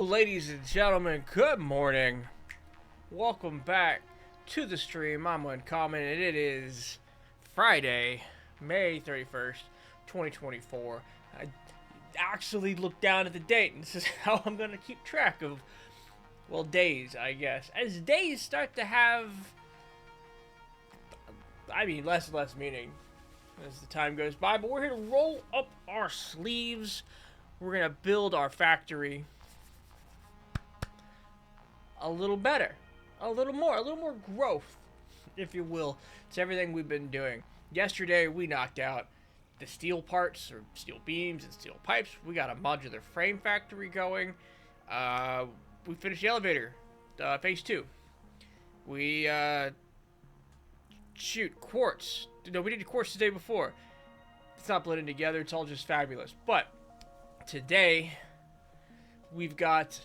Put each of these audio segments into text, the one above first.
ladies and gentlemen, good morning. Welcome back to the stream. I'm Uncommon, and it is Friday, May 31st, 2024. I actually looked down at the date, and this is how I'm going to keep track of, well, days, I guess. As days start to have, less and less meaning as the time goes by, but we're here to roll up our sleeves. We're going to build our factory a little better, a little more growth, if you will. It's everything we've been doing. Yesterday, we knocked out the steel parts, or steel beams and steel pipes. We got a modular frame factory going. We finished the elevator, phase 2. We, quartz. No, we did quartz the day before. It's not blending together. It's all just fabulous. But today, we've got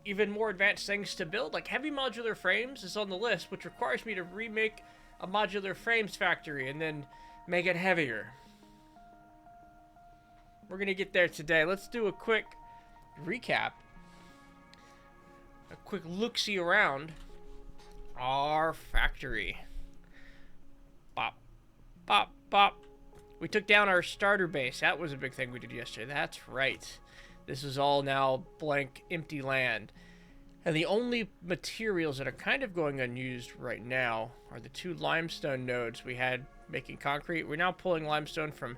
even more advanced things to build, like heavy modular frames is on the list, which requires me to remake a modular frames factory and then make it heavier. We're gonna get there today. Let's do a quick recap, a quick look-see around our factory. Bop, bop, bop. We took down our starter base. That was a big thing we did yesterday. That's right. This is all now blank, empty land. And the only materials that are kind of going unused right now are the 2 limestone nodes we had making concrete. We're now pulling limestone from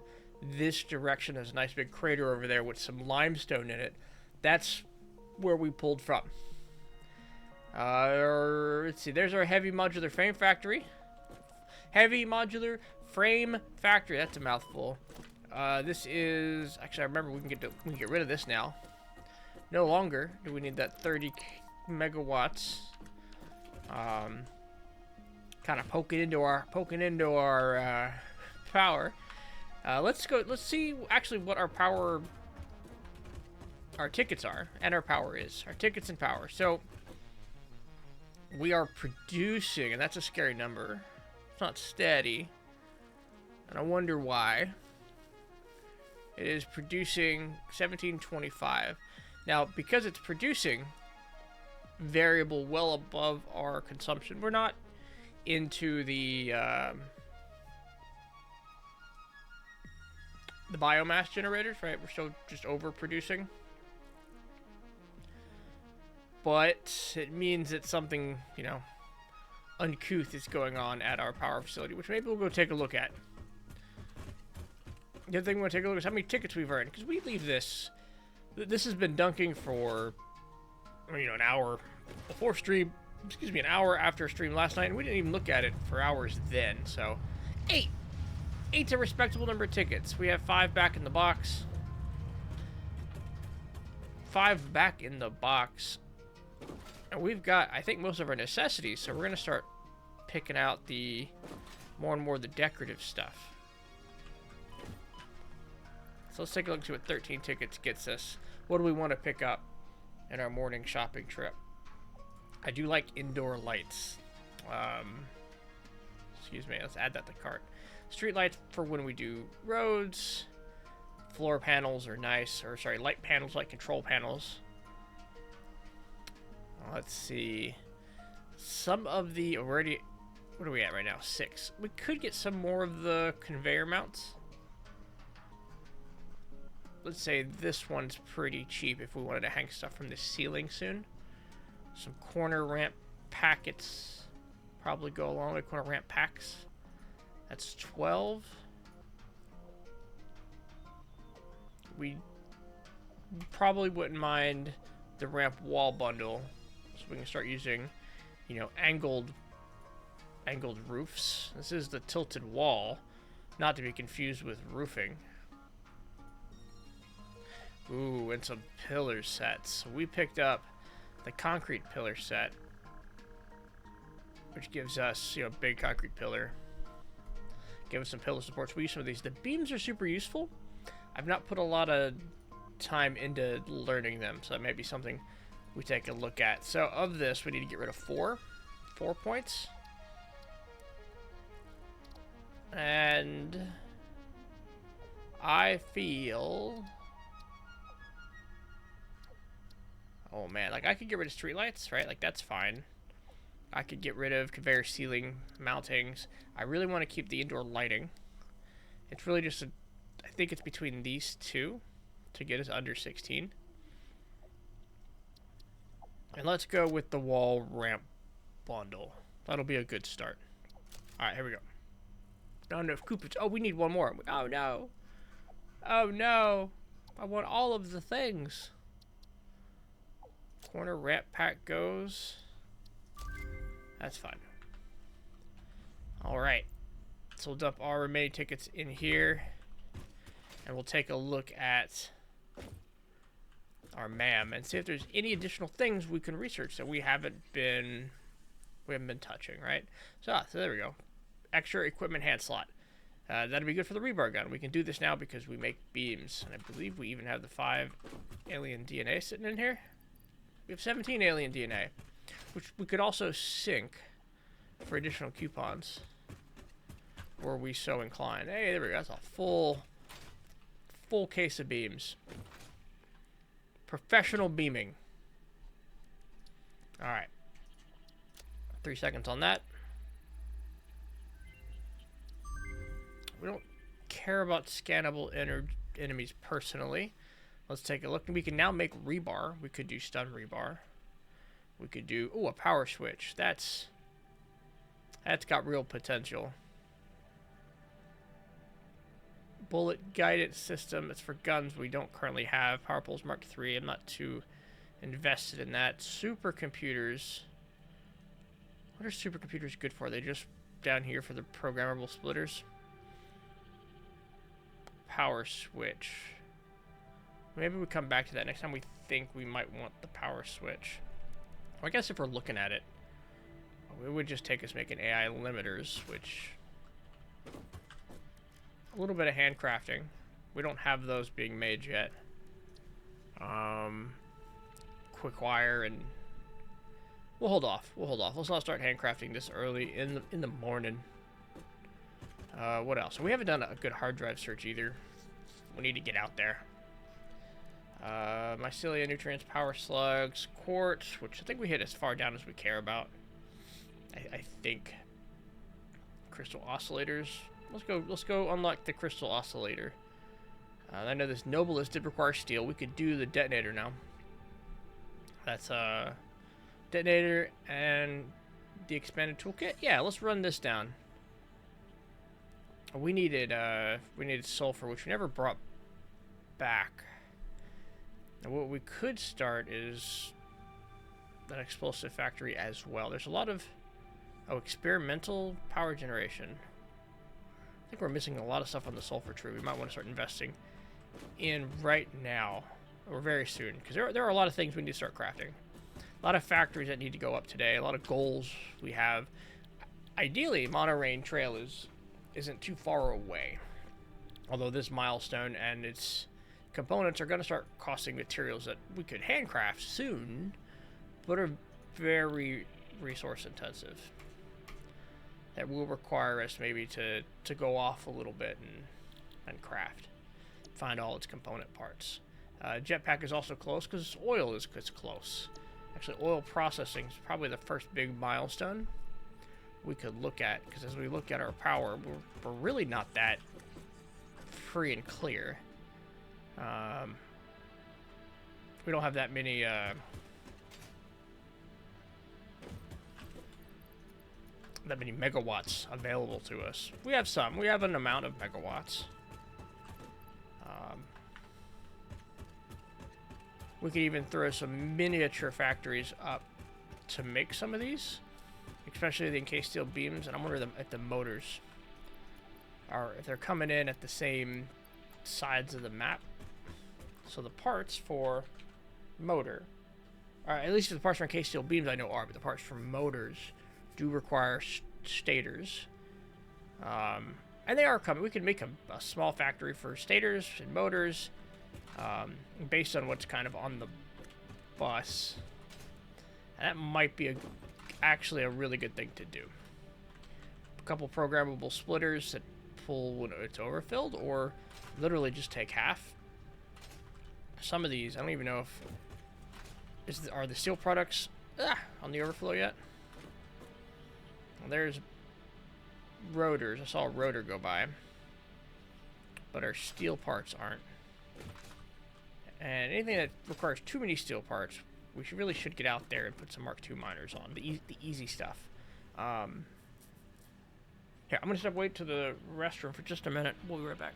this direction. There's a nice big crater over there with some limestone in it. That's where we pulled from. Let's see. There's our heavy modular frame factory. Heavy modular frame factory. That's a mouthful. This is actually, I remember we can get rid of this now. No longer do we need that 30 megawatts. Kind of poking into our power. Let's see actually what our tickets are and our power is. Our tickets and power. So we are producing, and that's a scary number. It's not steady, and I wonder why. It is producing 1725. Now, because it's producing variable well above our consumption, we're not into the biomass generators, right? We're still just overproducing. But it means that something, uncouth is going on at our power facility, which maybe we'll go take a look at. The other thing we want to take a look at is how many tickets we've earned, because we leave this. This has been dunking for, an hour before stream. Excuse me, an hour after stream last night, and we didn't even look at it for hours then. So, 8. 8's a respectable number of tickets. We have 5 back in the box. 5 back in the box. And we've got, I think, most of our necessities, so we're going to start picking out more and more the decorative stuff. So let's take a look and see what 13 tickets gets us. What do we want to pick up in our morning shopping trip? I do like indoor lights. Excuse me, let's add that to cart. Street lights for when we do roads. Floor panels are nice, light panels, like control panels. Let's see. Some of the already, what are we at right now? 6. We could get some more of the conveyor mounts. Let's say this one's pretty cheap if we wanted to hang stuff from the ceiling soon. Some corner ramp packets probably go along with corner ramp packs. That's 12. We probably wouldn't mind the ramp wall bundle, so we can start using, angled roofs. This is the tilted wall, not to be confused with roofing. Ooh, and some pillar sets. So we picked up the concrete pillar set, which gives us, big concrete pillar. Give us some pillar supports. We use some of these. The beams are super useful. I've not put a lot of time into learning them, so that may be something we take a look at. So of this, we need to get rid of 4 points. And I feel Oh man, like I could get rid of streetlights, right? Like that's fine. I could get rid of conveyor ceiling mountings. I really want to keep the indoor lighting. It's really just I think it's between these two to get us under 16. And let's go with the wall ramp bundle. That'll be a good start. Alright, here we go. Not enough coupons. Oh, we need one more. Oh no. Oh no. I want all of the things. Corner ramp pack goes. That's fine. Alright. So we'll dump our remaining tickets in here. And we'll take a look at our MAM and see if there's any additional things we can research that we haven't been touching, right? So there we go. Extra equipment hand slot. That'd be good for the rebar gun. We can do this now because we make beams. And I believe we even have the 5 alien DNA sitting in here. We have 17 alien DNA, which we could also sync for additional coupons were we so inclined. Hey, there we go. That's a full case of beams. Professional beaming. Alright. 3 seconds on that. We don't care about scannable enemies personally. Let's take a look. We can now make rebar. We could do stun rebar. We could do a power switch. That's got real potential. Bullet guidance system. It's for guns we don't currently have. Power poles Mark III. I'm not too invested in that. Supercomputers. What are supercomputers good for? Are they just down here for the programmable splitters? Power switch. Maybe we come back to that next time we think we might want the power switch. Well, I guess if we're looking at it, it would just take us making AI limiters, which a little bit of handcrafting. We don't have those being made yet. Quick wire, and we'll hold off. Let's not start handcrafting this early in the morning. What else? We haven't done a good hard drive search either. We need to get out there. Mycelia, nutrients, power slugs, quartz, which I think we hit as far down as we care about. I think. Crystal oscillators. Let's go unlock the crystal oscillator. I know this Nobilis did require steel. We could do the detonator now. That's detonator and the expanded toolkit. Yeah, let's run this down. We needed sulfur, which we never brought back. And what we could start is an explosive factory as well. There's a lot of experimental power generation. I think we're missing a lot of stuff on the sulfur tree. We might want to start investing in right now or very soon, because there are a lot of things we need to start crafting. A lot of factories that need to go up today. A lot of goals we have. Ideally, Monorail Trail isn't too far away. Although this milestone and its components are going to start costing materials that we could handcraft soon, but are very resource intensive. That will require us maybe to go off a little bit and craft. Find all its component parts. Jetpack is also close because oil is close. Actually, oil processing is probably the first big milestone we could look at, because as we look at our power, we're really not that free and clear. We don't have that many megawatts available to us. We have some. We have an amount of megawatts. We could even throw some miniature factories up to make some of these, especially the encased steel beams. And I'm wondering if the motors are, if they're coming in at the same sides of the map. So the parts for motor, or at least the parts for encased steel beams I know are, but the parts for motors do require stators. And they are coming. We could make a small factory for stators and motors, based on what's kind of on the bus. And that might be actually a really good thing to do. A couple programmable splitters that pull when it's overfilled, or literally just take half. Some of these, I don't even know Are the steel products on the overflow yet? Well, there's rotors. I saw a rotor go by. But our steel parts aren't. And anything that requires too many steel parts, we really should get out there and put some Mark II miners on. The easy stuff. Here, I'm going to step away to the restroom for just a minute. We'll be right back.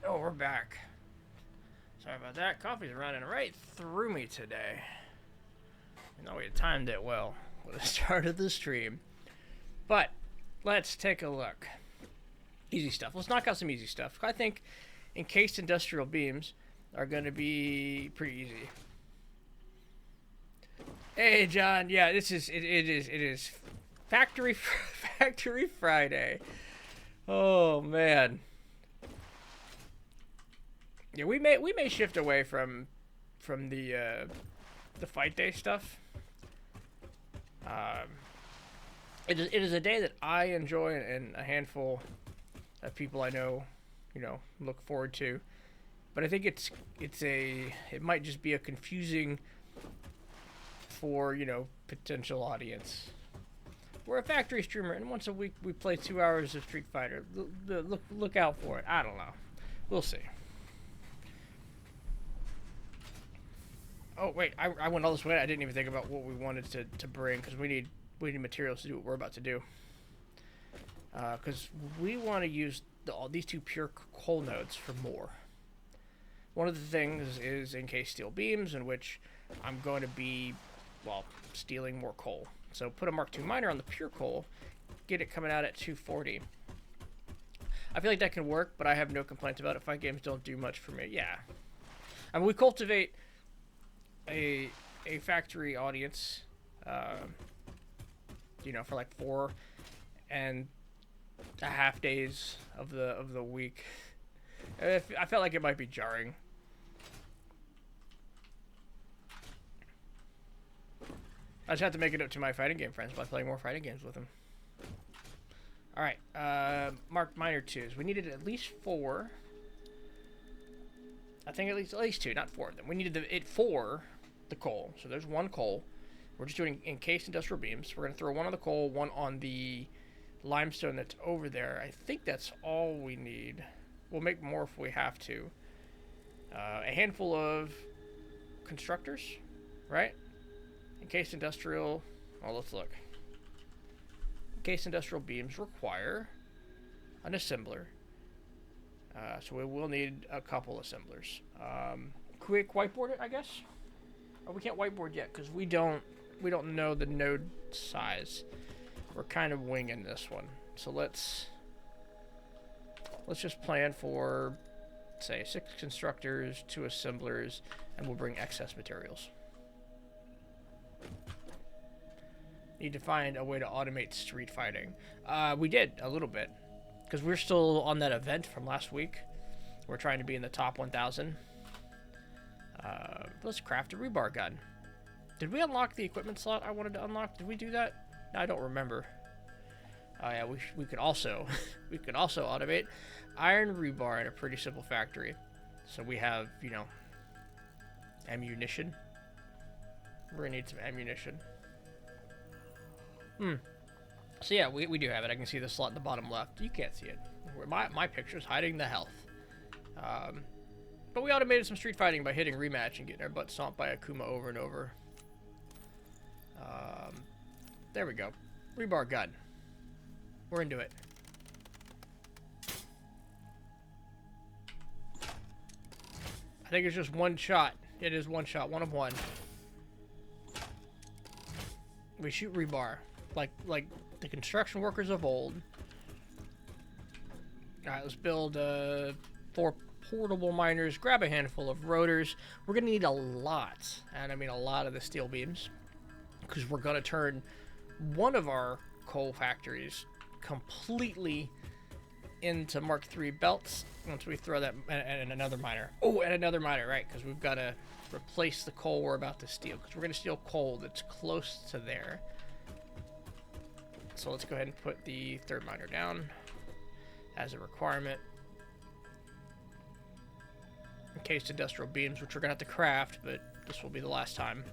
Oh, we're back. Sorry about that. Coffee's running right through me today. I know we had timed it well with the start of the stream. But let's take a look. Easy stuff. Let's knock out some easy stuff. I think encased industrial beams are going to be pretty easy. Hey, John. Yeah, it is Factory Friday. Oh, man. Yeah, we may shift away from the fight day stuff. It is a day that I enjoy and a handful of people I know, look forward to. But I think it might just be a confusing for, potential audience. We're a factory streamer, and once a week we play 2 hours of Street Fighter. Look out for it. I don't know. We'll see. Oh wait, I went all this way. I didn't even think about what we wanted to bring, because we need materials to do what we're about to do. Because we want to use these two pure coal nodes for more. One of the things is encased steel beams, in which I'm going to be, stealing more coal. So put a Mark II miner on the pure coal, get it coming out at 240. I feel like that can work, but I have no complaints about it. Fight games don't do much for me. Yeah, I mean, we cultivate a factory audience, for like 4.5 days of the week. I felt like it might be jarring. I just have to make it up to my fighting game friends by playing more fighting games with them. All right, marked minor 2s. We needed at least 4. I think at least 2, not 4 of them. We needed it for the coal. So there's 1 coal. We're just doing encased industrial beams. We're going to throw 1 on the coal, 1 on the limestone that's over there. I think that's all we need. We'll make more if we have to. A handful of constructors, right? Encased industrial. Oh, let's look. Encased industrial beams require an assembler. So we will need a couple assemblers. Quick whiteboard it, I guess. Oh, we can't whiteboard yet because we don't know the node size. We're kind of winging this one. So let's just plan for, say, 6 constructors, 2 assemblers, and we'll bring excess materials. Need to find a way to automate street fighting. We did a little bit, because we're still on that event from last week. We're trying to be in the top 1,000. Let's craft a rebar gun. Did we unlock the equipment slot I wanted to unlock? Did we do that? I don't remember. Oh yeah, we could also we could also automate iron rebar in a pretty simple factory. So we have, you know, ammunition. We're gonna need some ammunition. So yeah, we do have it. I can see the slot in the bottom left. You can't see it. My picture's hiding the health. But we automated some street fighting by hitting rematch and getting our butt stomped by Akuma over and over. There we go. Rebar gun. We're into it. I think it's just one shot. It is one shot. 1 of 1. We shoot rebar. Like the construction workers of old. Alright, let's build 4 portable miners. Grab a handful of rotors. We're going to need a lot. And I mean a lot of the steel beams. Because we're going to turn one of our coal factories completely into Mark III belts once we throw that, and another miner. Oh, and another miner, right? Because we've got to replace the coal we're about to steal. Because we're going to steal coal that's close to there. So let's go ahead and put the 3rd miner down as a requirement. Encased industrial beams, which we're going to have to craft, but this will be the last time.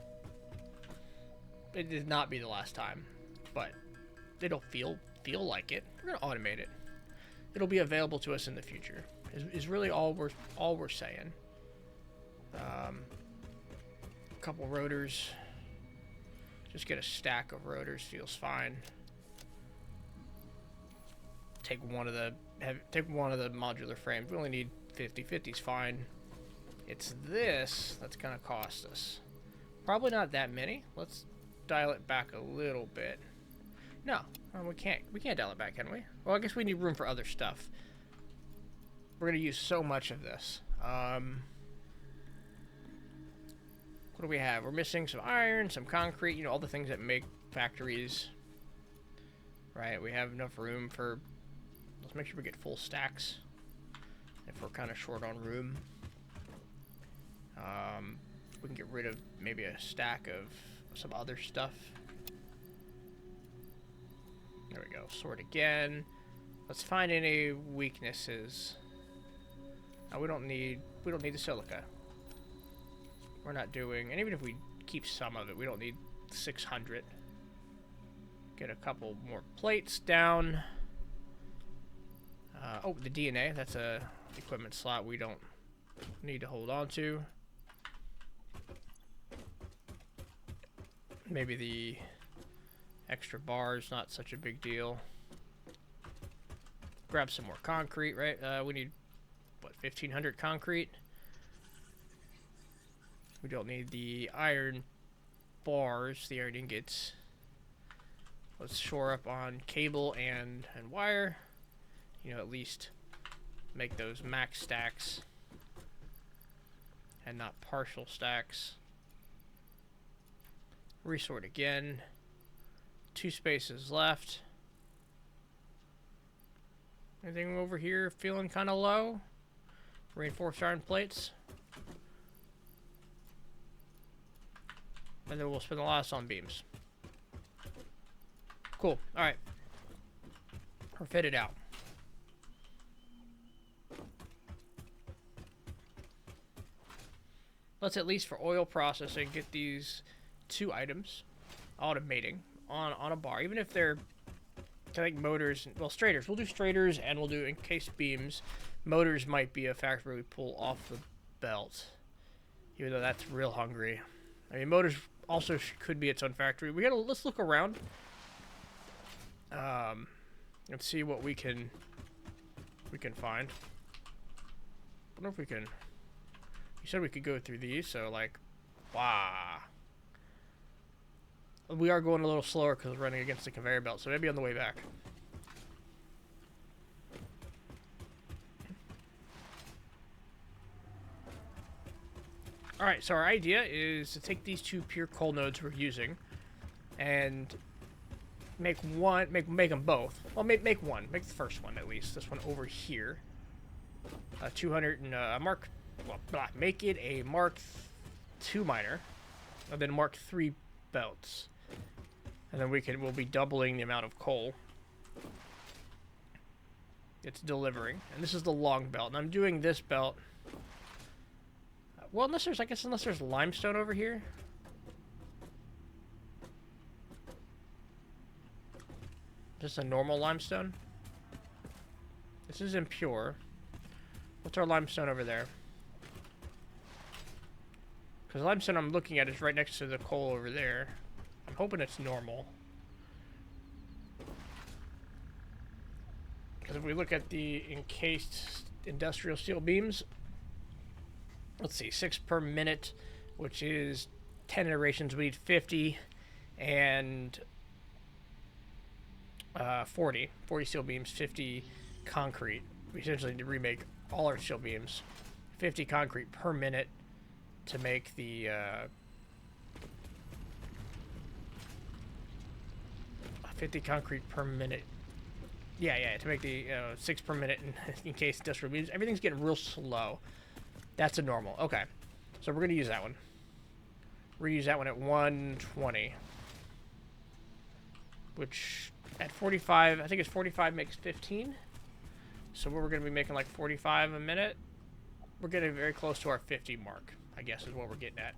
It did not be the last time, but it'll feel like it. We're gonna automate it. It'll be available to us in the future. Is really all we're saying. A couple rotors. Just get a stack of rotors. Feels fine. Take one of the modular frames. We only need 50. 50's fine. It's this that's gonna cost us. Probably not that many. Let's dial it back a little bit. No, we can't dial it back, can we? Well, I guess we need room for other stuff. We're gonna use so much of this. What do we have? We're missing some iron, some concrete, you know, all the things that make factories. Right, we have enough room for, let's make sure we get full stacks if we're kind of short on room. We can get rid of maybe a stack of some other stuff. There we go. Sort again. Let's find any weaknesses. Now we don't need the silica. We're not doing, and even if we keep some of it, we don't need 600. Get a couple more plates down. Oh, the DNA. That's a equipment slot we don't need to hold on to. Maybe the extra bars, not such a big deal. Grab some more concrete, right? We need, what, 1,500 concrete? We don't need the iron bars, the iron ingots. Let's shore up on cable and wire. You know, at least make those max stacks and not partial stacks. Resort again. 2 spaces left. Anything over here feeling kind of low? Reinforced iron plates. And then we'll spend the last on beams. Cool. Alright. We're fitted out. Let's at least for oil processing get these 2 items automating on a bar, even if they're, I think motors, well, straighters. We'll do straighters and we'll do encased beams. Motors might be a factor we pull off the belt, even though that's real hungry. I mean, motors also could be its own factory. Let's look around. And see what we can find. I wonder if we can. You said we could go through these, so like, wow. We are going a little slower because we're running against the conveyor belt, so maybe on the way back. Alright, so our idea is to take these two pure coal nodes we're using and make them both. Well, make one. Make the first one at least. This one over here. 200 and make it a Mark II miner, and then Mark III belts, and then we'll be doubling the amount of coal it's delivering. And this is the long belt, and I'm doing this belt. Well, unless there's limestone over here. Just a normal limestone. This is impure. What's our limestone over there? Because the limestone I'm looking at is right next to the coal over there. I'm hoping it's normal. Because if we look at the encased industrial steel beams, let's see, 6 per minute, which is 10 iterations. We need 50 and 40 steel beams, 50 concrete. We essentially need to remake all our steel beams. 50 concrete per minute to make the 50 concrete per minute. Yeah, to make the 6 per minute in case industrial beams. Everything's getting real slow. That's a normal. Okay, so we're gonna use that one. We're gonna use that one at 120, which at 45, I think it's 45 makes 15. So we're gonna be making like 45 a minute. We're getting very close to our 50 mark, I guess is what we're getting at.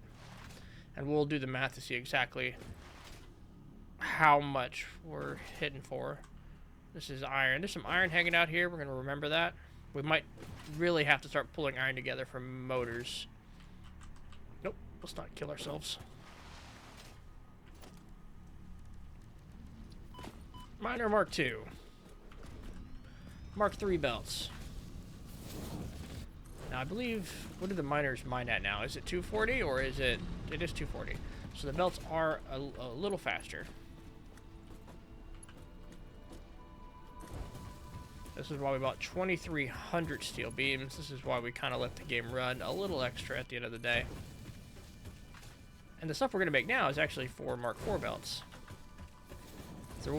And we'll do the math to see exactly how much we're hitting for. This is iron. There's some iron hanging out here. We're gonna remember that. We might really have to start pulling iron together for motors. Nope, let's not kill ourselves. Miner Mark II. Mark III belts. Now I believe, what do the miners mine at now? Is it 240 or is it? It is 240. So the belts are a little faster. This is why we bought 2,300 steel beams. This is why we kind of let the game run a little extra at the end of the day. And the stuff we're going to make now is actually for Mark IV belts. So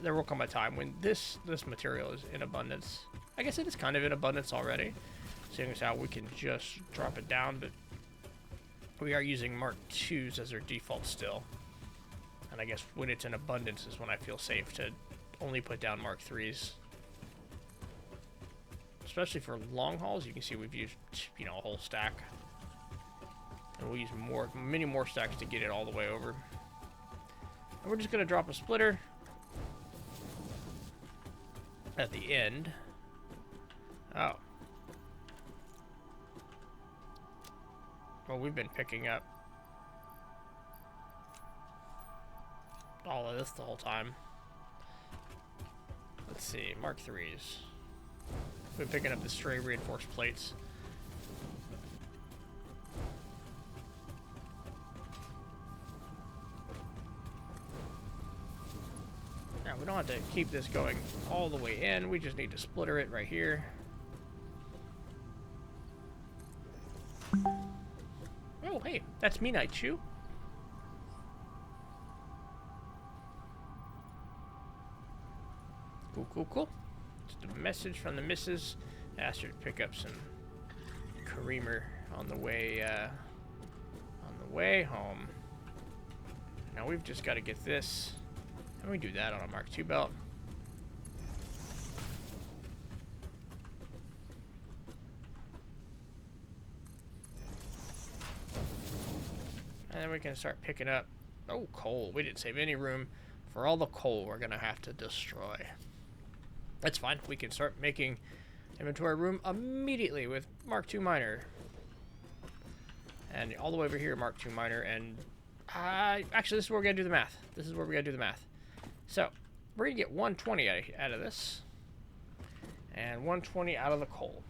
there will come a time when this material is in abundance. I guess it is kind of in abundance already, seeing as how we can just drop it down, but we are using Mark IIs as our default still. And I guess when it's in abundance is when I feel safe to only put down Mark IIIs. Especially for long hauls, you can see we've used, a whole stack. And we'll use many more stacks to get it all the way over. And we're just going to drop a splitter at the end. Oh. Well, we've been picking up all of this the whole time. Let's see, Mark IIIs. We've been picking up the stray reinforced plates. Now, we don't have to keep this going all the way in. We just need to splitter it right here. Oh, hey, that's me, Night Chew. Cool. Just a message from the missus. Asked her to pick up some creamer on the way home. Now we've just got to get this. How do we do that on a Mark II belt? And then we can start picking up, coal. We didn't save any room for all the coal we're going to have to destroy. That's fine. We can start making inventory room immediately with Mark II miner. And all the way over here, Mark II miner. And actually, this is where we're going to do the math. So, we're going to get 120 out of this. And 120 out of the coal.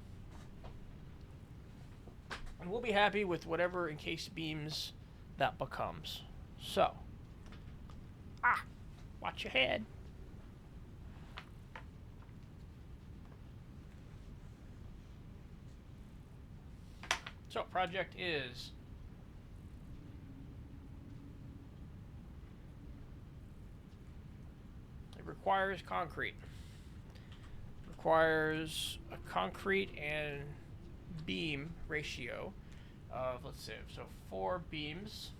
And we'll be happy with whatever encased beams that becomes. So. Watch your head. So, project is it requires concrete. Requires a concrete and beam ratio of, let's see, so 4 beams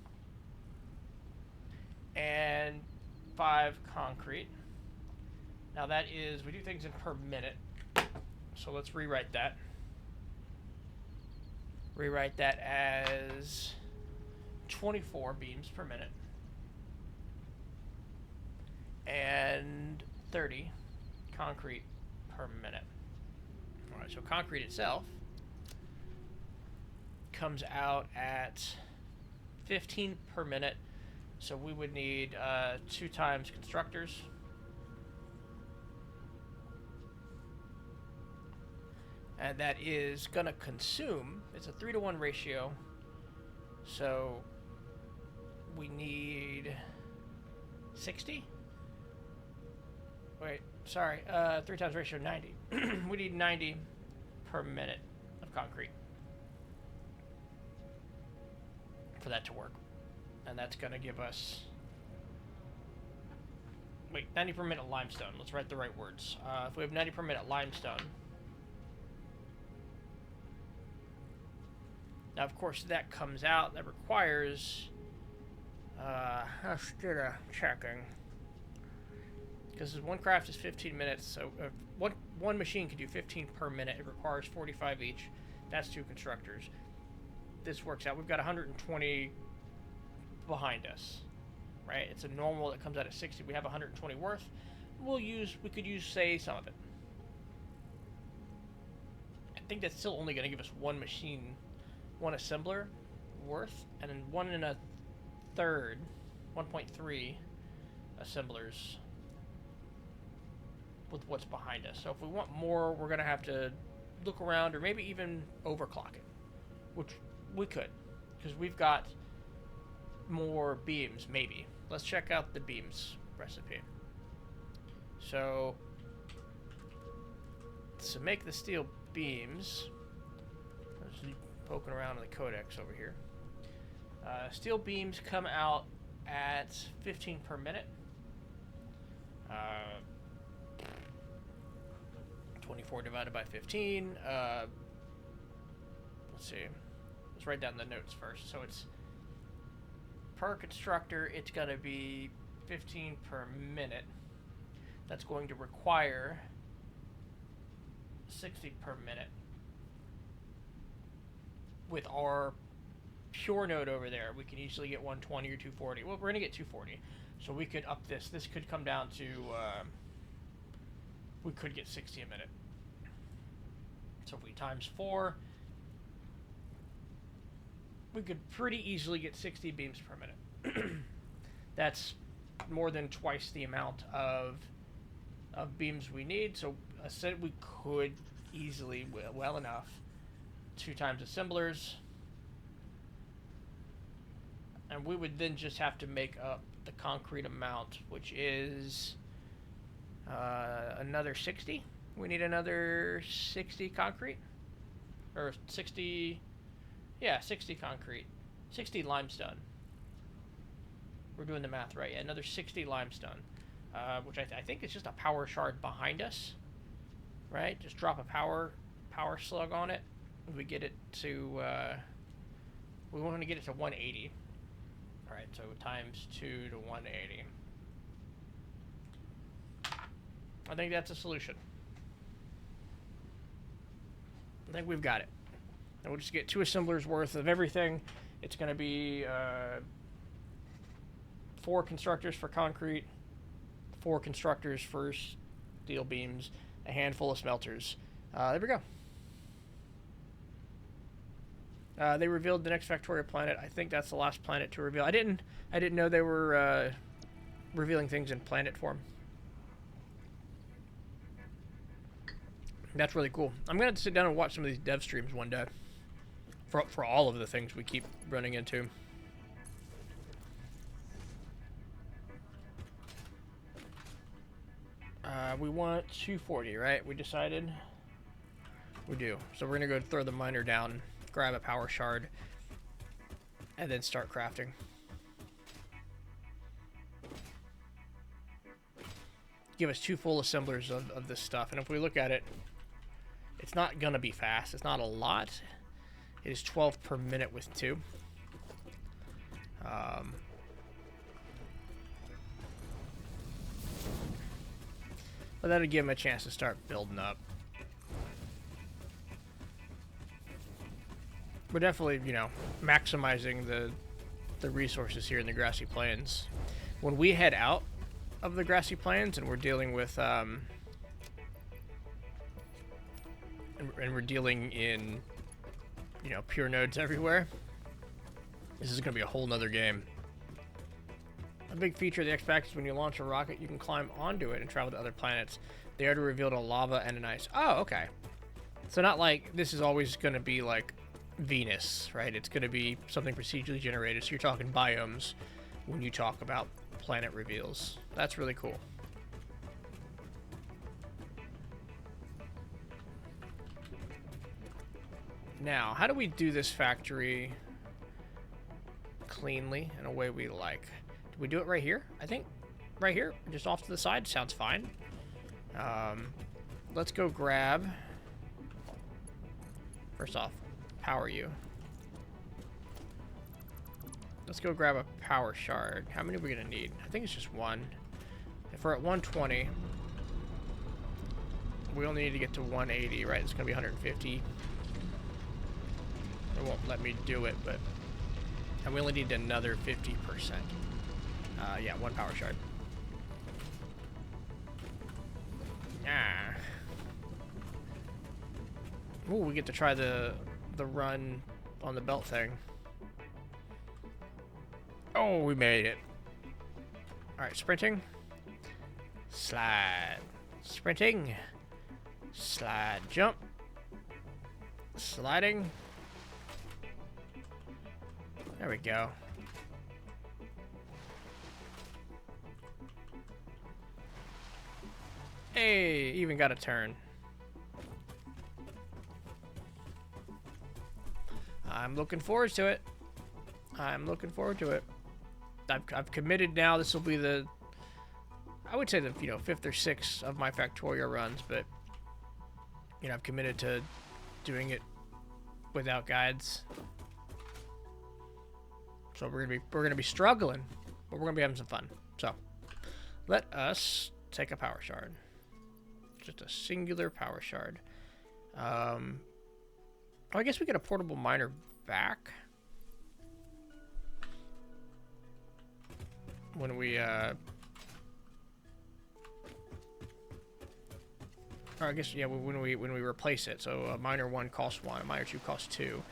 and 5 concrete. Now that is, we do things in per minute, so let's rewrite that. Rewrite that as 24 beams per minute and 30 concrete per minute. Alright, so concrete itself comes out at 15 per minute, so we would need 2 times constructors. And that is going to consume, it's a 3-to-1 ratio, so we need 60? Wait, sorry, 3 times ratio 90. We need 90 per minute of concrete for that to work. And that's going to give us, wait, 90 per minute limestone. Let's write the right words. If we have 90 per minute limestone, now, of course, that comes out. That requires, instead of checking, because one craft is 15 minutes, so one machine can do 15 per minute. It requires 45 each. That's 2 constructors. This works out. We've got 120 behind us, right? It's a normal that comes out at 60. We have 120 worth. We could use, say, some of it. I think that's still only going to give us one machine, one assembler worth, and then 1 1/3, 1.3 assemblers with what's behind us. So if we want more, we're going to have to look around or maybe even overclock it, which we could, because we've got more beams, maybe. Let's check out the beams recipe. So to make the steel beams, just poking around in the codex over here, steel beams come out at 15 per minute. 24 divided by 15. Let's see. Let's write down the notes first. So it's per constructor, it's going to be 15 per minute. That's going to require 60 per minute. With our pure node over there, we can easily get 120 or 240. Well, we're going to get 240. So we could up this. This could come down to, we could get 60 a minute. So if we times 4, we could pretty easily get 60 beams per minute. That's more than twice the amount of beams we need. So I said we could easily, well enough, 2 times assemblers. And we would then just have to make up the concrete amount, which is another 60. We need another 60 concrete. Or 60... Yeah, 60 concrete. 60 limestone. We're doing the math right. Yeah, another 60 limestone. Which I think is just a power shard behind us. Right? Just drop a power slug on it. We get it to... we want to get it to 180. Alright, so times 2 to 180. I think that's a solution. I think we've got it. And we'll just get 2 assemblers worth of everything. It's going to be 4 constructors for concrete, 4 constructors for steel beams, a handful of smelters. There we go. They revealed the next Factoria planet. I think that's the last planet to reveal. I didn't know they were revealing things in planet form. That's really cool. I'm gonna have to sit down and watch some of these dev streams one day. For all of the things we keep running into. We want 240, right? We decided? We do. So we're gonna go throw the miner down, grab a power shard, and then start crafting. Give us 2 full assemblers of this stuff. And if we look at it, it's not gonna be fast. It's not a lot. It is 12 per minute with 2. But that'll give him a chance to start building up. We're definitely, you know, maximizing the resources here in the grassy plains. When we head out of the grassy plains and we're dealing with and we're dealing in, you know, pure nodes everywhere, this is gonna be a whole nother game. A big feature of the X-Pack is when you launch a rocket, you can climb onto it and travel to other planets. They already revealed a lava and an ice. Oh, okay. So not like this is always going to be like Venus, right? It's going to be something procedurally generated. So you're talking biomes when you talk about planet reveals. That's really cool. Now, how do we do this factory cleanly in a way we like? Do we do it right here? I think right here, just off to the side, sounds fine. Let's go grab, first off, power you. Let's go grab a power shard. How many are we gonna need? I think it's just 1. If we're at 120, we only need to get to 180, right? It's gonna be 150. It won't let me do it, but, and we only need another 50%. Yeah, 1 power shard. Ah. Ooh, we get to try the run on the belt thing. Oh, we made it. Alright, sprinting. Slide. Sprinting. Slide. Jump. Sliding. There we go. Hey, even got a turn. I'm looking forward to it. I'm looking forward to it. I've committed now. This will be the, I would say the, you know, 5th or 6th of my Factorio runs, but you know, I've committed to doing it without guides. So we're gonna be struggling, but we're gonna be having some fun. So let us take a power shard. Just a singular power shard. Oh, I guess we get a portable miner back when we or I guess, yeah, when we replace it. So a miner 1 costs 1, a miner 2 costs 2.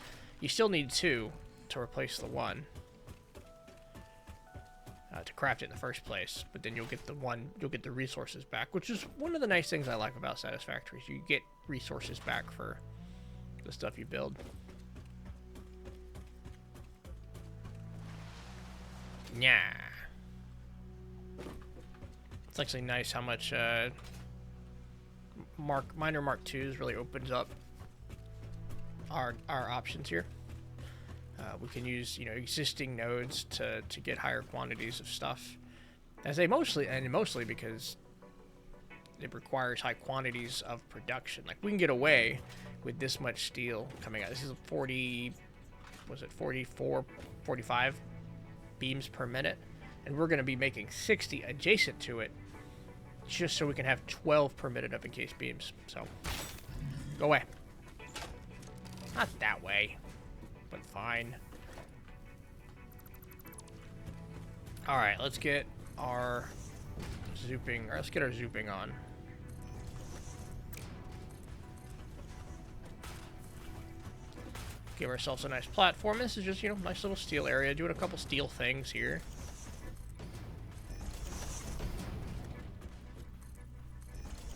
You still need 2 to replace the 1 to craft it in the first place, but then you'll get the resources back, which is one of the nice things I like about Satisfactories. You get resources back for the stuff you build. Yeah. It's actually nice how much Miner Mark 2s really opens up our options here. We can use, you know, existing nodes to get higher quantities of stuff, as they mostly because it requires high quantities of production. Like, we can get away with this much steel coming out. This is 40, was it 44, 45 beams per minute, and we're going to be making 60 adjacent to it, just so we can have 12 per minute of encased beams. So, go away. Not that way, but fine. All right, let's get our zooping, or let's get our zooping on. Give ourselves a nice platform. This is just, you know, nice little steel area. Doing a couple steel things here.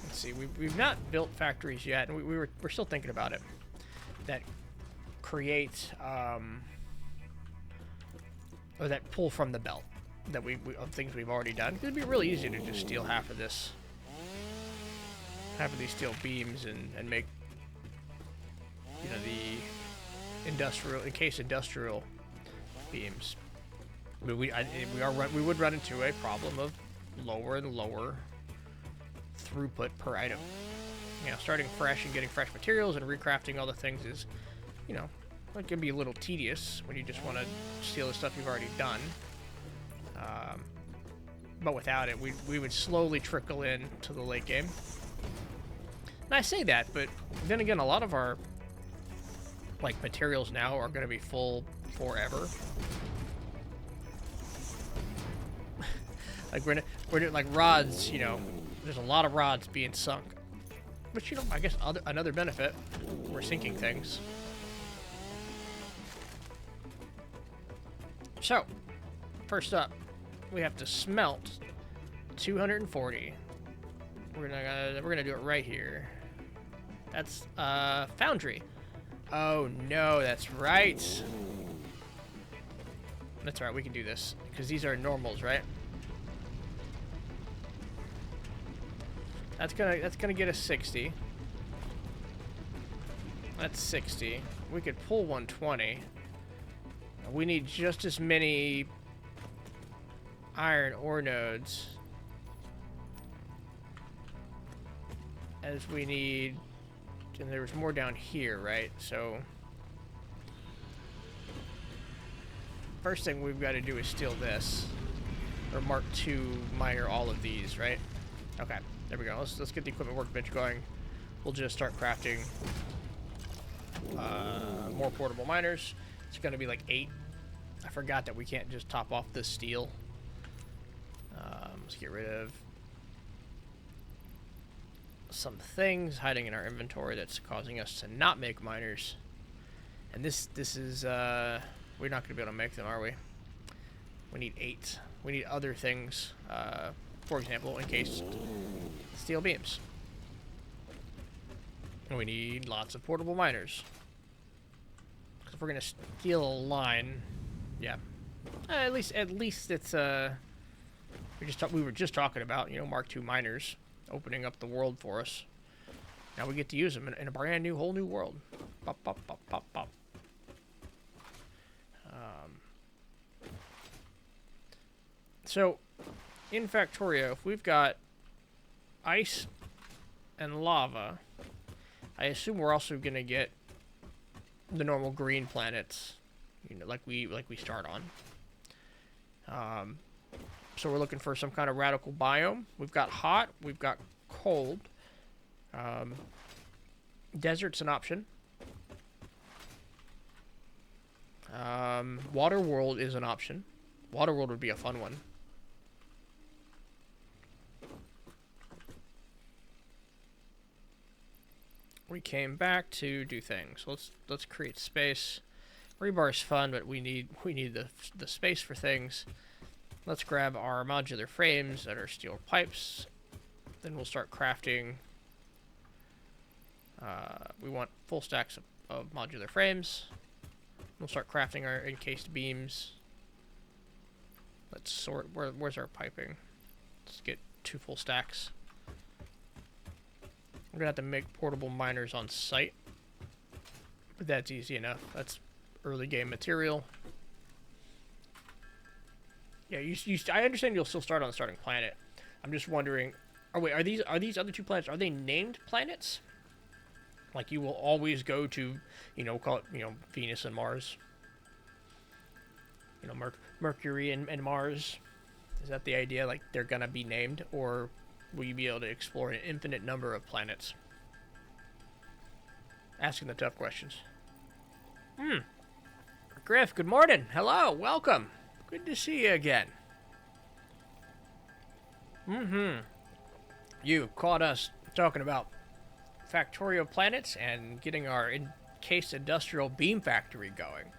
Let's see. We've not built factories yet, and we're still thinking about it. That create or that pull from the belt that we of things we've already done. It'd be really easy to just steal half of these steel beams and make, you know, the industrial beams. But we would run into a problem of lower and lower throughput per item. You know, starting fresh and getting fresh materials and recrafting all the things is, you know, it can be a little tedious when you just want to steal the stuff you've already done. But without it, we would slowly trickle in to the late game. And I say that, but then again, a lot of our like materials now are going to be full forever. Like we're doing like rods, you know, there's a lot of rods being sunk. Which, you know, I guess another benefit, we're sinking things. So, first up, we have to smelt 240. We're gonna do it right here. That's foundry. Oh no, that's right. That's right, we can do this because these are normals, right? That's gonna get us 60. That's 60. We could pull 120. We need just as many iron ore nodes as we need, and there was more down here, right? So first thing we've got to do is steal this, or Mark II miner all of these, right? Okay, there we go. Let's get the equipment workbench going. We'll just start crafting more portable miners. It's going to be like 8. I forgot that we can't just top off this steel. Let's get rid of some things hiding in our inventory that's causing us to not make miners. And this is, we're not going to be able to make them, are we? We need 8. We need other things, for example, encased steel beams. And we need lots of portable miners. Because if we're going to steal a line, yeah. At least it's, we were just talking about, you know, Mark II miners opening up the world for us. Now we get to use them in a brand new, whole new world. Pop, pop, pop, pop, pop. So, in Factorio, if we've got ice and lava, I assume we're also gonna get the normal green planets, you know, like we start on. So we're looking for some kind of radical biome. We've got hot, we've got cold. Desert's an option. Water world is an option. Water world would be a fun one. We came back to do things. Let's create space. Rebar is fun, but we need the space for things. Let's grab our modular frames that are steel pipes. Then we'll start crafting. We want full stacks of modular frames. We'll start crafting our encased beams. Let's sort. Where's our piping? Let's get 2 full stacks. We're gonna have to make portable miners on site, but that's easy enough. That's early game material. Yeah, I understand you'll still start on the starting planet. I'm just wondering, are these other 2 planets, are they named planets? Like you will always go to, you know, call it, you know, Venus and Mars. You know, Mercury and Mars. Is that the idea? Like they're gonna be named, or will you be able to explore an infinite number of planets? Asking the tough questions. Griff, good morning. Hello, welcome. Good to see you again. You caught us talking about Factorio planets and getting our encased industrial beam factory going.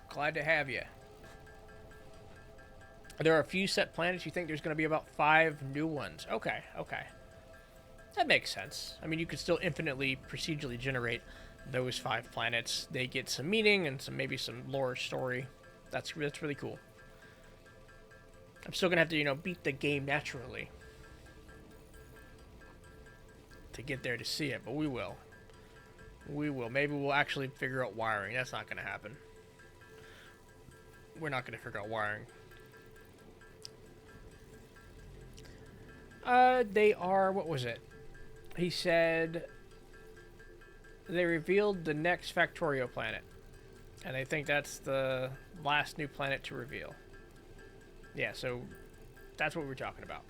Glad to have you. There are a few set planets. You think there's going to be about 5 new ones. Okay. That makes sense. I mean, you could still infinitely procedurally generate those 5 planets. They get some meaning and maybe some lore story. That's really cool. I'm still gonna have to, beat the game naturally to get there to see it, but we will. We will. Maybe we'll actually figure out wiring. That's not gonna happen. We're not gonna figure out wiring. They are, what was it? He said they revealed the next Factorio planet. And I think that's the last new planet to reveal. Yeah, so that's what we're talking about.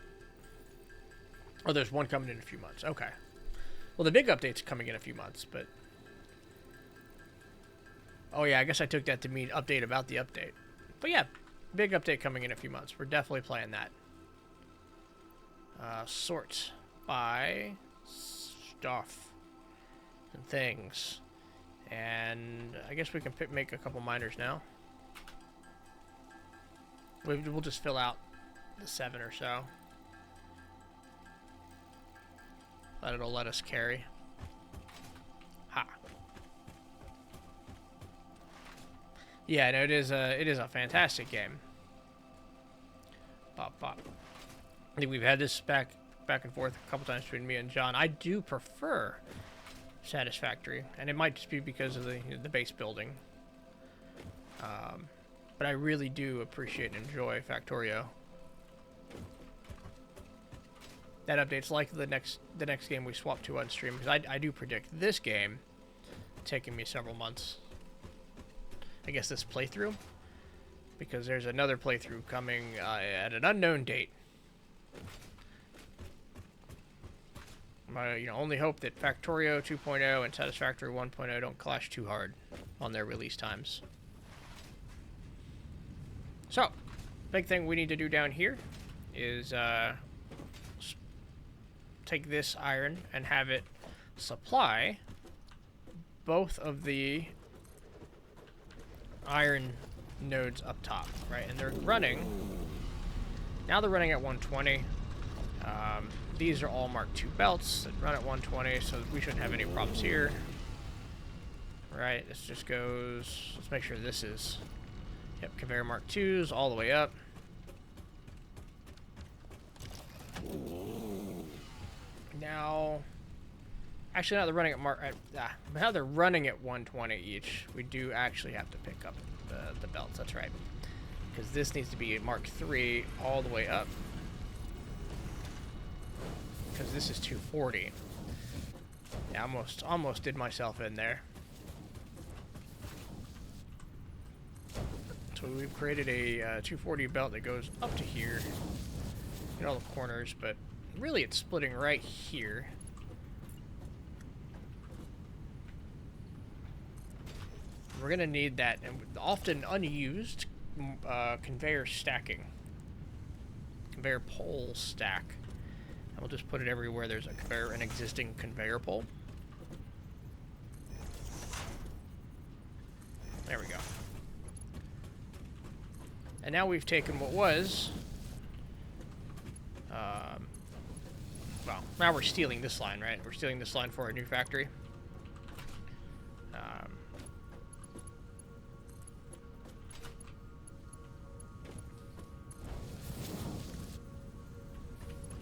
Oh, there's one coming in a few months. Okay. Well, the big update's coming in a few months, but... Oh, yeah, I guess I took that to mean update about the update. But yeah, big update coming in a few months. We're definitely playing that. Sort by stuff and things. And I guess we can make a couple miners now. We'll just fill out the 7 or so. But it'll let us carry. Ha. Yeah, no, it is a fantastic game. Bop bop. I think we've had this back and forth a couple times between me and John. I do prefer Satisfactory, and it might just be because of the base building. But I really do appreciate and enjoy Factorio. That update's like the next game we swap to on stream, because I do predict this game taking me several months. I guess this playthrough, because there's another playthrough coming at an unknown date. I only hope that Factorio 2.0 and Satisfactory 1.0 don't clash too hard on their release times. So, big thing we need to do down here is take this iron and have it supply both of the iron nodes up top, right? And they're running. Now they're running at 120. These are all Mark II belts that run at 120, so we shouldn't have any problems here. Right, this just goes... Let's make sure this is... Yep, conveyor Mark IIs all the way up. Now... Actually, now they're running at now they're running at 120 each. We do actually have to pick up the belts, that's right. Because this needs to be a Mark III all the way up. Because this is 240. Yeah, almost did myself in there. So we've created a 240 belt that goes up to here in all the corners, but really it's splitting right here. We're gonna need that, and often unused conveyor stacking, conveyor pole stack. And we'll just put it everywhere there's an existing conveyor pole. There we go. And now we've taken what was, well, now we're stealing this line, right? We're stealing this line for a new factory.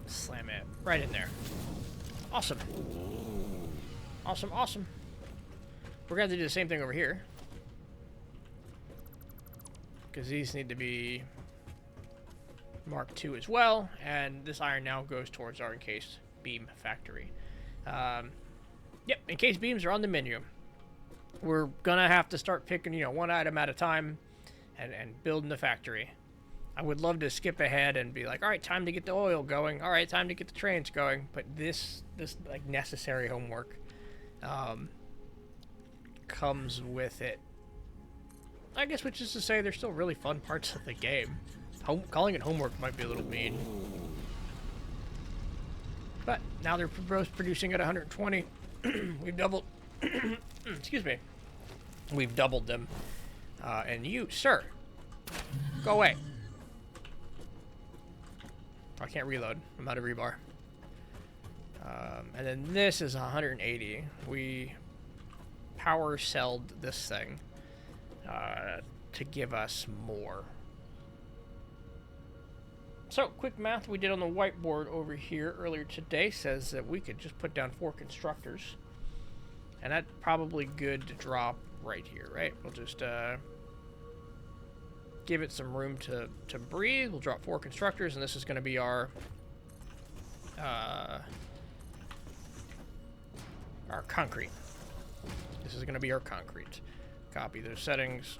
Slam it right in there. Awesome. Awesome, awesome. We're going to do the same thing over here. Because these need to be Mark II as well. And this iron now goes towards our encased beam factory. Yep, encased beams are on the menu. We're going to have to start picking, one item at a time and building the factory. I would love to skip ahead and be like, all right, time to get the oil going. All right, time to get the trains going. But this like necessary homework comes with it. I guess, which is to say, there's still really fun parts of the game. Calling it homework might be a little mean. But now they're both producing at 120. We've doubled. Excuse me. We've doubled them. And you, sir, go away. I can't reload. I'm out of rebar. And then this is 180. We power celled this thing to give us more. So, quick math we did on the whiteboard over here earlier today says that we could just put down 4 constructors. And that's probably good to drop right here, right? We'll just give it some room to breathe. We'll drop 4 constructors, and this is going to be our concrete. This is going to be our concrete. Copy those settings.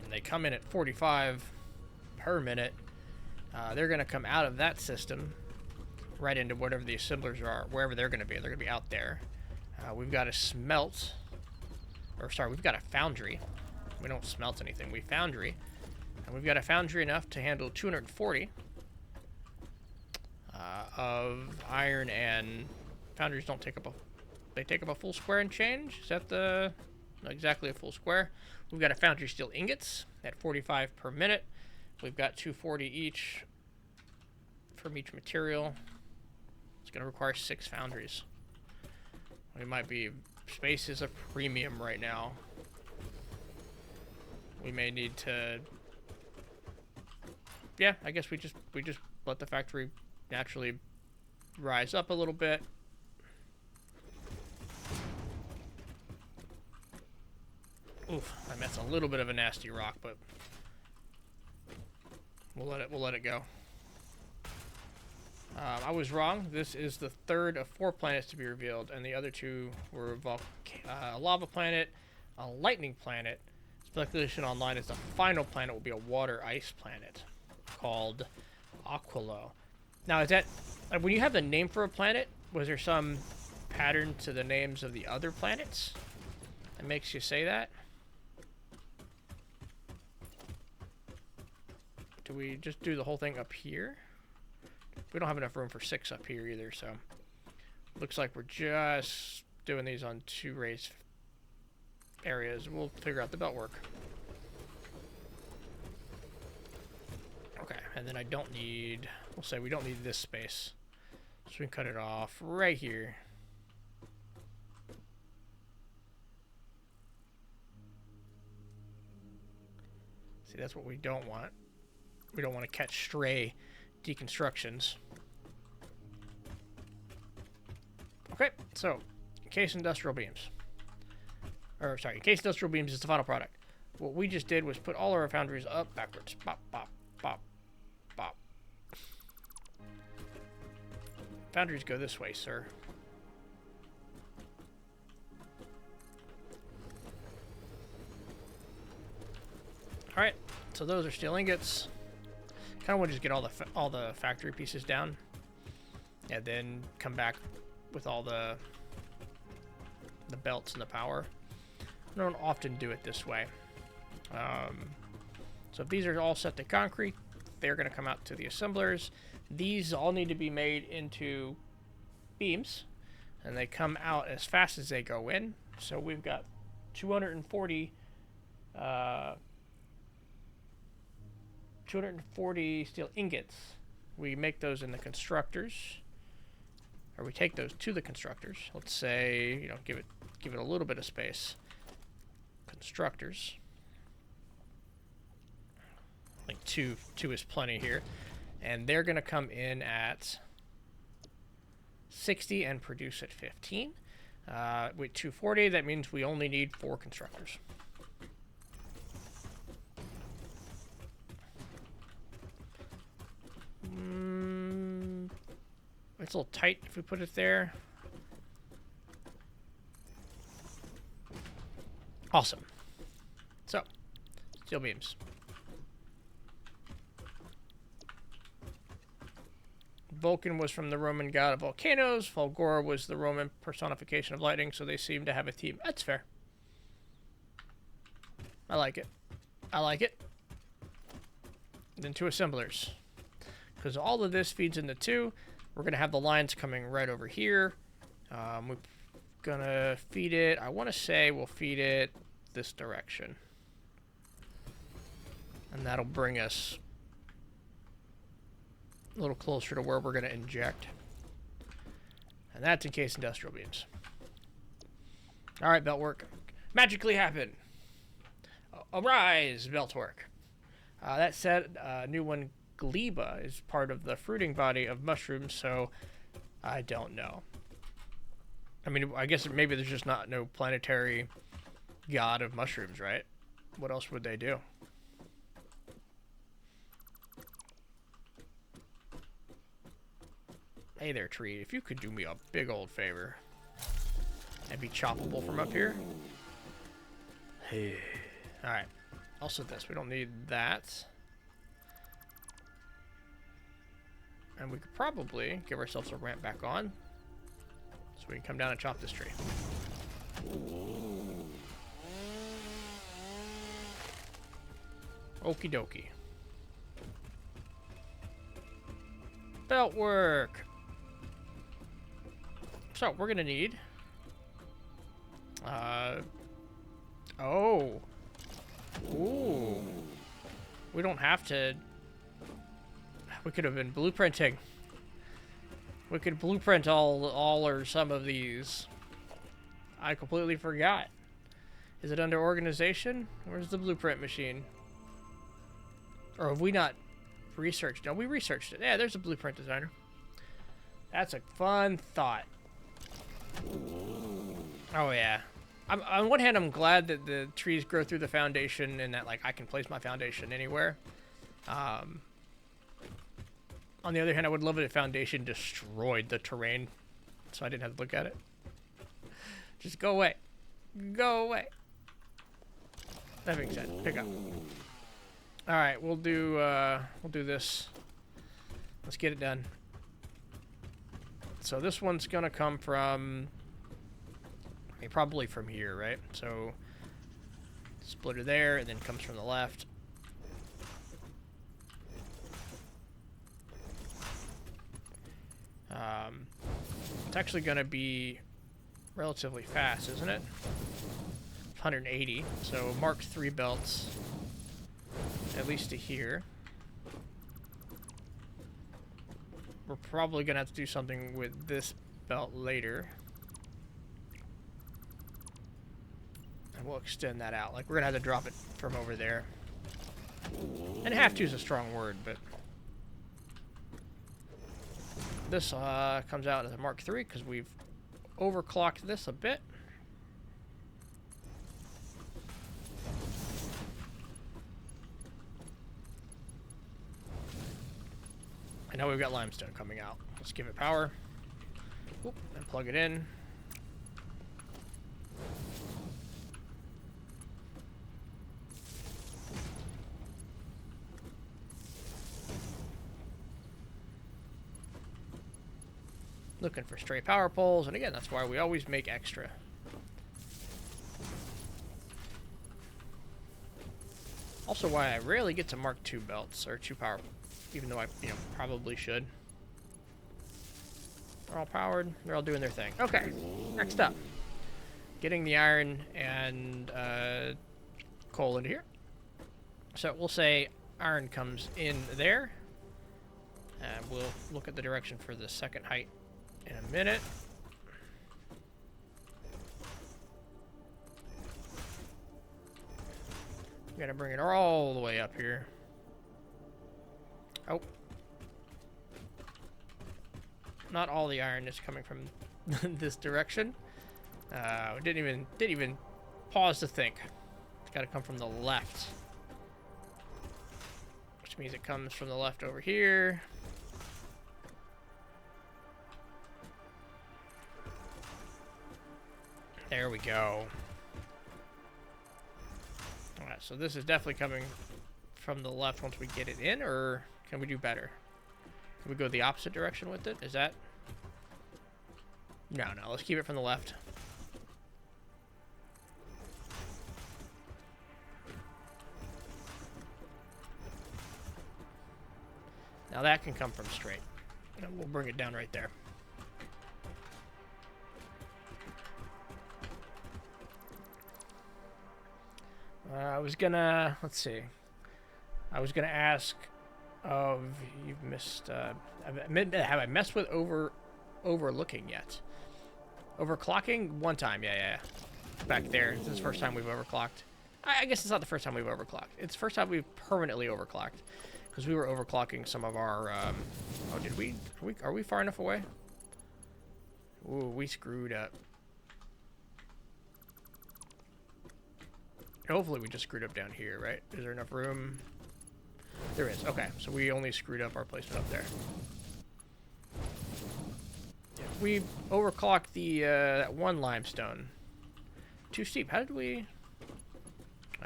And they come in at 45 per minute. They're going to come out of that system right into whatever the assemblers are, wherever they're going to be. They're going to be out there. We've got a smelt, or sorry, we've got a foundry. We don't smelt anything, we foundry. And we've got a foundry enough to handle 240 of iron, and foundries don't take up a, they take up a full square and change. Is that the, not exactly a full square. We've got a foundry steel ingots at 45 per minute. We've got 240 each from each material. It's going to require 6 foundries. We might be, space is a premium right now. We may need to, yeah, I guess we just let the factory naturally rise up a little bit. Oof, I mean, that's a little bit of a nasty rock, but we'll let it go. I was wrong. This is the 3rd of 4 planets to be revealed, and the other 2 were a lava planet, a lightning planet. Speculation online is the final planet will be a water ice planet called Aquilo. Now, is that, when you have the name for a planet, was there some pattern to the names of the other planets that makes you say that? Do we just do the whole thing up here? We don't have enough room for 6 up here either, so looks like we're just doing these on 2 raised areas. We'll figure out the belt work. Okay, and then I don't need, we'll say we don't need this space, so we can cut it off right here. See, that's what we don't want. We don't want to catch stray deconstructions. Okay, so encased industrial beams. Or sorry, encased industrial beams is the final product. What we just did was put all our foundries up backwards. Bop, bop, bop, bop. Foundries go this way, sir. All right, so those are steel ingots. Kind of want to just get all the factory pieces down, and then come back with all the belts and the power. I don't often do it this way. So if these are all set to concrete, they're going to come out to the assemblers. These all need to be made into beams, and they come out as fast as they go in. So we've got 240 steel ingots. We make those in the constructors, or we take those to the constructors. Let's say, you know, give it a little bit of space. Constructors. I think two is plenty here, and they're going to come in at 60 and produce at 15. With 240, that means we only need 4 constructors. It's a little tight if we put it there. Awesome. So, steel beams. Vulcan was from the Roman god of volcanoes. Fulgora was the Roman personification of lightning, so they seem to have a theme. That's fair. I like it. I like it. And then 2 assemblers. Because all of this feeds into 2. We're going to have the lines coming right over here. We're going to feed it. I want to say we'll feed it this direction. And that'll bring us a little closer to where we're going to inject. And that's in case industrial beams. Alright, belt work. Magically happen! Arise, belt work. That said, new one, gleba, is part of the fruiting body of mushrooms, so I don't know. I mean, I guess maybe there's just no planetary god of mushrooms, right? What else would they do? Hey there, tree. If you could do me a big old favor and be choppable from up here. Hey. Alright. Also this. We don't need that. And we could probably give ourselves a ramp back on, so we can come down and chop this tree. Okie dokie. Belt work. So we're gonna need. Oh. Ooh. We don't have to. We could have been blueprinting. We could blueprint all or some of these. I completely forgot. Is it under organization? Where's the blueprint machine? Or have we not researched? No, we researched it. Yeah, there's a blueprint designer. That's a fun thought. Oh yeah. On one hand, I'm glad that the trees grow through the foundation and that like I can place my foundation anywhere. On the other hand, I would love it if foundation destroyed the terrain, so I didn't have to look at it. Just go away. Go away. That makes sense. Pick up. All right, we'll do this. Let's get it done. So this one's gonna come from, I mean, probably from here, right? So splitter there, and then comes from the left. It's actually gonna be relatively fast, isn't it? 180. So Mark III belts, at least to here. We're probably gonna have to do something with this belt later. And we'll extend that out. Like, we're gonna have to drop it from over there. And have to is a strong word, but this comes out as a Mark III because we've overclocked this a bit. And now we've got limestone coming out. Let's give it power. Oop, and plug it in. Looking for stray power poles, and again, that's why we always make extra. Also why I rarely get to Mark II belts, or 2 power, even though I, probably should. They're all powered, they're all doing their thing. Okay, next up. Getting the iron and coal into here. So we'll say iron comes in there. And we'll look at the direction for the second height in a minute. We gotta bring it all the way up here. Oh. Not all the iron is coming from this direction. Didn't even pause to think. It's gotta come from the left. Which means it comes from the left over here. There we go. Alright, so this is definitely coming from the left once we get it in, or can we do better? Can we go the opposite direction with it? Is that... No, let's keep it from the left. Now that can come from straight. And we'll bring it down right there. Let's see. I was gonna ask of, you've missed, have I messed with overlooking yet? Overclocking? One time, yeah. Back there. This is the first time we've overclocked. I guess it's not the first time we've overclocked. It's the first time we've permanently overclocked. Because we were overclocking some of our... oh, did we... Are we far enough away? Ooh, we screwed up. Hopefully we just screwed up down here, right? Is there enough room? There is. Okay, so we only screwed up our placement up there. Yeah, we overclocked the that one limestone. Too steep. How did we...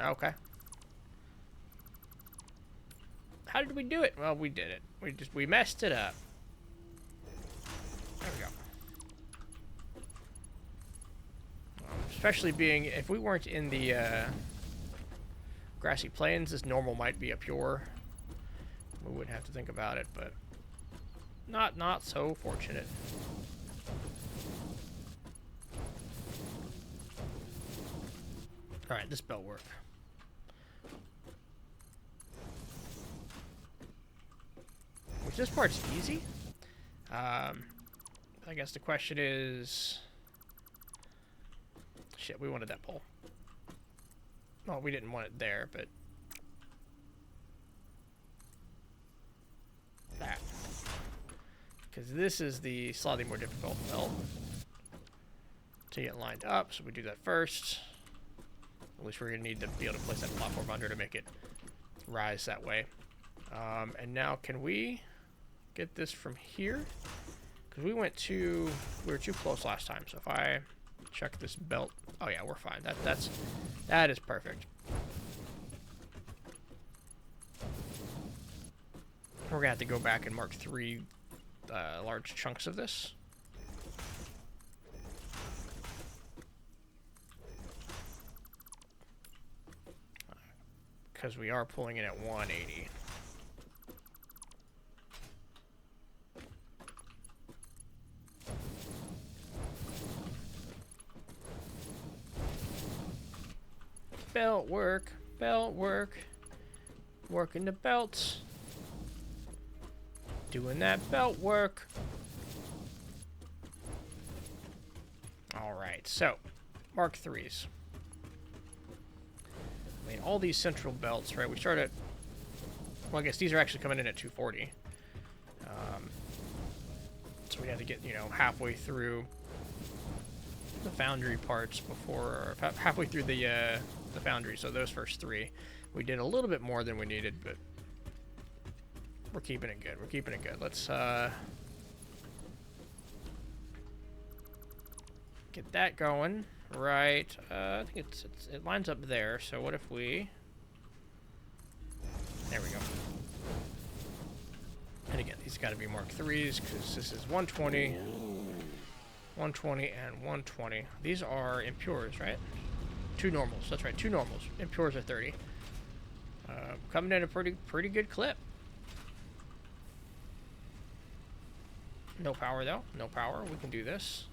Okay. How did we do it? Well, we did it. We messed it up. There we go. Especially being, if we weren't in the grassy plains, this normal might be a pure. We wouldn't have to think about it, but not so fortunate. All right, this belt work. Which this part's easy. I guess the question is, shit, we wanted that pole. Well, we didn't want it there, but that. Because this is the slightly more difficult belt to get lined up, so we do that first. At least we're going to need to be able to place that platform under to make it rise that way. And now, can we get this from here? Because we were too close last time, so if I check this belt, oh yeah, we're fine. That is perfect. We're gonna have to go back and mark 3 large chunks of this. Because we are pulling it at 180. Belt work, working the belts, doing that belt work. All right, so mark 3s. I mean, all these central belts, right? We start at, well, I guess these are actually coming in at 240. So we have to get, halfway through the foundry parts before, or halfway through the foundry. So those first 3, we did a little bit more than we needed, but we're keeping it good. We're keeping it good. Let's get that going. Right. I think it lines up there. So what if we? There we go. And again, these got to be Mark 3s because this is 120, 120, and 120. These are impures, right? 2 normals. That's right, 2 normals. Impures are 30. Coming in a pretty good clip. No power though. No power. We can do this.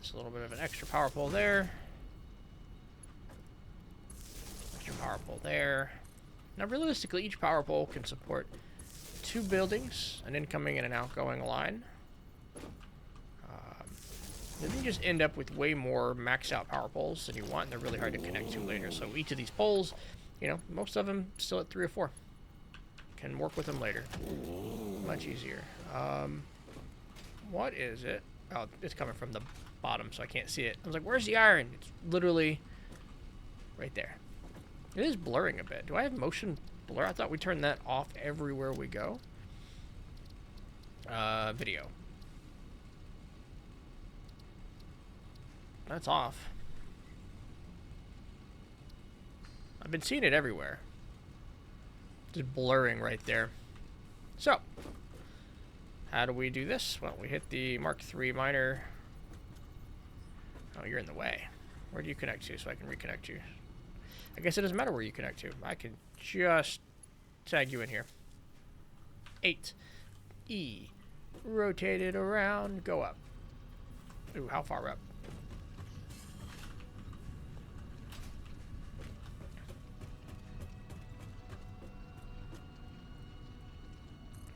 Just a little bit of an extra power pole there. Extra power pole there. Now, realistically, each power pole can support 2 buildings, an incoming and an outgoing line. Then you just end up with way more maxed out power poles than you want, and they're really hard to connect to later. So each of these poles, most of them still at 3 or 4. Can work with them later. Much easier. What is it? Oh, it's coming from the bottom, so I can't see it. I was like, where's the iron? It's literally right there. It is blurring a bit. Do I have motion blur? I thought we turned that off everywhere we go. Video. That's off. I've been seeing it everywhere. Just blurring right there. So, how do we do this? Well, we hit the Mark III miner. Oh, you're in the way. Where do you connect to so I can reconnect you? I guess it doesn't matter where you connect to. I can just tag you in here. 8. E. Rotate it around. Go up. Ooh, how far up?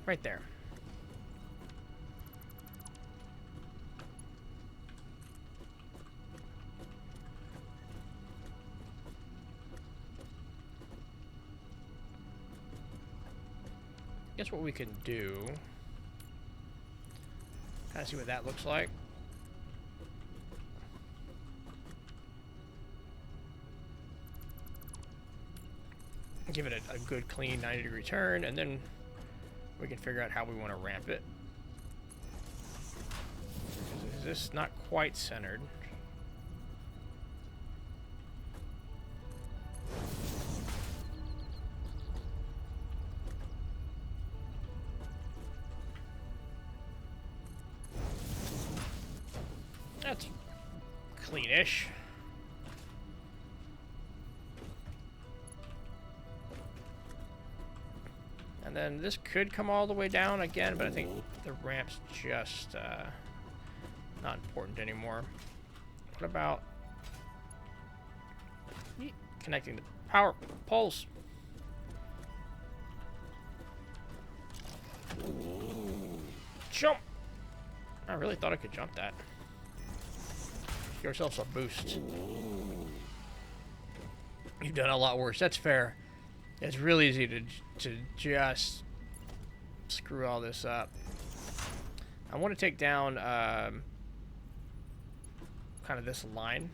Right there. Guess what we can do. Kind of see what that looks like. Give it a good clean 90-degree turn, and then we can figure out how we want to ramp it. Is this not quite centered? That's cleanish. And then this could come all the way down again, but I think the ramp's just not important anymore. What about connecting the power poles? Jump! I really thought I could jump that. Give yourself a boost. You've done a lot worse. That's fair. It's really easy to just screw all this up. I want to take down kind of this line.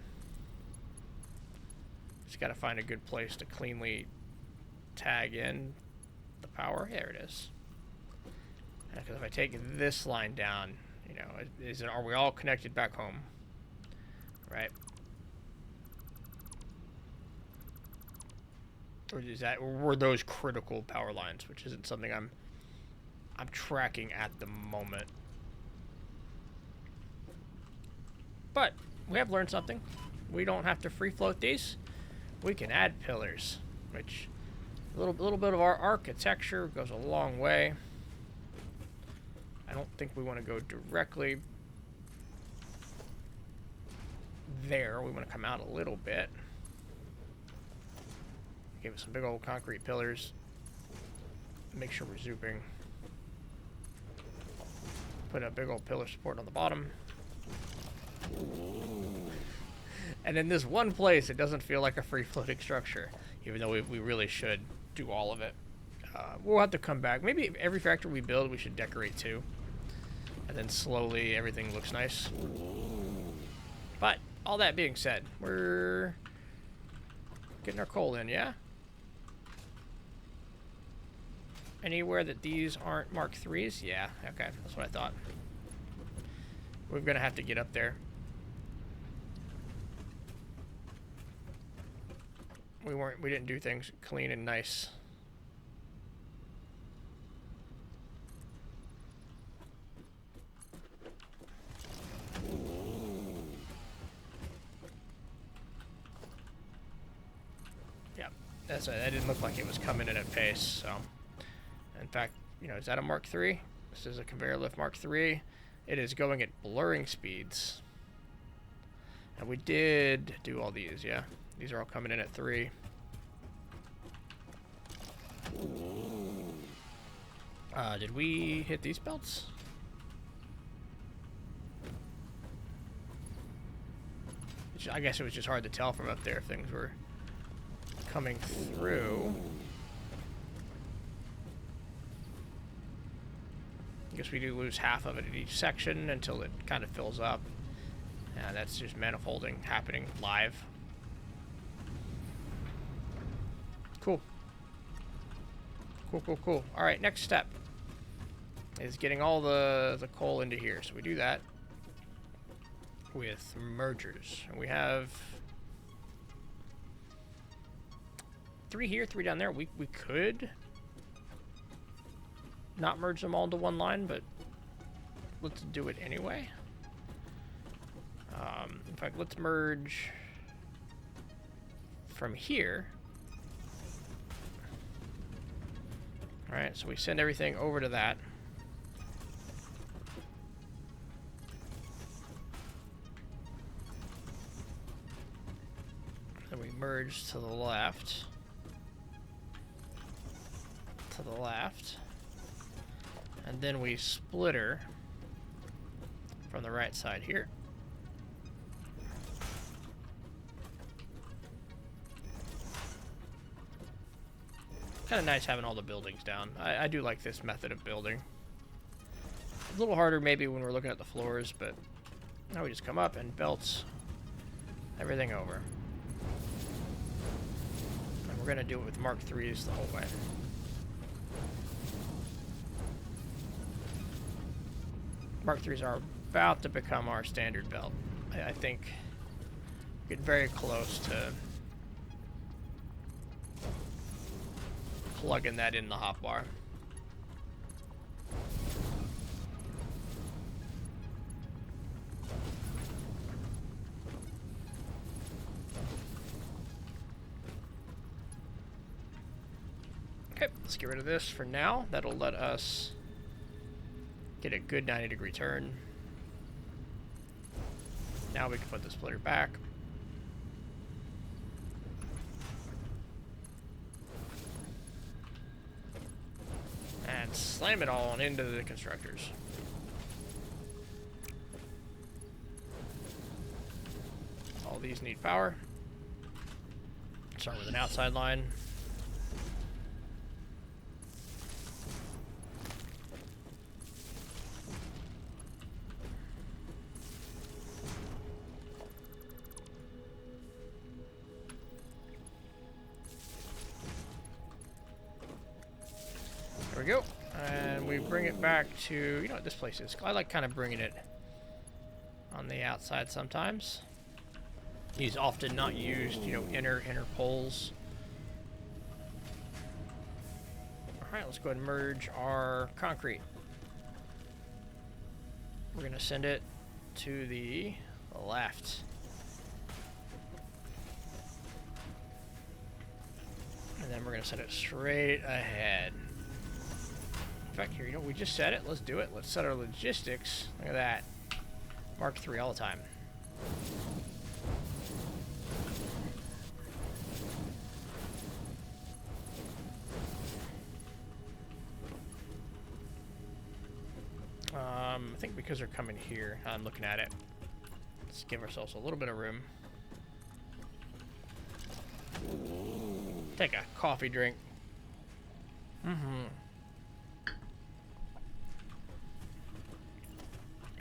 Just got to find a good place to cleanly tag in the power. There it is. Because if I take this line down, you know, are we all connected back home? Right? Or were those critical power lines, which isn't something I'm tracking at the moment. But we have learned something. We don't have to free float these. We can add pillars, which a little bit of our architecture goes a long way. I don't think we want to go directly there. We want to come out a little bit. Give it some big old concrete pillars. Make sure we're zooping. Put a big old pillar support on the bottom. And in this one place, it doesn't feel like a free-floating structure, even though we really should do all of it. We'll have to come back. Maybe every factory we build, we should decorate too. And then slowly, everything looks nice. But, all that being said, we're getting our coal in, yeah? Anywhere that these aren't Mark 3s? Yeah, okay, that's what I thought. We're gonna have to get up there. We didn't do things clean and nice. Yeah, that didn't look like it was coming in at pace, so. In fact, you know, is that a Mark 3? This is a conveyor lift Mark 3. It is going at blurring speeds. And we did do all these, yeah. These are all coming in at 3. Did we hit these belts? I guess it was just hard to tell from up there if things were coming through. I guess we do lose half of it at each section until it kind of fills up. And that's just manifolding happening live. Cool. Cool. All right, next step is getting all the coal into here. So we do that with mergers. And we have 3 here, 3 down there. We could not merge them all into one line, but let's do it anyway. In fact, let's merge from here. All right, so we send everything over to that. merge to the left. To the left. And then we splitter from the right side here. Kind of nice having all the buildings down. I do like this method of building. A little harder maybe when we're looking at the floors, but now we just come up and belts everything over. And we're going to do it with Mark IIIs the whole way. Mark IIIs are about to become our standard belt. I think get very close to plugging that in the hotbar. Okay, let's get rid of this for now. That'll let us get a good 90-degree turn. Now we can put the splitter back. And slam it all on into the constructors. All these need power. Start with an outside line. There we go. And we bring it back to, you know what this place is. I like kind of bringing it on the outside sometimes. These often not used, you know, inner poles. Alright, let's go ahead and merge our concrete. We're going to send it to the left. And then we're going to send it straight ahead. In fact, here, you know, we just set it. Let's do it. Let's set our logistics. Look at that. Mark III all the time. I think because they're coming here, I'm looking at it. Let's give ourselves a little bit of room. Take a coffee drink.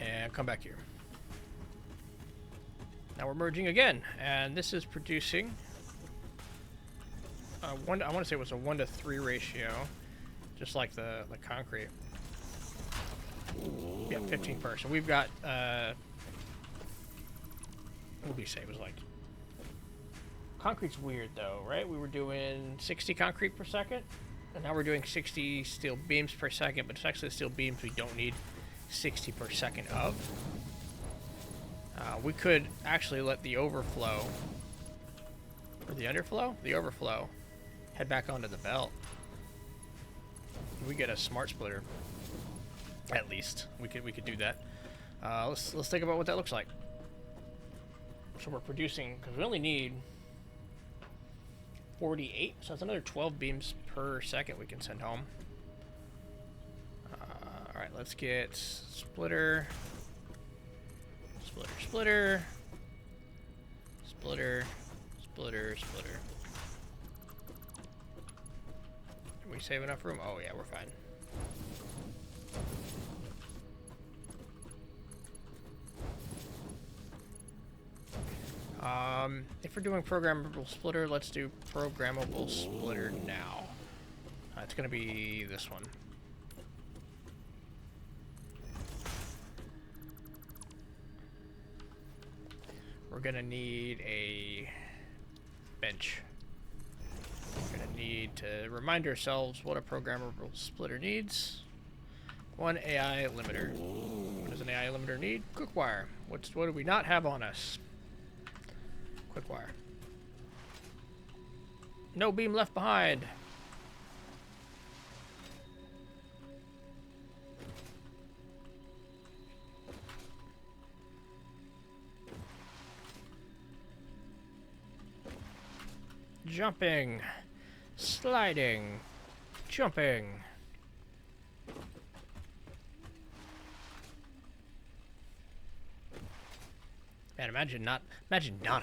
And come back here. Now we're merging again, and this is producing I want to say it was a 1-to-3 ratio, just like the concrete. Yeah, 15 per. So we've got what did we say it was like? Concrete's weird though, right? We were doing 60 concrete per second, and now we're doing 60 steel beams per second, but it's actually the steel beams we don't need 60 per second of. We could actually let the overflow, or the underflow? The overflow, head back onto the belt. We get a smart splitter. At least we could do that. Let's think about what that looks like. So we're producing, because we only need 48, so that's another 12 beams per second we can send home. All right, let's get splitter, splitter, splitter, splitter, splitter, splitter. Did we save enough room? Oh yeah, we're fine. If we're doing programmable splitter, let's do programmable splitter now. It's going to be this one. We're going to need a bench. We're going to need to remind ourselves what a programmable splitter needs. One AI limiter. What does an AI limiter need? Quick wire. What do we not have on us? Quick wire. No beam left behind. Jumping. Sliding. Jumping. Man, imagine not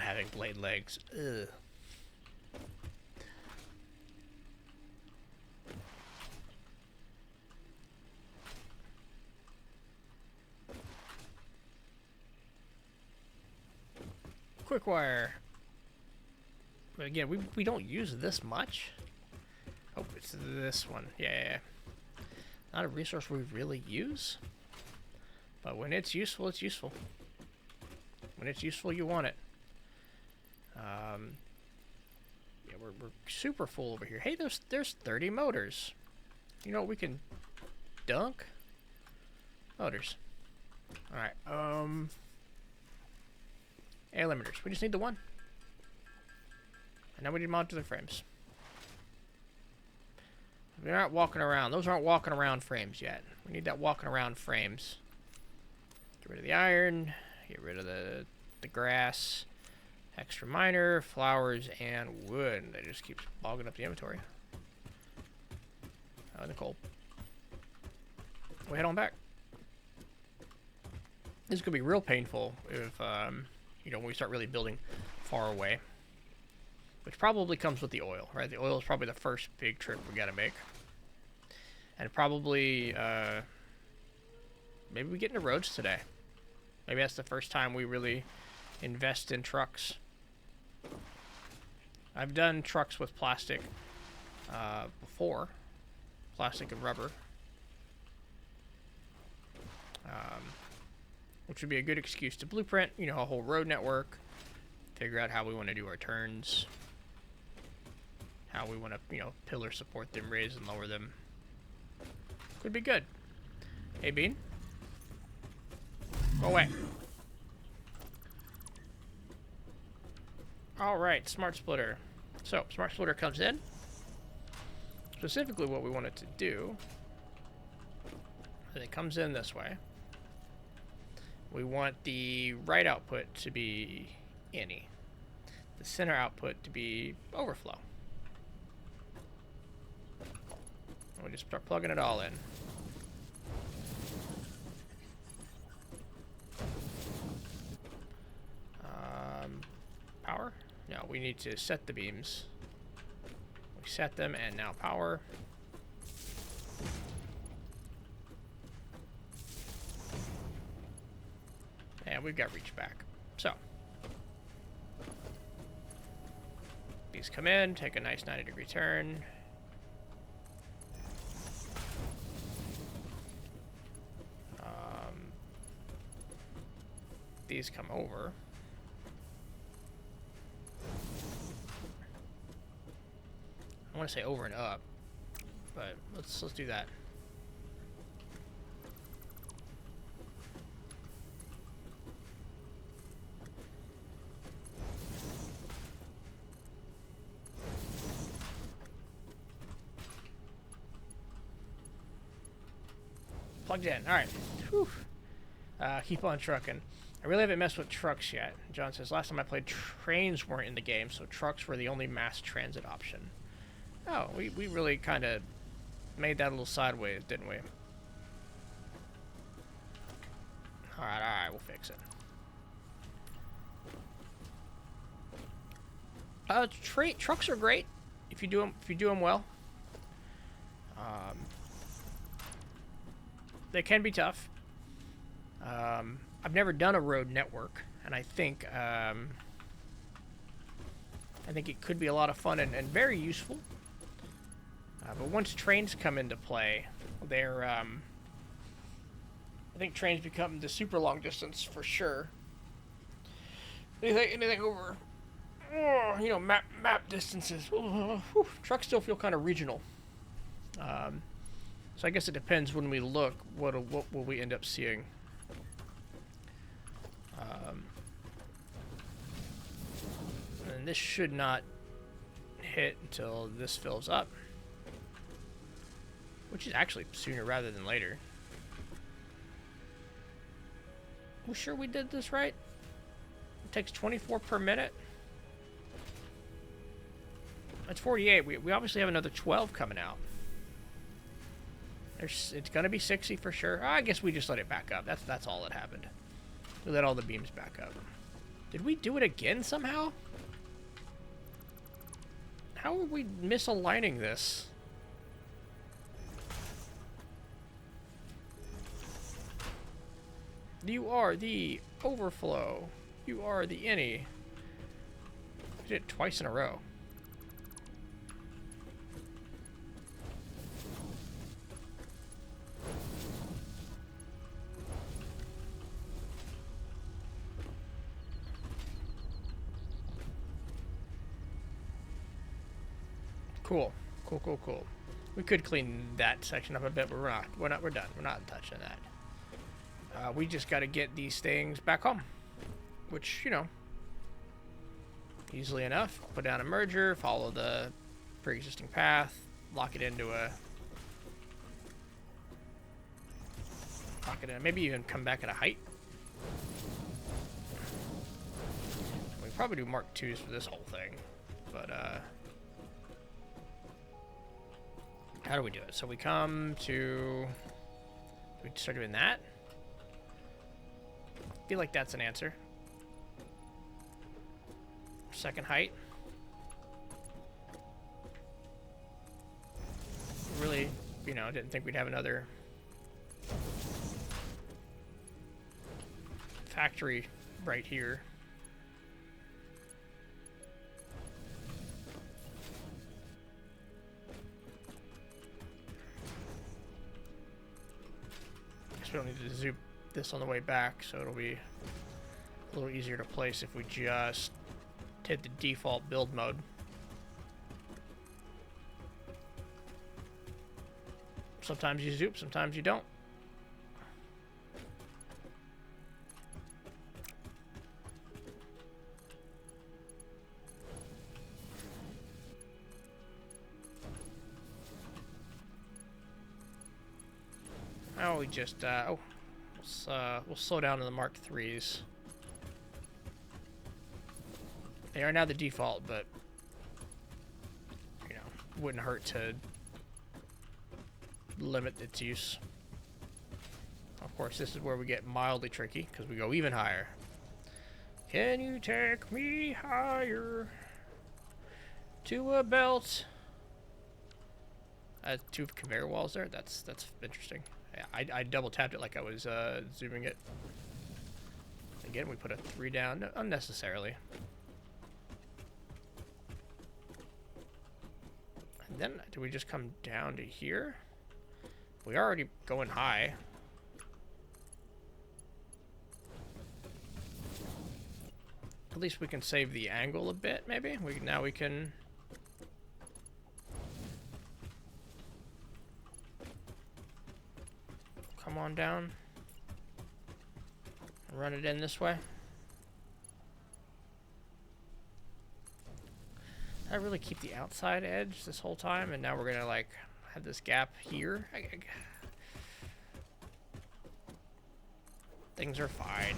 having blade legs. Ugh. Quick wire. But again, we don't use this much. Oh, it's this one. Yeah. Not a resource we really use. But when it's useful, it's useful. When it's useful, you want it. Yeah, we're super full over here. Hey, there's 30 motors. You know what we can dunk? Motors. All right. Air limiters. We just need the one. And now we need modular frames. We aren't walking around. Those aren't walking around frames yet. We need that walking around frames. Get rid of the iron. Get rid of the grass. Extra miner, flowers, and wood. That just keeps bogging up the inventory. Oh, and the coal. We head on back. This is gonna be real painful if you know, when we start really building far away. Which probably comes with the oil, right? The oil is probably the first big trip we gotta make. And probably, maybe we get into roads today. Maybe that's the first time we really invest in trucks. I've done trucks with plastic before. Plastic and rubber. Which would be a good excuse to blueprint, you know, a whole road network. Figure out how we want to do our turns. How we want to, you know, pillar support them, raise and lower them. Could be good. Hey, Bean. Go away. Alright, Smart Splitter. So, Smart Splitter comes in. Specifically what we want it to do. It comes in this way. We want the right output to be any. The center output to be overflow. And we just start plugging it all in. Power? No, we need to set the beams. We set them and now power. And we've got reach back. So. These come in, take a nice 90-degree turn. These come over. I want to say over and up, but let's do that. Plugged in. All right. Whew. Keep on trucking. I really haven't messed with trucks yet. John says, last time I played, trains weren't in the game, so trucks were the only mass transit option. Oh, we really kind of made that a little sideways, didn't we? Alright, we'll fix it. Trucks are great if you do them well. They can be tough. I've never done a road network, and I think it could be a lot of fun and very useful. But once trains come into play, they're I think trains become the super long distance for sure. Anything over, you know, map distances. Trucks still feel kind of regional. So I guess it depends when we look. What will we end up seeing? And this should not hit until this fills up, which is actually sooner rather than later. We sure we did this right? It takes 24 per minute. It's 48. We obviously have another 12 coming out. It's gonna be 60 for sure. I guess we just let it back up. That's all that happened. We let all the beams back up. Did we do it again somehow? How are we misaligning this? You are the overflow. You are the innie. We did it twice in a row. Cool. Cool, cool, cool. We could clean that section up a bit, but we're not. We're done. We're not touching that. We just got to get these things back home, which, you know, easily enough. Put down a merger, follow the pre-existing path, lock it into a... Lock it in. Maybe even come back at a height. We probably do Mark IIs for this whole thing, but, how do we do it? So we come to... We start doing that. I feel like that's an answer. Second height. Really, you know, didn't think we'd have another factory right here. Guess we don't need to zoom this on the way back, so it'll be a little easier to place if we just hit the default build mode. Sometimes you zoom, sometimes you don't. Oh, we just we'll slow down to the Mark IIIs. They are now the default, but you know, wouldn't hurt to limit its use. Of course, this is where we get mildly tricky because we go even higher. Can you take me higher to a belt? Two conveyor walls there. That's interesting. Yeah, I double tapped it like I was zooming it. Again, we put a 3 down unnecessarily. And then do we just come down to here? We're already going high. At least we can save the angle a bit, maybe. Now we can... Come on down. Run it in this way. I really keep the outside edge this whole time, and now we're gonna like have this gap here. Things are fine.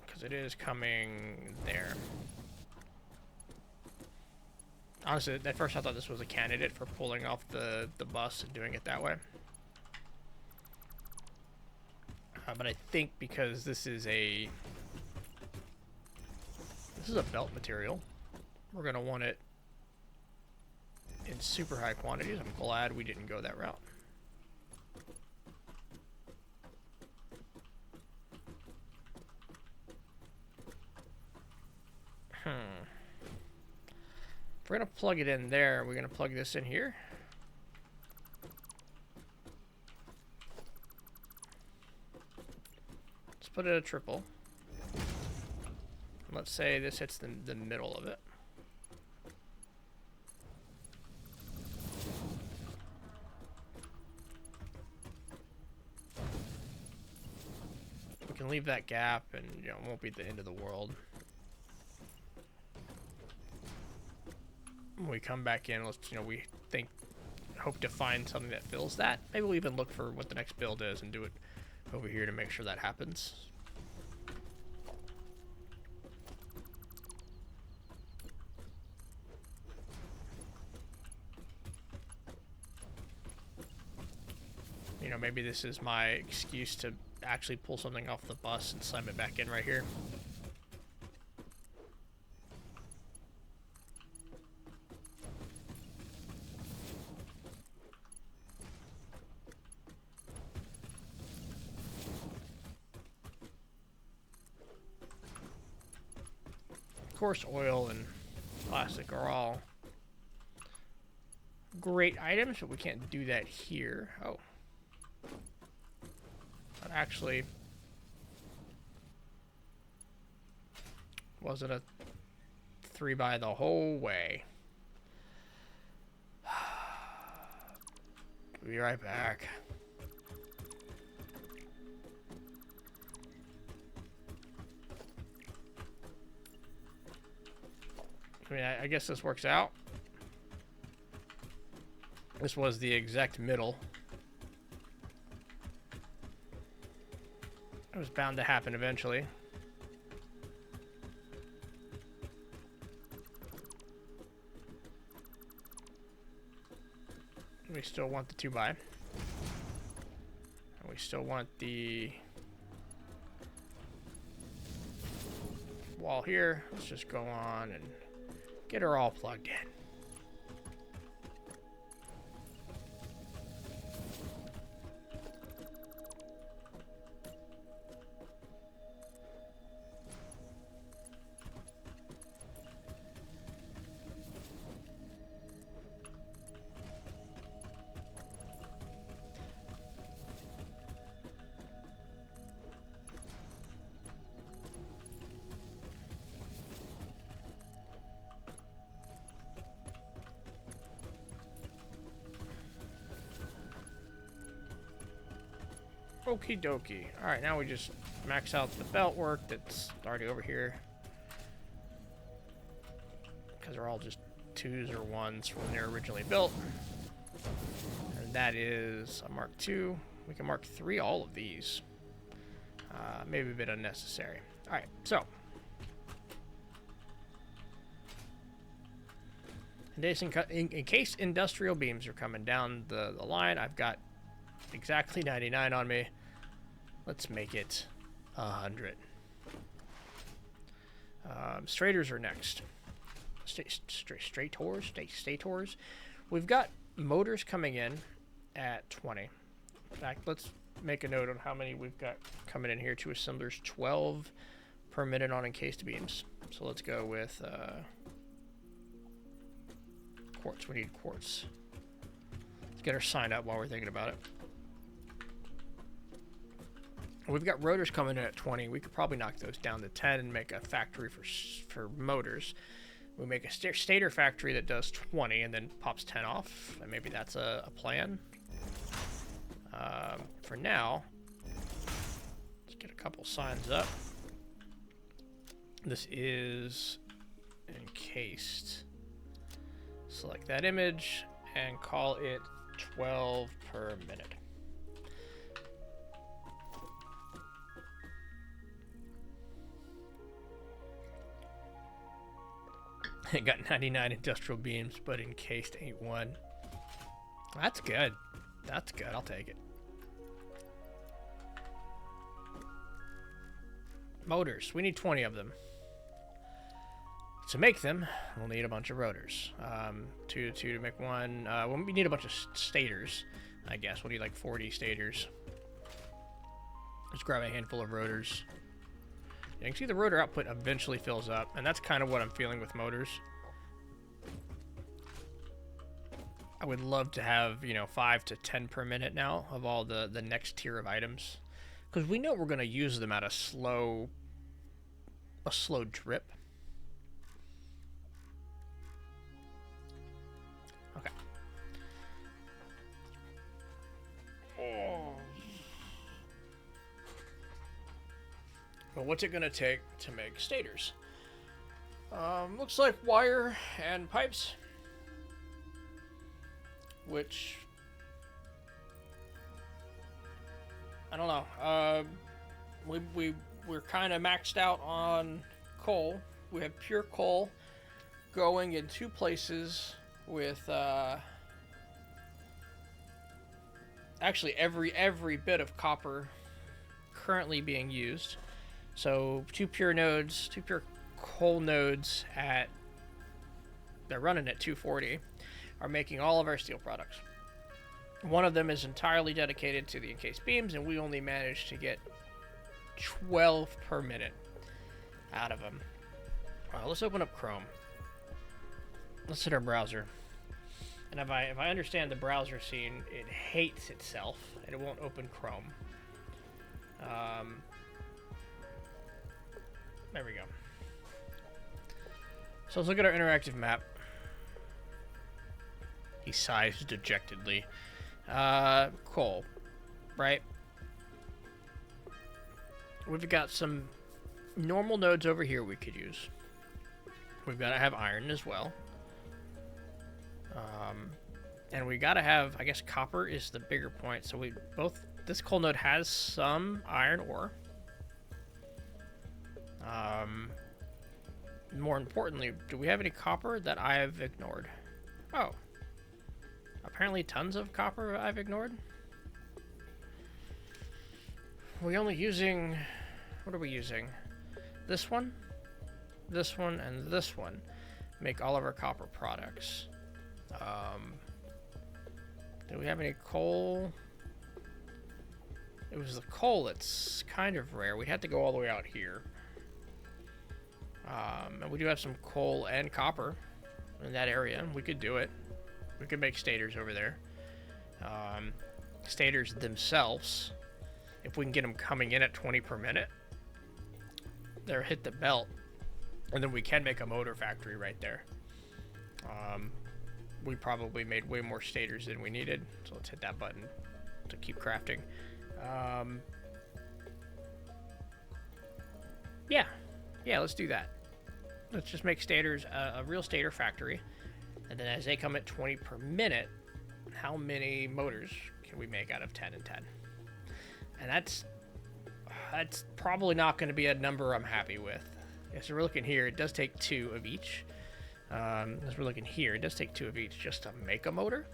Because it is coming there. Honestly, at first I thought this was a candidate for pulling off the bus and doing it that way. But I think because this is a belt material, we're going to want it in super high quantities. I'm glad we didn't go that route. If we're going to plug it in there, we're going to plug this in here. Let's put it a triple. Let's say this hits the middle of it. We can leave that gap and, you know, it won't be the end of the world. When we come back in, let's, you know, we hope to find something that fills that. Maybe we'll even look for what the next build is and do it over here to make sure that happens. you know, maybe this is my excuse to actually pull something off the bus and slam it back in right here. Of course, oil and plastic are all great items, but we can't do that here. Oh. That actually wasn't a 3x the whole way. Be right back. I mean, I guess this works out. This was the exact middle. It was bound to happen eventually. We still want the 2x. And we still want the wall here. Let's just go on and get her all plugged in. Okie dokie. Alright, now we just max out the belt work that's already over here. Because they're all just 2s or 1s from when they were originally built. And that is a Mark II. We can Mark III all of these. Maybe a bit unnecessary. Alright, so. In case industrial beams are coming down the line, I've got exactly 99 on me. Let's make it 100. Straighters are next. Stators. We've got motors coming in at 20. In fact, let's make a note on how many we've got coming in here. 2 assemblers, 12 per minute on encased beams. So let's go with quartz. We need quartz. Let's get her signed up while we're thinking about it. We've got rotors coming in at 20. We could probably knock those down to 10 and make a factory for motors. We make a stator factory that does 20 and then pops 10 off. And maybe that's a plan. For now, let's get a couple signs up. This is encased. Select that image and call it 12 per minute. It got 99 industrial beams, but encased ain't one. That's good. That's good. I'll take it. Motors. We need 20 of them. To make them, we'll need a bunch of rotors. Two to make one. We need a bunch of stators, I guess. We'll need like 40 stators. Let's grab a handful of rotors. You can see the rotor output eventually fills up, and that's kind of what I'm feeling with motors. I would love to have, 5 to 10 per minute now of all the next tier of items, because we know we're going to use them at a slow drip. Okay. Well, what's it going to take to make stators? Looks like wire and pipes, which I don't know. We're kind of maxed out on coal. We have pure coal going in 2 places with actually every bit of copper currently being used. So two pure coal nodes they're running at 240 are making all of our steel products. One of them is entirely dedicated to the encased beams, and we only managed to get 12 per minute out of them. Let's open up Chrome. Let's hit our browser. And if I understand the browser scene, it hates itself and it won't open Chrome. There we go. So let's look at our interactive map. He sighs dejectedly. Coal, right? We've got some normal nodes over here we could use. We've got to have iron as well. And we got to have, I guess copper is the bigger point. So this coal node has some iron ore. More importantly, do we have any copper that I've ignored? Oh. Apparently tons of copper I've ignored. We're only using... What are we using? This one, and this one make all of our copper products. Do we have any coal? It was the coal that's kind of rare. We'd have to go all the way out here. And we do have some coal and copper in that area. We could do it. We could make stators over there. Stators themselves, if we can get them coming in at 20 per minute, they'll hit the belt. And then we can make a motor factory right there. We probably made way more stators than we needed. So let's hit that button to keep crafting. Yeah, let's do that. Let's just make stators, a real stator factory. And then as they come at 20 per minute, how many motors can we make out of 10 and 10? And that's probably not going to be a number I'm happy with. As we're looking here, it does take 2 of each. As we're looking here, it does take 2 of each just to make a motor.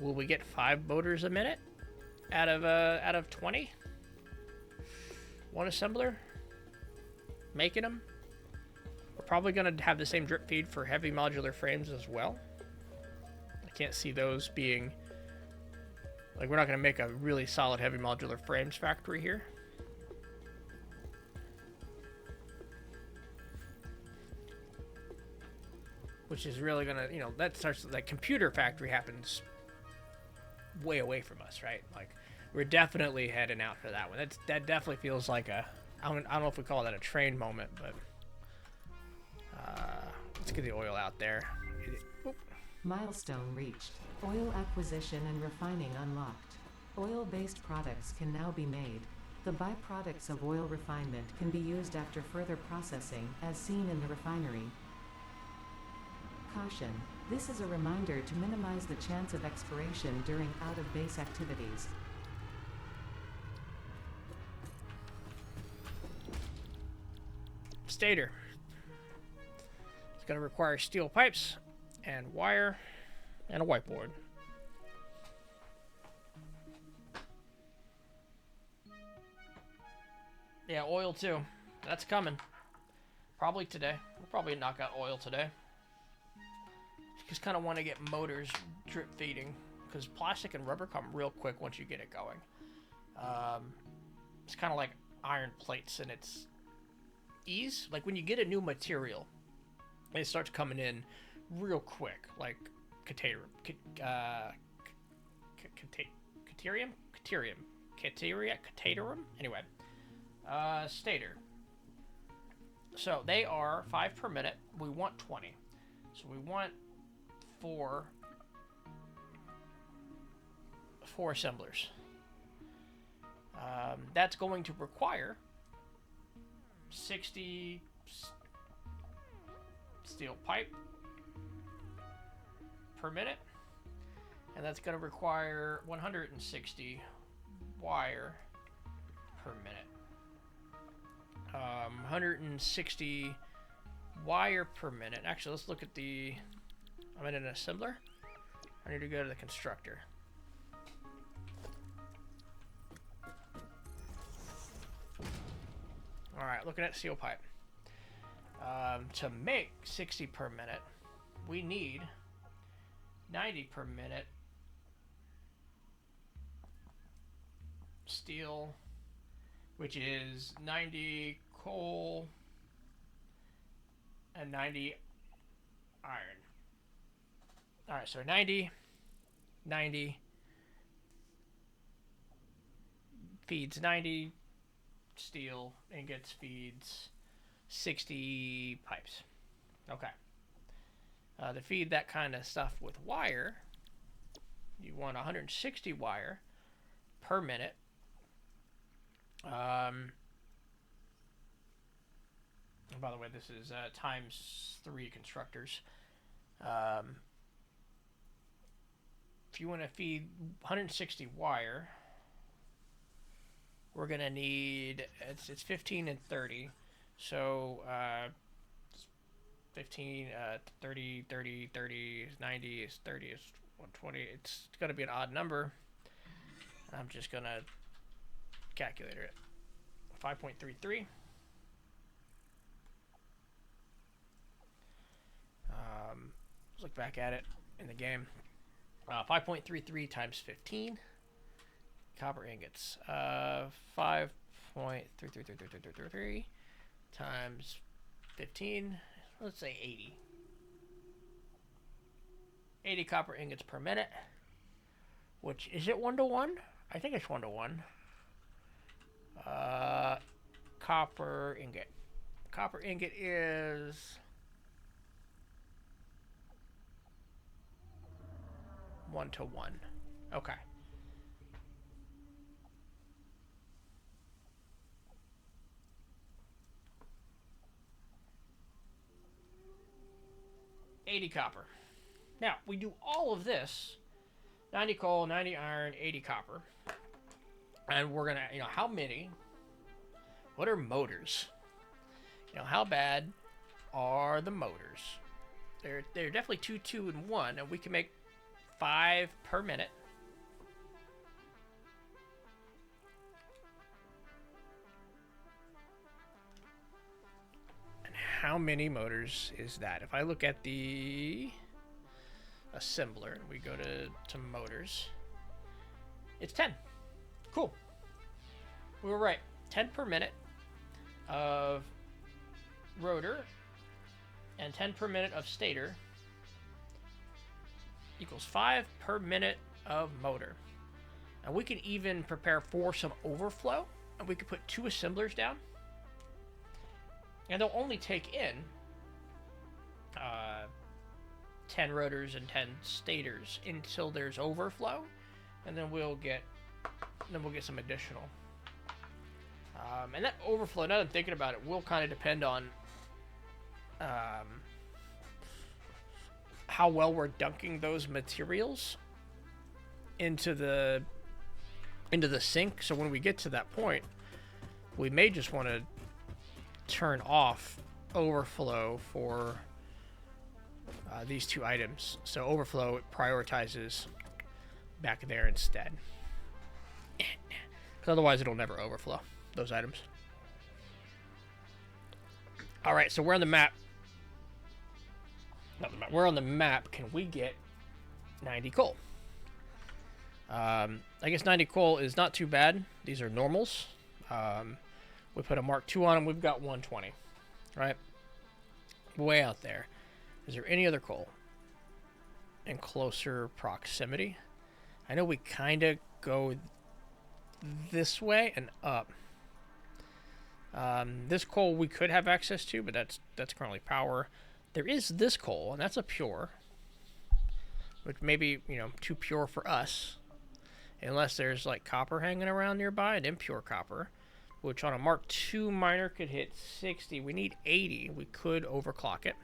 Will we get 5 motors a minute out of 20? One assembler making them. We're probably going to have the same drip feed for heavy modular frames as well. I can't see those being... Like, we're not going to make a really solid heavy modular frames factory here. Which is really going to, that computer factory happens way away from us, right? Like, we're definitely heading out for that one. That definitely feels like I don't know if we call that a train moment, but let's get the oil out there. Milestone reached. Oil acquisition and refining unlocked. Oil-based products can now be made. The byproducts of oil refinement can be used after further processing, as seen in the refinery. Caution. This is a reminder to minimize the chance of expiration during out-of-base activities. Stator. It's going to require steel pipes and wire and a whiteboard. Yeah, oil too. That's coming. Probably today. We'll probably knock out oil today. Just kind of want to get motors drip feeding, because plastic and rubber come real quick once you get it going. It's kind of like iron plates in its ease. Like when you get a new material, it starts coming in real quick, like Caterium. Anyway, stator. So they are 5 per minute. We want 20. So we want four assemblers. That's going to require 60 steel pipe per minute, and that's going to require 160 wire per minute. 160 wire per minute. Actually, let's look at the... I'm in an assembler. I need to go to the constructor. Alright, looking at steel pipe. To make 60 per minute, we need 90 per minute steel, which is 90 coal and 90 iron. Alright, so 90 feeds 90 steel, ingots feeds 60 pipes. Okay. To feed that kind of stuff with wire, you want 160 wire per minute. And by the way, this is times 3 constructors. If you want to feed 160 wire, we're going to need, it's 15 and 30. So 15, 30, 30, 30, 90 is 30 is 120. It's going to be an odd number. I'm just going to calculate it. 5.33. Let's look back at it in the game. 5.33 times 15 copper ingots. 5.33 times 15. Let's say 80. 80 copper ingots per minute. Which, is it 1-to-1? I think it's 1-to-1. Copper ingot. Copper ingot is 1-to-1. Okay. $80 copper. Now, we do all of this. 90 coal, 90 iron, 80 copper. And we're going to, how many? What are motors? How bad are the motors? They're definitely 2, 2, and 1. And we can make 5 per minute. And how many motors is that? If I look at the assembler, we go to motors. It's 10. Cool. We were right. 10 per minute of rotor and 10 per minute of stator equals 5 per minute of motor. And we can even prepare for some overflow, and we could put 2 assemblers down, and they'll only take in 10 rotors and 10 stators until there's overflow, and then we'll get some additional. And that overflow, now that I'm thinking about it, will kind of depend on how well we're dunking those materials into the sink. So when we get to that point, we may just want to turn off overflow for these 2 items. So overflow prioritizes back there instead. Because otherwise it'll never overflow, those items. Alright, so we're on the map. Not the map. We're on the map. Can we get 90 coal? I guess 90 coal is not too bad. These are normals. We put a Mark II on them. We've got 120. Right? Way out there. Is there any other coal in closer proximity? I know we kind of go this way and up. This coal we could have access to, but that's currently power. There is this coal, and that's a pure, which may be, too pure for us, unless there's like copper hanging around nearby, an impure copper, which on a Mark II miner could hit 60. We need 80. We could overclock it.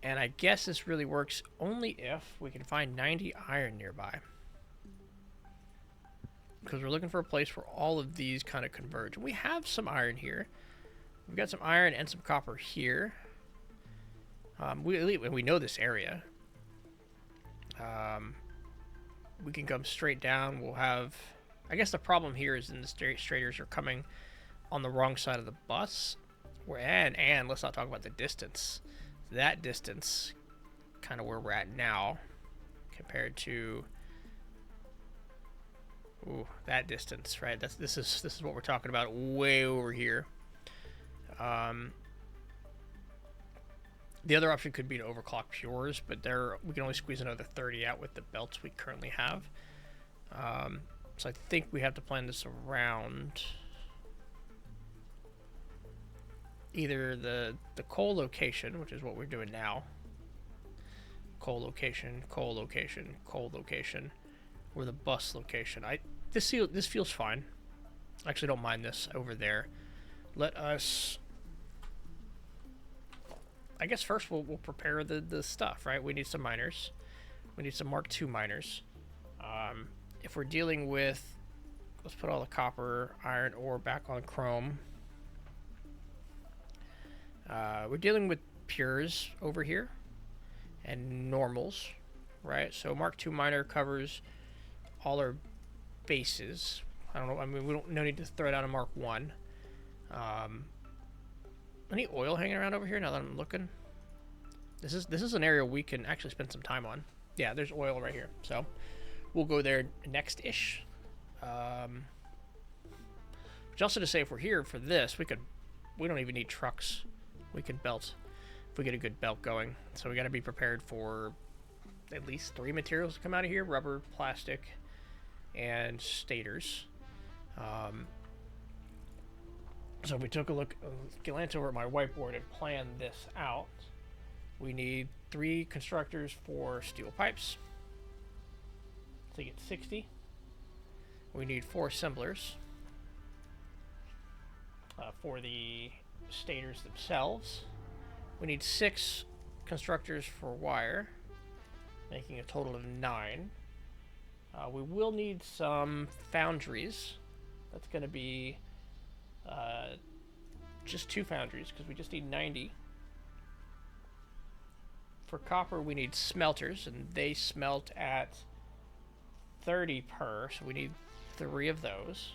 And I guess this really works only if we can find 90 iron nearby. Because we're looking for a place where all of these kind of converge. We have some iron here. We've got some iron and some copper here. We know this area. We can come straight down. We'll have... I guess the problem here is in the straters are coming on the wrong side of the bus. And let's not talk about the distance. That distance, kind of where we're at now, compared to that distance, right? This is what we're talking about, way over here. The other option could be to overclock Pures, but we can only squeeze another 30 out with the belts we currently have. So I think we have to plan this around either the coal location, which is what we're doing now. Coal location, coal location, coal location, or the bus location. This feels fine. I actually don't mind this over there. Let us... I guess first we'll prepare the stuff, right? We need some miners. We need some Mark II miners. If we're dealing with... Let's put all the copper, iron ore back on chrome. We're dealing with pures over here. And normals, right? So Mark II miner covers all our bases. I don't know. I mean, no need to throw down a Mark I. Any oil hanging around over here now that I'm looking? This is an area we can actually spend some time on. Yeah, there's oil right here. So we'll go there next-ish. Which also to say, if we're here for this, we don't even need trucks. We can belt if we get a good belt going. So we got to be prepared for at least 3 materials to come out of here: rubber, plastic, and stators. So if we took a look, glance over at my whiteboard and plan this out, we need 3 constructors for steel pipes to get 60. We need 4 assemblers for the stators themselves. We need 6 constructors for wire, making a total of 9. We will need some foundries. That's going to be just 2 foundries, because we just need 90. For copper, we need smelters, and they smelt at 30 per, so we need 3 of those.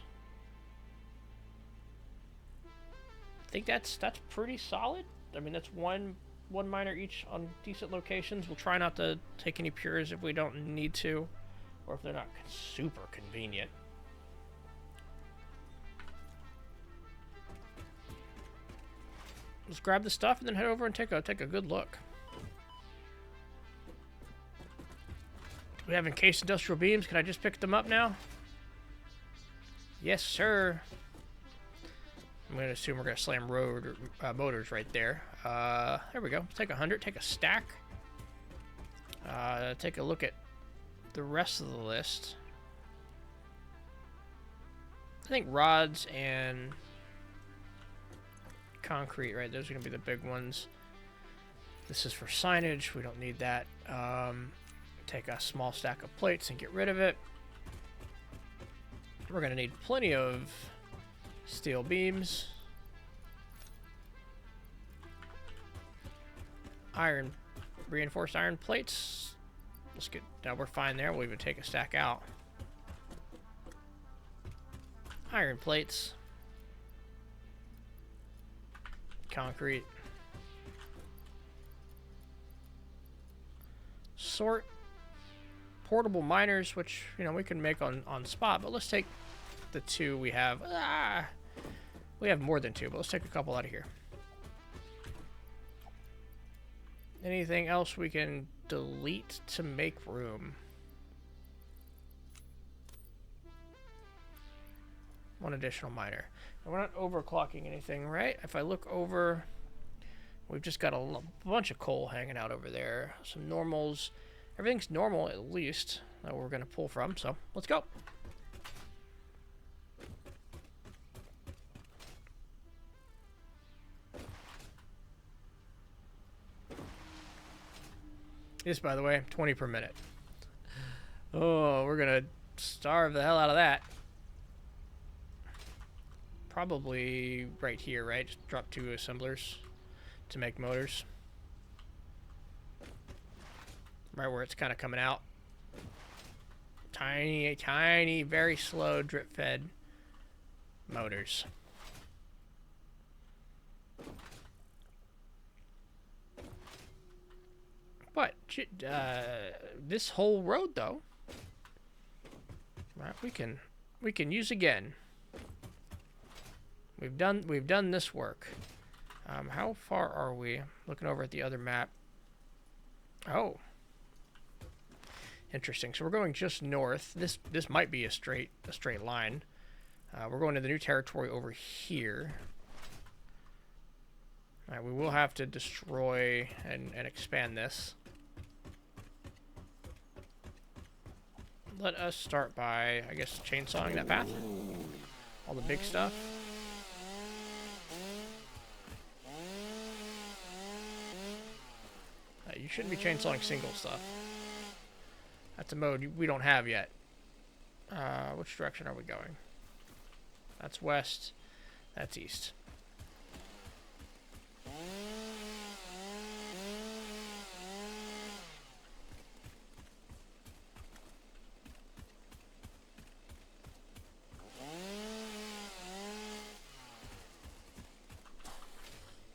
I think that's pretty solid. I mean, that's one miner each on decent locations. We'll try not to take any pures if we don't need to, or if they're not super convenient. Let's grab the stuff and then head over and take a good look. Do we have encased industrial beams? Can I just pick them up now? Yes, sir. I'm going to assume we're going to slam motors right there. There we go. Take 100. Take a stack. Take a look at the rest of the list. I think rods and concrete, right? Those are going to be the big ones. This is for signage. We don't need that. Take a small stack of plates and get rid of it. We're going to need plenty of steel beams. Reinforced iron plates. Let's get, now we're fine there. We'll even take a stack out. Iron plates. Concrete. Sort. Portable miners, which, you know, we can make on spot, but let's take the 2 we have. We have more than 2, but let's take a couple out of here. Anything else we can delete to make room? 1 additional miner. And we're not overclocking anything, right? If I look over, we've just got a bunch of coal hanging out over there. Some normals. Everything's normal, at least, that we're going to pull from, so let's go. This, by the way, 20 per minute. Oh, we're going to starve the hell out of that. Probably right here, right? Just drop 2 assemblers to make motors. Right where it's kind of coming out. Tiny, tiny, very slow drip-fed motors. But this whole road, though, right, we can use again. We've done this work. How far are we? Looking over at the other map. Oh, interesting. So we're going just north. This might be a straight line. We're going to the new territory over here. All right, we will have to destroy and expand this. Let us start by, I guess, chainsawing that path. All the big stuff. You shouldn't be chainsawing single stuff. That's a mode we don't have yet. Which direction are we going? That's west. That's east.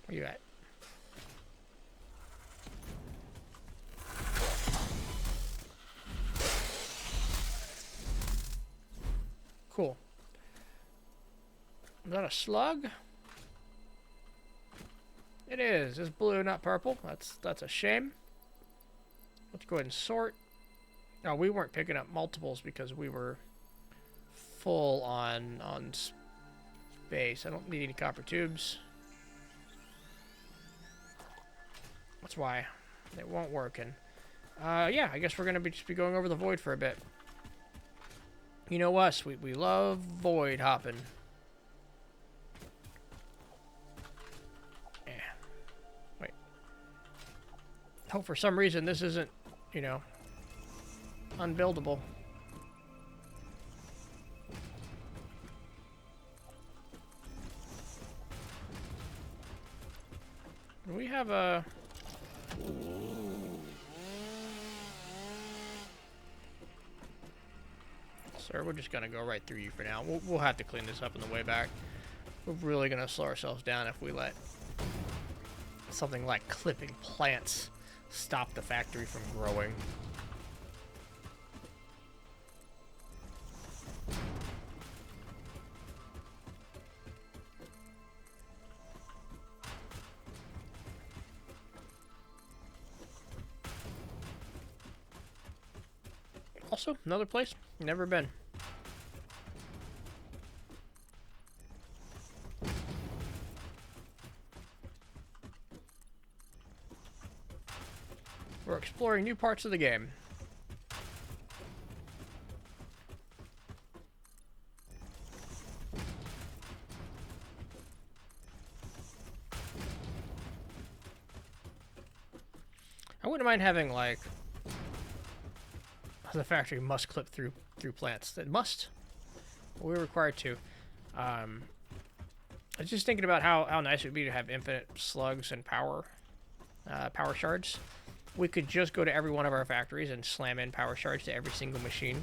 Where you at? Cool. Is that a slug? It is. It's blue, not purple. That's a shame. Let's go ahead and sort. Oh, we weren't picking up multiples because we were full on space. I don't need any copper tubes. That's why they won't work. And yeah, I guess we're gonna just be going over the void for a bit. You know us, we love void hopping. Yeah. Wait. Oh, for some reason this isn't, you know, unbuildable. We have a... Sir, we're just gonna go right through you for now. We'll have to clean this up on the way back. We're really gonna slow ourselves down if we let something like clipping plants stop the factory from growing. Also, another place, never been. We're exploring new parts of the game. I wouldn't mind having, like, the factory must clip through plants. It must. We're required to. I was just thinking about how nice it would be to have infinite slugs and power shards. We could just go to every one of our factories and slam in power shards to every single machine,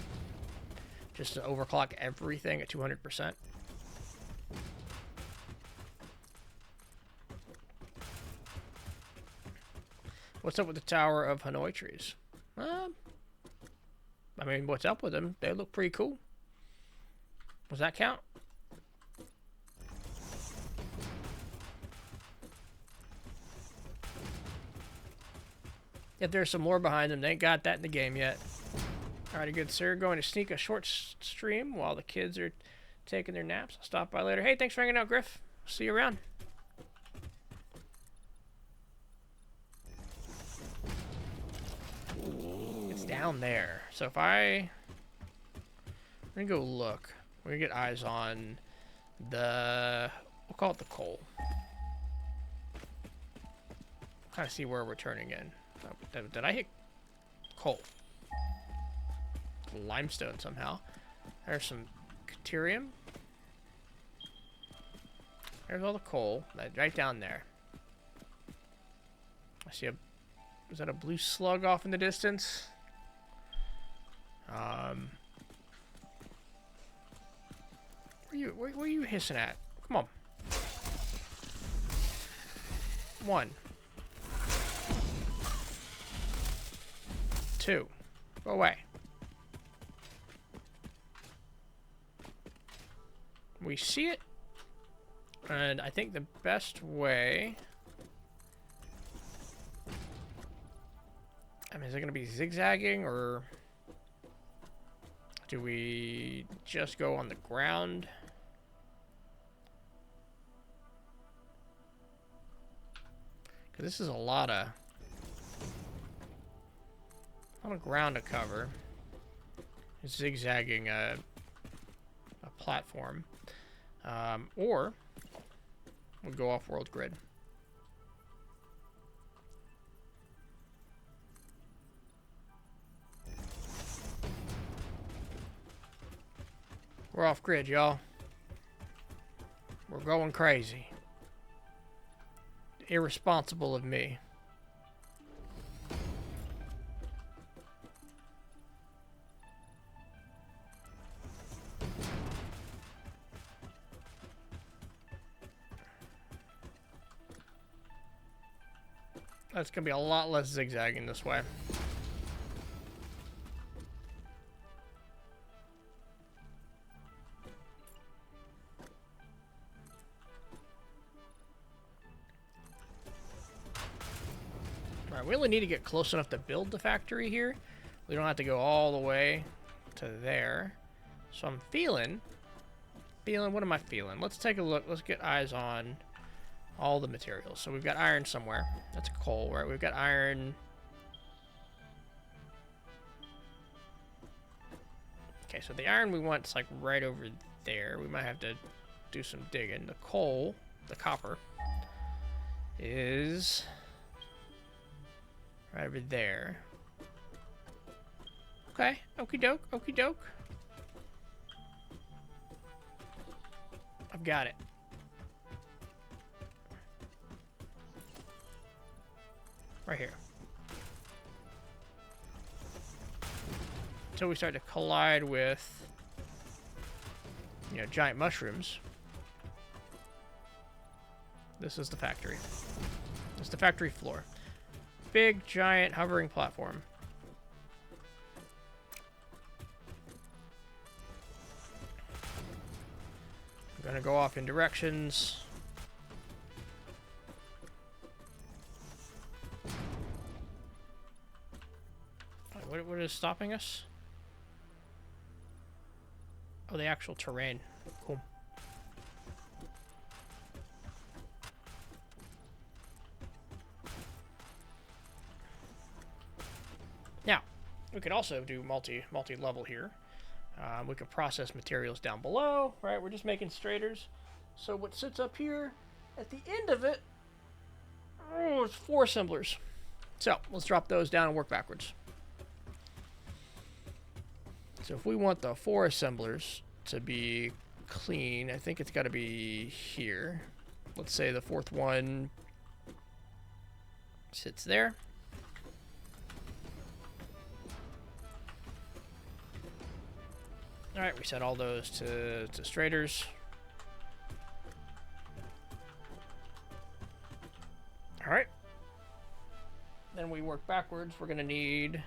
just to overclock everything at 200%. What's up with the Tower of Hanoi trees? I mean, what's up with them? They look pretty cool. Does that count? If there's some more behind them, they ain't got that in the game yet. Alrighty, good sir. Going to sneak a short stream while the kids are taking their naps. I'll stop by later. Hey, thanks for hanging out, Griff. See you around. Down there. So if I'm gonna go look. We're gonna get eyes on the, we'll call it the coal. Kind of see where we're turning in. Did I hit coal? Limestone somehow. There's some Caterium. There's all the coal. Right down there. I see a, is that a blue slug off in the distance? Where are you hissing at? Come on. 1. 2. Go away. We see it. And I think the best way... I mean, is it going to be zigzagging, or... do we just go on the ground? Because this is a lot of ground to cover. Zigzagging a platform. Or we'll go off world grid. We're off grid, y'all. We're going crazy. Irresponsible of me. That's gonna be a lot less zigzagging this way. Alright, we only need to get close enough to build the factory here. We don't have to go all the way to there. So I'm feeling, what am I feeling? Let's take a look. Let's get eyes on all the materials. So we've got iron somewhere. That's coal, right? We've got iron. Okay, so the iron we want is like right over there. We might have to do some digging. The coal, the copper, is right over there. Okay, okie doke, okie doke. I've got it. Right here. Until we start to collide with, you know, giant mushrooms. This is the factory. This is the factory floor. Big, giant, hovering platform. I'm gonna go off in directions. What is stopping us? Oh, the actual terrain. Cool. Now, we could also do multi-level here. We could process materials down below, right? We're just making straters. So what sits up here, at the end of it, oh, it's 4 assemblers. So let's drop those down and work backwards. So if we want the 4 assemblers to be clean, I think it's got to be here. Let's say the 4th one sits there. All right, we set all those to straters. All right. Then we work backwards. We're going to need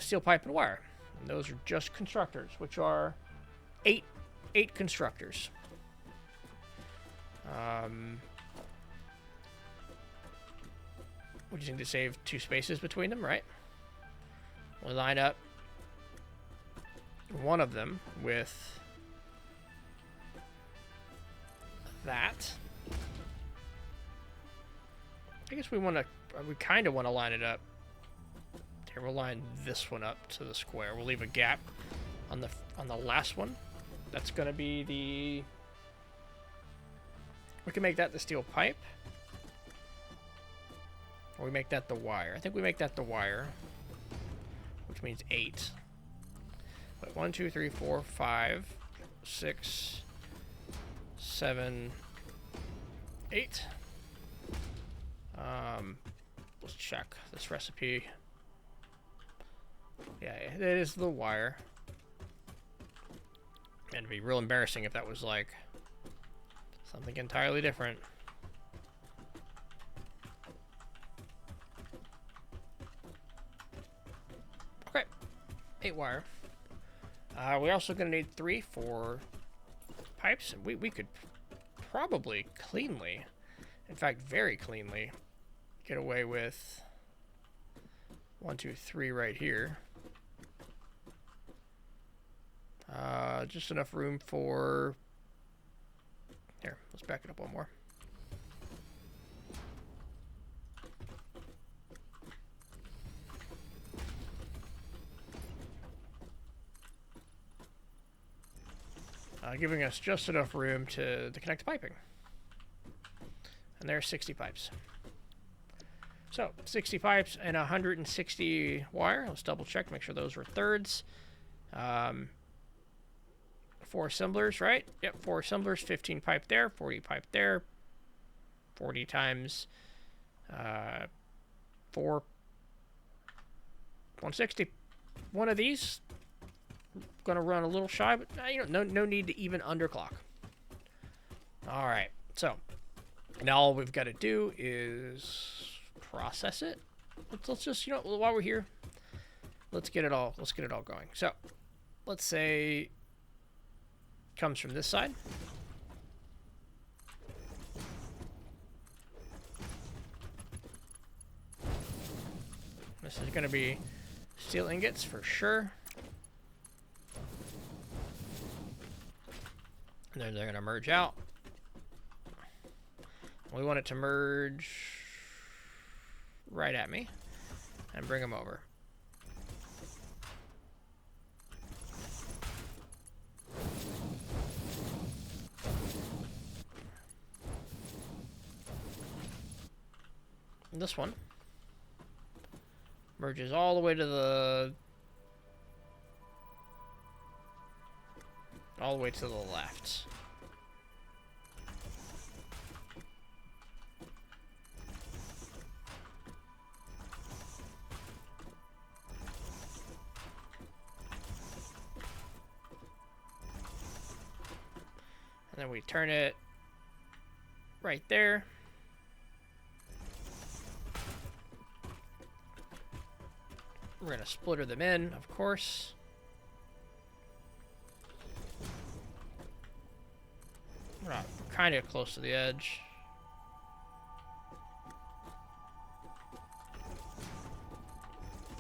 steel pipe and wire. And those are just constructors, which are 8 constructors. We just need to save 2 spaces between them, right? We'll line up one of them with that. I guess we kind of want to line it up. Here, we'll line this one up to the square. We'll leave a gap on the last one. That's gonna be the. We can make that the steel pipe, or we make that the wire. I think we make that the wire, which means 8. But 1, 2, 3, 4, 5, 6, 7, 8. Let's check this recipe. Yeah, it is the wire. And it'd be real embarrassing if that was like something entirely different. Okay, 8 wire. We're also going to need 3 for pipes. We could probably cleanly, in fact, very cleanly, get away with 1, 2, 3 right here. Just enough room for... Here, let's back it up one more. Giving us just enough room to connect the piping. And there's 60 pipes. So, 60 pipes and 160 wire. Let's double check, make sure those were thirds. 4 assemblers, right? Yep, 4 assemblers, 15 pipe there, 40 pipe there. 40 times 4, 160. One of these, gonna run a little shy, but no need to even underclock. All right, so now all we've got to do is process it. Let's just, while we're here, let's get it all going. So let's say it comes from this side. This is gonna be steel ingots for sure. And then they're going to merge out. We want it to merge right at me and bring them over. And this one merges all the way to the left. And then we turn it right there. We're going to splitter them in, of course. We're kind of close to the edge.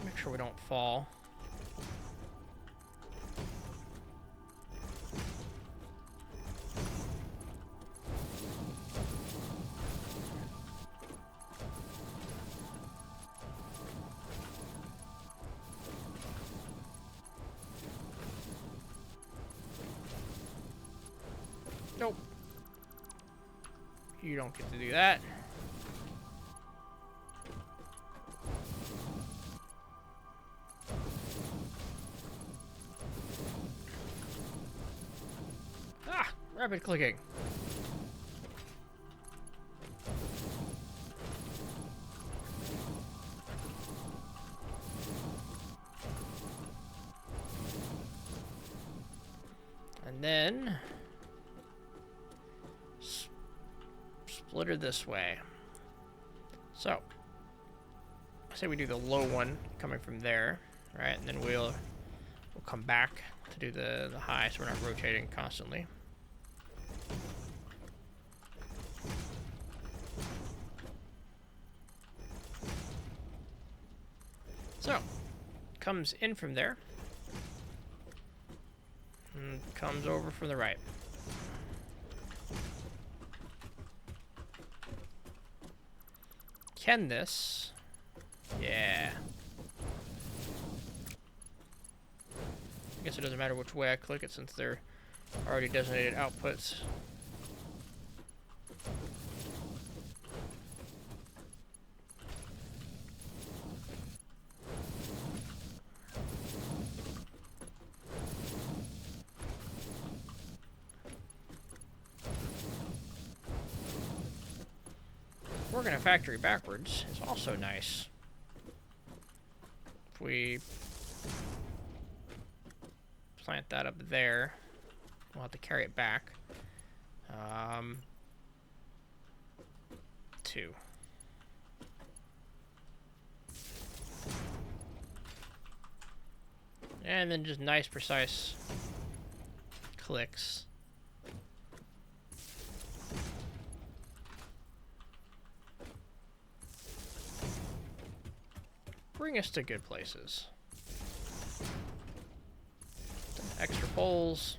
Make sure we don't fall. Nope. You don't get to do that. Ah! Rapid clicking. And then splitter this way. So I say we do the low one coming from there, right? And then we'll come back to do the high, so we're not rotating constantly. So comes in from there and comes over from the right. Can this? Yeah. I guess it doesn't matter which way I click it since they're already designated outputs. Working a factory backwards is also nice. If we Plant that up there. We'll have to carry it back. 2. And then just nice, precise clicks. Bring us to good places. Some extra poles.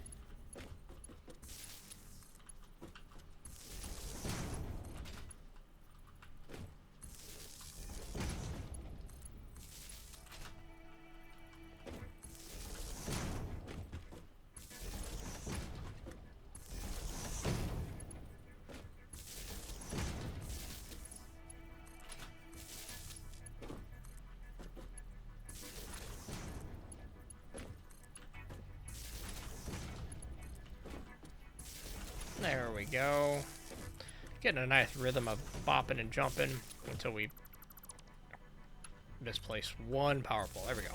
There we go. Getting a nice rhythm of bopping and jumping until we misplace one power pole. There we go.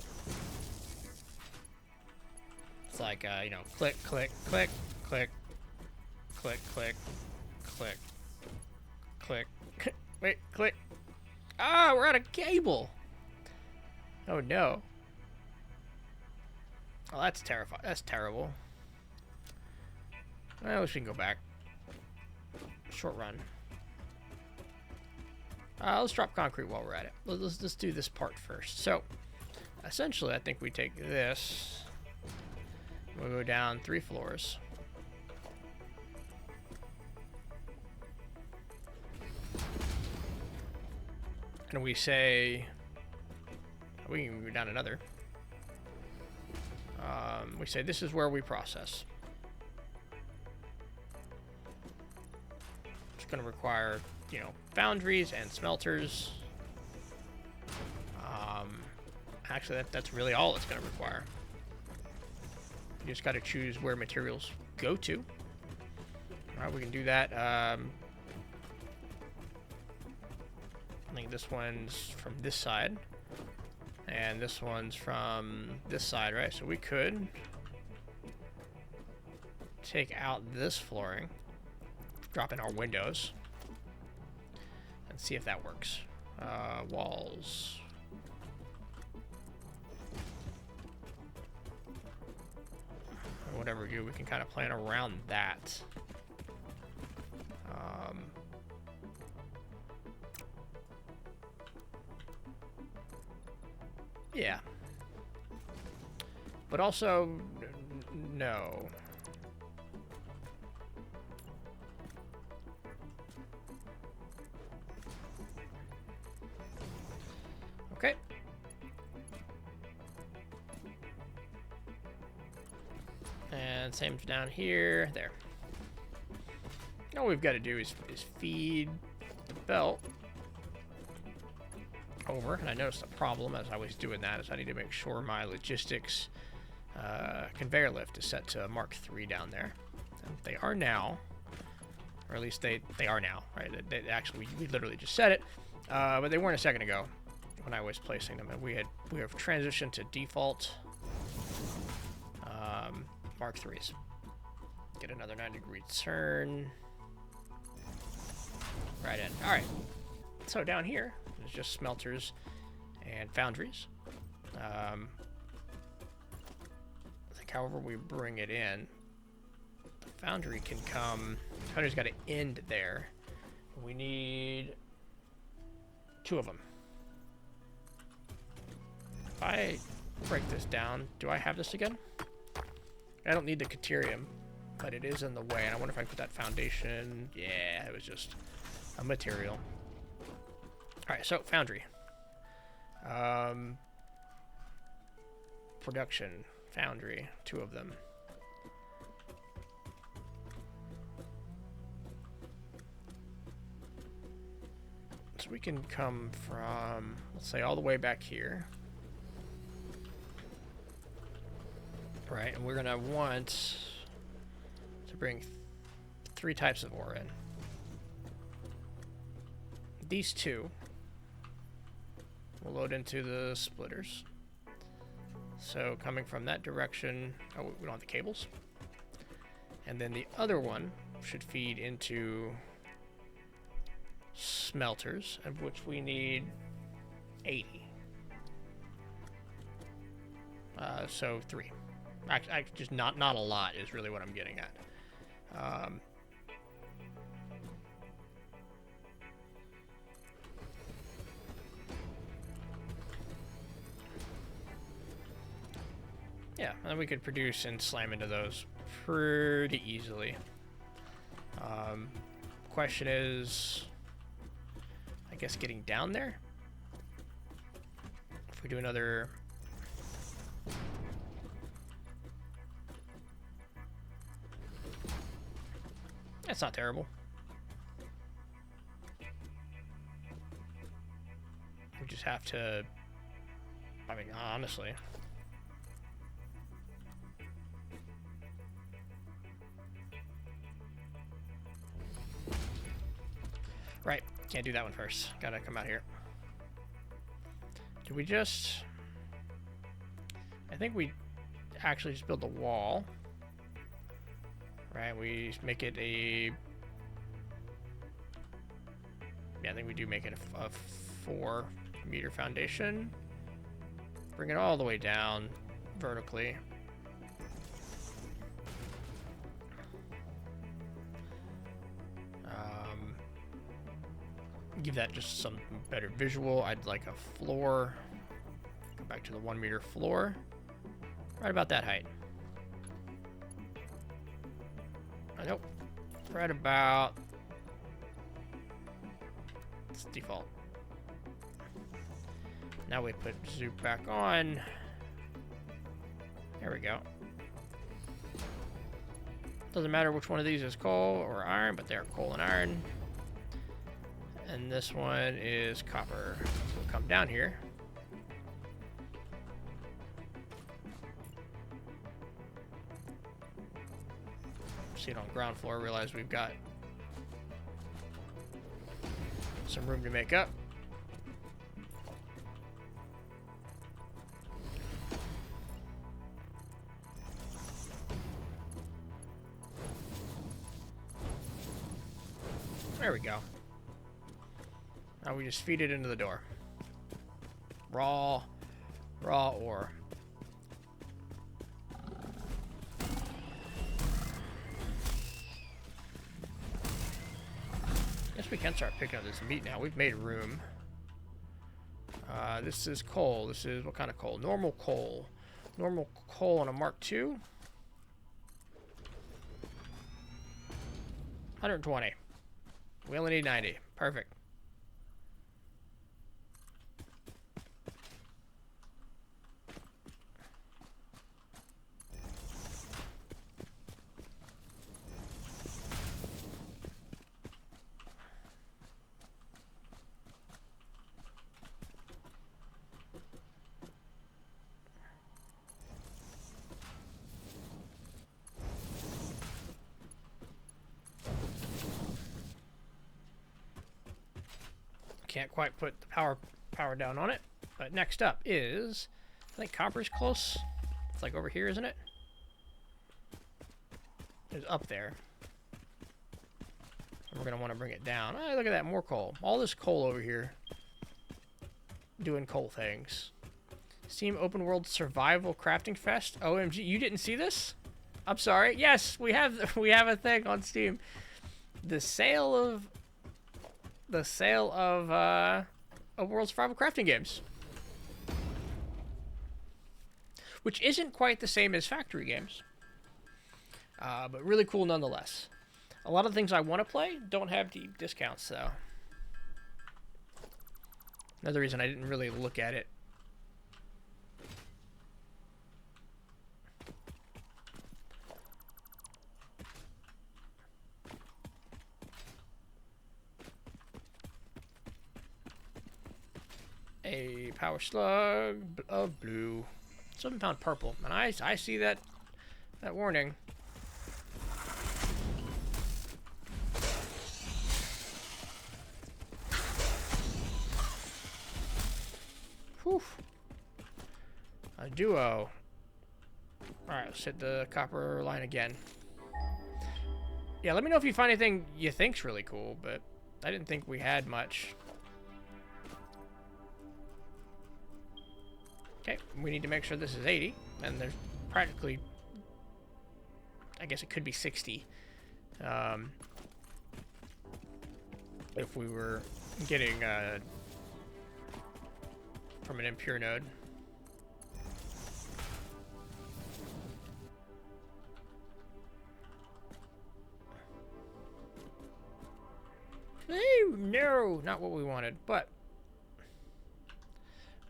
It's like, you know, click, click, click, click, click, click, click, click. Wait, click. Ah, we're out of cable. Oh no. Oh, that's terrifying. That's terrible. I wish we can go back. Short run. Let's drop concrete while we're at it. Let's do this part first. So, essentially, I think we take this. We'll go down 3 floors. And we say... We can go down another. We say this is where we process. It's going to require, you know, foundries and smelters. Actually, that's really all it's going to require. You just got to choose where materials go to. All right, we can do that. I think this one's from this side. And this one's from this side, right? So we could take out this flooring, drop in our windows, and see if that works. Walls. Whatever we do, we can kind of plan around that. Yeah. But also, no. Okay. And same down here. There. All we've got to do is feed the belt over. And I noticed a problem as I was doing that is I need to make sure my logistics conveyor lift is set to Mark 3 down there. And they are now. Or at least they are now, right? They actually, we literally just said it. But they weren't a second ago when I was placing them. And we have transitioned to default Mark 3s. Get another 9-degree turn. Right in. All right. So down here is just smelters and foundries. I think however we bring it in, the foundry can come. The foundry's got to end there. We need 2 of them. If I break this down, do I have this again? I don't need the Caterium, but it is in the way. And I wonder if I put that foundation. Yeah, it was just a material. All right, so foundry. Production, foundry, 2 of them. So we can come from, let's say, all the way back here. Right, and we're gonna want to bring 3 types of ore in. These 2 we'll load into the splitters. So coming from that direction, oh, we don't have the cables. And then the other one should feed into smelters, of which we need 80. So 3. Actually, just not a lot is really what I'm getting at. Yeah, and we could produce and slam into those pretty easily. Question is, I guess, getting down there. If we do another... That's not terrible. We just have to... I mean, honestly... Right, can't do that one first. Gotta come out here. Do we just... I think we actually just build the wall. Right, we make it a... Yeah, I think we do make it a 4-meter foundation. Bring it all the way down vertically. Give that just some better visual. I'd like a floor. Go back to the 1-meter floor. Right about that height. Nope. Right about... It's default. Now we put Zoop back on. There we go. Doesn't matter which one of these is coal or iron, but they're coal and iron. And this one is copper. So we'll come down here. See it on ground floor. Realize we've got some room to make up. There we go. Now we just feed it into the door. Raw ore. Guess we can start picking up this meat now. We've made room. This is coal. This is what kind of coal? Normal coal. Normal coal on a Mark II. 120. We only need 90. Perfect. Can't quite put the power down on it. But next up is, I think copper's close. It's like over here, isn't it? It's up there. So we're gonna want to bring it down. Oh, look at that, more coal. All this coal over here. Doing coal things. Steam Open World Survival Crafting Fest. OMG, you didn't see this? I'm sorry. Yes, we have a thing on Steam. The sale of World Survival Crafting games, which isn't quite the same as factory games, but really cool nonetheless. A lot of things I want to play don't have deep discounts, though. Another reason I didn't really look at it. A power slug of blue. 7 pound purple. And I see that warning. Whew. A duo. Alright, let's hit the copper line again. Yeah, let me know if you find anything you think's really cool, but I didn't think we had much. Okay, we need to make sure this is 80, and there's practically, I guess it could be 60. If we were getting from an impure node. Oh, no, not what we wanted, but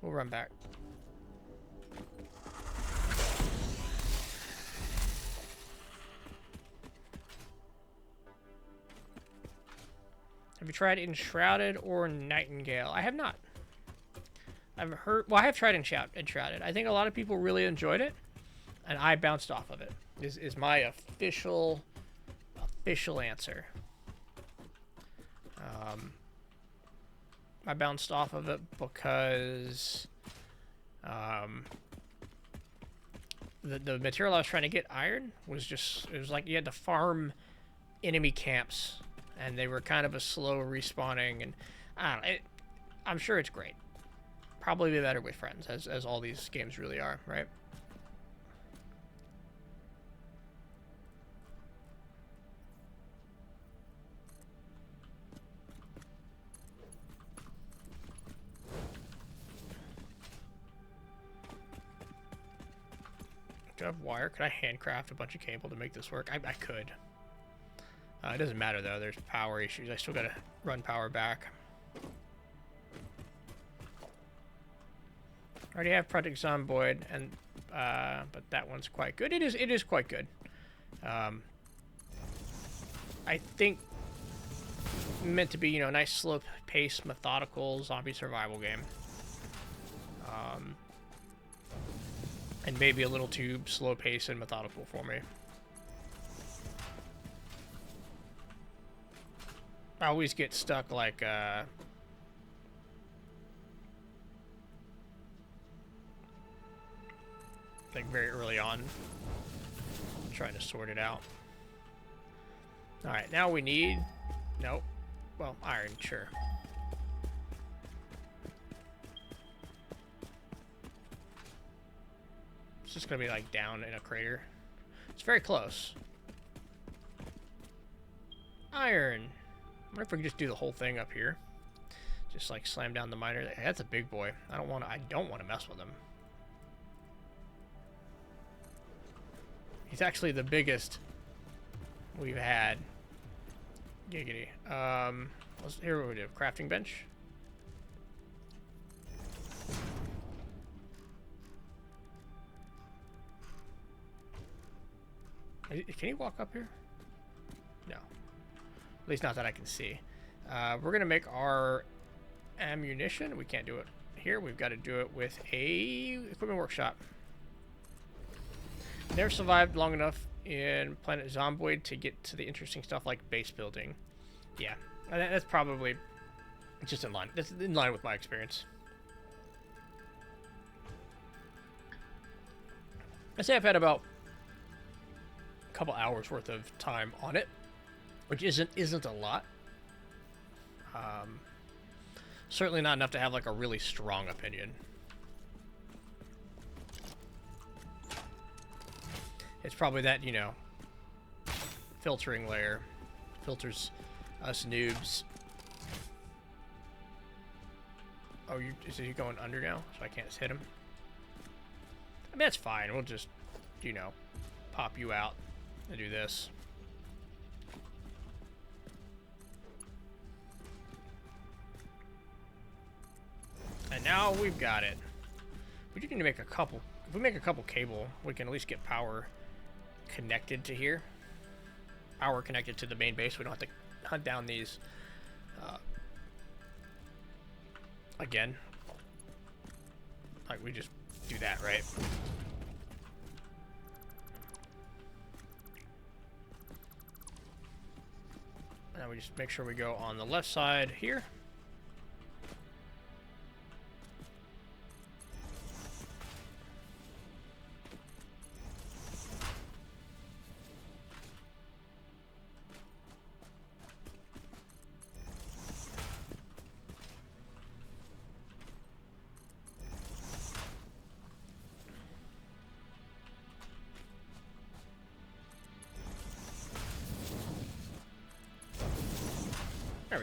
we'll run back. Have you tried Enshrouded or Nightingale? I have not. I've heard, well, I have tried Enshrouded. I think a lot of people really enjoyed it, and I bounced off of it. Is my official answer. I bounced off of it because the material I was trying to get, iron, was just, it was like you had to farm enemy camps, and they were kind of a slow respawning, and I don't know, I'm sure it's great. Probably be better with friends, as all these games really are, right? Do I have wire? Could I handcraft a bunch of cable to make this work? I could. It doesn't matter though, there's power issues. I still gotta run power back. I already have Project Zomboid, and but that one's quite good. It is quite good. I think meant to be, you know, a nice slow-paced, methodical zombie survival game. And maybe a little too slow-paced and methodical for me. I always get stuck like very early on, trying to sort it out. All right, now we need, nope, well, iron, sure. It's just gonna be like down in a crater. It's very close. Iron. I wonder if we can just do the whole thing up here. Just like slam down the miner. That's a big boy. I don't want to mess with him. He's actually the biggest we've had. Giggity. Here what we do. Crafting bench. Can he walk up here? No. At least not that I can see. We're gonna make our ammunition. We can't do it here. We've got to do it with a equipment workshop. Never survived long enough in Planet Zomboid to get to the interesting stuff like base building. Yeah, that's probably just in line. That's in line with my experience. I say I've had about a couple hours worth of time on it, which isn't a lot. Certainly not enough to have like a really strong opinion. It's probably that, you know, filtering layer filters us noobs. Oh, is he going under now? So I can't just hit him? I mean, that's fine. We'll just, you know, pop you out and do this. And now we've got it. We do need to make a couple. If we make a couple cable, we can at least get power connected to here. Power connected to the main base. We don't have to hunt down these again. Like, we just do that, right? And we just make sure we go on the left side here.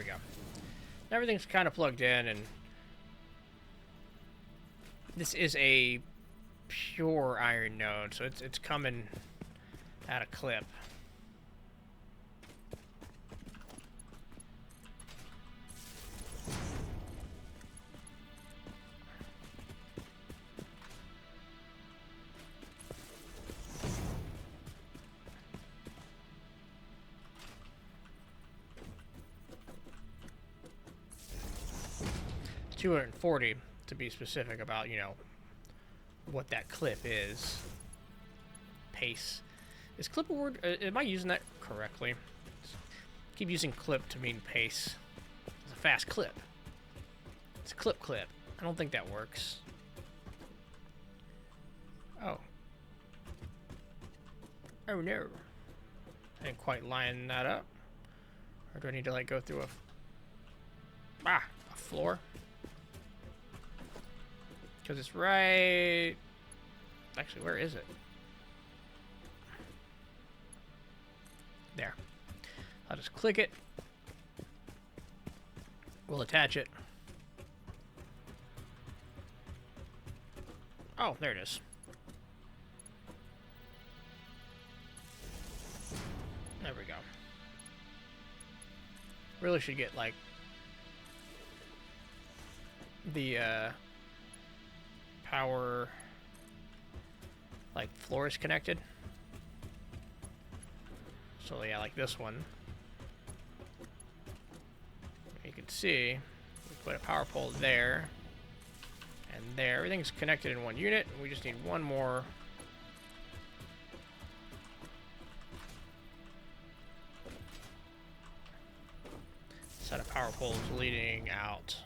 we go. Everything's kind of plugged in, and this is a pure iron node, so it's coming at a clip. $240 to be specific about, you know, what that clip is. Pace. Is clip a word? Am I using that correctly? Keep using clip to mean pace. It's a fast clip. It's a clip. I don't think that works. Oh. Oh no. I didn't quite line that up. Or do I need to like go through a floor? Because it's right... Actually, where is it? There. I'll just click it. We'll attach it. Oh, there it is. There we go. Really should get, like, the, power, like, floors connected. So, yeah, like this one. You can see, we put a power pole there, and there. Everything's connected in one unit, and we just need one more. Set of power poles leading out.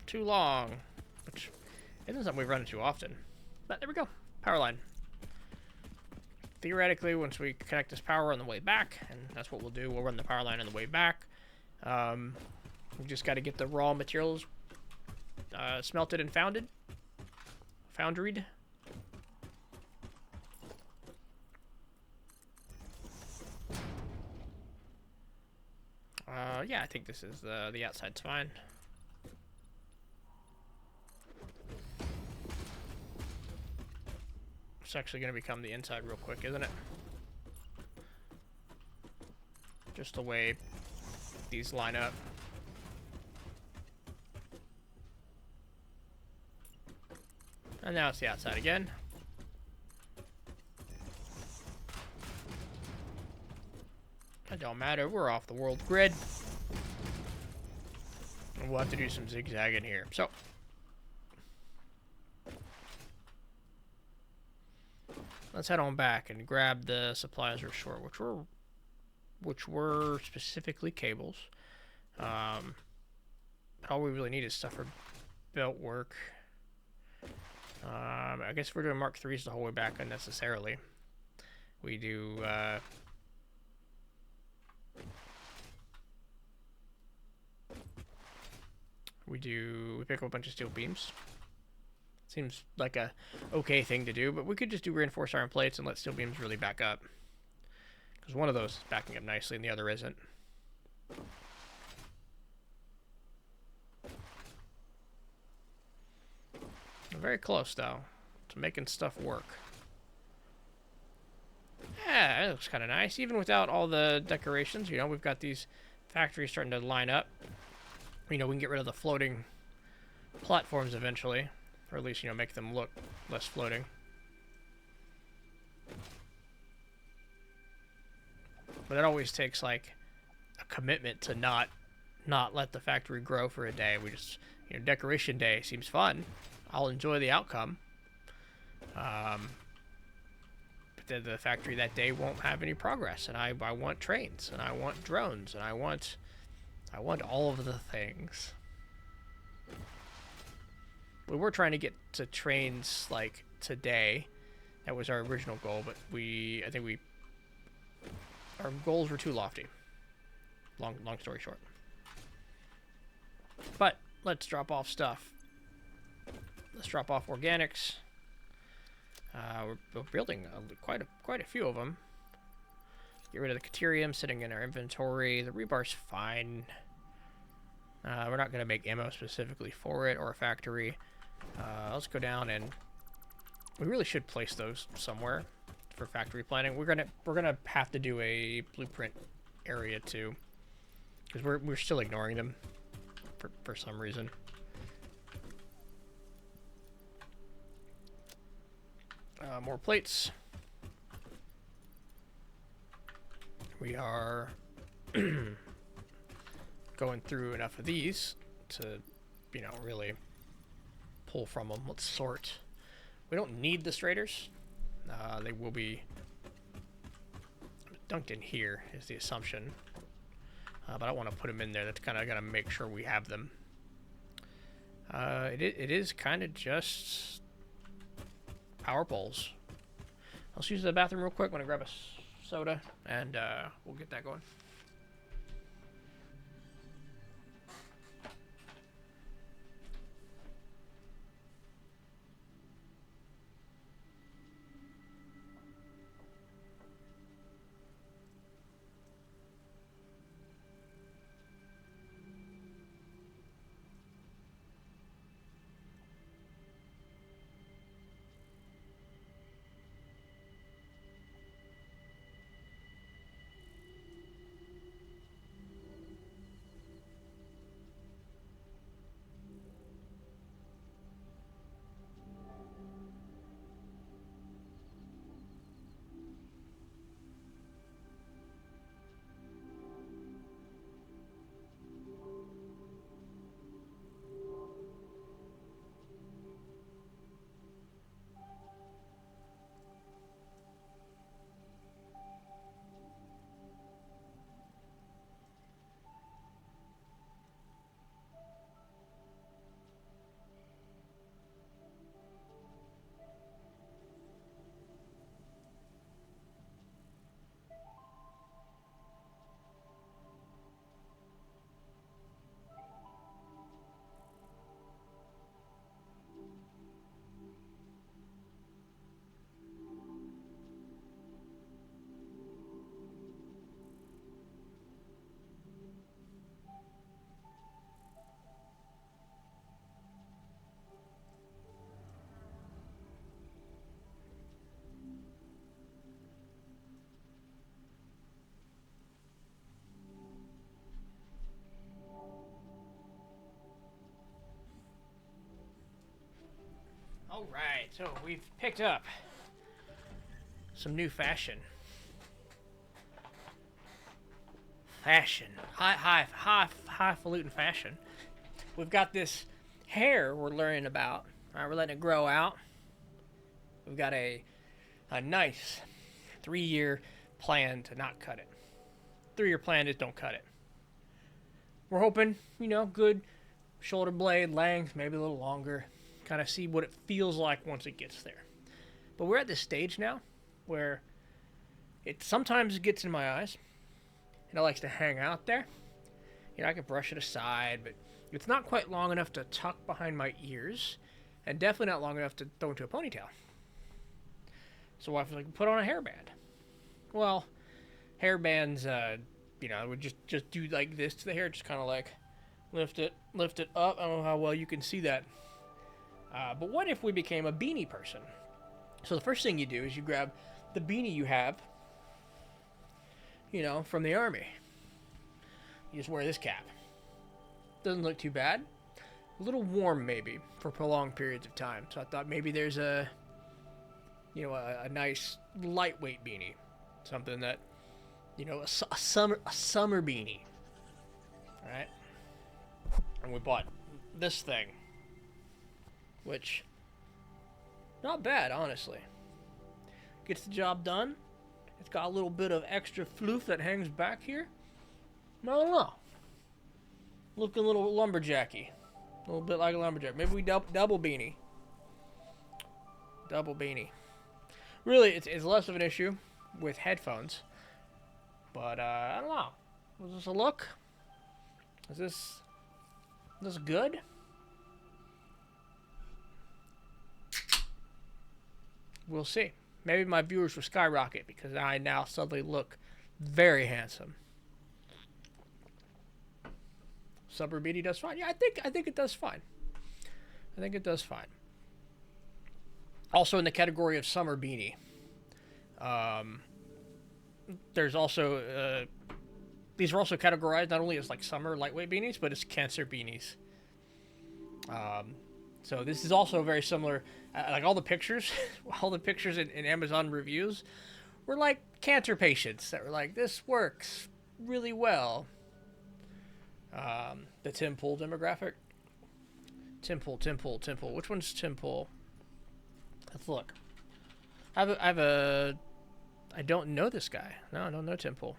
Too long, which isn't something we run into often. But there we go, power line. Theoretically, once we connect this power on the way back, and that's what we'll do, we'll run the power line on the way back. We just got to get the raw materials smelted and foundried. Yeah, I think this is the outside's fine. It's actually going to become the inside real quick, isn't it? Just the way these line up. And now it's the outside again. It don't matter, we're off the world grid. And we'll have to do some zigzagging here. So, let's head on back and grab the supplies we're short, which were specifically cables. All we really need is stuff for belt work. I guess we're doing Mark IIIs the whole way back unnecessarily. We do we pick up a bunch of steel beams. Seems like a okay thing to do, but we could just do reinforced iron plates and let steel beams really back up. Because one of those is backing up nicely and the other isn't. We're very close, though, to making stuff work. Yeah, it looks kind of nice. Even without all the decorations, you know, we've got these factories starting to line up. You know, we can get rid of the floating platforms eventually. Or at least, you know, make them look less floating. But it always takes, like, a commitment to not let the factory grow for a day. We just, you know, decoration day seems fun. I'll enjoy the outcome. But the factory that day won't have any progress. And I want trains. And I want drones. And I want all of the things. We were trying to get to trains like today. That was our original goal, but I think our goals were too lofty. Long story short. But let's drop off stuff. Let's drop off organics. We're building quite a few of them. Get rid of the Caterium sitting in our inventory. The rebar's fine. We're not gonna make ammo specifically for it or a factory. Let's go down and we really should place those somewhere for factory planning. We're gonna have to do a blueprint area too, because we're still ignoring them for some reason. More plates. We are going through enough of these to, you know, really pull from them. Let's sort. We don't need the straters. They will be dunked in here, is the assumption. But I want to put them in there. That's kind of going to make sure we have them. It is kind of just power poles. Let's use the bathroom real quick. I'm going to grab a soda, and we'll get that going. Alright, so we've picked up some new fashion. Highfalutin fashion. We've got this hair we're learning about. Alright, we're letting it grow out. We've got a nice 3-year plan to not cut it. 3-year plan is don't cut it. We're hoping, you know, good shoulder blade length, maybe a little longer. Kind of see what it feels like once it gets there. But we're at this stage now where it sometimes gets in my eyes and it likes to hang out there. You know, I can brush it aside, but it's not quite long enough to tuck behind my ears and definitely not long enough to throw into a ponytail. So I feel like put on a hairband. Well, hairbands, you know, I would just do like this to the hair, just kind of like lift it up. I don't know how well you can see that. But what if we became a beanie person? So the first thing you do is you grab the beanie you have, you know, from the army. You just wear this cap. Doesn't look too bad. A little warm maybe for prolonged periods of time. So I thought maybe there's a, you know, a nice lightweight beanie, something that, you know, a summer beanie. All right. And we bought this thing. Which, not bad, honestly. Gets the job done. It's got a little bit of extra floof that hangs back here. I don't know. Looking a little lumberjacky. A little bit like a lumberjack. Maybe we double beanie. Double beanie. Really, it's less of an issue with headphones. But, I don't know. Was this a look? Is this good? We'll see. Maybe my viewers will skyrocket because I now suddenly look very handsome. Summer beanie does fine. Yeah, I think it does fine. I think it does fine. Also in the category of summer beanie, there's also these are also categorized not only as like summer lightweight beanies, but as cancer beanies. So this is also very similar. Like all the pictures, all the pictures in Amazon reviews were like cancer patients that were like, this works really well. The Tim Pool demographic. Tim Pool. Which one's Tim Pool? Let's look. I don't know this guy. No, I don't know Tim Pool.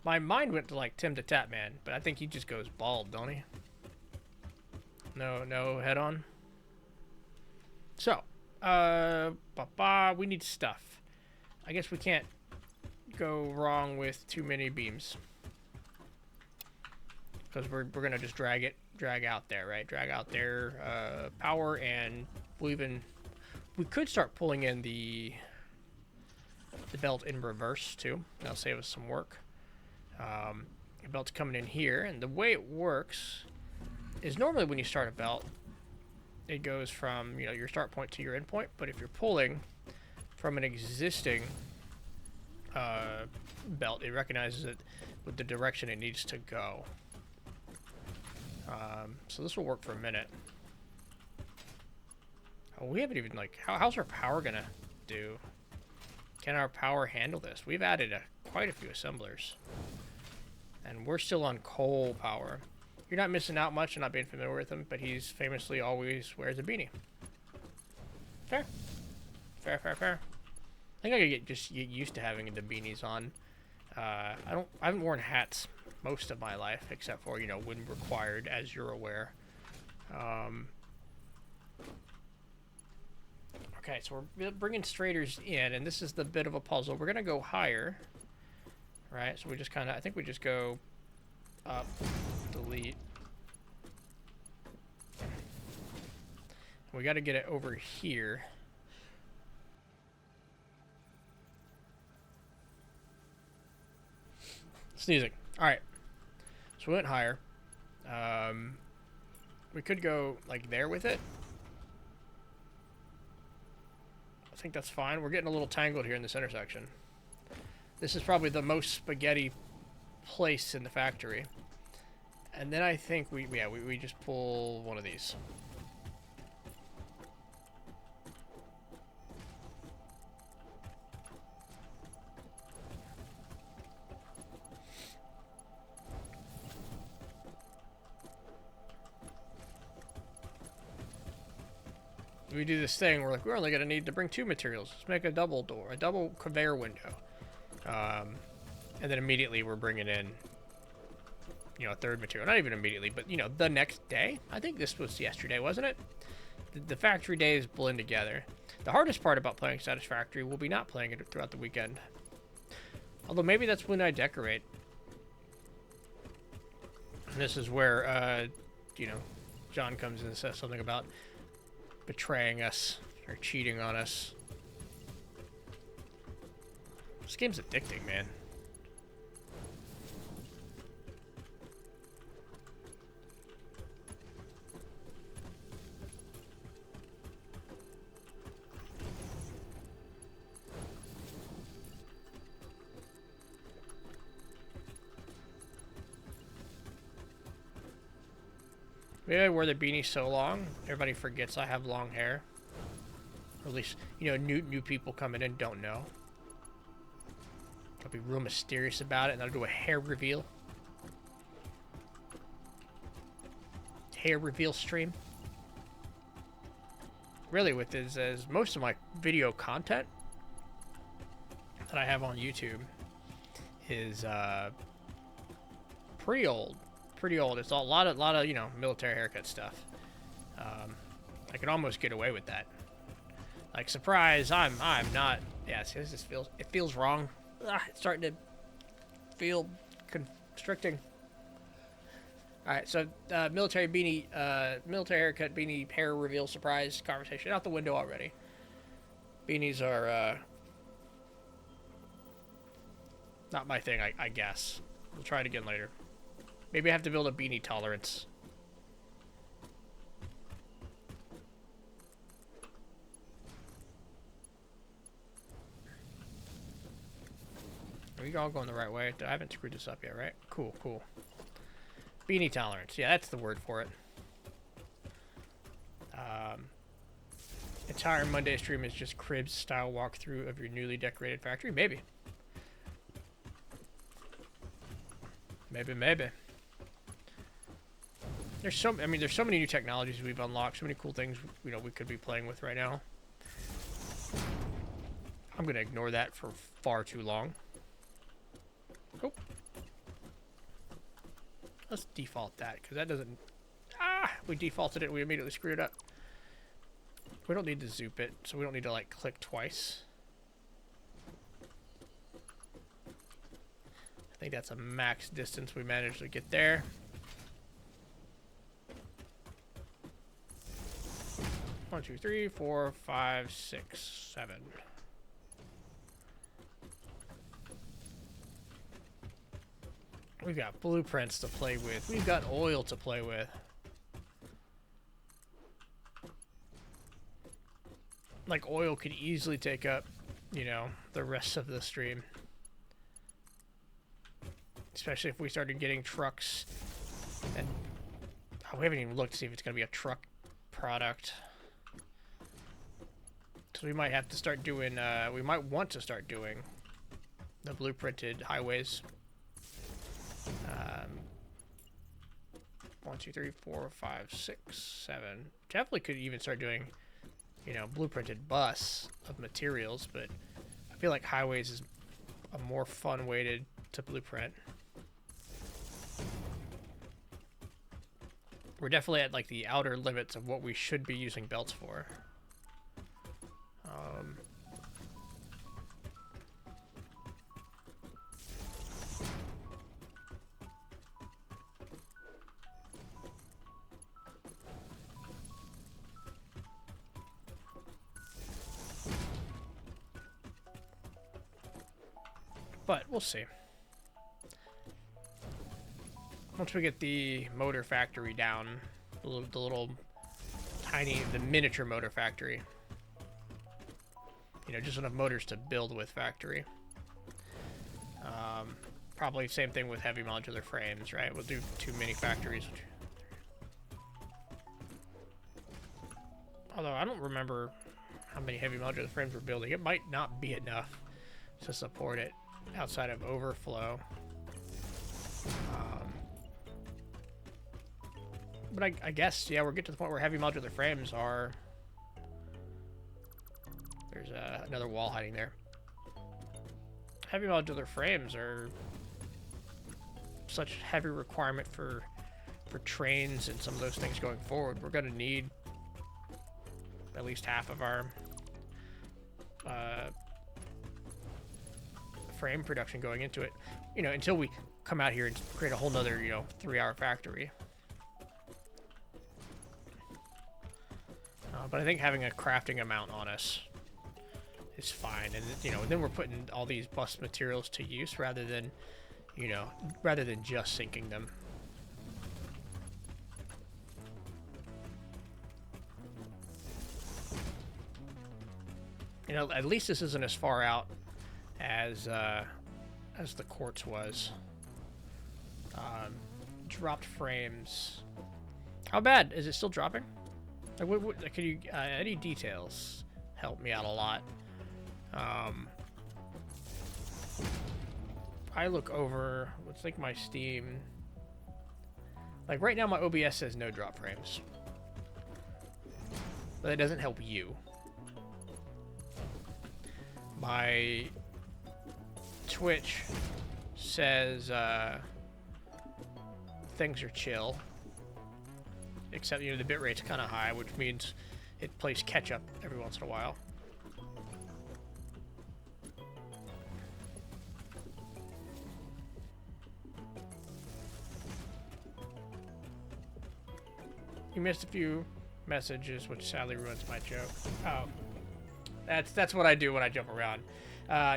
My mind went to like Tim the Tap Man, but I think he just goes bald, don't he? No head on. So, we need stuff. I guess we can't go wrong with too many beams. Because we're gonna just drag out there, right? Drag out there, power, and we could start pulling in the belt in reverse too. That'll save us some work. The belt's coming in here, and the way it works is normally when you start a belt, it goes from your start point to your end point. But if you're pulling from an existing belt, it recognizes it with the direction it needs to go. So this will work for a minute. Oh, we haven't even how's our power gonna do? Can our power handle this? We've added quite a few assemblers, and we're still on coal power. You're not missing out much. I'm not being familiar with him, but he's famously always wears a beanie. Fair. I think I could get used to having the beanies on. I haven't worn hats most of my life, except for when required, as you're aware. Okay, so we're bringing straighters in, and this is the bit of a puzzle. We're gonna go higher, right? So we just I think we just go up, delete. We got to get it over here. Sneezing. All right. So we went higher. We could go like there with it. I think that's fine. We're getting a little tangled here in this intersection. This is probably the most spaghetti place in the factory. And then I think we just pull one of these. We do this thing, we're only going to need to bring 2 materials. Let's make a double door, a double conveyor window. And then immediately we're bringing in, a 3rd material. Not even immediately, but, the next day. I think this was yesterday, wasn't it? The factory days blend together. The hardest part about playing Satisfactory will be not playing it throughout the weekend. Although maybe that's when I decorate. And this is where, John comes in and says something about betraying us or cheating on us. This game's addicting, man. Maybe I wear the beanie so long, everybody forgets I have long hair. Or at least, new people coming in don't know. I'll be real mysterious about it, and I'll do a hair reveal. Hair reveal stream. Really, with this, as most of my video content that I have on YouTube is pretty old. It's a lot of military haircut stuff. I could almost get away with that. Like, surprise, I'm not. Yeah, see, it feels wrong. It's starting to feel constricting. All right, so military beanie, military haircut beanie hair reveal surprise conversation out the window already. Beanies are not my thing, I guess. We'll try it again later. Maybe I have to build a beanie tolerance. Are we all going the right way? I haven't screwed this up yet, right? Cool, cool. Beanie tolerance. Yeah, that's the word for it. Entire Monday stream is just cribs style walkthrough of your newly decorated factory. Maybe. Maybe. There's so many new technologies we've unlocked, so many cool things we could be playing with right now. I'm gonna ignore that for far too long. Oh. Let's default that, because that doesn't... we defaulted it, we immediately screwed it up. We don't need to zoop it, so we don't need to, like, click twice. I think that's a max distance we managed to get there. One, two, three, 4, 5, 6, 7. We've got blueprints to play with. We've got oil to play with. Like, oil could easily take up, the rest of the stream. Especially if we started getting trucks. And we haven't even looked to see if it's going to be a truck product. So we might have to start doing, we might want to start doing the blueprinted highways. 1, 2, 3, 4, 5, 6, 7. Definitely could even start doing, blueprinted bus of materials, but I feel like highways is a more fun way to blueprint. We're definitely at like the outer limits of what we should be using belts for. But we'll see. Once we get the motor factory down, the little tiny, the miniature motor factory. Just enough motors to build with factory. Probably same thing with heavy modular frames, right? We'll do 2 mini factories. Although I don't remember how many heavy modular frames we're building. It might not be enough to support it outside of overflow. But I guess, yeah, we're getting to the point where heavy modular frames are... There's another wall hiding there. Heavy modular frames are such heavy requirement for trains and some of those things going forward. We're going to need at least half of our frame production going into it, until we come out here and create a whole nother, 3-hour factory. But I think having a crafting amount on us is fine, and then we're putting all these bus materials to use rather than just sinking them. At least this isn't as far out as the quartz was. Dropped frames. How bad is it? Still dropping? Like, could you any details help me out a lot? I look over, let's think my Steam. Like right now my OBS says no drop frames. But that doesn't help you. My Twitch says things are chill. Except, the bitrate's kind of high, which means it plays catch up every once in a while. You missed a few messages, which sadly ruins my joke. Oh. That's what I do when I jump around.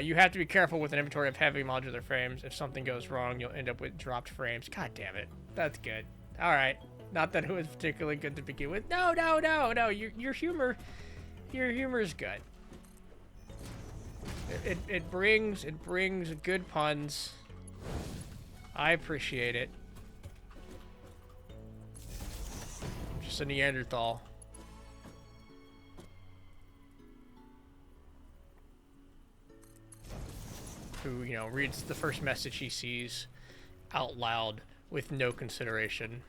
You have to be careful with an inventory of heavy modular frames. If something goes wrong, you'll end up with dropped frames. God damn it. That's good. All right. Not that it was particularly good to begin with. No. Your humor is good. It brings good puns. I appreciate it. I'm just a Neanderthal. Who, you know, reads the first message he sees out loud with no consideration.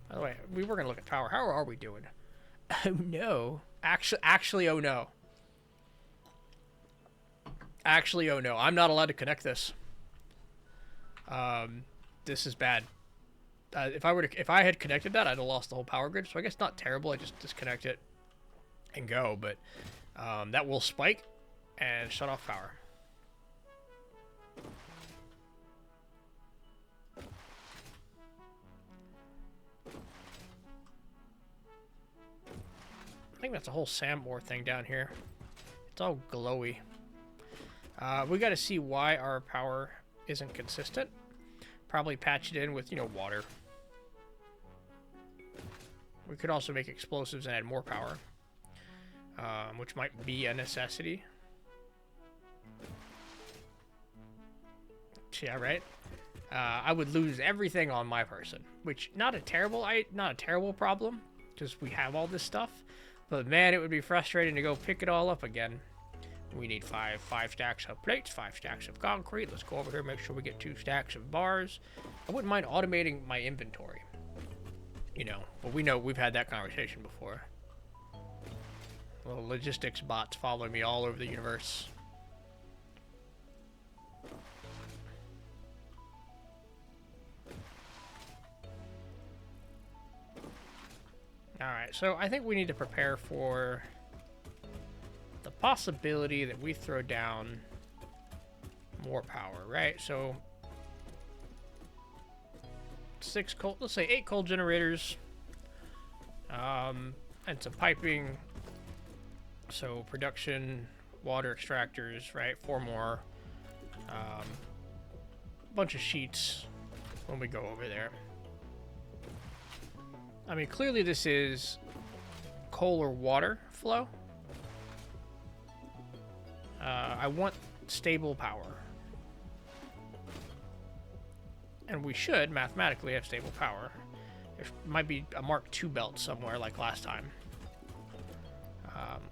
By the way, we were gonna look at power. How are we doing? Oh no. Actually, oh no. Actually, oh no. I'm not allowed to connect this. This is bad. If I had connected that, I'd have lost the whole power grid. So I guess not terrible. I just disconnect it and go. But that will spike and shut off power. I think that's a whole sandboard thing down here. It's all glowy. We got to see why our power isn't consistent. Probably patch it in with, you know, water. We could also make explosives and add more power, which might be a necessity. Yeah, right. I would lose everything on my person, which not a terrible problem, because we have all this stuff. But man, it would be frustrating to go pick it all up again. We need five stacks of plates, 5 stacks of concrete. Let's go over here, make sure we get 2 stacks of bars. I wouldn't mind automating my inventory, you know, but we know we've had that conversation before. Little logistics bots following me all over the universe. Alright, so I think we need to prepare for the possibility that we throw down more power, right? So 6 coal, let's say 8 coal generators, and some piping. So production, water extractors, right? 4 more. Bunch of sheets when we go over there. I mean, clearly this is coal or water flow. I want stable power. And we should, mathematically, have stable power. There might be a Mark II belt somewhere, like last time.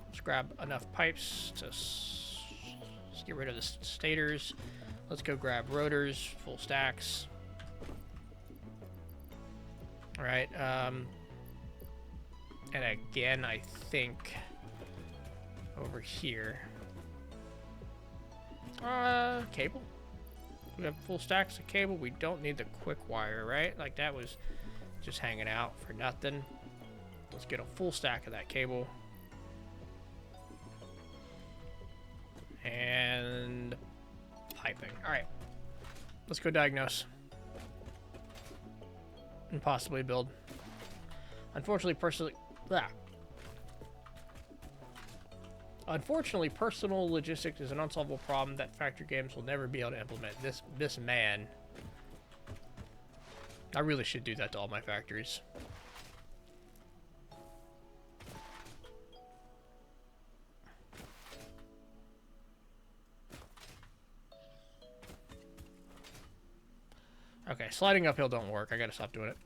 Let's grab enough pipes to let's get rid of the stators. Let's go grab rotors, full stacks. All right, and again, I think over here, cable. We have full stacks of cable. We don't need the quick wire, right? Like that was just hanging out for nothing. Let's get a full stack of that cable. And piping. All right, let's go diagnose. And possibly build. Unfortunately, personal logistics is an unsolvable problem that factory games will never be able to implement. This man. I really should do that to all my factories. Okay, sliding uphill don't work. I gotta stop doing it.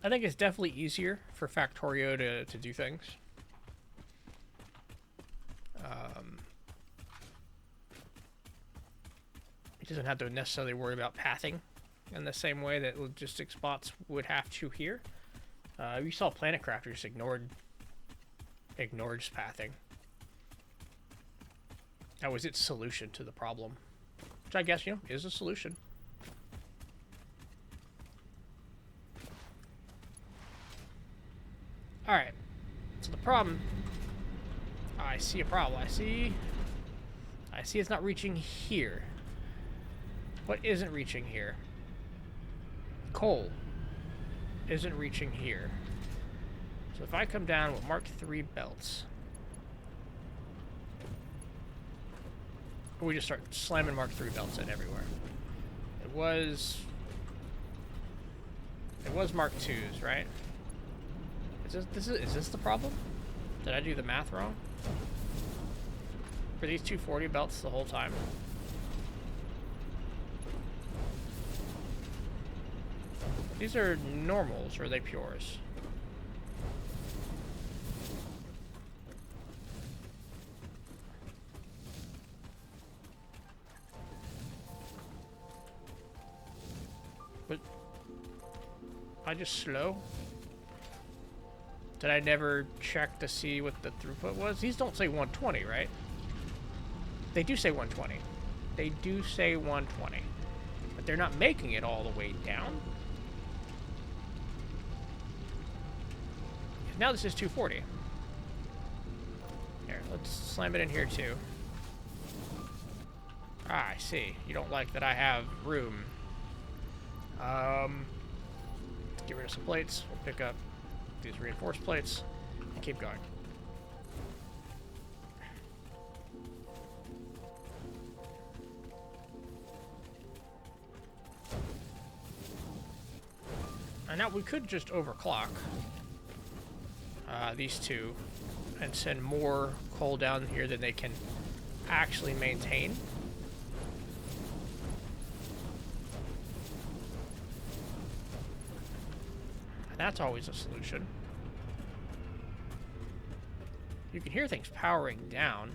I think it's definitely easier for Factorio to do things. It doesn't have to necessarily worry about pathing in the same way that logistics bots would have to here. You saw Planet Crafters ignored just pathing. That was its solution to the problem, which I guess, you know, is a solution. All right. So the problem I see a problem. I see it's not reaching here. What isn't reaching here? Coal isn't reaching here. So if I come down with Mark III belts, we just start slamming Mark III belts in everywhere. It was Mark IIs, right? Is this the problem? Did I do the math wrong? Were these 240 belts the whole time? These are normals, or are they pures? But I just slow? Did I never check to see what the throughput was? These don't say 120, right? They do say 120. They do say 120. But they're not making it all the way down. Now this is 240. Here, let's slam it in here too. Ah, I see. You don't like that I have room. Get rid of some plates. We'll pick up these reinforced plates and keep going. And now we could just overclock these two and send more coal down here than they can actually maintain. And that's always a solution. You can hear things powering down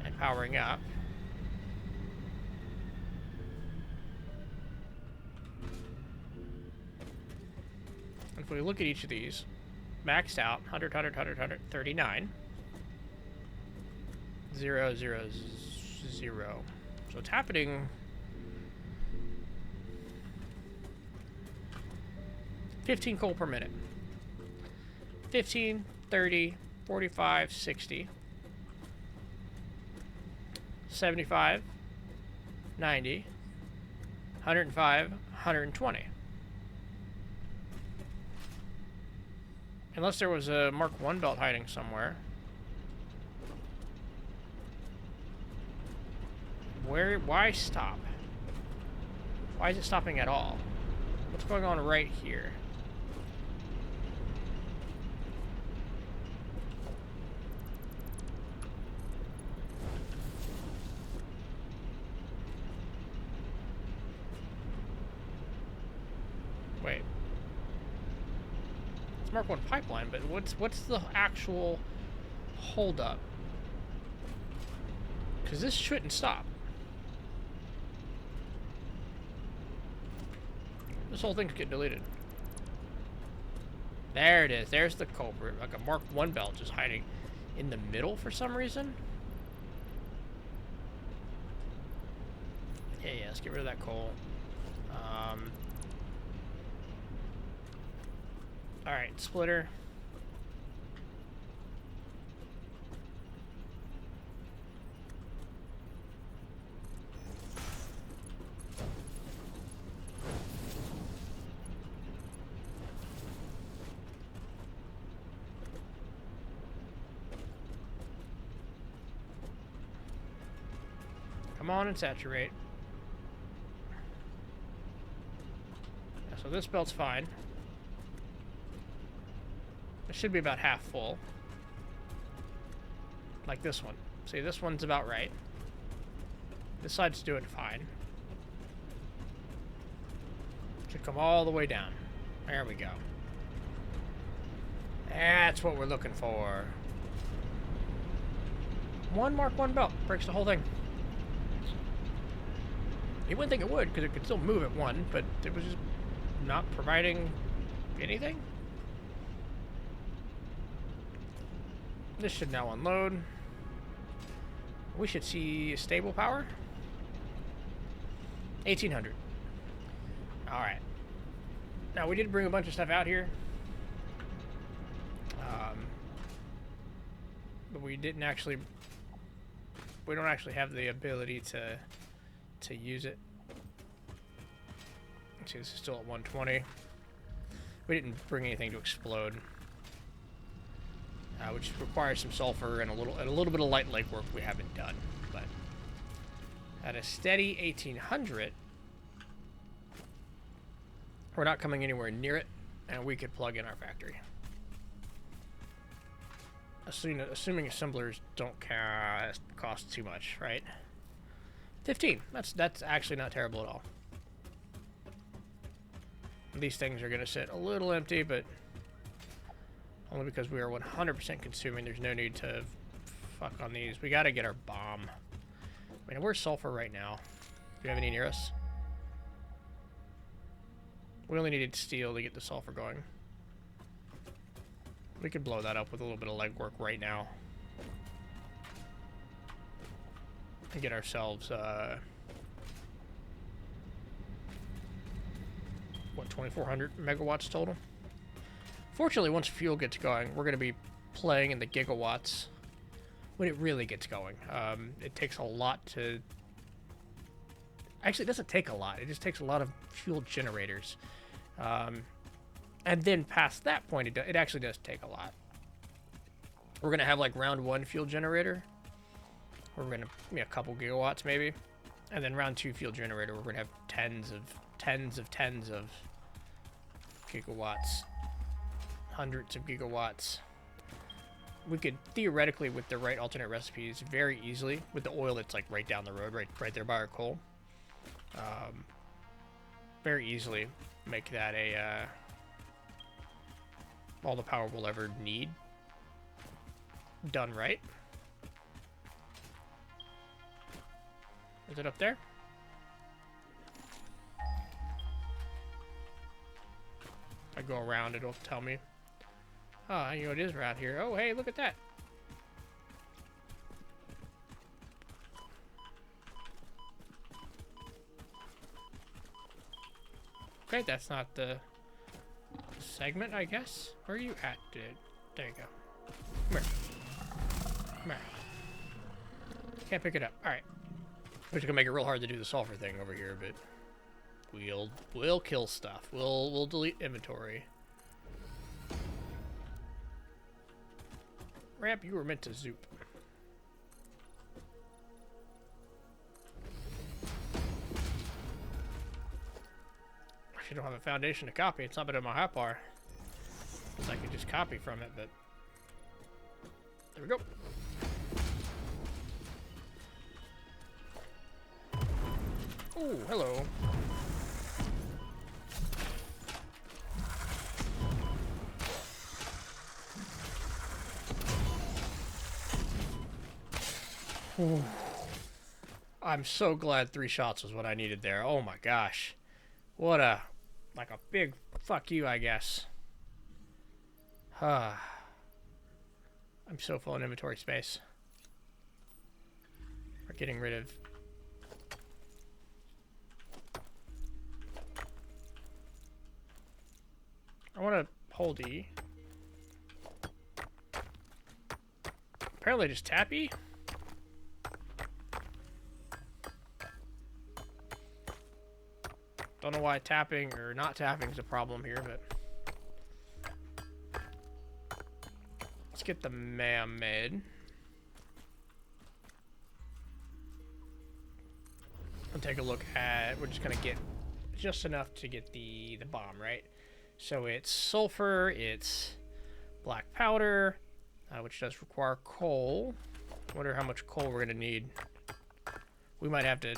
and powering up. If we look at each of these, maxed out, 100, 100, 100, 100, 39. 0, 0, 0. So it's happening 15 coal per minute. 15, 30, 45, 60. 75, 90, 105, 120. Unless there was a Mark I belt hiding somewhere. Why stop? Why is it stopping at all? What's going on right here? Wait. It's Mark I pipeline, but what's the actual holdup? Because this shouldn't stop. This whole thing's getting deleted. There it is. There's the culprit. Like a Mark I belt just hiding in the middle for some reason. Yeah, let's get rid of that coal. Alright, splitter. Come on and saturate. Yeah, so this belt's fine. It should be about half full. Like this one. See, this one's about right. This side's doing fine. Should come all the way down. There we go. That's what we're looking for. One Mark I belt breaks the whole thing. You wouldn't think it would, because it could still move at one, but it was just not providing anything. This should now unload. We should see stable power. 1800. Alright. Now, we did bring a bunch of stuff out here. but we didn't actually. We don't actually have the ability to use it. Let's see, this is still at 120. We didn't bring anything to explode, which requires some sulfur and a little bit of light legwork we haven't done. But at a steady 1800, we're not coming anywhere near it, and we could plug in our factory. Assuming assemblers don't cost too much, right? 15. That's actually not terrible at all. These things are going to sit a little empty, but only because we are 100% consuming. There's no need to fuck on these. We got to get our bomb. I mean, where's sulfur right now? Do we have any near us? We only needed steel to get the sulfur going. We could blow that up with a little bit of legwork right now. And get ourselves, what, 2,400 megawatts total? Fortunately, once fuel gets going, we're going to be playing in the gigawatts when it really gets going. It takes a lot to... Actually, it doesn't take a lot. It just takes a lot of fuel generators. And then past that point, it actually does take a lot. We're going to have like round 1 fuel generator. We're going to, a couple gigawatts maybe. And then round 2 fuel generator, we're going to have tens of gigawatts. Hundreds of gigawatts. We could theoretically, with the right alternate recipes, very easily, with the oil that's like right down the road, right there by our coal, very easily make that a all the power we'll ever need done right. Is it up there? If I go around, it'll tell me. Oh, you know, it is around here. Oh, hey, look at that. Okay, that's not the segment, I guess. Where are you at, dude? There you go. Come here. Come here. Can't pick it up. Alright. Which is gonna make it real hard to do the sulfur thing over here, but we'll kill stuff. We'll delete inventory. Ramp, you were meant to zoop. I don't have a foundation to copy. It's not been in my hotbar. I could just copy from it, but there we go. Oh, hello. Ooh. I'm so glad 3 shots was what I needed there. Oh my gosh. What a big fuck you, I guess. I'm so full in inventory space. We're getting rid of... I want to hold E. Apparently just tap E. Don't know why tapping or not tapping is a problem here, but... Let's get the MAM made. I'll take a look at... We're just going to get just enough to get the bomb, right? So it's sulfur, it's black powder, which does require coal. I wonder how much coal we're going to need. We might have to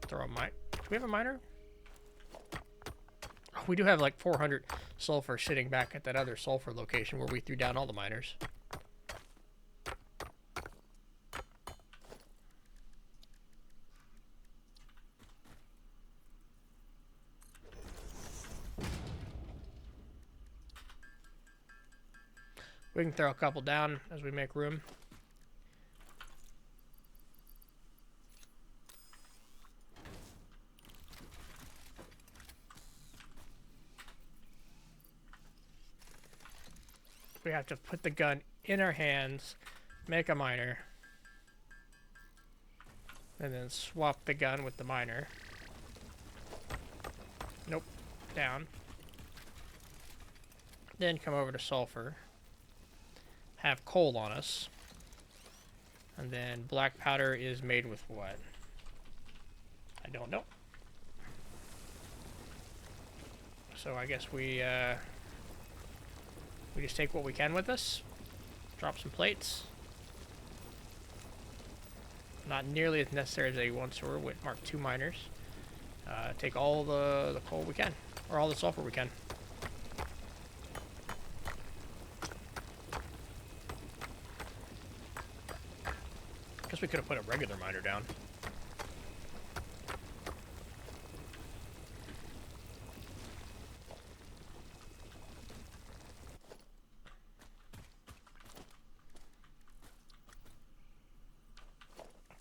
throw a mine. Do we have a miner? Oh, we do have like 400 sulfur sitting back at that other sulfur location where we threw down all the miners. We can throw a couple down as we make room. We have to put the gun in our hands, make a miner, and then swap the gun with the miner. Nope, down. Then come over to sulfur, have coal on us, and then black powder is made with what? I don't know. So I guess we just take what we can with us, drop some plates. Not nearly as necessary as they once were with Mark II miners. Take all the coal we can, or all the sulfur we can. Guess we could have put a regular miner down.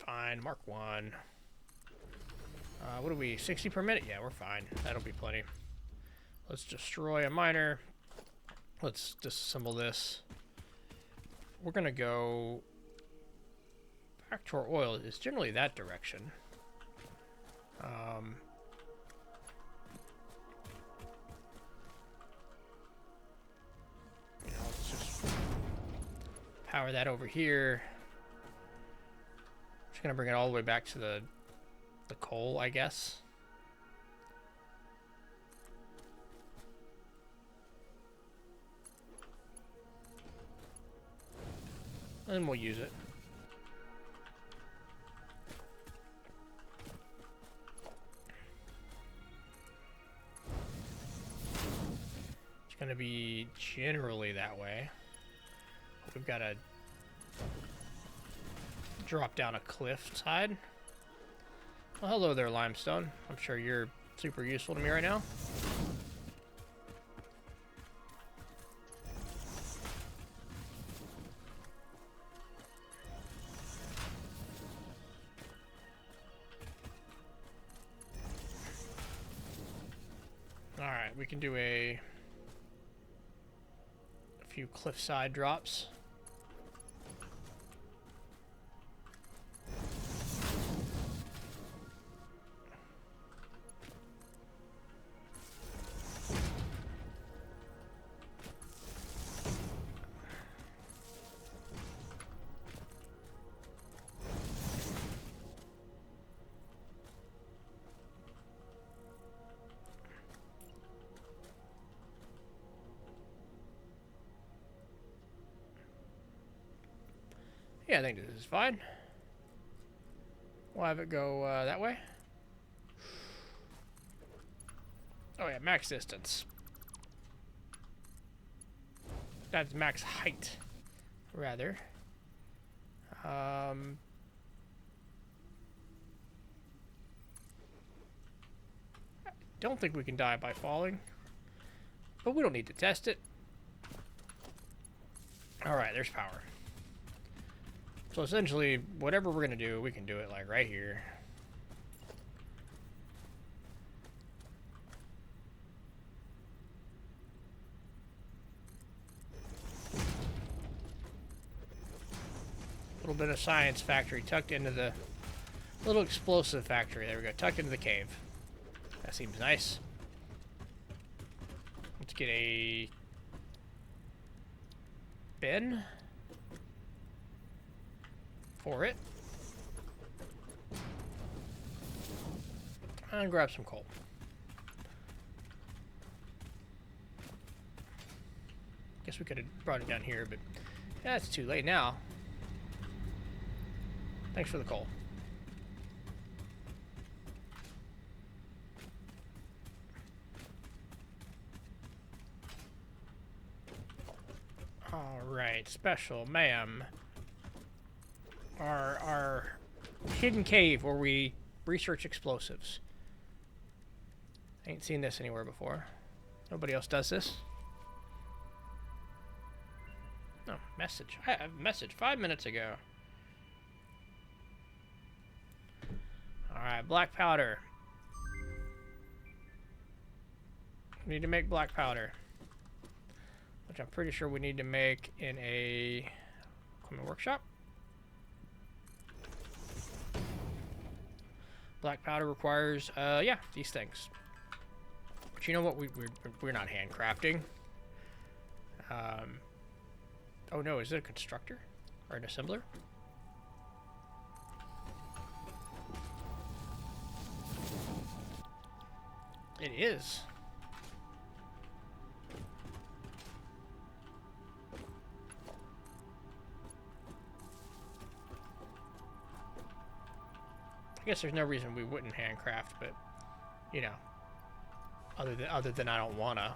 Fine, Mark 1. What are we, 60 per minute? Yeah, we're fine. That'll be plenty. Let's destroy a miner. Let's disassemble this. We're gonna go back to our oil. It's generally that direction. Let's just power that over here. Just gonna bring it all the way back to the coal, I guess. And we'll use it. It's gonna be generally that way. We've got to drop down a cliff side. Well, hello there, limestone. I'm sure you're super useful to me right now. Alright, we can do a few cliffside drops. Yeah, I think this is fine. We'll have it go that way. Oh yeah, max distance. That's max height, rather. I don't think we can die by falling, but we don't need to test it. Alright, there's power. So essentially, whatever we're gonna do, we can do it like right here. A little bit of science factory tucked into the little explosive factory. There we go, tucked into the cave. That seems nice. Let's get a bin for it. And grab some coal. Guess we could have brought it down here, but yeah, it's too late now. Thanks for the coal. All right, special, ma'am. Our hidden cave where we research explosives. I ain't seen this anywhere before. Nobody else does this. No, message. I have a message 5 minutes ago. Alright, black powder. We need to make black powder. Which I'm pretty sure we need to make in a equipment workshop. Black powder requires, yeah, these things. But you know what? We're not handcrafting. Oh no, is it a constructor? Or an assembler? It is. I guess there's no reason we wouldn't handcraft, but you know, other than I don't wanna.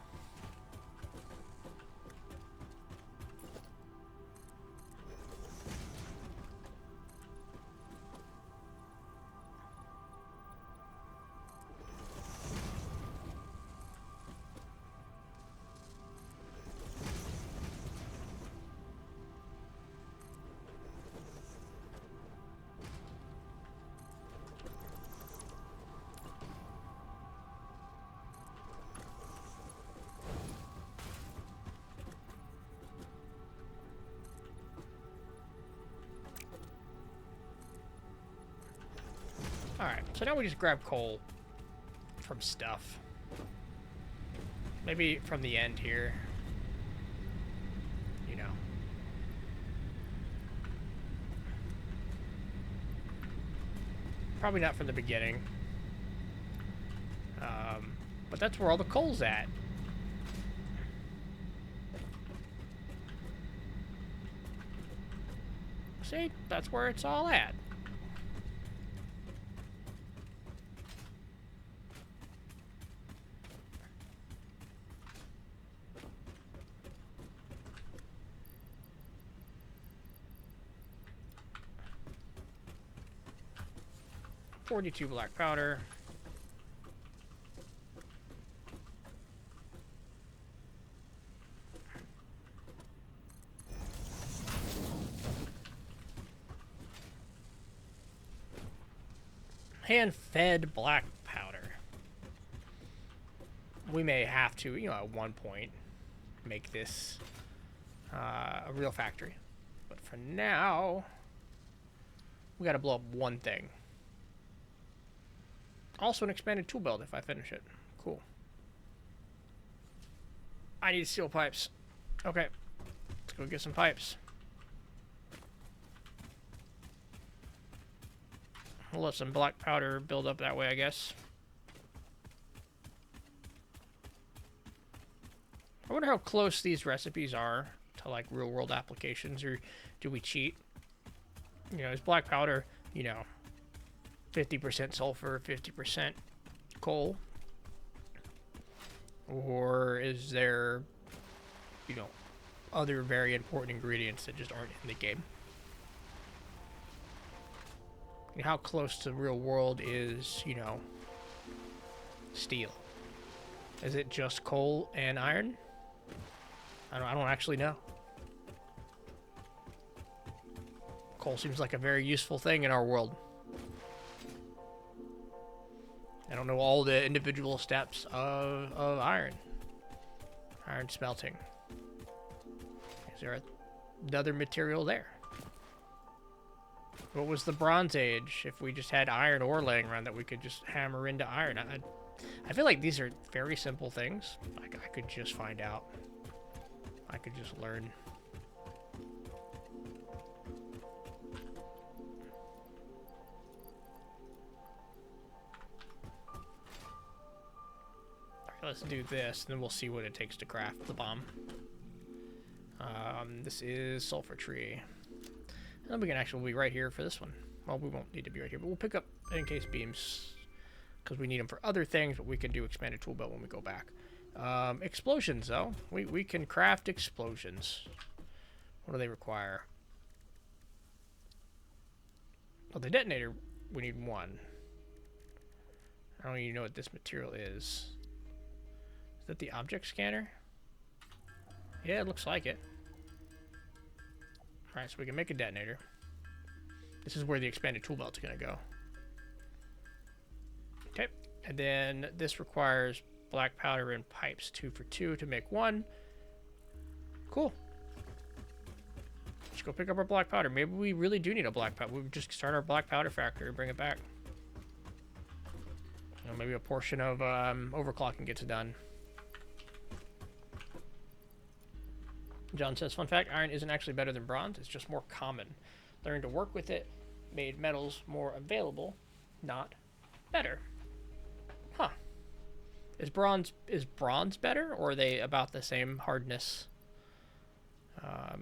'Alright, so now we just grab coal from stuff. Maybe from the end here. You know. Probably not from the beginning. But that's where all the coal's at. See? That's where it's all at. .42 black powder. Hand-fed black powder. We may have to, you know, at one point make this a real factory. But for now, we gotta blow up one thing. Also an expanded tool belt if I finish it. Cool. I need steel pipes. Okay. Let's go get some pipes. We'll let some black powder build up that way, I guess. I wonder how close these recipes are to, like, real-world applications, or do we cheat? You know, is black powder, you know, 50% sulfur, 50% coal? Or is there, you know, other very important ingredients that just aren't in the game? And how close to the real world is, you know, steel? Is it just coal and iron? I don't actually know. Coal seems like a very useful thing in our world. I don't know all the individual steps of iron. Iron smelting. Is there another material there? What was the Bronze Age if we just had iron ore laying around that we could just hammer into iron? I feel like these are very simple things. Like, I could just find out. I could just learn. Alright, let's do this, and then we'll see what it takes to craft the bomb. This is sulfur tree. And then we can actually be right here for this one. Well, we won't need to be right here, but we'll pick up encase beams because we need them for other things, but we can do expanded tool belt when we go back. Explosions, though. We can craft explosions. What do they require? Well, the detonator, we need one. I don't even know what this material is. Is that the object scanner? Yeah, it looks like it. Alright, so we can make a detonator. This is where the expanded tool belt's gonna go. Okay, and then this requires black powder and pipes, 2 for 2 to make 1. Cool. Let's go pick up our black powder. Maybe we really do need a black powder. We would just start our black powder factory and bring it back. know, maybe a portion of overclocking gets done. John says, fun fact, iron isn't actually better than bronze, it's just more common. Learning to work with it made metals more available, not better. Huh. Is bronze better, or are they about the same hardness? I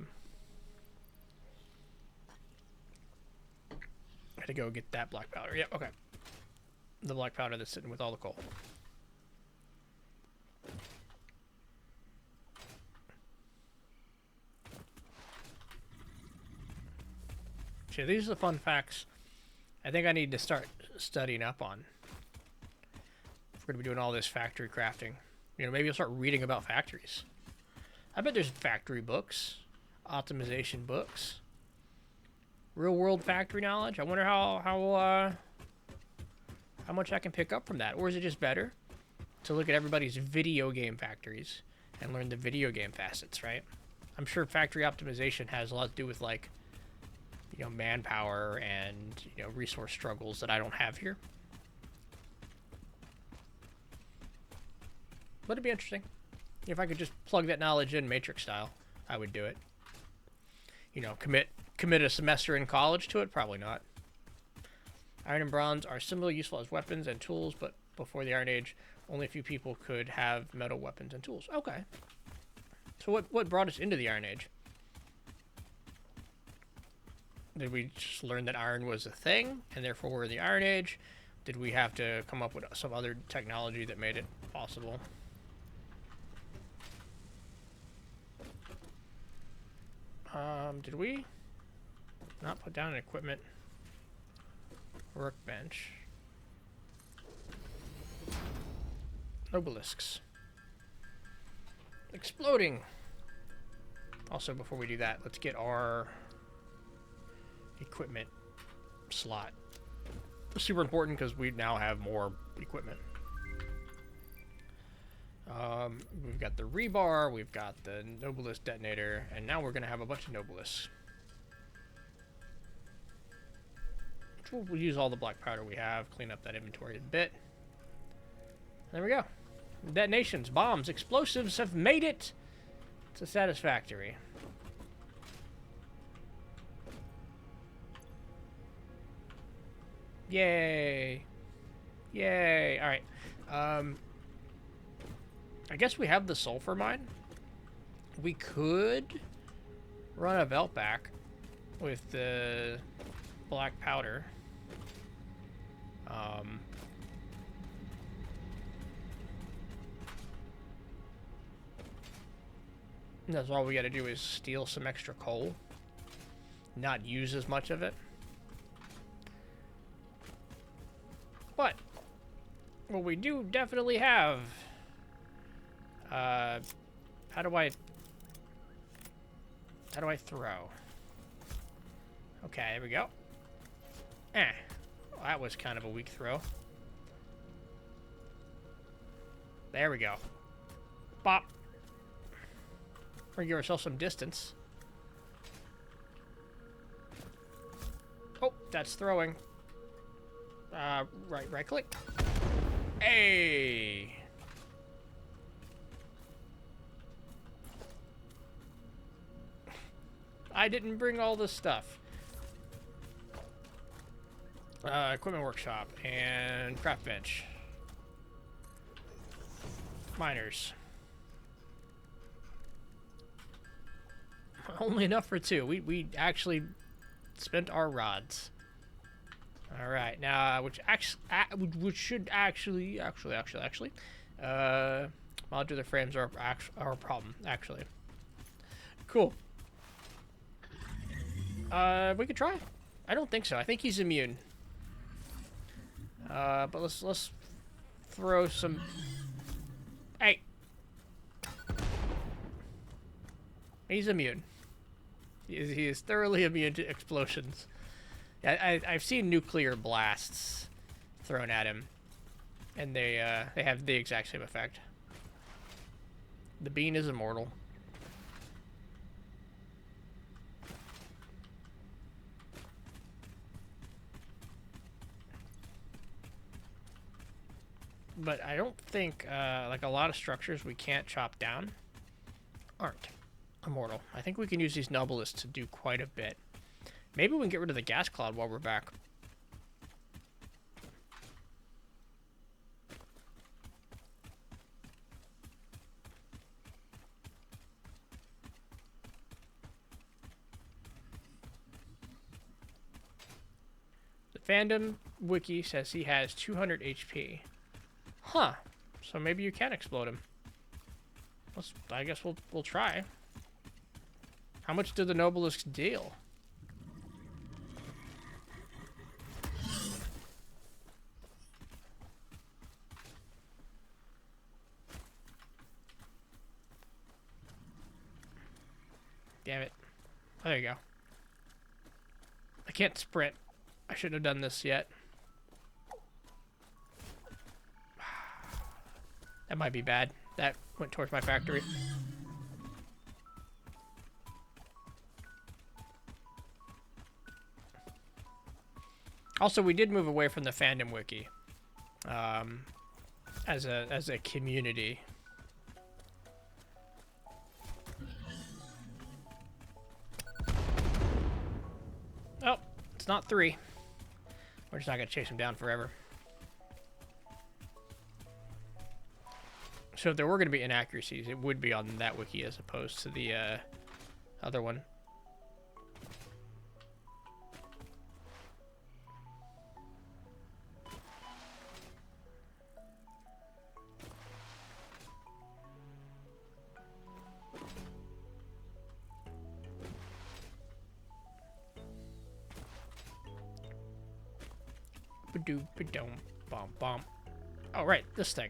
had to go get that black powder. Yep, okay. The black powder that's sitting with all the coal. So these are the fun facts I think I need to start studying up on. If we're going to be doing all this factory crafting. You know, maybe I'll start reading about factories. I bet there's factory books, optimization books, real-world factory knowledge. I wonder how much I can pick up from that. Or is it just better to look at everybody's video game factories and learn the video game facets, right? I'm sure factory optimization has a lot to do with, like, you know, manpower and, you know, resource struggles that I don't have here. But it'd be interesting. If I could just plug that knowledge in Matrix style, I would do it. You know, commit a semester in college to it? Probably not. Iron and bronze are similarly useful as weapons and tools, but before the Iron Age, only a few people could have metal weapons and tools. Okay. So what brought us into the Iron Age? Did we just learn that iron was a thing, and therefore we're in the Iron Age? Did we have to come up with some other technology that made it possible? Did we not put down an equipment workbench? Obelisks. Exploding! Also, before we do that, let's get our equipment slot. Super important because we now have more equipment. We've got the rebar, we've got the Nobilis detonator, and now we're going to have a bunch of Nobilis. We'll use all the black powder we have, clean up that inventory a bit. There we go. Detonations, bombs, explosives have made it to Satisfactory. Yay. Yay. Alright. I guess we have the sulfur mine. We could run a belt back with the black powder. That's all we got to do is steal some extra coal. Not use as much of it. But what we do definitely have. How do I throw? Okay, there we go. Well, that was kind of a weak throw. There we go. Bop. We're gonna give ourselves some distance. Oh, that's throwing. Right click. Hey. I didn't bring all this stuff. Equipment workshop and craft bench. Miners. Only enough for two. We actually spent our rods. All right, now which should actually modular frames are a problem actually. Cool. We could try. I don't think so. I think he's immune. But let's throw some. Hey. He's immune. He is thoroughly immune to explosions. I've seen nuclear blasts thrown at him, and they have the exact same effect. The bean is immortal. But I don't think, like a lot of structures we can't chop down aren't immortal. I think we can use these Nobilis to do quite a bit. Maybe we can get rid of the gas cloud while we're back. The fandom wiki says he has 200 HP. Huh. So maybe you can explode him. I guess we'll try. How much did the Nobilis deal? Damn it. Oh, there you go. I can't sprint. I shouldn't have done this yet. That might be bad. That went towards my factory. Also, we did move away from the fandom wiki as a community. Oh, it's not 3. We're just not gonna chase him down forever. So if there were gonna be inaccuracies, it would be on that wiki as opposed to the other one. Oh, right, this thing.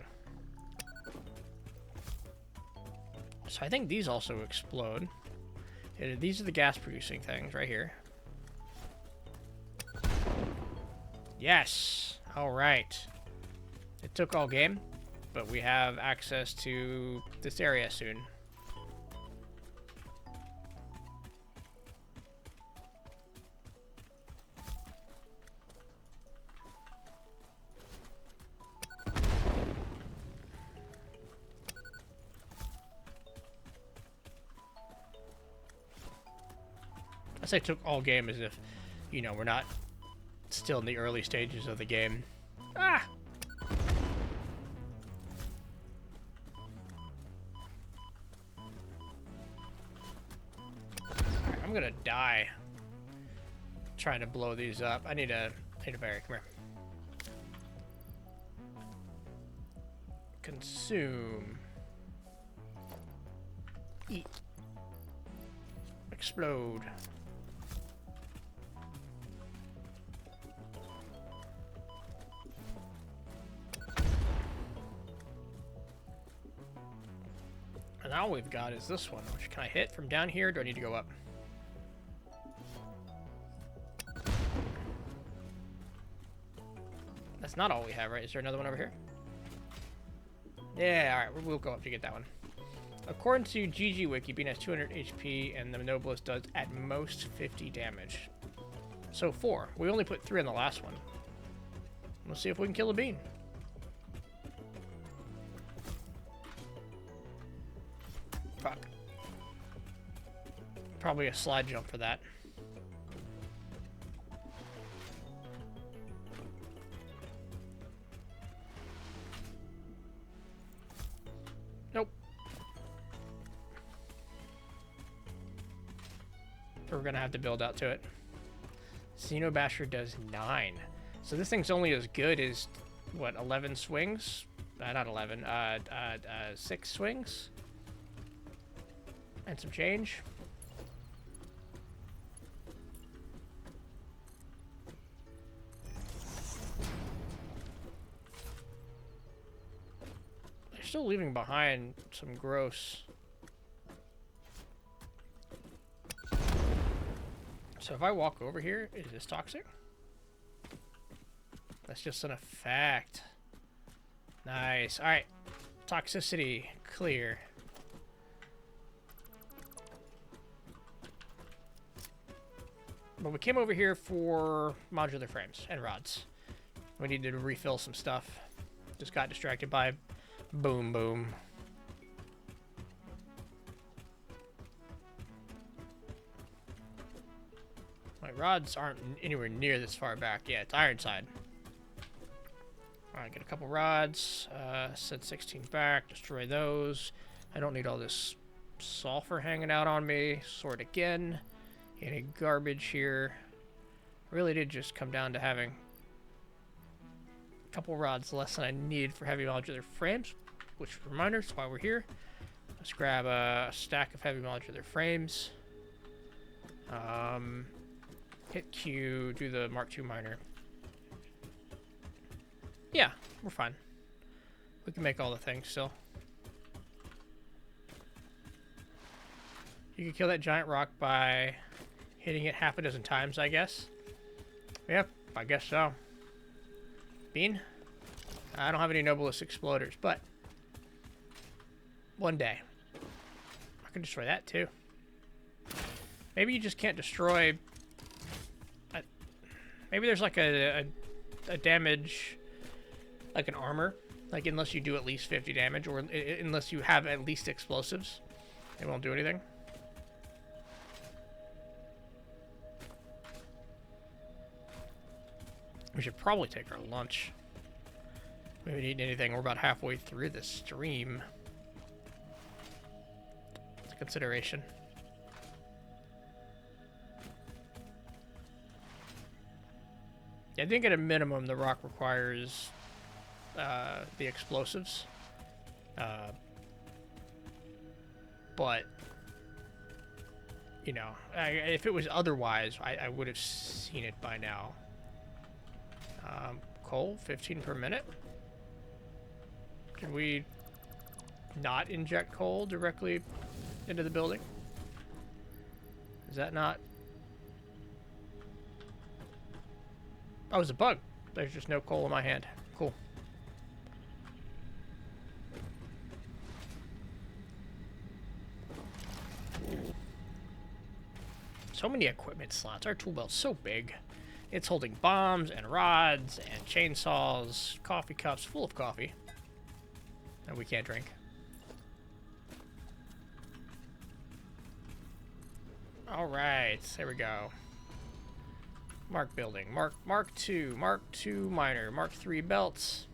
So I think these also explode. These are the gas-producing things right here. Yes! All right. It took all game, but we have access to this area soon. I say took all game as if, you know, we're not still in the early stages of the game. Ah! Alright, I'm gonna die trying to blow these up. I need a berry. Come here. Consume. Eat. Explode. And all we've got is this one, which can I hit from down here? Do I need to go up? That's not all we have, right? Is there another one over here? Yeah, alright, we'll go up to get that one. According to GG Wiki, Bean has 200 HP, and the Nobilis does at most 50 damage. So 4. We only put 3 on the last one. Let's see if we can kill a Bean. Fuck. Probably a slide jump for that. Nope. We're gonna have to build out to it. Xenobasher does 9. So this thing's only as good as, what, 11 swings? Not 11, 6 swings? And some change. They're still leaving behind some gross. So if I walk over here, is this toxic? That's just an effect. Nice. Alright. Toxicity. Clear. But we came over here for modular frames and rods. We needed to refill some stuff. Just got distracted by boom boom. My rods aren't anywhere near this far back. Yeah, it's Ironside. Alright, get a couple rods. Set 16 back. Destroy those. I don't need all this sulfur hanging out on me. Sort again. Any garbage here. Really did just come down to having a couple rods less than I need for heavy modular frames. Which, reminder, is why we're here. Let's grab a stack of heavy modular frames. Hit Q, do the Mark II miner. Yeah, we're fine. We can make all the things still. You can kill that giant rock by hitting it half a dozen times, I guess. Yep, I guess so. Bean? I don't have any Noblest exploders, but one day I can destroy that too. Maybe you just can't destroy. Maybe there's like a damage, like an armor, like unless you do at least 50 damage, or unless you have at least explosives, it won't do anything. We should probably take our lunch. We haven't eaten anything. We're about halfway through this stream. It's a consideration. Yeah, I think at a minimum the rock requires the explosives. But, you know, if it was otherwise, I would have seen it by now. Coal, 15 per minute. Can we not inject coal directly into the building? Is that not... Oh, it's a bug. There's just no coal in my hand. Cool. So many equipment slots. Our tool belt's so big. It's holding bombs and rods and chainsaws, coffee cups full of coffee that we can't drink. All right, there we go. Mark building, Mark II miner, Mark III belts.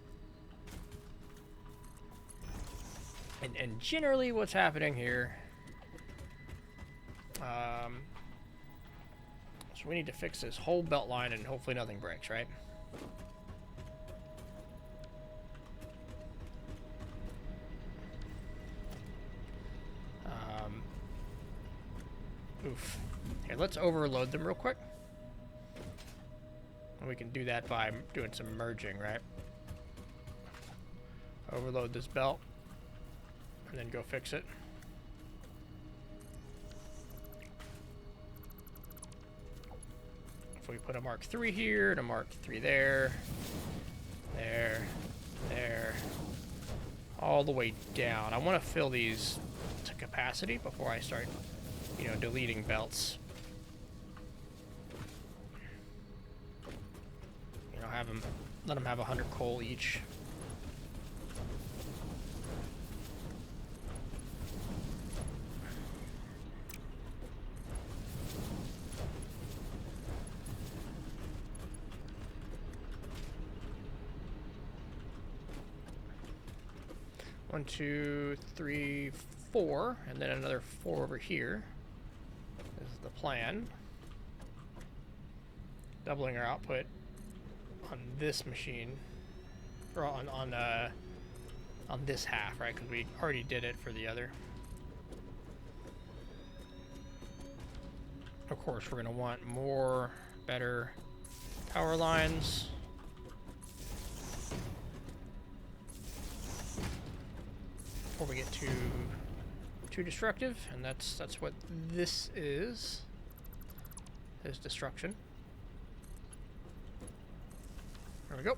And generally what's happening here, so we need to fix this whole belt line and hopefully nothing breaks, right? Oof. Here, let's overload them real quick. And we can do that by doing some merging, right? Overload this belt and then go fix it. If we put a Mark III here and a Mark III there, there, all the way down. I want to fill these to capacity before I start, you know, deleting belts. You know, let them have 100 coal each. One, two, three, four, and then another 4 over here. This is the plan. Doubling our output on this machine, or on this half, right? Because we already did it for the other. Of course, we're going to want more, better power lines. Before we get too destructive, and that's what this is destruction. There we go.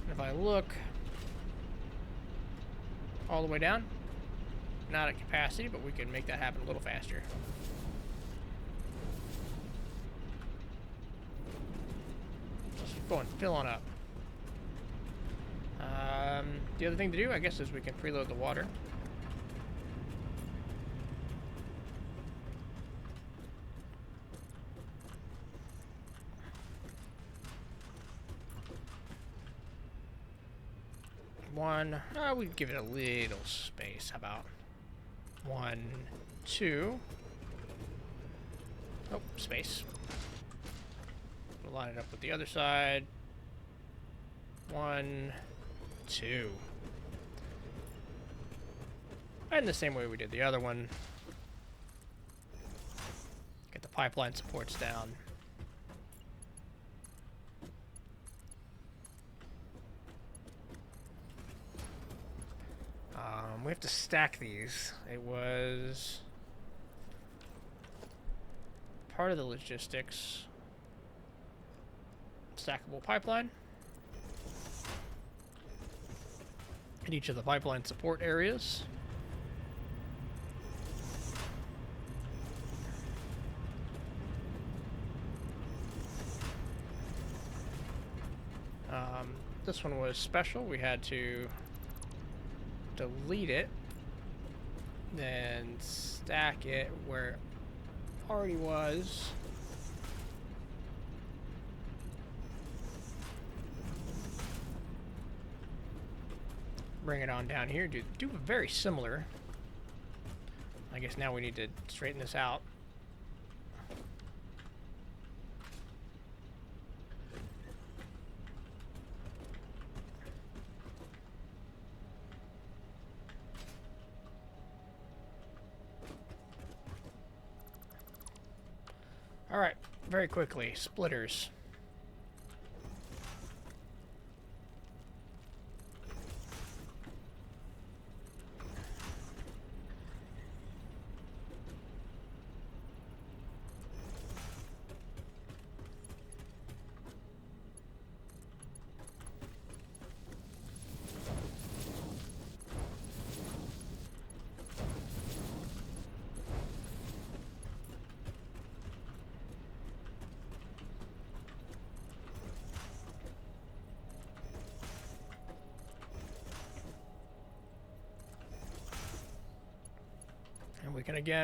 And if I look all the way down, not at capacity, but we can make that happen a little faster. Just go and fill on up. The other thing to do, I guess, is we can preload the water. We give it a little space. How about 1, 2? Oh, space. We'll line it up with the other side. 1, 2. And the same way we did the other one. Get the pipeline supports down. We have to stack these. It was part of the logistics. Stackable pipeline. In each of the pipeline support areas. This one was special. We had to delete it, then stack it where it already was. Bring it on down here. Do very similar. I guess now we need to straighten this out. Alright, very quickly, splitters.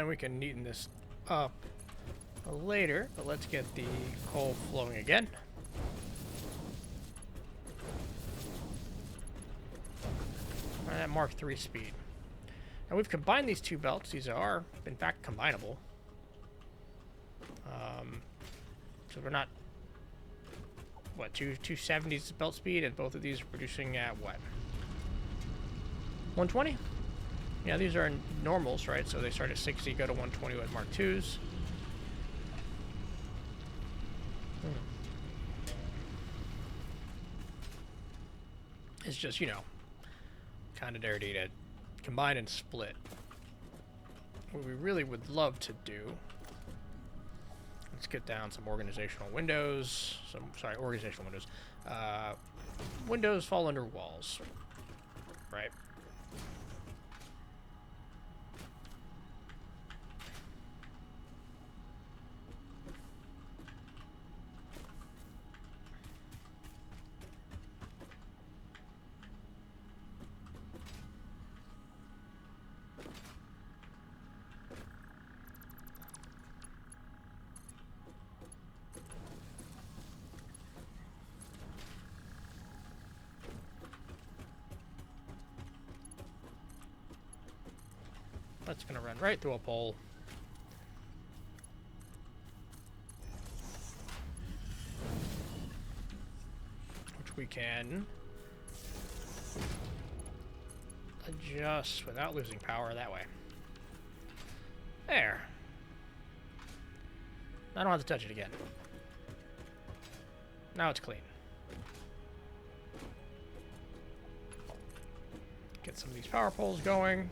We can neaten this up later, but let's get the coal flowing again. At Mark III speed. Now we've combined these two belts. These are, in fact, combinable. So we're not, what, 270s belt speed, and both of these are producing at what? 120? Yeah, these are normals, right? So they start at 60, go to 120 with Mark IIs. It's just, you know, kind of dirty to combine and split. What we really would love to do, let's get down some organizational windows. Organizational windows. Windows fall under walls, right? That's going to run right through a pole. Which we can adjust without losing power that way. There. I don't have to touch it again. Now it's clean. Get some of these power poles going.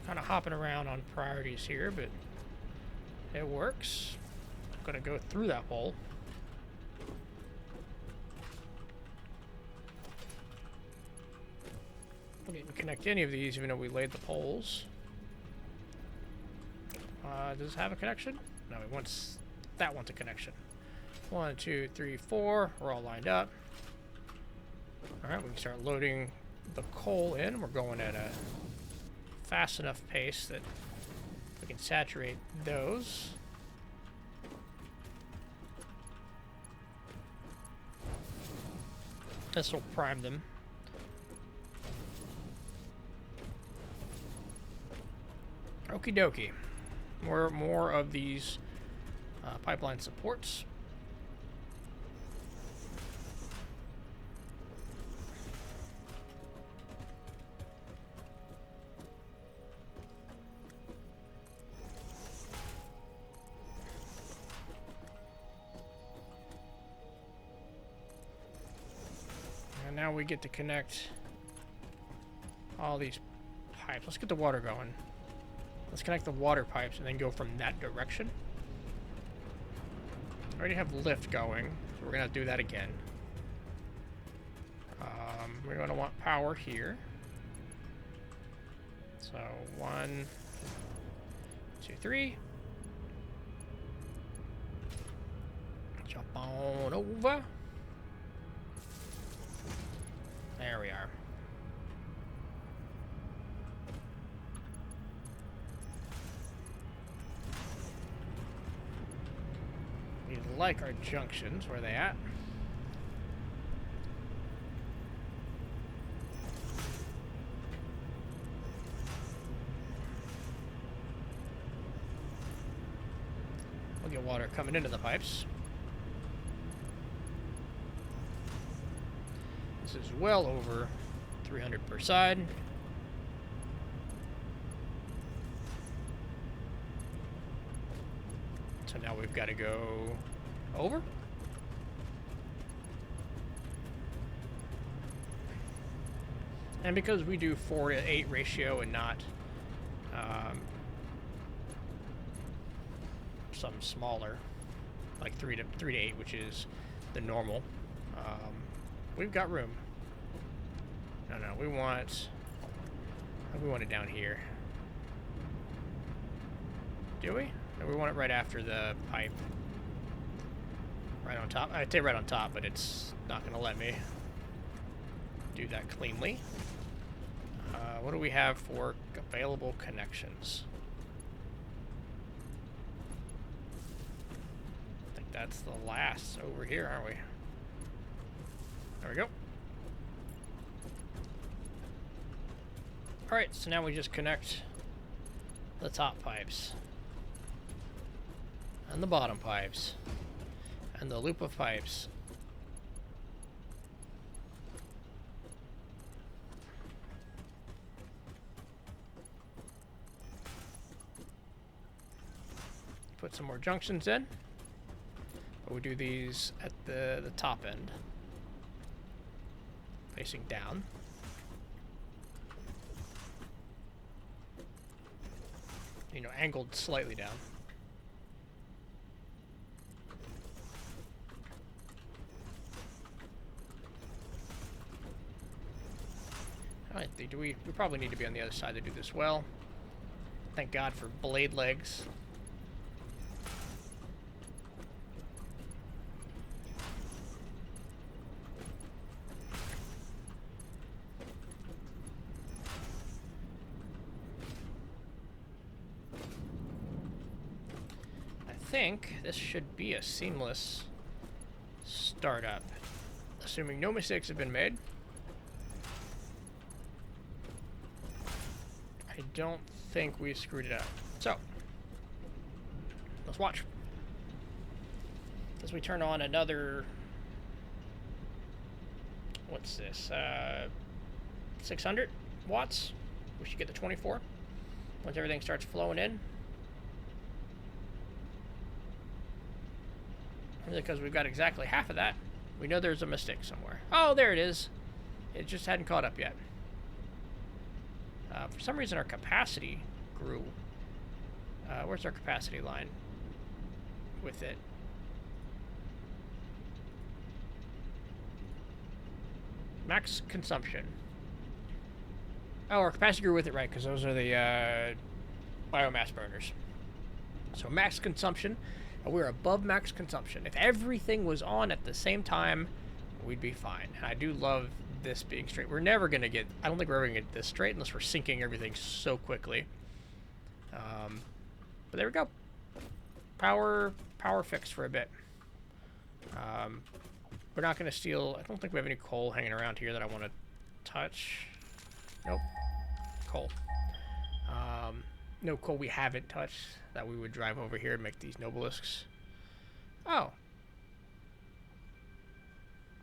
Kind of hopping around on priorities here, but it works. I'm gonna go through that pole. We didn't connect any of these, even though we laid the poles. Does it have a connection? No, it wants that one's a connection. 1, 2, 3, 4. We're all lined up. All right, we can start loading the coal in. We're going at a fast enough pace that we can saturate those. This will prime them. Okie dokie. More of these pipeline supports. And now we get to connect all these pipes. Let's get the water going. Let's connect the water pipes and then go from that direction. I already have lift going, so we're going to do that again. We're going to want power here. So 1, 2, 3. Jump on over. There we are. We like our junctions. Where are they at? We'll get water coming into the pipes. This is well over 300 per side. So now we've got to go over. And because we do 4:8 ratio and not something smaller, like 3 to 8, which is the normal, we've got room. No, we want it down here. Do we? No, we want it right after the pipe. Right on top. I'd say right on top, but it's not going to let me do that cleanly. What do we have for available connections? I think that's the last over here, aren't we? There we go. Alright, so now we just connect the top pipes. And the bottom pipes. And the loop of pipes. Put some more junctions in. But we do these at the top end. Facing down. You know, angled slightly down. I think we probably need to be on the other side to do this well. Thank God for blade legs. I think this should be a seamless startup, assuming no mistakes have been made. I don't think we screwed it up. So, let's watch. As we turn on another, what's this, 600 watts. We should get to 24 once everything starts flowing in. Because we've got exactly half of that, we know there's a mistake somewhere. Oh, there it is. It just hadn't caught up yet. For some reason, our capacity grew. Where's our capacity line with it? Max consumption. Oh, our capacity grew with it, right, because those are the biomass burners. So max consumption, and we're above max consumption. If everything was on at the same time, we'd be fine. And I do love this being straight. We're never going to get, I don't think we're ever going to get this straight unless we're syncing everything so quickly. But there we go. Power fixed for a bit. We're not going to steal, I don't think we have any coal hanging around here that I want to touch. Nope. Coal. No coal we haven't touched that we would drive over here and make these nobelisks. Oh.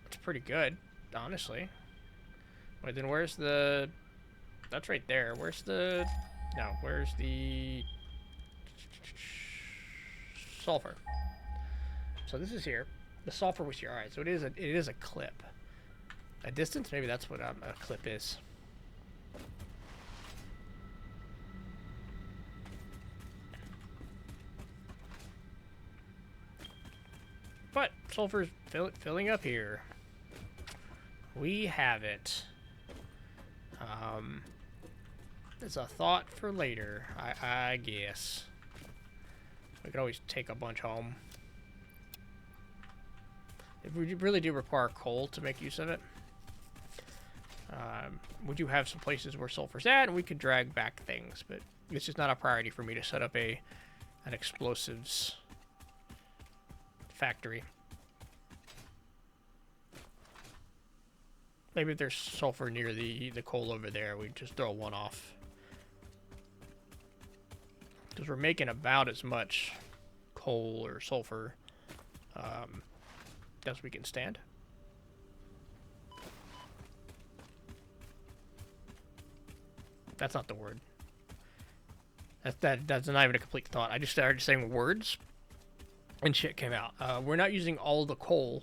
It's pretty good, honestly. Wait, then where's the... That's right there. Where's the... No, where's the... Sulfur. So this is here. The sulfur was here. Alright, so it is a clip. A distance? Maybe that's what a clip is. But sulfur's filling up here. We have it. It's a thought for later, I guess. We could always take a bunch home. We really do require coal to make use of it. We do have some places where sulfur's at, and we could drag back things, but it's just not a priority for me to set up an explosives factory. Maybe if there's sulfur near the coal over there, we just throw one off. Because we're making about as much coal or sulfur as we can stand. That's not the word. That's not even a complete thought. I just started saying words, and shit came out. We're not using all the coal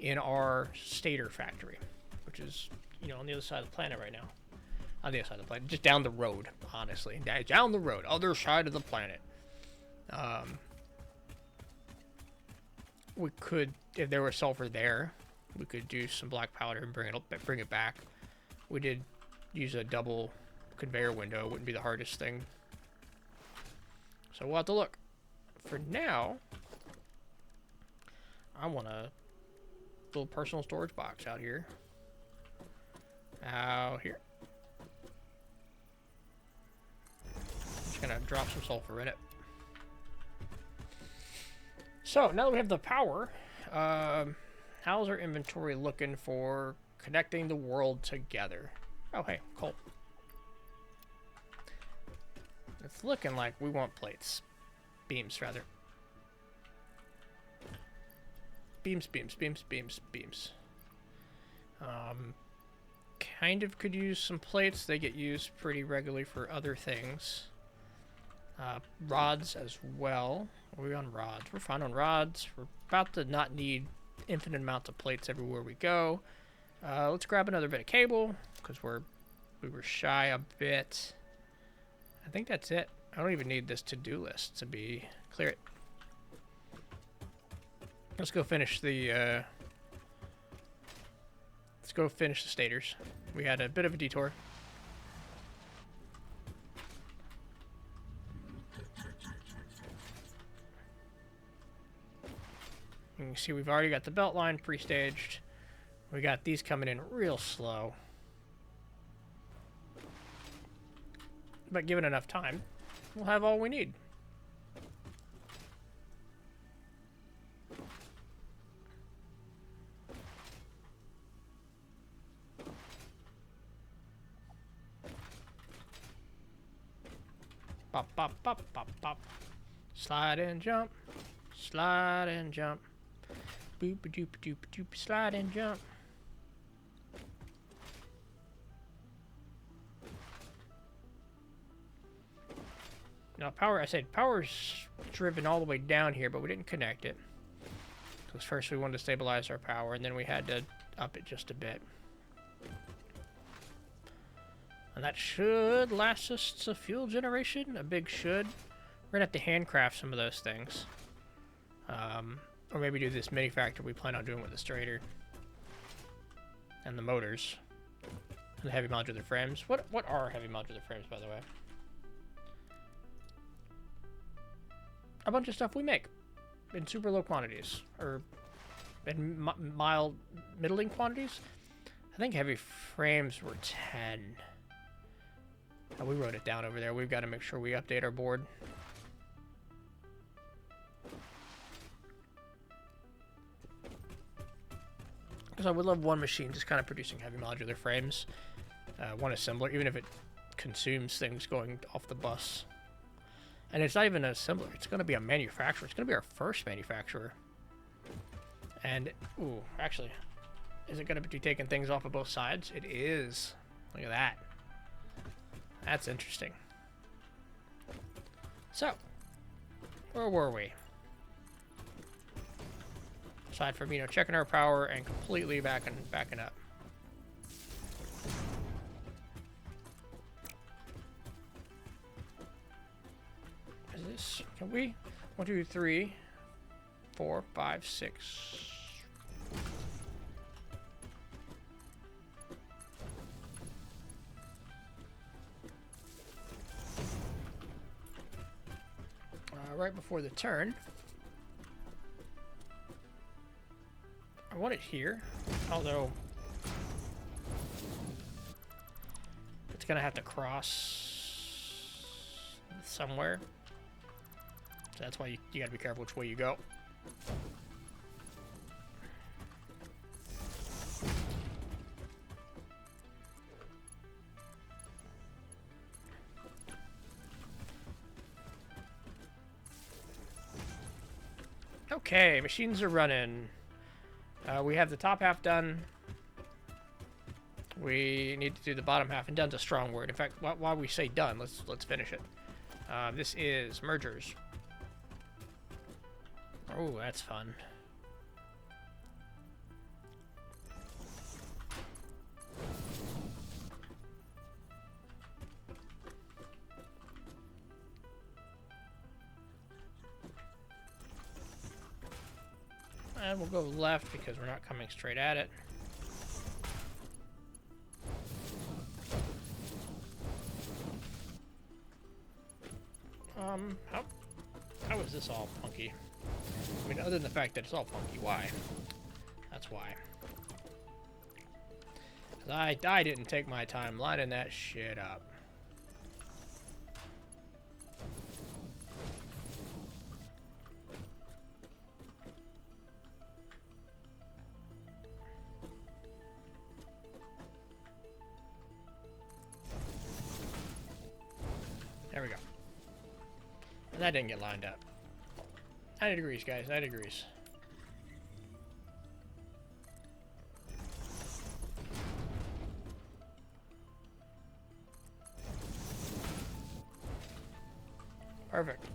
in our stator factory, which is, you know, on the other side of the planet right now. On the other side of the planet, just down the road, honestly. Down the road, other side of the planet. We could, if there was sulfur there, we could do some black powder and bring it back. We did use a double conveyor window. It wouldn't be the hardest thing. So we'll have to look. For now, I want a little personal storage box out here. Out here. Just gonna drop some sulfur in it. So now that we have the power, how's our inventory looking for connecting the world together? Oh, hey, coal. It's looking like we want plates. Beams, rather. Beams. Kind of could use some plates. They get used pretty regularly for other things. Rods as well. Are we on rods? We're fine on rods. We're about to not need infinite amounts of plates everywhere we go. Let's grab another bit of cable, because we were shy a bit. I think that's it. I don't even need this to-do list to be clear it. Let's go finish the stators. We had a bit of a detour. You can see we've already got the belt line pre-staged. We got these coming in real slow. But given enough time, we'll have all we need. Pop, pop, pop, pop, pop. Slide and jump. Slide and jump. Boop a doop a doop a doop. Slide and jump. Now power, I said power's driven all the way down here, but we didn't connect it. Because first we wanted to stabilize our power, and then we had to up it just a bit. And that should last us to fuel generation, a big should. We're gonna have to handcraft some of those things. Or maybe do this mini factor we plan on doing with the Strader. And the motors. And the heavy modular frames. What are heavy modular frames, by the way? a bunch of stuff we make in super low quantities, or in mild, middling quantities. I think heavy frames were 10. Oh, we wrote it down over there. We've got to make sure we update our board. Because I would love one machine just kind of producing heavy modular frames. One assembler, even if it consumes things going off the bus. And it's not even an assembler. It's going to be a manufacturer. It's going to be our first manufacturer. And, ooh, actually, is it going to be taking things off of both sides? It is. Look at that. That's interesting. So, where were we? Aside from, you know, checking our power and completely backing up. Is this, can we? 1, 2, 3, 4, 5, 6. Right before the turn. I want it here, although it's gonna have to cross somewhere. So that's why you gotta be careful which way you go. Okay, machines are running. We have the top half done. We need to do the bottom half, and done's a strong word. In fact, while we say done, let's finish it. This is mergers. Oh, that's fun. And we'll go left because we're not coming straight at it. How is this all punky? I mean, other than the fact that it's all punky, why? That's why. 'Cause I didn't take my time lining that shit up. There we go. And that didn't get lined up. 90 degrees, guys. 90 degrees. Perfect. You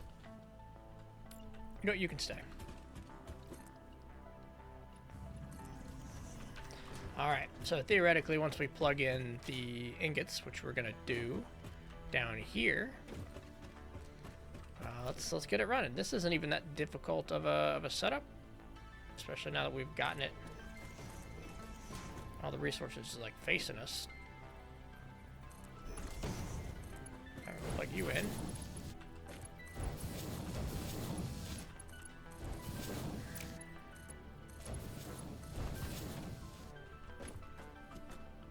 know what? You can stay. Alright, so theoretically, once we plug in the ingots, which we're going to do down here, let's get it running. This isn't even that difficult of a setup, especially now that we've gotten it. All the resources like facing us. I'm gonna plug you in.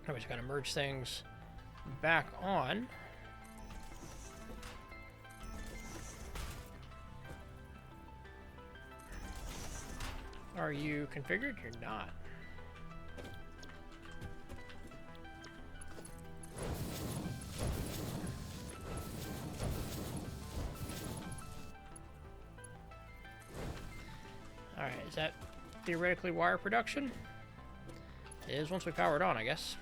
Now we just gotta merge things back on. Are you configured? You're not. Alright, is that theoretically wire production? It is once we power it on, I guess.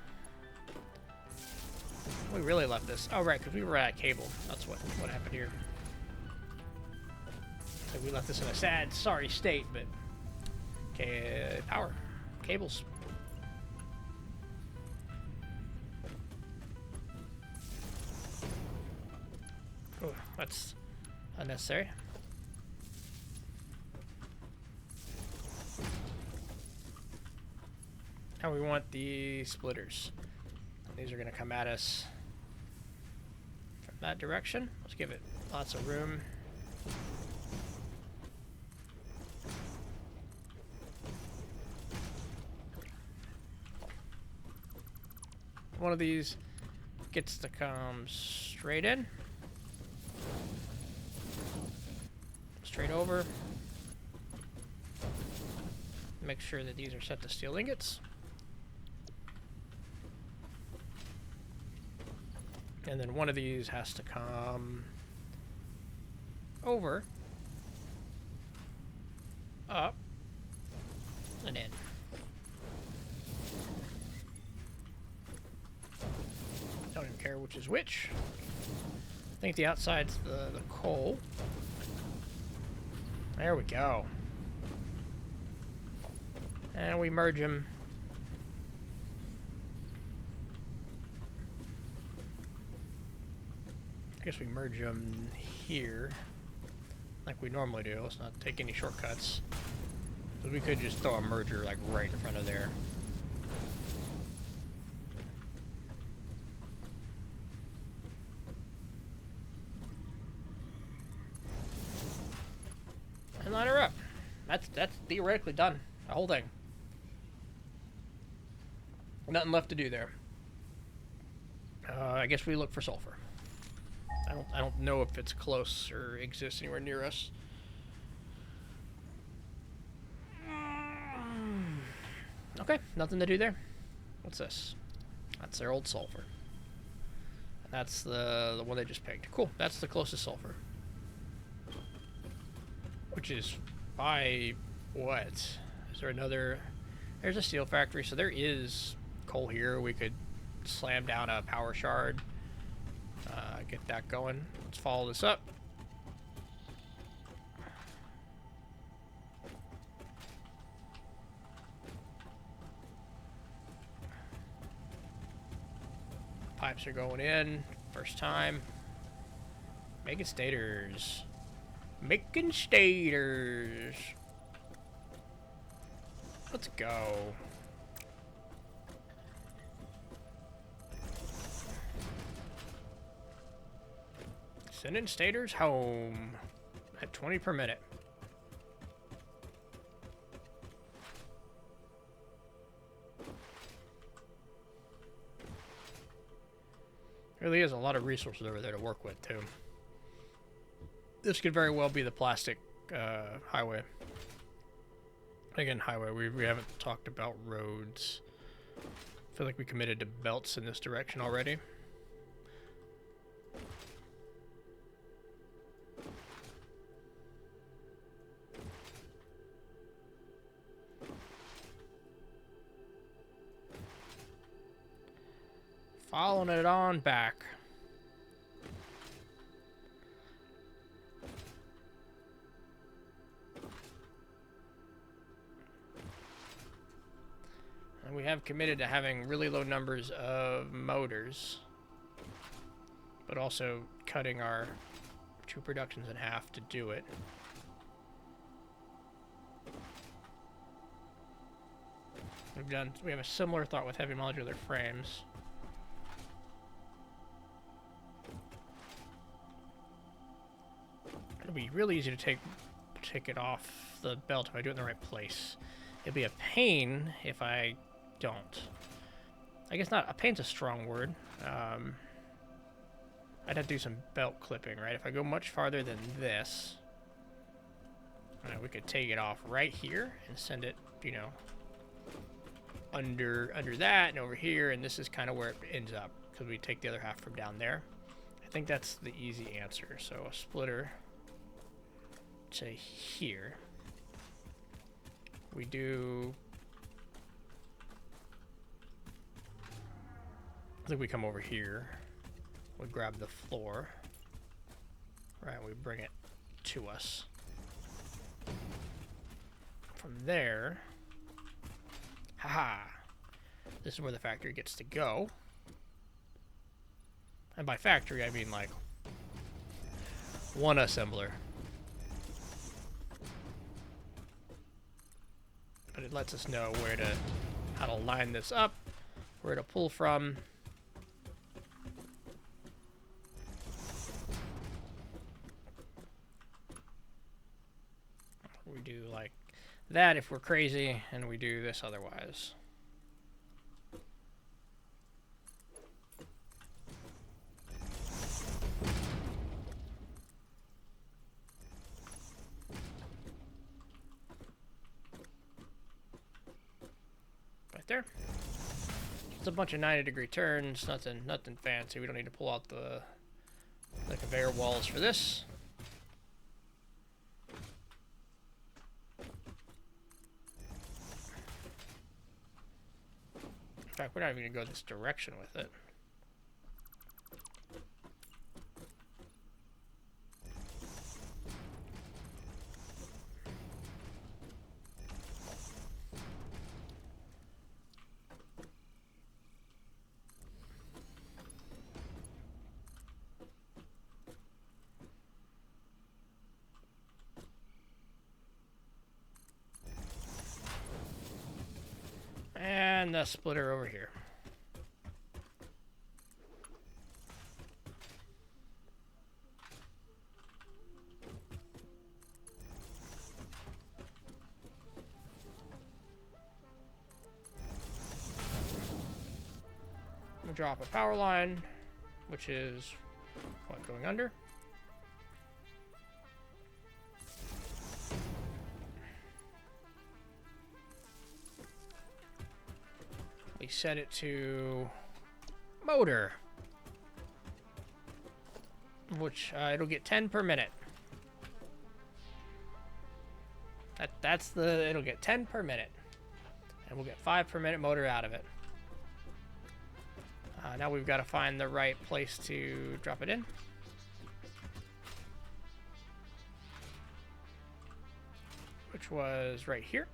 We really left this. Oh, right, because we were at cable. That's what happened here. So we left this in a sad, sorry state, but... Okay, power. Cables. Oh, that's unnecessary. Now we want the splitters. These are going to come at us from that direction. Let's give it lots of room. one of these gets to come straight in. Straight over. Make sure that these are set to steel ingots. And then one of these has to come over, up, and in. Don't even care which is which. I think the outside's the coal. There we go. And we merge them. I guess we merge them here, like we normally do. Let's not take any shortcuts. But we could just throw a merger like right in front of there. And line her up. That's theoretically done. The whole thing. Nothing left to do there. I guess we look for sulfur. I don't know if it's close or exists anywhere near us. Okay, nothing to do there. What's this? That's their old sulfur. And that's the one they just picked. Cool, that's the closest sulfur. Which is by what? Is there another? There's a steel factory, so there is coal here. We could slam down a power shard. Get that going. Let's follow this up. Pipes are going in. First time. Making stators. Making stators. Let's go. Sending stators home at 20 per minute. Really is a lot of resources over there to work with, too. This could very well be the plastic highway. Again, highway. We haven't talked about roads. I feel like we committed to belts in this direction already. Following it on back. And we have committed to having really low numbers of motors, but also cutting our 2 productions in half to do it. We have a similar thought with heavy modular frames. It'll be really easy to take it off the belt if I do it in the right place. It'll be a pain if I don't. I guess not. A pain's a strong word. I'd have to do some belt clipping, right? If I go much farther than this, we could take it off right here and send it, you know, under that and over here, and this is kind of where it ends up because we take the other half from down there. I think that's the easy answer. So a splitter to here. We do. I think we come over here. We grab the floor. Right, we bring it to us. From there. Haha. This is where the factory gets to go. And by factory, I mean like one assembler. But it lets us know how to line this up, where to pull from. We do like that if we're crazy, and we do this otherwise. there. It's a bunch of 90-degree turns, nothing fancy. We don't need to pull out the conveyor walls for this. In fact, we're not even gonna go this direction with it. And the splitter over here. We'll drop a power line, which is what, going under? We set it to motor, which it'll get 10 per minute. It'll get 10 per minute, and we'll get 5 per minute motor out of it. Now we've got to find the right place to drop it in. Which was right here.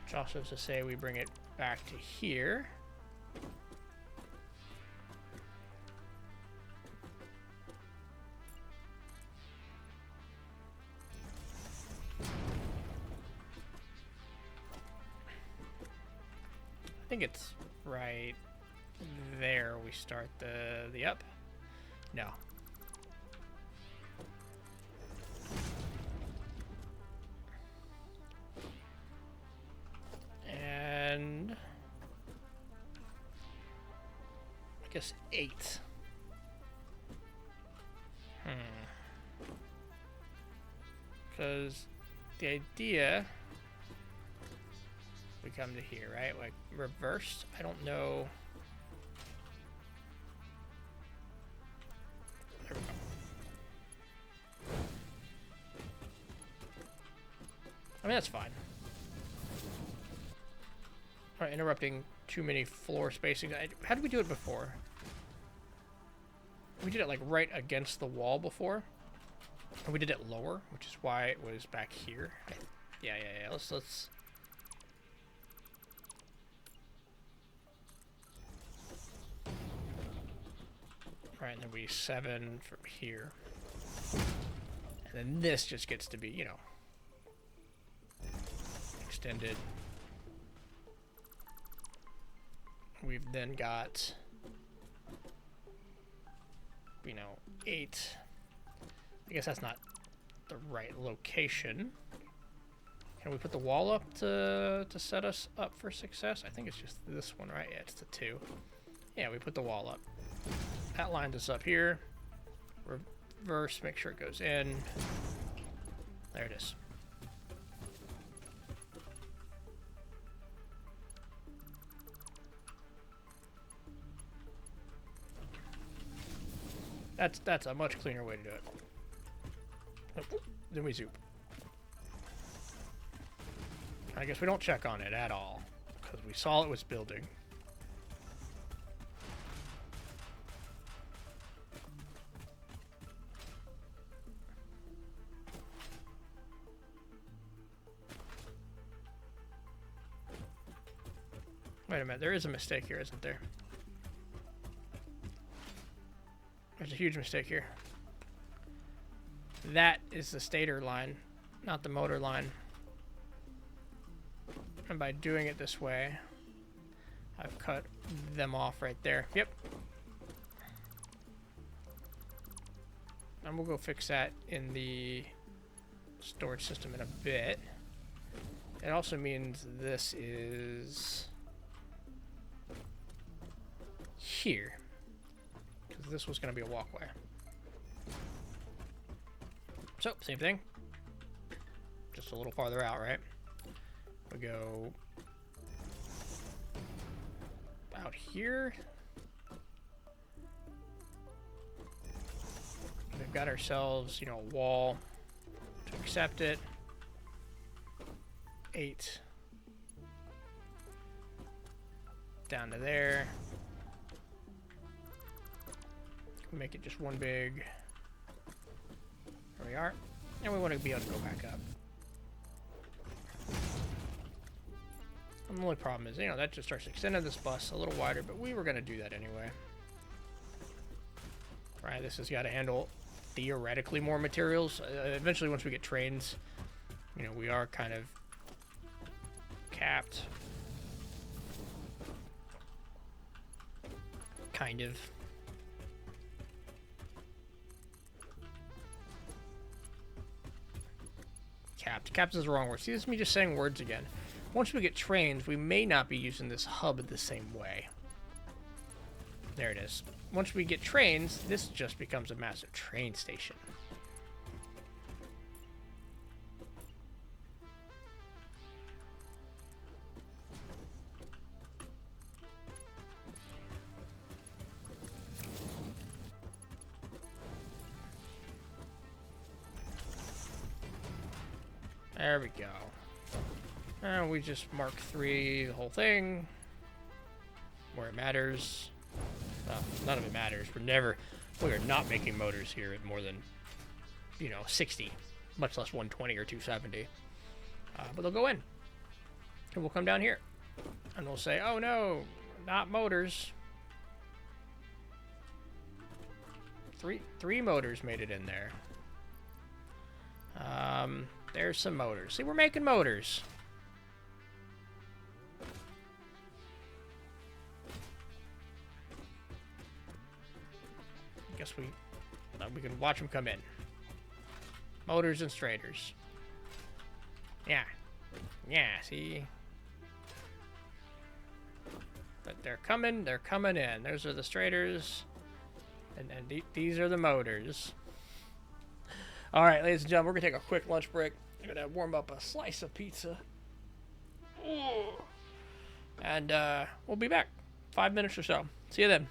Which also is to say we bring it back to here. I think it's right there we start the up. No. And I guess 8. Because the idea, we come to here, right? Like reversed. I don't know. There we go. I mean, that's fine. Alright, interrupting too many floor spacing. How did we do it before? We did it like right against the wall before. And we did it lower, which is why it was back here. Yeah. Let's Right, and then we 7 from here. And then this just gets to be, you know, extended. We've then got, you know, 8. I guess that's not the right location. Can we put the wall up to set us up for success? I think it's just this one, right? Yeah, it's the 2. Yeah, we put the wall up. That lined us up here. Reverse, make sure it goes in. There it is. That's a much cleaner way to do it. Then we zoop. I guess we don't check on it at all, because we saw it was building. Wait a minute, there is a mistake here, isn't there? There's a huge mistake here. That is the stator line, not the motor line. And by doing it this way, I've cut them off right there. Yep. And we'll go fix that in the storage system in a bit. It also means this is here, because this was going to be a walkway. So, same thing. just a little farther out, right? We go out here. We've got ourselves, you know, a wall to accept it. 8 down to there. Make it just one big. There we are. And we want to be able to go back up. And the only problem is, you know, that just starts extending this bus a little wider, but we were going to do that anyway. Right, this has got to handle theoretically more materials. Eventually, once we get trains, you know, we are kind of capped. Kind of. Capped. Capped is the wrong word. See, this is me just saying words again. Once we get trains, we may not be using this hub the same way. There it is. Once we get trains, this just becomes a massive train station. There we go. And we just mark 3 the whole thing where it matters. Well, none of it matters. We are not making motors here at more than, you know, 60, much less 120 or 270. But they'll go in. And we'll come down here. And we'll say, oh no, not motors. Three motors made it in there. There's some motors. See, we're making motors. Guess we can watch them come in. Motors and straighters. Yeah. Yeah, see? But they're coming in. Those are the straighters. And these are the motors. All right, ladies and gentlemen, we're going to take a quick lunch break. I'm going to warm up a slice of pizza. And we'll be back. 5 minutes or so. See you then.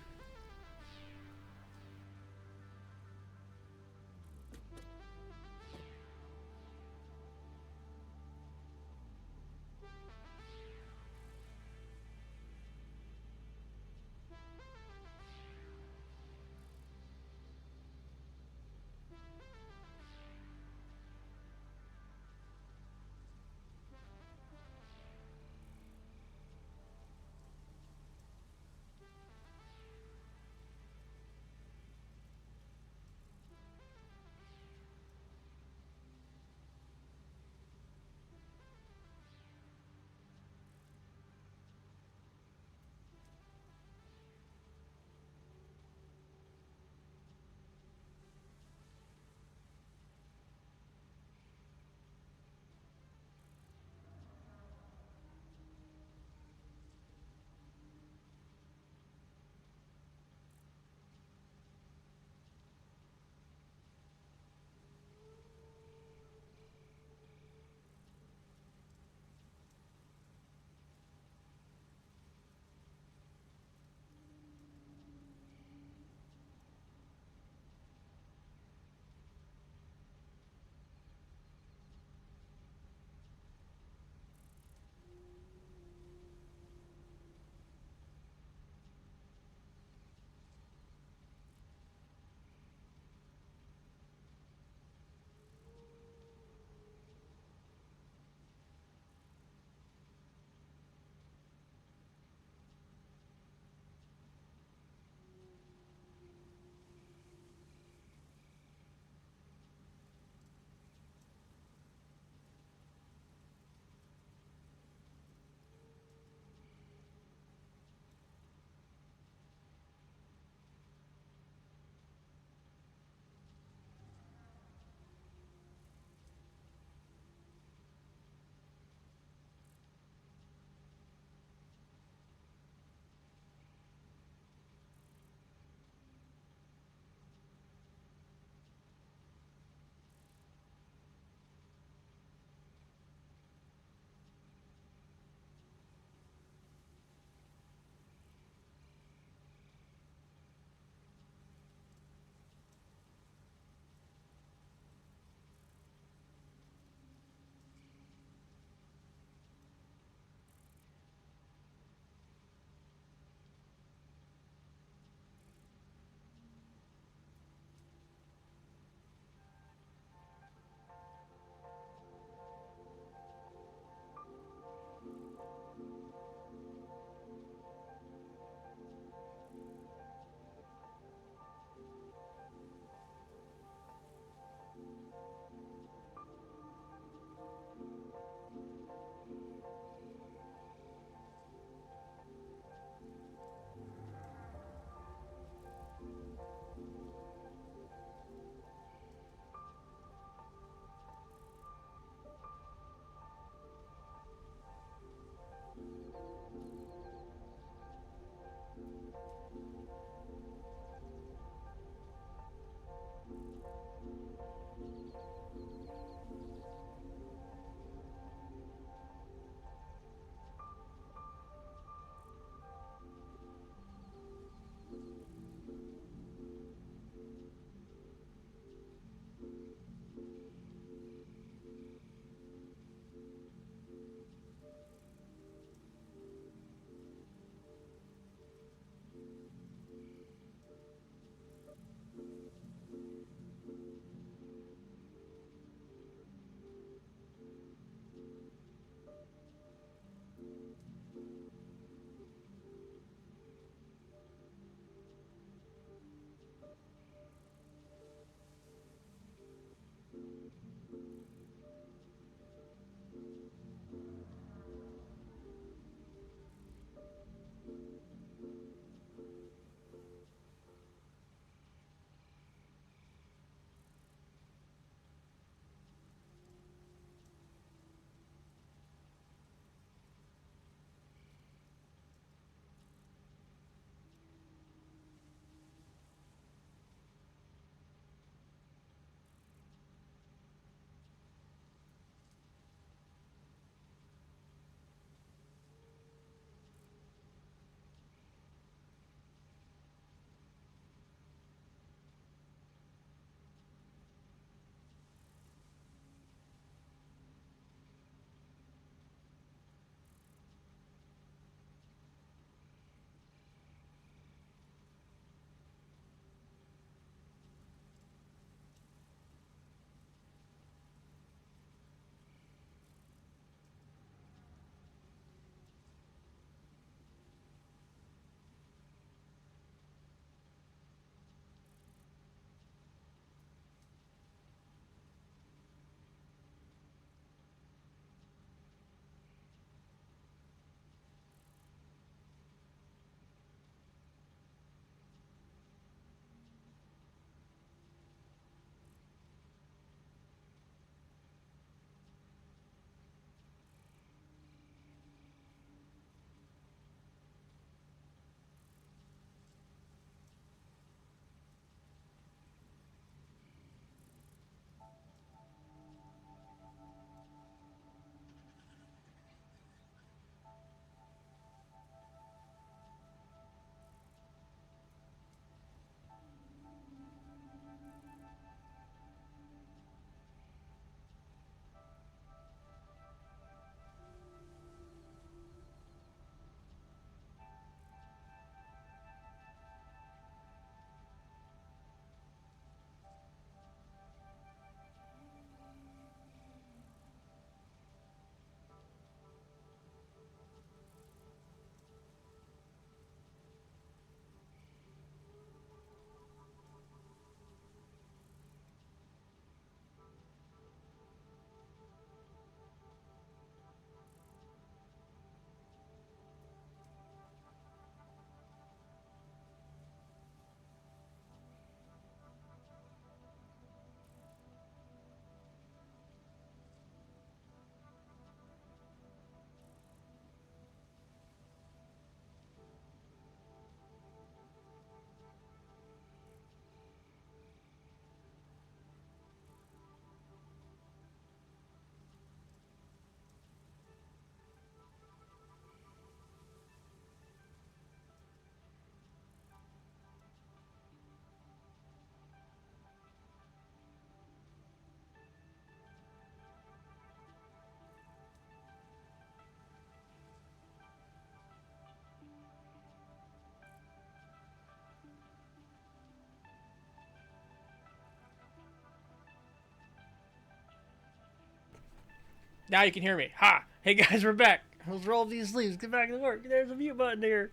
Now you can hear me. Ha! Hey guys, we're back. Let's roll up these sleeves. Get back to work. There's a mute button here.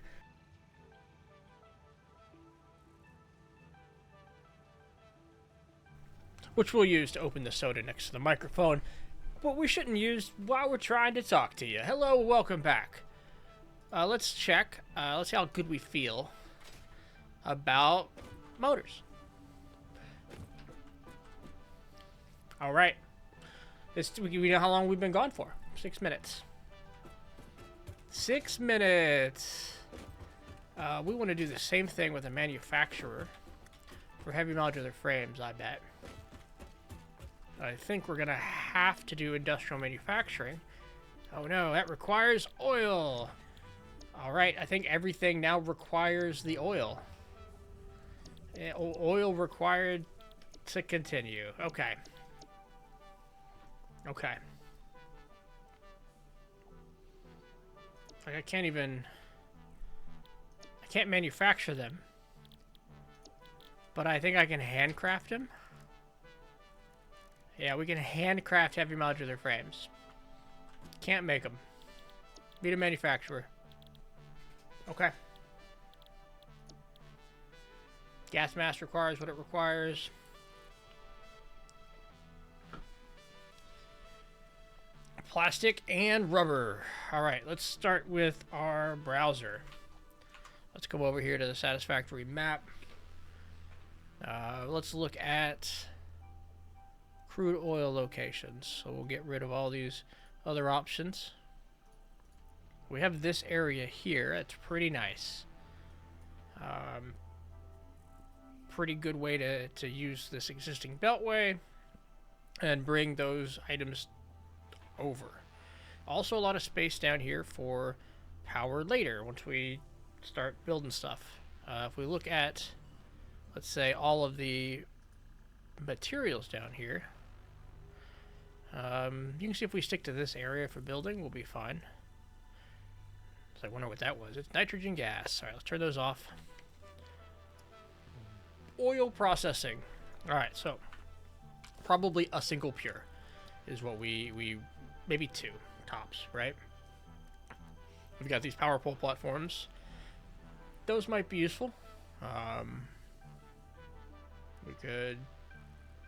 Which we'll use to open the soda next to the microphone, but we shouldn't use while we're trying to talk to you. Hello, welcome back. Let's check. Let's see how good we feel about motors. All right. We know how long we've been gone for. 6 minutes. 6 minutes. We want to do the same thing with a manufacturer for heavy modular frames, I bet. I think we're going to have to do industrial manufacturing. Oh no, that requires oil. Alright, I think everything now requires the oil. Oil required to continue. Okay. Okay. Like I can't manufacture them. But I think I can handcraft them. Yeah, we can handcraft heavy modular frames. Can't make them. Need a manufacturer. Okay. Gas mask requires what it requires. Plastic and rubber. Alright, let's start with our browser. Let's go over here to the satisfactory map. Let's look at crude oil locations. So we'll get rid of all these other options. We have this area here. That's pretty nice. Pretty good way to use this existing beltway and bring those items over. Also a lot of space down here for power later once we start building stuff. If we look at, let's say, all of the materials down here, you can see if we stick to this area for building, we'll be fine. So I wonder what that was. It's nitrogen gas. Alright, let's turn those off. Oil processing. Alright, so probably a single pure is what we maybe two tops, right? We've got these power pole platforms. Those might be useful. We could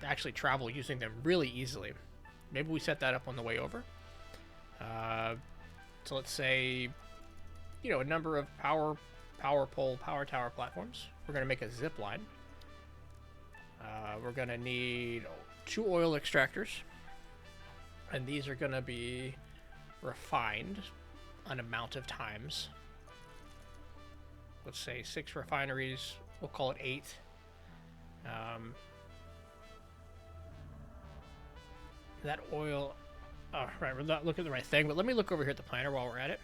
actually travel using them really easily. Maybe we set that up on the way over. So let's say, you know, a number of power pole, power tower platforms. We're going to make a zip line. We're going to need 2 oil extractors. And these are going to be refined an amount of times. Let's say 6 refineries. We'll call it 8. That oil... Oh, right, we're not looking at the right thing, but let me look over here at the planner while we're at it.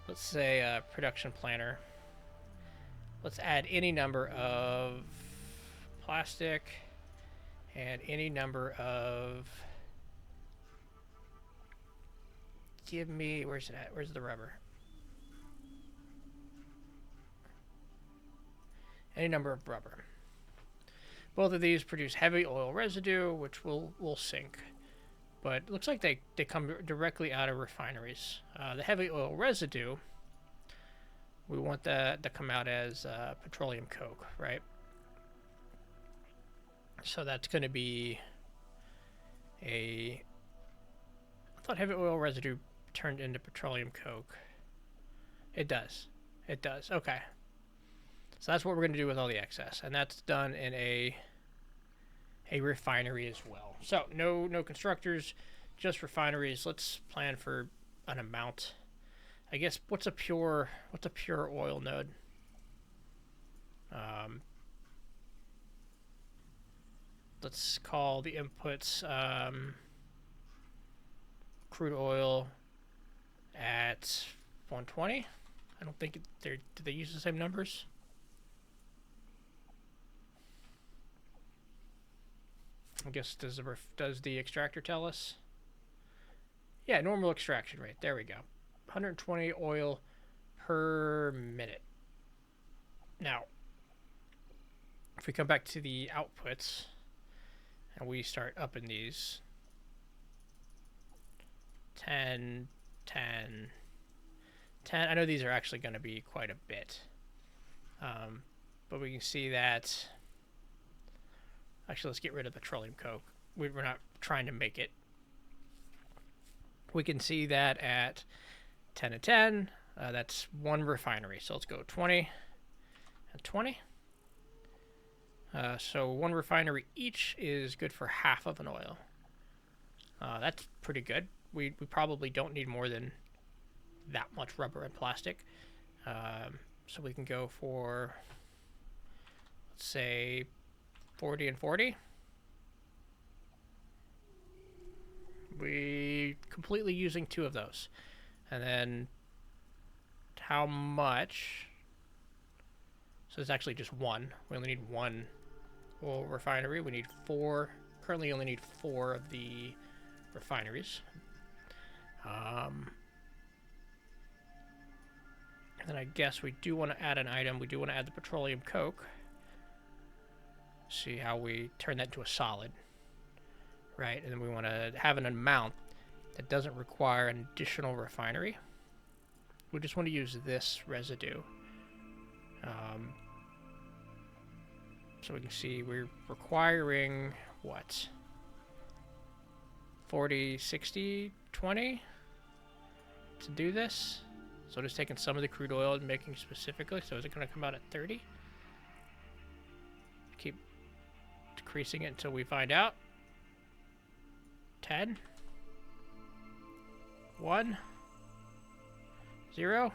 Let's say production planner. Let's add any number of plastic and any number of... Give me... Where's it at? Where's the rubber? Any number of rubber. Both of these produce heavy oil residue, which will sink. But it looks like they come directly out of refineries. The heavy oil residue, we want that to come out as petroleum coke, right? So that's going to be a... I thought heavy oil residue turned into petroleum coke. It does. It does. Okay. So that's what we're going to do with all the excess. And that's done in a refinery as well. So no constructors, just refineries. Let's plan for an amount. I guess what's a pure oil node? Let's call the inputs crude oil at 120. I don't think do they use the same numbers? I guess does the extractor tell us? Yeah, normal extraction rate. There we go. 120 oil per minute. Now, if we come back to the outputs and we start upping these, 10, 10, 10. I know these are actually going to be quite a bit. But we can see that... Actually, let's get rid of petroleum coke. We're not trying to make it. We can see that at 10 and 10, that's one refinery. So let's go 20 and 20. So one refinery each is good for half of an oil. That's pretty good. We probably don't need more than that much rubber and plastic. So we can go for, let's say, 40 and 40. We completely using 2 of those. And then how much? So it's actually just 1. We only need 1 oil refinery. We need 4. Currently only need 4 of the refineries. And then I guess we do want to add an item. We do want to add the petroleum coke. See how we turn that into a solid. Right, and then we want to have an amount that doesn't require an additional refinery. We just want to use this residue. So we can see we're requiring, what? 40, 60, 20 to do this. So just taking some of the crude oil and making specifically. So is it going to come out at 30? Keep decreasing it until we find out. 10, 1, 0.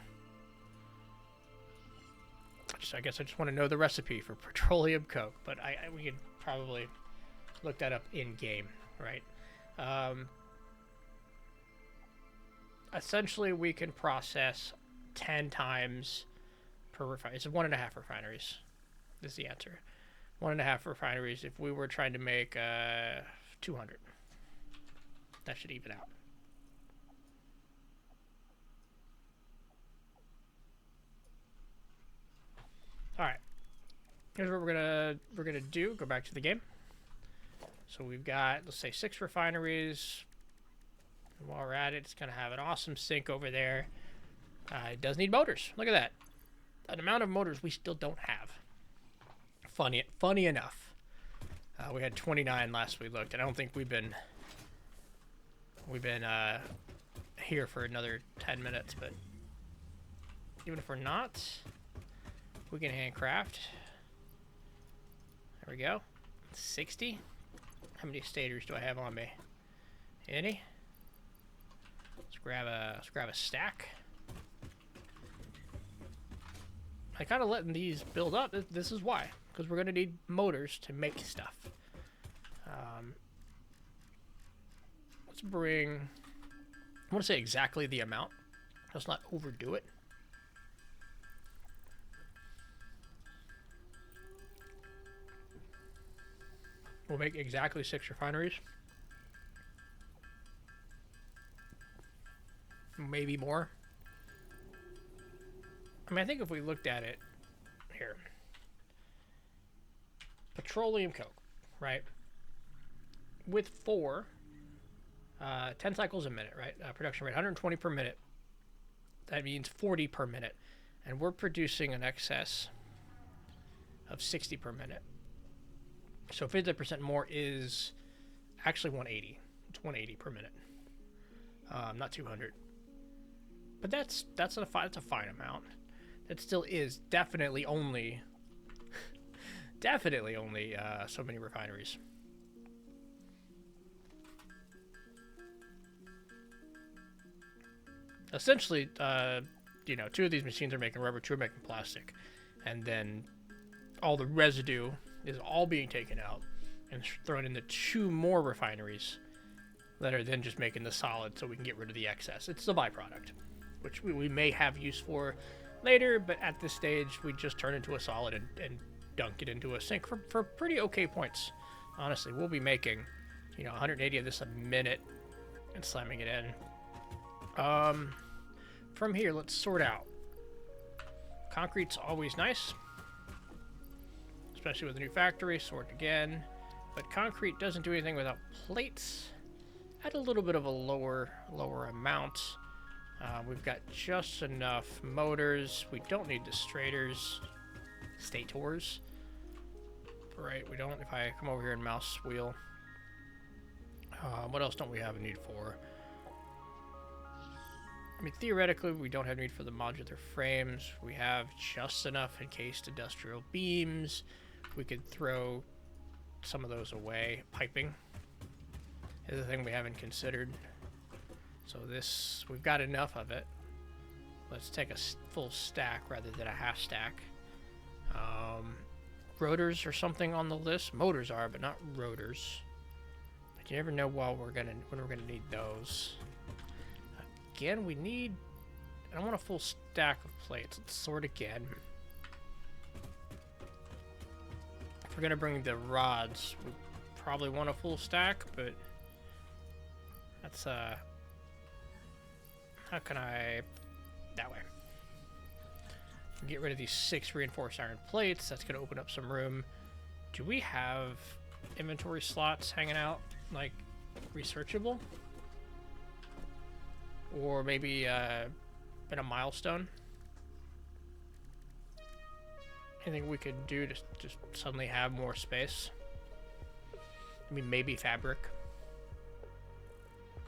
I guess I just want to know the recipe for petroleum coke, but we could probably look that up in game, right? Essentially, we can process 10 times per refinery. It's 1.5 refineries. This is the answer. 1.5 refineries. If we were trying to make 200. That should even out. All right. Here's what we're gonna do. Go back to the game. So we've got, let's say, 6 refineries. And while we're at it, it's gonna have an awesome sink over there. It does need motors. Look at that. An amount of motors we still don't have. Funny enough. We had 29 last we looked, and I don't think we've been here for another 10 minutes, but even if we're not, we can handcraft. There we go. 60. How many stators do I have on me? Any? Let's grab a stack. I kind of letting these build up. This is why, because we're gonna need motors to make stuff. Let's bring, I want to say exactly the amount. Let's not overdo it. We'll make exactly 6 refineries. Maybe more. I mean, I think if we looked at it here, petroleum coke, right? With 4, 10 cycles a minute, right? Production rate 120 per minute. That means 40 per minute. And we're producing an excess of 60 per minute. So 50% more is actually 180. It's 180 per minute. Not 200. But that's a fine amount. That still is definitely only so many refineries. Essentially, 2 of these machines are making rubber, 2 are making plastic, and then all the residue is all being taken out and thrown into 2 more refineries that are then just making the solid so we can get rid of the excess. It's the byproduct, which we may have use for later, but at this stage, we just turn into a solid and dunk it into a sink for pretty okay points. Honestly, we'll be making, 180 of this a minute and slamming it in. From here, let's sort out. Concrete's always nice, especially with a new factory. Sort again, but concrete doesn't do anything without plates, at a little bit of a lower amount. We've got just enough motors. We don't need the stators. Right, we don't. If I come over here and mouse wheel. What else don't we have a need for? I mean, theoretically, we don't have need for the modular frames. We have just enough encased industrial beams. We could throw some of those away. Piping is a thing we haven't considered. So this, we've got enough of it. Let's take a full stack rather than a half stack. Rotors or something on the list. Motors are, but not rotors. But you never know when we're gonna need those. Again, we need. I don't want a full stack of plates. Let's sort again. If we're gonna bring the rods, we probably want a full stack, but that's how can I that way? Get rid of these 6 reinforced iron plates. That's gonna open up some room. Do we have inventory slots hanging out, like researchable? Or maybe in a milestone? Anything we could do to just suddenly have more space? I mean, maybe fabric.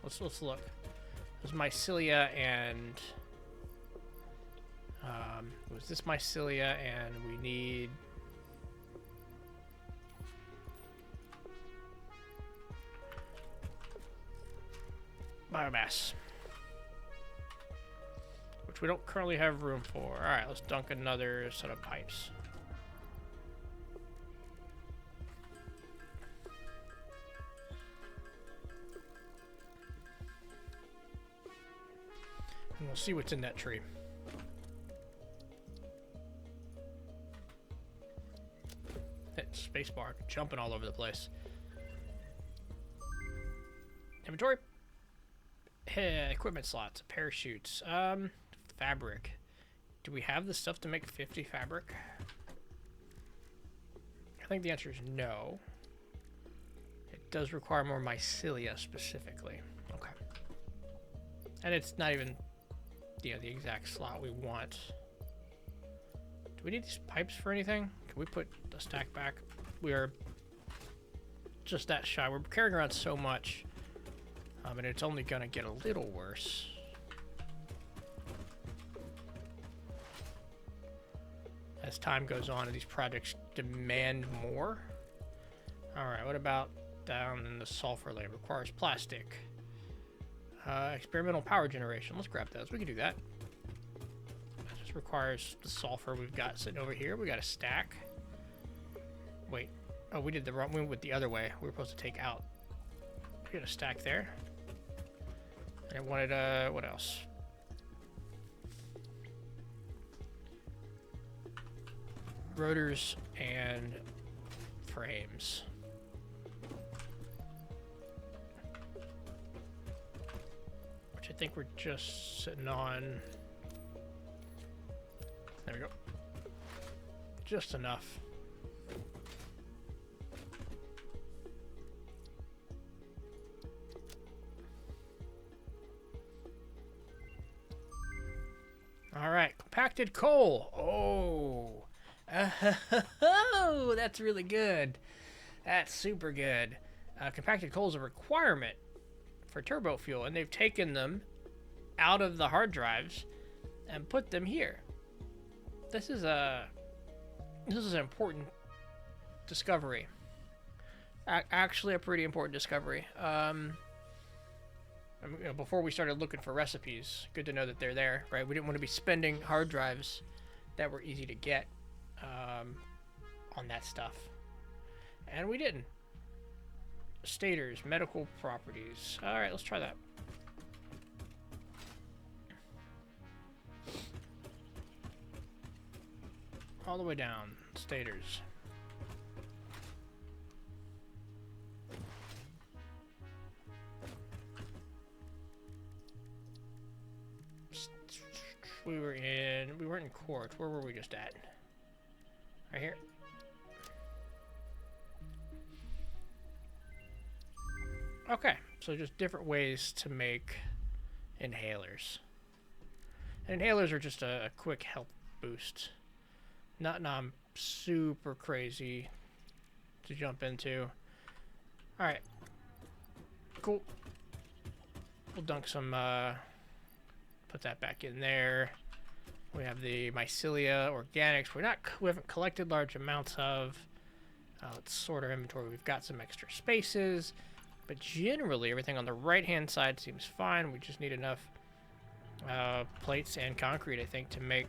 Let's look. There's mycelia and was this mycelia, and we need biomass, which we don't currently have room for. Alright, let's dunk another set of pipes. And we'll see what's in that tree. Hit spacebar, jumping all over the place. Inventory. Equipment slots, parachutes, fabric. Do we have the stuff to make 50 fabric? I think the answer is no. It does require more mycelia specifically. Okay. And it's not even, you know, the exact slot we want. Do we need these pipes for anything? Can we put the stack back? We are just that shy. We're carrying around so much. And it's only gonna get a little worse. As time goes on and these projects demand more. Alright, what about down in the sulfur layer? Requires plastic. Experimental power generation. Let's grab those. We can do that. That just requires the sulfur we've got sitting over here. We got a stack. Wait. Oh, we did the wrong. We went the other way. We were supposed to take out. We got a stack there. And I wanted, what else? Rotors and frames. Which I think we're just sitting on. There we go. Just enough. All right, compacted coal. Oh, that's really good. That's super good. Compacted coal is a requirement for turbo fuel, and they've taken them out of the hard drives and put them here. This is an important discovery. Actually, a pretty important discovery. You know, before we started looking for recipes, good to know that they're there, right? We didn't want to be spending hard drives that were easy to get on that stuff. And we didn't. Stators, medical properties. All right, let's try that. All the way down, stators. We weren't in quartz. Where were we just at? Right here. Okay, so just different ways to make inhalers. Inhalers are just a quick health boost. Nothing super crazy to jump into. Alright. Cool. We'll dunk some, put that back in there. We have the mycelia organics. We haven't collected large amounts of. Let's sort our inventory. We've got some extra spaces, but generally everything on the right-hand side seems fine. We just need enough plates and concrete, I think, to make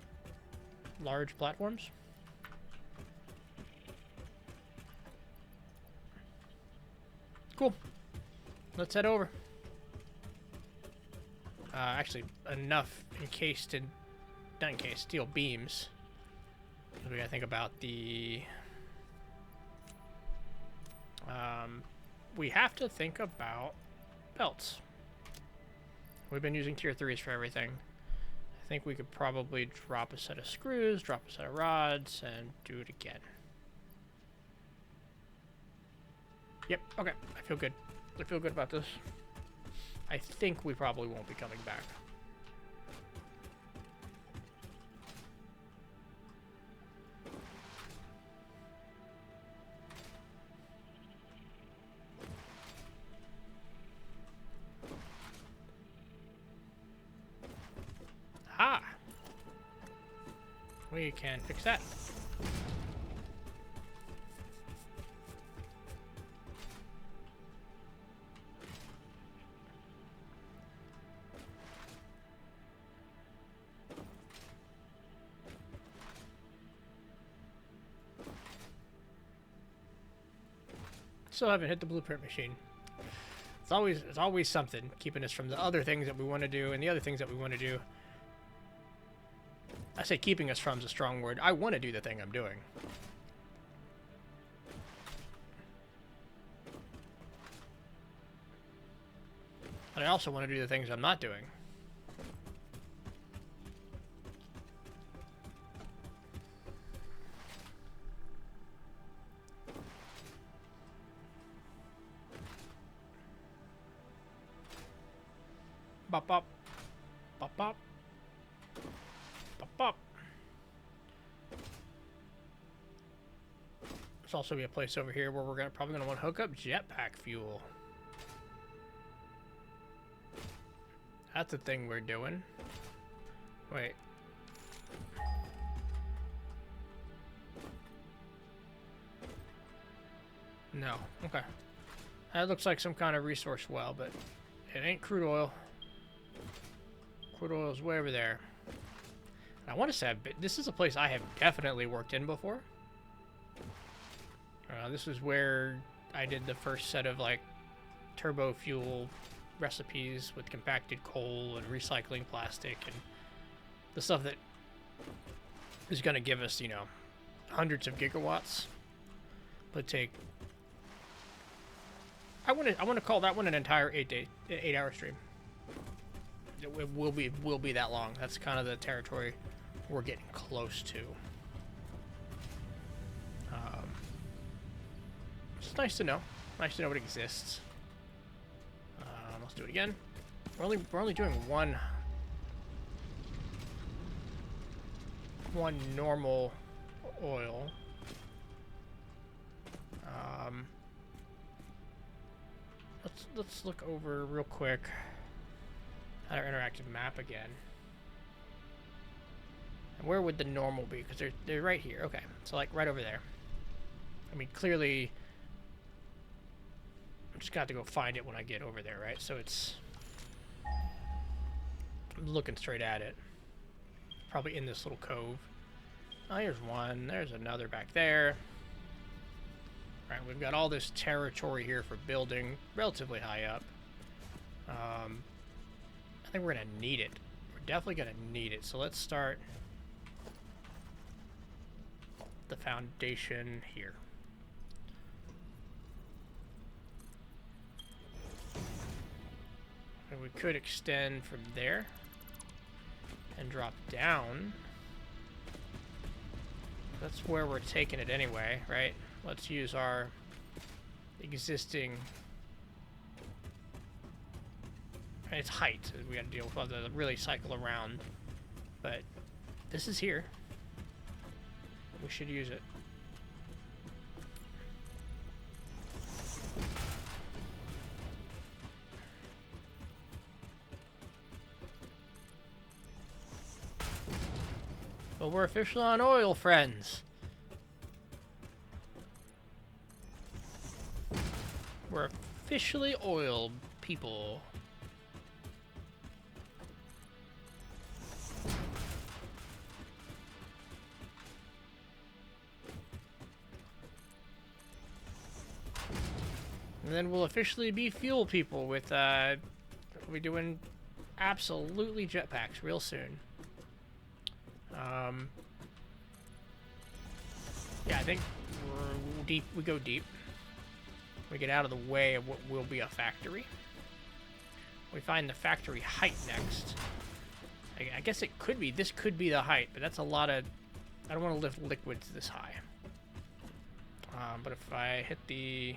large platforms. Cool. Let's head over. Actually, enough encased in, not encased, steel beams. We gotta think about the. We have to think about belts. We've been using tier 3s for everything. I think we could probably drop a set of screws, drop a set of rods, and do it again. Yep, okay. I feel good. I feel good about this. I think we probably won't be coming back. Ah! We can fix that. Still haven't hit the blueprint machine. It's always something keeping us from the other things that we want to do, and the other things that we want to do. I say keeping us from is a strong word. I want to do the thing I'm doing. But I also want to do the things I'm not doing. Bop bop. Bop bop. Bop bop. There's also be a place over here where we're probably gonna want to hook up jetpack fuel. That's the thing we're doing. Wait. No. Okay. That looks like some kind of resource well, but it ain't crude oil. Crude oil is way over there. And I want to say this is a place I have definitely worked in before. This is where I did the first set of like turbo fuel recipes with compacted coal and recycling plastic and the stuff that is going to give us, you know, hundreds of gigawatts. But take. I want to call that one an entire 8-hour stream. It will be that long. That's kind of the territory we're getting close to. It's nice to know. Nice to know it exists. Let's do it again. We're only doing one normal oil. Let's look over real quick at our interactive map again. And where would the normal be? Because they're right here. Okay, so like right over there. I mean, clearly, I'm just got to go find it when I get over there, right? So it's, I'm looking straight at it. Probably in this little cove. Oh, here's one. There's another back there. All right, we've got all this territory here for building, relatively high up. I think we're gonna need it. We're definitely gonna need it. So let's start the foundation here. And we could extend from there and drop down. That's where we're taking it anyway, right? Let's use our existing It's height we got to deal with. We'll have to really cycle around. But this is here. We should use it. But we're officially on oil, friends. We're officially oil people. And then we'll officially be fuel people with, we'll be doing absolutely jetpacks real soon. Yeah, I think we're deep. We go deep. We get out of the way of what will be a factory. We find the factory height next. I guess it could be. This could be the height, but that's a lot of... I don't want to lift liquids this high. But if I hit the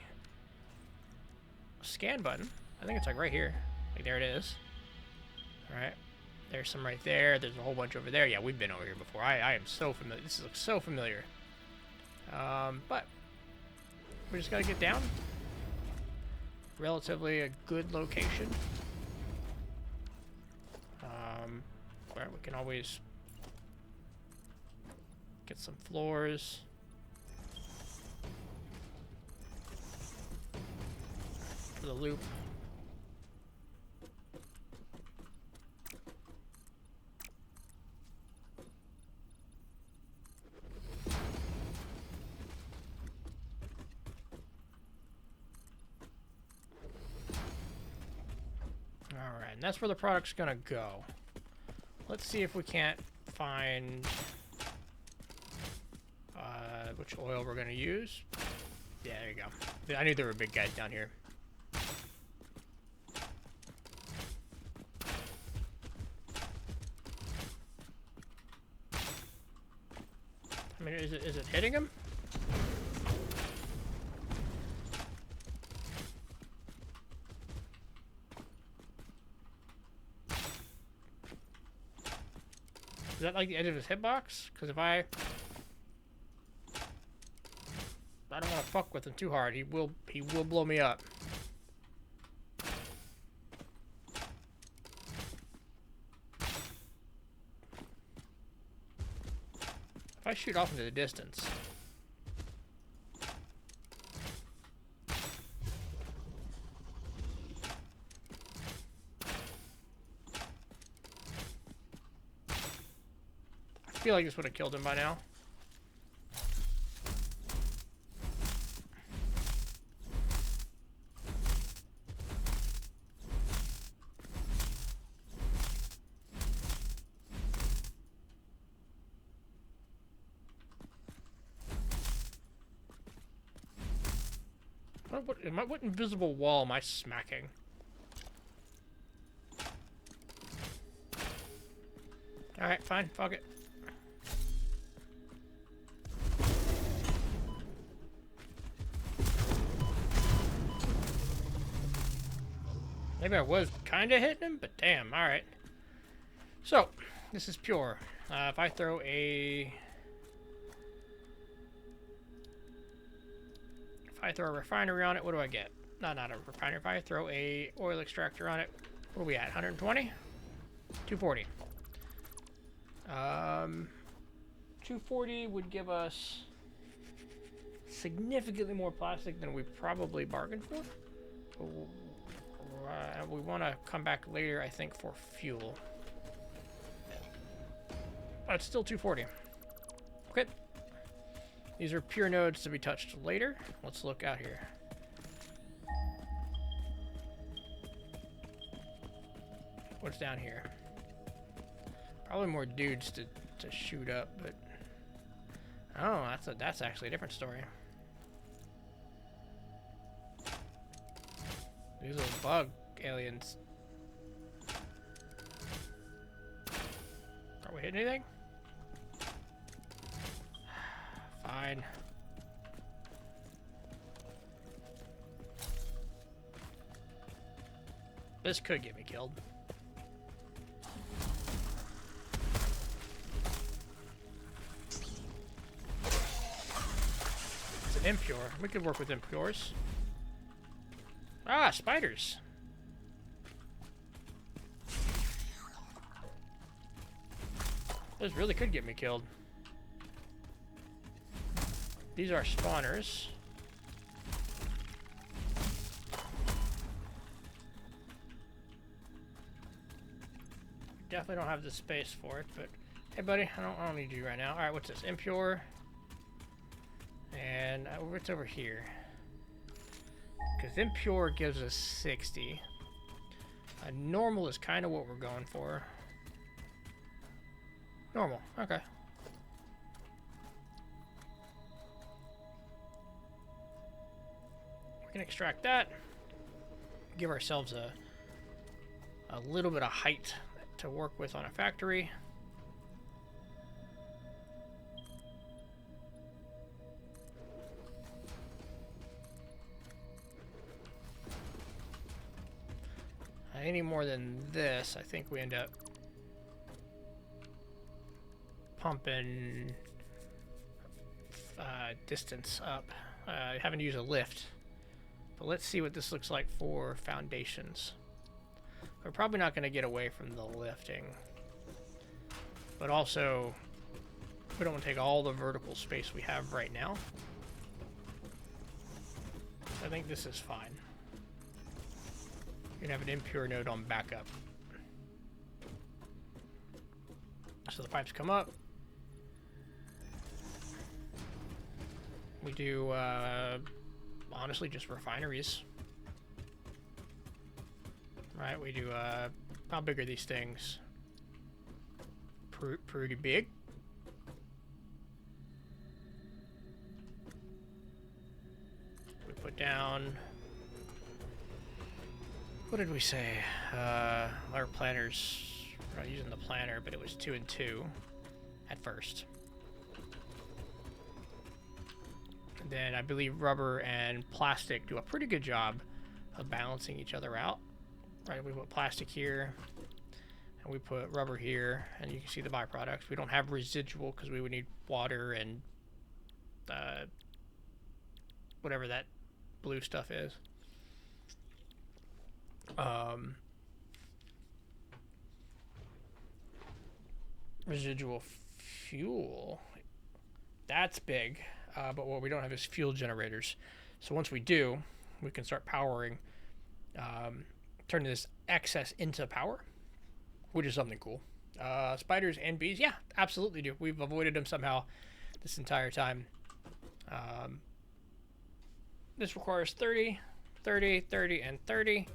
scan button, I think it's like right here. Like there it is. All right. There's some right there. There's a whole bunch over there. Yeah, we've been over here before. I am so familiar. This looks so familiar. But we just gotta get down. Relatively a good location. Where we can always get some floors. For the loop. Alright, and that's where the product's gonna go. Let's see if we can't find which oil we're gonna use. Yeah, there you go. I knew there were big guys down here. I mean, is it hitting him? Is that like the edge of his hitbox? Because if I don't want to fuck with him too hard, he will blow me up. If I shoot off into the distance. I feel like this would have killed him by now. What invisible wall am I smacking? Alright, fine, fuck it. Maybe I was kind of hitting him, but damn, alright. So, this is pure. If I throw a... If I throw a refinery on it, what do I get? No, not a refinery. If I throw a oil extractor on it, what are we at? 120? 240. 240 would give us significantly more plastic than we probably bargained for. We want to come back later, I think, for fuel. But it's still 240. Okay. These are pure nodes to be touched later. Let's look out here. What's down here? Probably more dudes to shoot up, but oh, that's actually a different story. These little bug aliens. Are we hitting anything? Fine. This could get me killed. It's an impure. We could work with impures. Ah, spiders. This really could get me killed. These are spawners. Definitely don't have the space for it, but hey, buddy, I don't need you right now. All right, what's this? Impure. And what's over here? Because impure gives us 60. Normal is kind of what we're going for. Normal, okay. We can extract that. Give ourselves a little bit of height to work with on a factory. Any more than this, I think we end up pumping distance up. Having to use a lift. But let's see what this looks like for foundations. We're probably not going to get away from the lifting. But also, we don't want to take all the vertical space we have right now. I think this is fine. You can have an impure node on backup. So the pipes come up. We do, honestly, just refineries. Right, we do, how big are these things? Pretty big. We put down... What did we say? Our planners, we're not using the planner, but it was 2 and 2 at first. And then I believe rubber and plastic do a pretty good job of balancing each other out. Right, we put plastic here, and we put rubber here, and you can see the byproducts. We don't have residual because we would need water and whatever that blue stuff is. Residual fuel, that's big, but what we don't have is fuel generators. So once we do, we can start powering, turning this excess into power, which is something cool. Spiders and bees, yeah, absolutely do. We've avoided them somehow this entire time. This requires 30, 30, 30, and 30.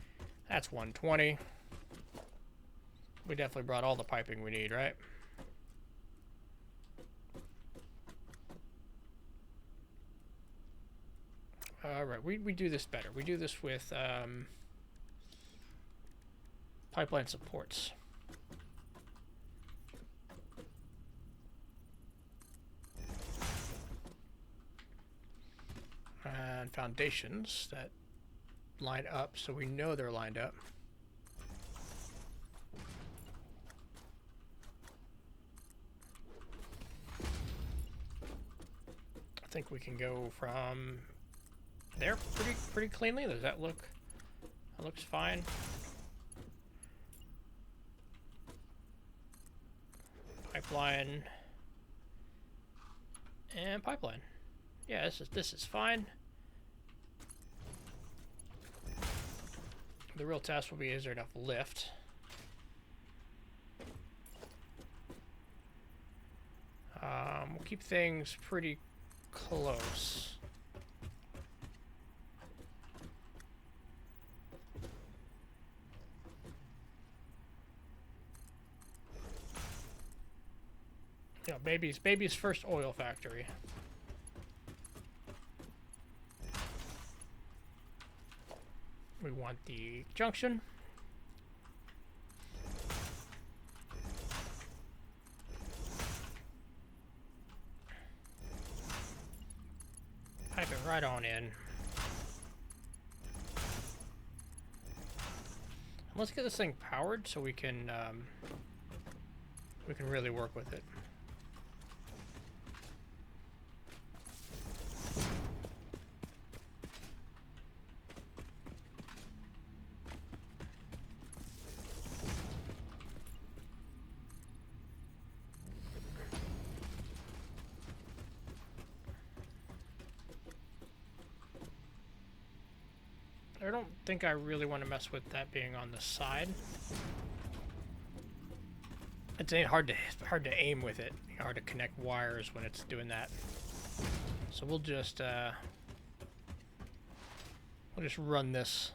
That's 120. We definitely brought all the piping we need, right? Alright, we do this better. We do this with pipeline supports. And foundations that line up so we know they're lined up. I think we can go from there pretty cleanly. Does that look? That looks fine. Pipeline and pipeline. Yeah, this is fine. The real test will be, is there enough lift? We'll keep things pretty close. Yeah, baby's first oil factory. We want the junction. Pipe it right on in. Let's get this thing powered so we can really work with it. I don't think I really want to mess with that being on the side. It's hard to aim with it. Hard to connect wires when it's doing that. So we'll just run this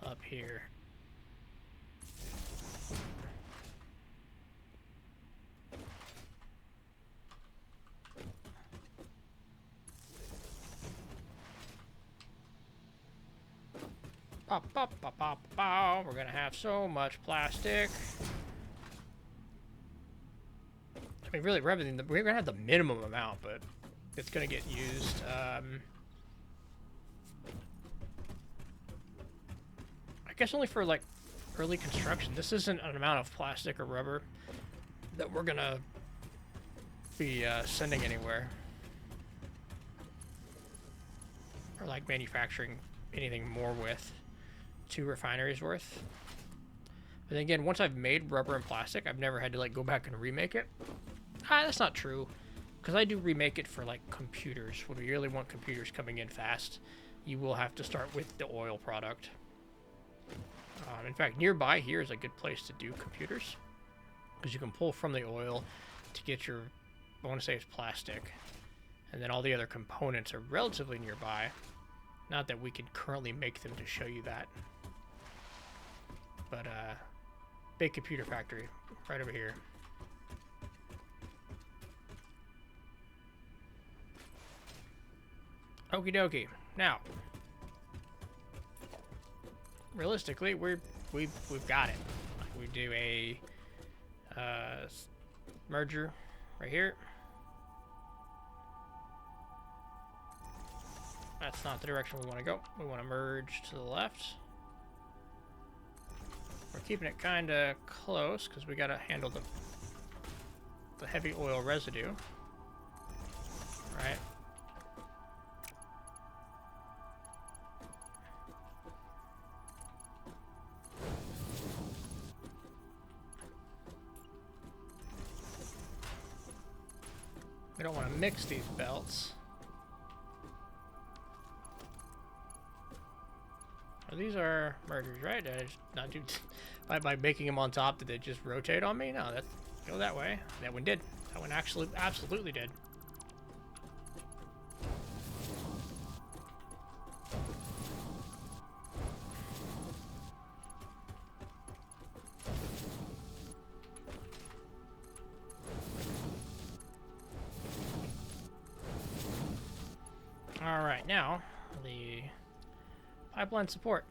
up here. Pop, pop, pop, pop, pop. We're gonna have so much plastic. I mean, really, we're gonna have the minimum amount, but it's gonna get used. I guess only for like early construction. This isn't an amount of plastic or rubber that we're gonna be sending anywhere, or like manufacturing anything more with. 2 refineries worth. But then again, once I've made rubber and plastic, I've never had to like go back and remake it. That's not true, because I do remake it for like computers. When we really want computers coming in fast, you will have to start with the oil product. In fact, nearby here is a good place to do computers, because you can pull from the oil to get your, I want to say it's plastic, and then all the other components are relatively nearby. Not that we can currently make them to show you that. But, big computer factory right over here. Okie dokie. Now, realistically, we've got it. Like, we do a merger right here. That's not the direction we want to go. We want to merge to the left. We're keeping it kind of close because we got to handle the heavy oil residue. Right. We don't want to mix these belts. These are mergers, right? Did I just not do by making them on top? Did they just rotate on me? No, that's go that way. That one did. That one actually absolutely did. All right, now the pipeline support.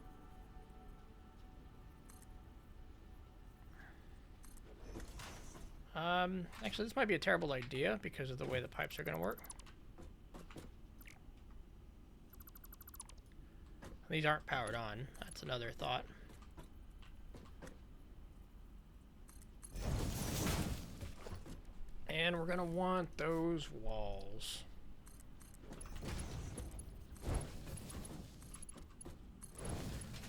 Actually, this might be a terrible idea because of the way the pipes are going to work. These aren't powered on. That's another thought. And we're going to want those walls.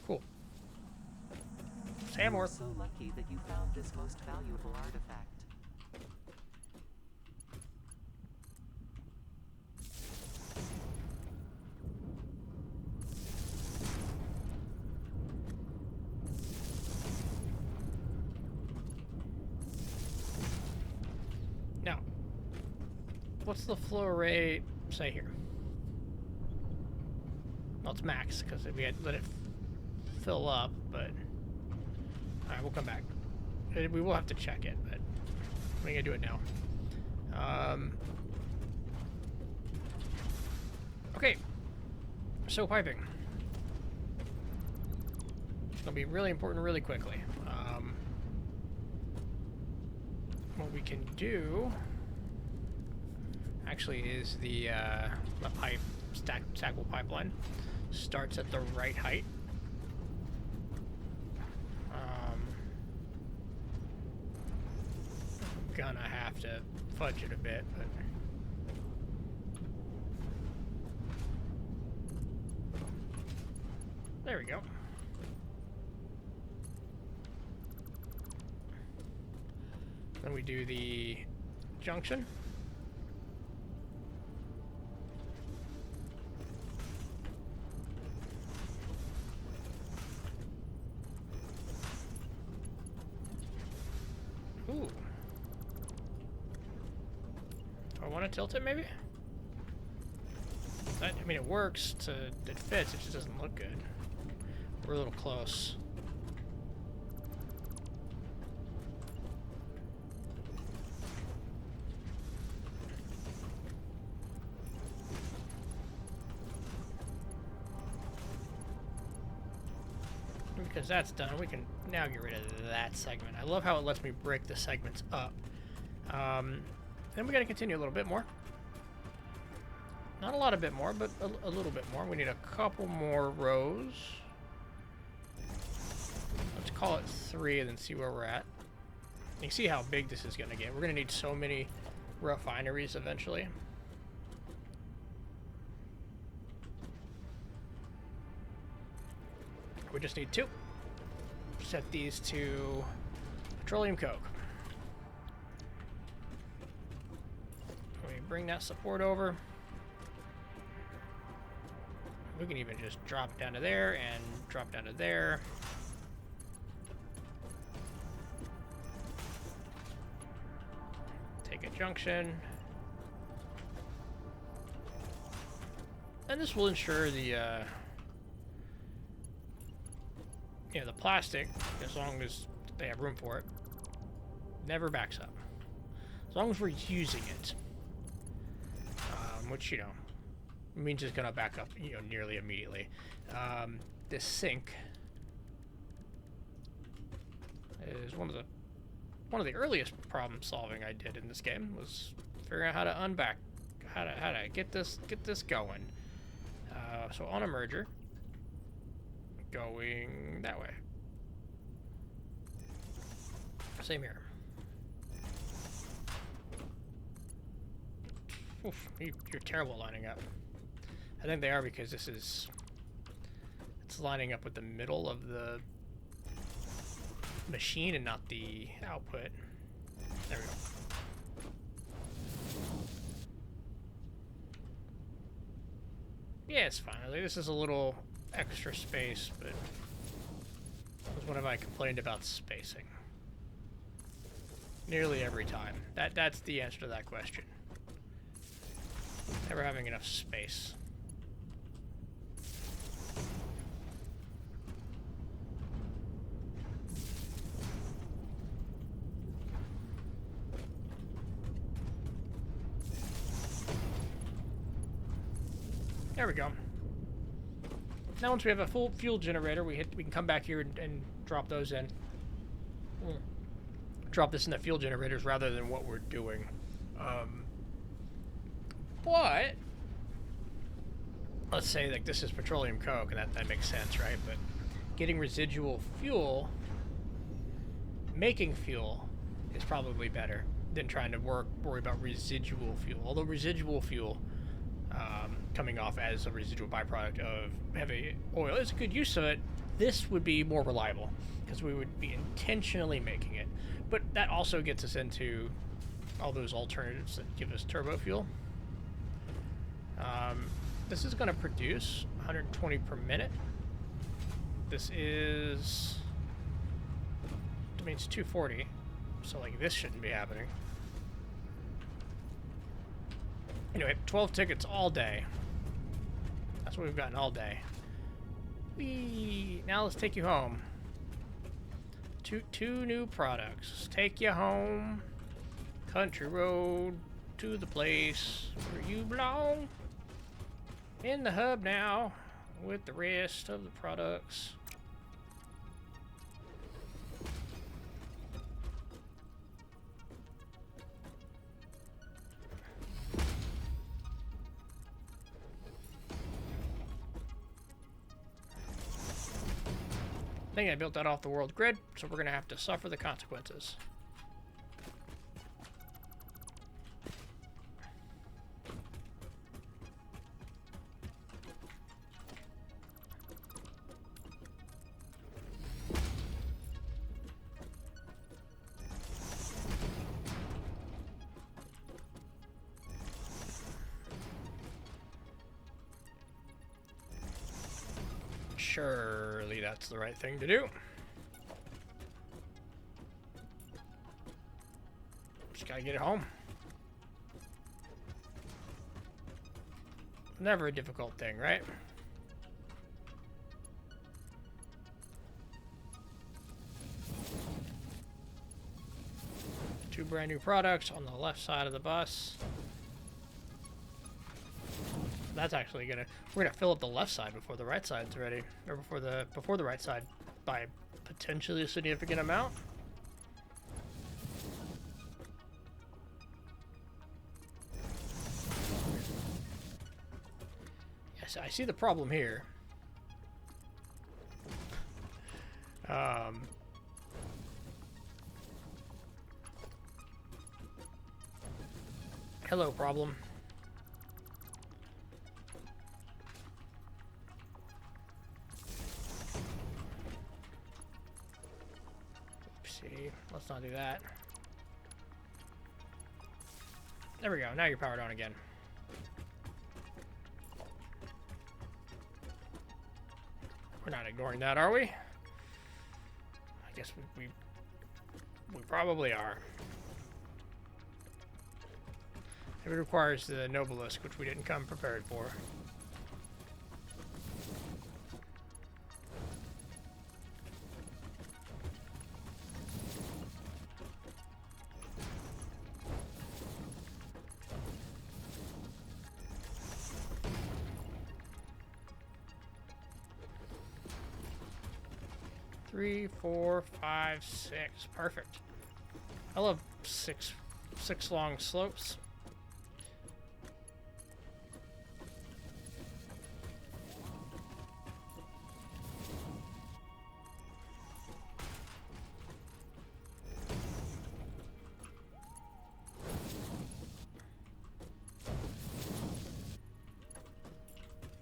Cool. Sam, You're so lucky that you found this most valuable artifact. Now, what's the flow rate say here? Well, it's max because we had let it fill up, but all right, we'll come back. We will have to check it, but we're gonna do it now. Okay, so piping. It's gonna be really important really quickly. What we can do actually is the pipe stackable pipeline starts at the right height. gonna have to fudge it a bit, but... There we go. Then we do the junction. Ooh. Do I want to tilt it, maybe? I mean, it works, it fits, it just doesn't look good. We're a little close. Because that's done, we can now get rid of that segment. I love how it lets me break the segments up. Then we gotta continue a little bit more. Not a lot of bit more, but a little bit more. We need a couple more rows. Let's call it 3 and then see where we're at. You can see how big this is gonna get. We're gonna need so many refineries eventually. We just need 2. Set these to petroleum coke. We bring that support over. We can even just drop it down to there and drop down to there. Take a junction. And this will ensure the the plastic, as long as they have room for it, never backs up. As long as we're using it, which, means it's gonna back up, nearly immediately. This sink is one of the earliest problem solving I did in this game, was figuring out how to unback, how to get this going. So on a merger, going that way. Same here. Oof, you're terrible lining up. I think they are because it's lining up with the middle of the machine and not the output. There we go. Yeah, it's fine. This is a little extra space, but what have I complained about spacing? Nearly every time. That's the answer to that question. Never having enough space. There we go. Now once we have a full fuel generator, we can come back here and drop those in. Drop this in the fuel generators rather than what we're doing. But let's say like this is petroleum coke, and that makes sense, right? But getting residual fuel, making fuel, is probably better than trying to worry about residual fuel. Although residual fuel, coming off as a residual byproduct of heavy oil, is a good use of it. This would be more reliable because we would be intentionally making it. But that also gets us into all those alternatives that give us turbo fuel. This is going to produce 120 per minute. This is, I mean, it's 240, so like this shouldn't be happening. Anyway, 12 tickets all day. That's what we've gotten all day. Now let's take you home. Two new products. Take you home. Country road to the place where you belong. In the hub now with the rest of the products. I think I built that off the world grid, so we're going to have to suffer the consequences. Surely that's the right thing to do. Just gotta get it home. Never a difficult thing, right? Two brand new products on the left side of the bus. That's actually we're gonna fill up the left side before the right side's ready, or before the right side by potentially a significant amount. Yes, I see the problem here. Hello, problem. Oopsie. Let's not do that. There we go. Now you're powered on again. We're not ignoring that, are we? I guess we probably are. It requires the Nobilisk, which we didn't come prepared for. Three, 4, 5, 6. Perfect. I love six long slopes.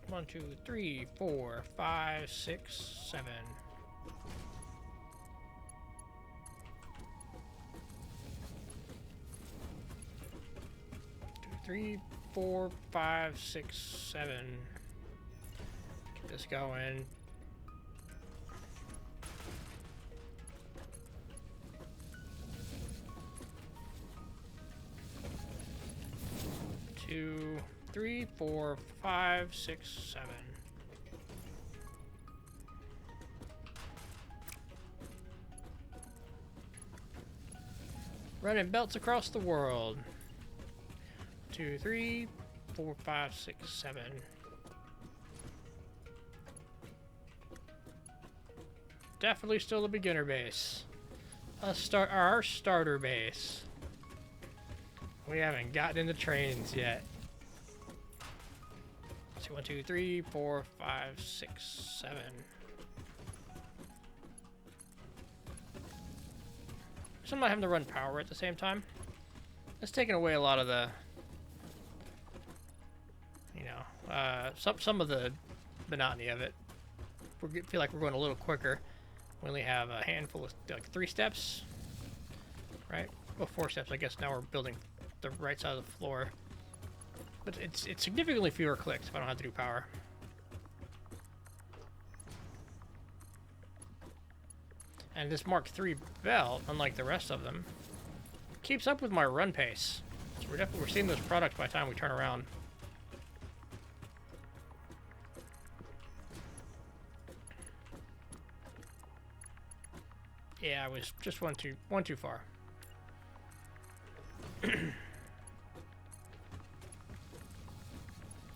One, 2, 3, 4, 5, 6, 7. 3, 4, 5, 6, 7. Get this going. Two, 3, 4, 5, 6, 7. Running belts across the world. 2, 3, 4, 5, 6, 7. Definitely still a beginner base. Our starter base. We haven't gotten into trains yet. So 1, 2, 3, 4, 5, 6, 7. So I'm not having to run power at the same time. It's taking away a lot of the, you know, some of the monotony of it. We feel like we're going a little quicker. We only have a handful of, like, 3 steps, right? Well, 4 steps, I guess. Now we're building the right side of the floor. But it's significantly fewer clicks if I don't have to do power. And this Mark III belt, unlike the rest of them, keeps up with my run pace. So we're seeing those products by the time we turn around. Yeah, I was just one too far.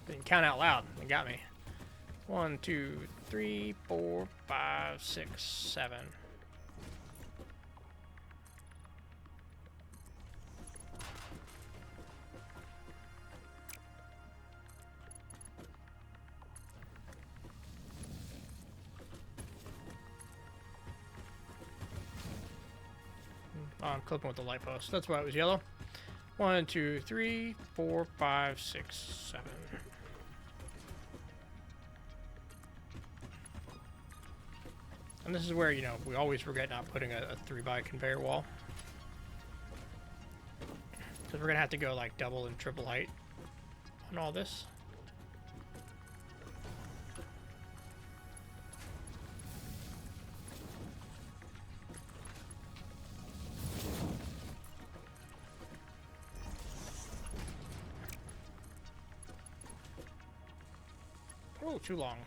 Didn't count out loud. It got me. 1, 2, 3, 4, 5, 6, 7. Oh, I'm clipping with the light post. That's why it was yellow. 1, 2, 3, 4, 5, 6, 7. And this is where, you know, we always regret not putting a 3x conveyor wall. Because we're going to have to go like double and triple height on all this. Oh, too long.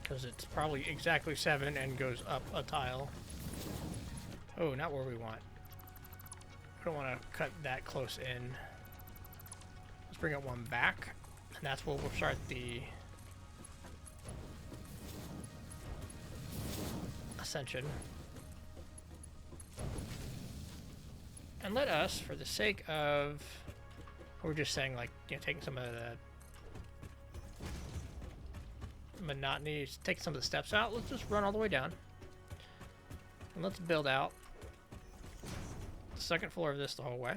Because it's probably exactly 7 and goes up a tile. Oh, not where we want. We don't want to cut that close in. Let's bring it one back. And that's where we'll start the ascension. And let us, for the sake of... We're just saying, like, you know, taking some of the monotony, take some of the steps out. Let's just run all the way down. And let's build out the second floor of this the whole way.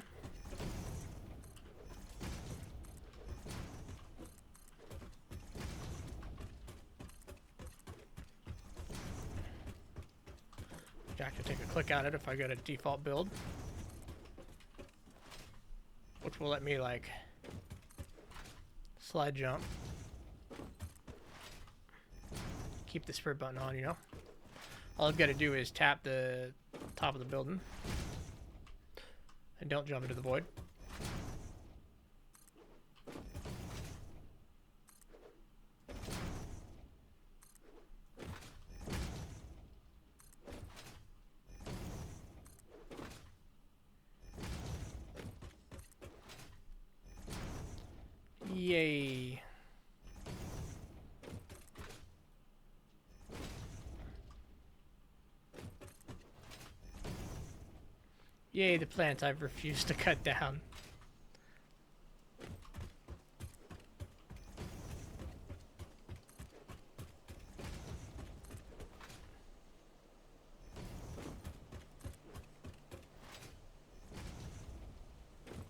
Jack can take a click at it if I go to default build. Which will let me, like, slide jump. Keep the sprint button on, you know? All I've got to do is tap the top of the building. And don't jump into the void. Yay. Yay, the plants I've refused to cut down.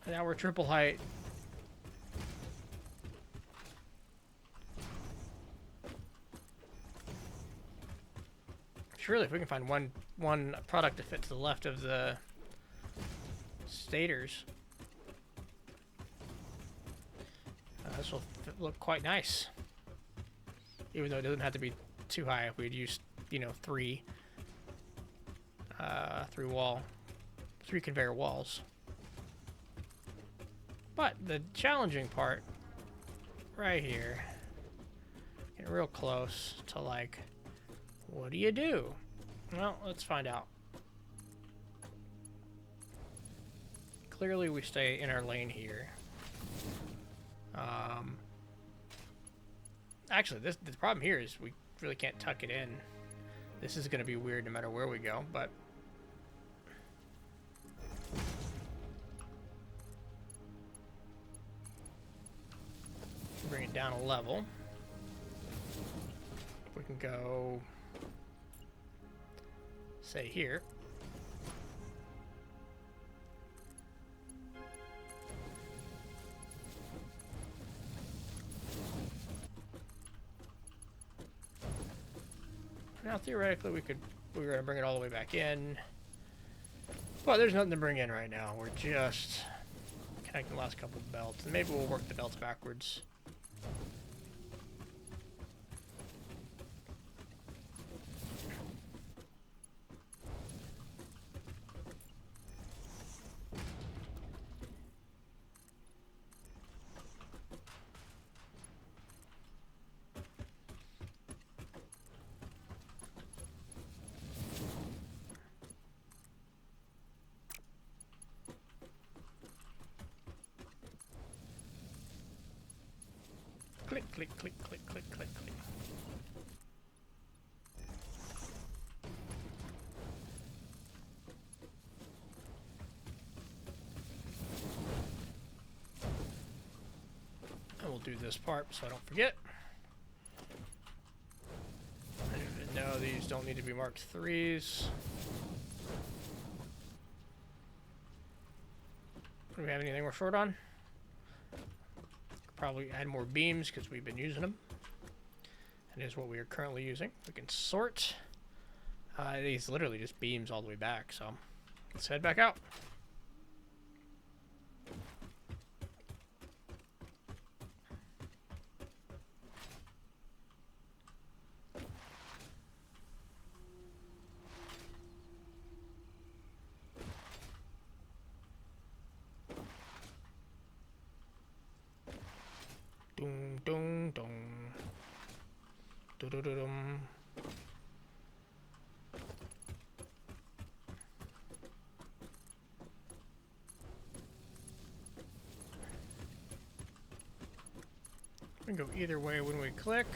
And now we're triple height. Surely if we can find one product to fit to the left of the stators, this will look quite nice. Even though it doesn't have to be too high. If we'd used, you know, three conveyor walls. But the challenging part, right here, getting real close to, like, what do you do? Well, let's find out. Clearly we stay in our lane here. Actually, the problem here is we really can't tuck it in. This is going to be weird no matter where we go, but... bring it down a level. We can go... say here. Now theoretically we were gonna bring it all the way back in. But there's nothing to bring in right now. We're just connecting the last couple of belts. And maybe we'll work the belts backwards. Click, click, click, click, click, click, click. And we'll do this part so I don't forget. I didn't even know these don't need to be marked 3s. Do we have anything we're short on? Probably add more beams because we've been using them. And is what we are currently using. We can sort. These literally just beams all the way back, so let's head back out. dum. We can go either way when we click.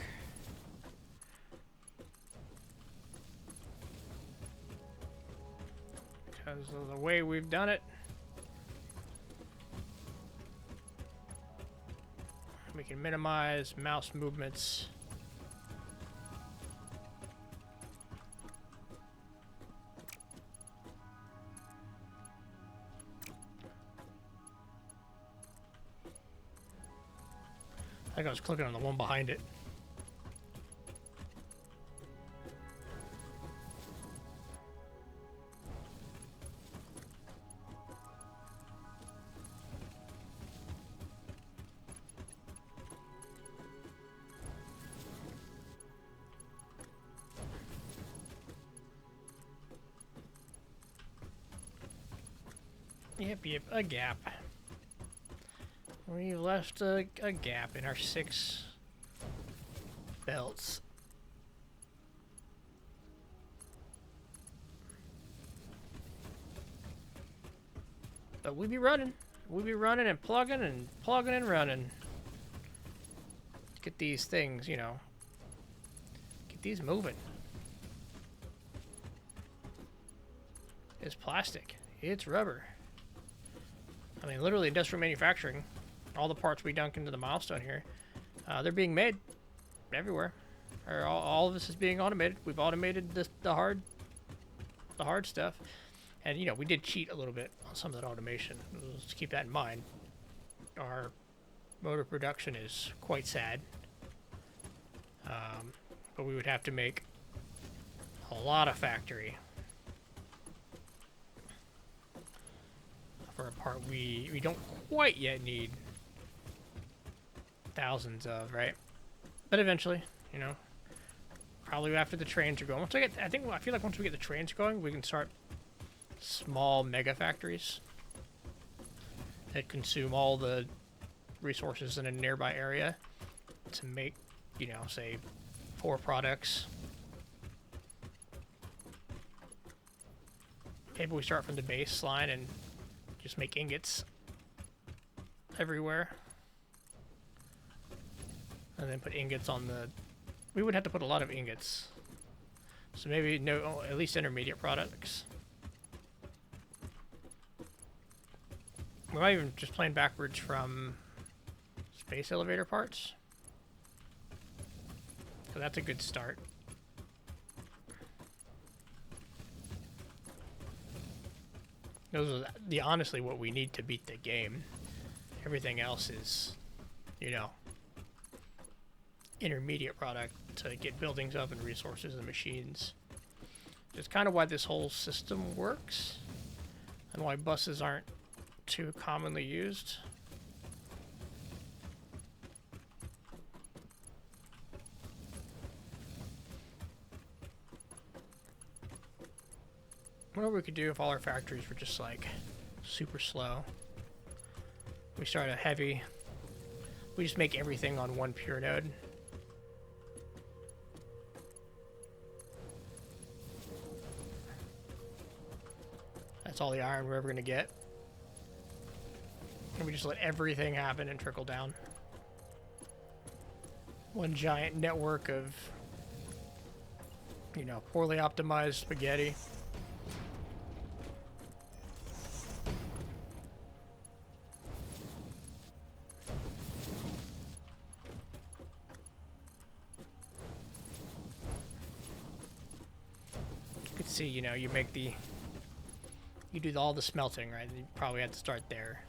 Because of the way we've done it. We can minimize mouse movements. I think I was clicking on the one behind it. Yep, a gap. We left a gap in our 6 belts. But we be running. We be running and plugging and running. Get these things, you know. Get these moving. It's plastic. It's rubber. I mean, literally industrial manufacturing. All the parts we dunk into the milestone here, they're being made everywhere. Or all of this is being automated. We've automated the hard stuff. And, you know, we did cheat a little bit on some of that automation. Let's keep that in mind. Our motor production is quite sad. But we would have to make a lot of factory for a part we don't quite yet need thousands of, right? But eventually, you know, probably after the trains are going. I feel like once we get the trains going, we can start small mega factories that consume all the resources in a nearby area to make, you know, say 4 products. Maybe we start from the baseline and just make ingots everywhere. And then put ingots on the... We would have to put a lot of ingots. So maybe at least intermediate products. We might even just plan backwards from space elevator parts. So that's a good start. Those are honestly what we need to beat the game. Everything else is, you know, intermediate product to get buildings up and resources and machines. It's kind of why this whole system works and why buses aren't too commonly used. I wonder what we could do if all our factories were just like super slow. We start a heavy. We just make everything on one pure node. That's all the iron we're ever going to get. And we just let everything happen and trickle down. One giant network of, you know, poorly optimized spaghetti. You can see, you know, you do all the smelting, right? You probably have to start there.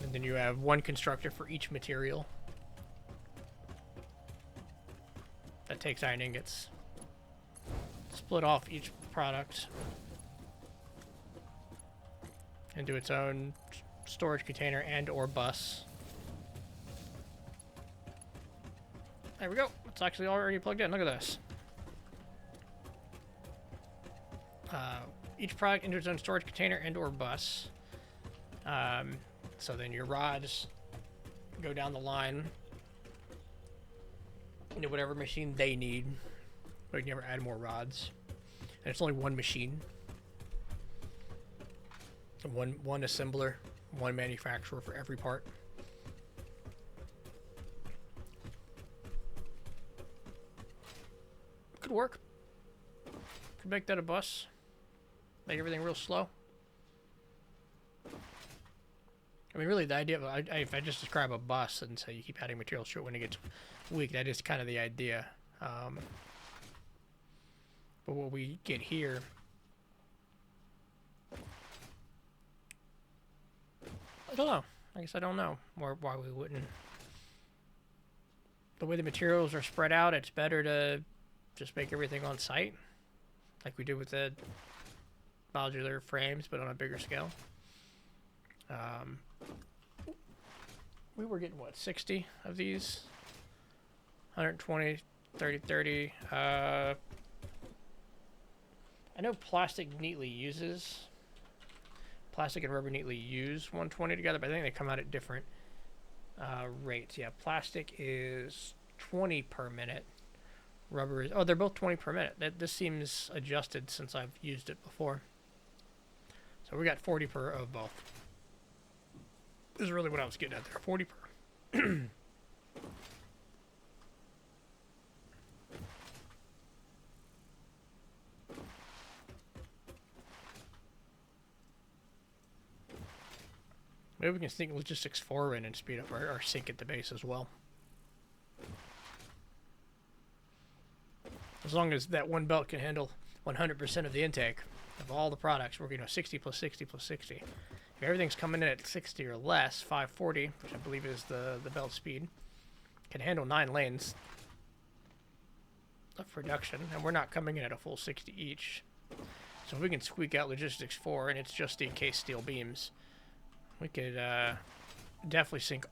And then you have one constructor for each material. That takes iron ingots. Split off each product into its own storage container and or bus. There we go. It's actually already plugged in. Look at this. Each product into its own storage container and or bus. So then your rods go down the line into whatever machine they need. We can never add more rods. And it's only one machine. One assembler, one manufacturer for every part. Could work. Could make that a bus. Make everything real slow. I mean, really, the idea of if I just describe a bus and say you keep adding materials to it when it gets weak, that is kind of the idea. But what we get here, I don't know. I guess I don't know why we wouldn't. The way the materials are spread out, it's better to just make everything on site, like we did with the modular frames, but on a bigger scale. We were getting, what, 60 of these? 120, 30, 30. I know plastic and rubber neatly use 120 together, but I think they come out at different rates. Yeah, plastic is 20 per minute. Rubber is, oh, they're both 20 per minute. This seems adjusted since I've used it before. So we got 40 per of both. This is really what I was getting at there. 40 per. Maybe we can sneak Logistics 4 in and speed up our sync at the base as well. As long as that one belt can handle 100% of the intake of all the products, we're 60 plus 60 plus 60. If everything's coming in at 60 or less, 540, which I believe is the belt speed, can handle 9 lanes of production, and we're not coming in at a full 60 each. So if we can squeak out Logistics 4, and it's just the encased steel beams, we could definitely sync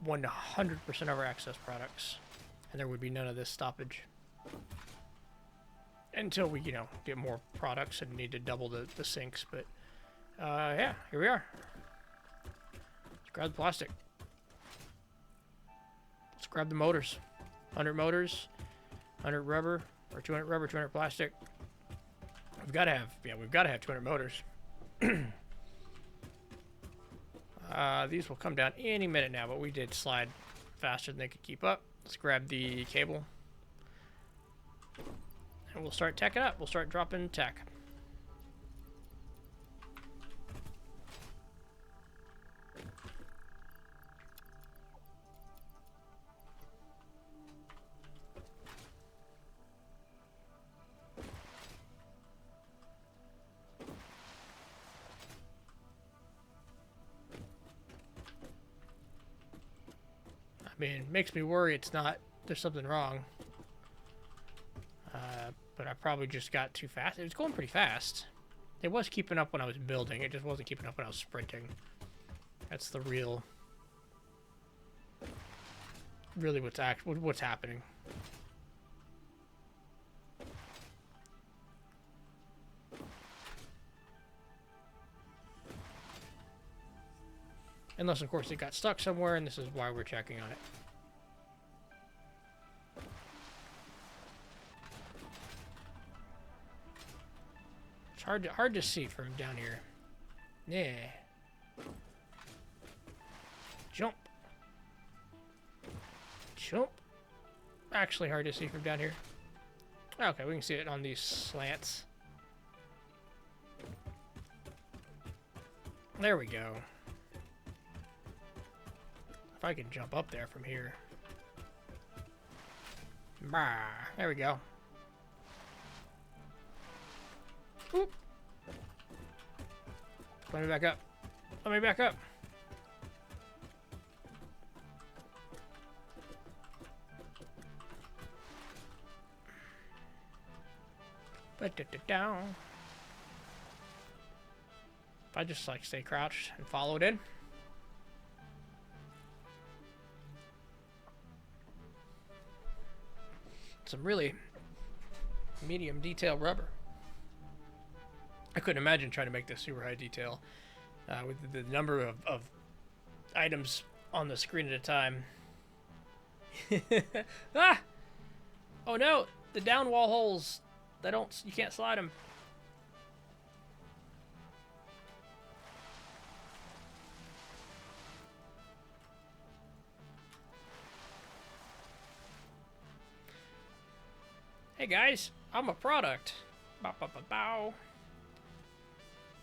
100% of our access products, and there would be none of this stoppage. Until we, get more products and need to double the sinks, but yeah, here we are. Let's grab the plastic. Let's grab the motors. 100 motors, 100 rubber, or 200 rubber, 200 plastic. We've got to have 200 motors. These will come down any minute now, but we did slide faster than they could keep up. Let's grab the cable. And we'll start teching up. We'll start dropping tech. I mean, it makes me worry there's something wrong. But I probably just got too fast. It was going pretty fast. It was keeping up when I was building. It just wasn't keeping up when I was sprinting. That's the really what's happening. Unless, of course, it got stuck somewhere, and this is why we're checking on it. It's hard to see from down here. Yeah. Jump. Jump. Actually hard to see from down here. Okay, we can see it on these slants. There we go. If I can jump up there from here. Bah, there we go. Oop. Let me back up. Let me back up. Put it down. If I just stay crouched and follow it in. Some really medium detail rubber. I couldn't imagine trying to make this super high detail with the number of items on the screen at a time. Ah! Oh no, the down wall holes. They don't. You can't slide them. Hey guys, I'm a product. Bow, bow, bow, bow.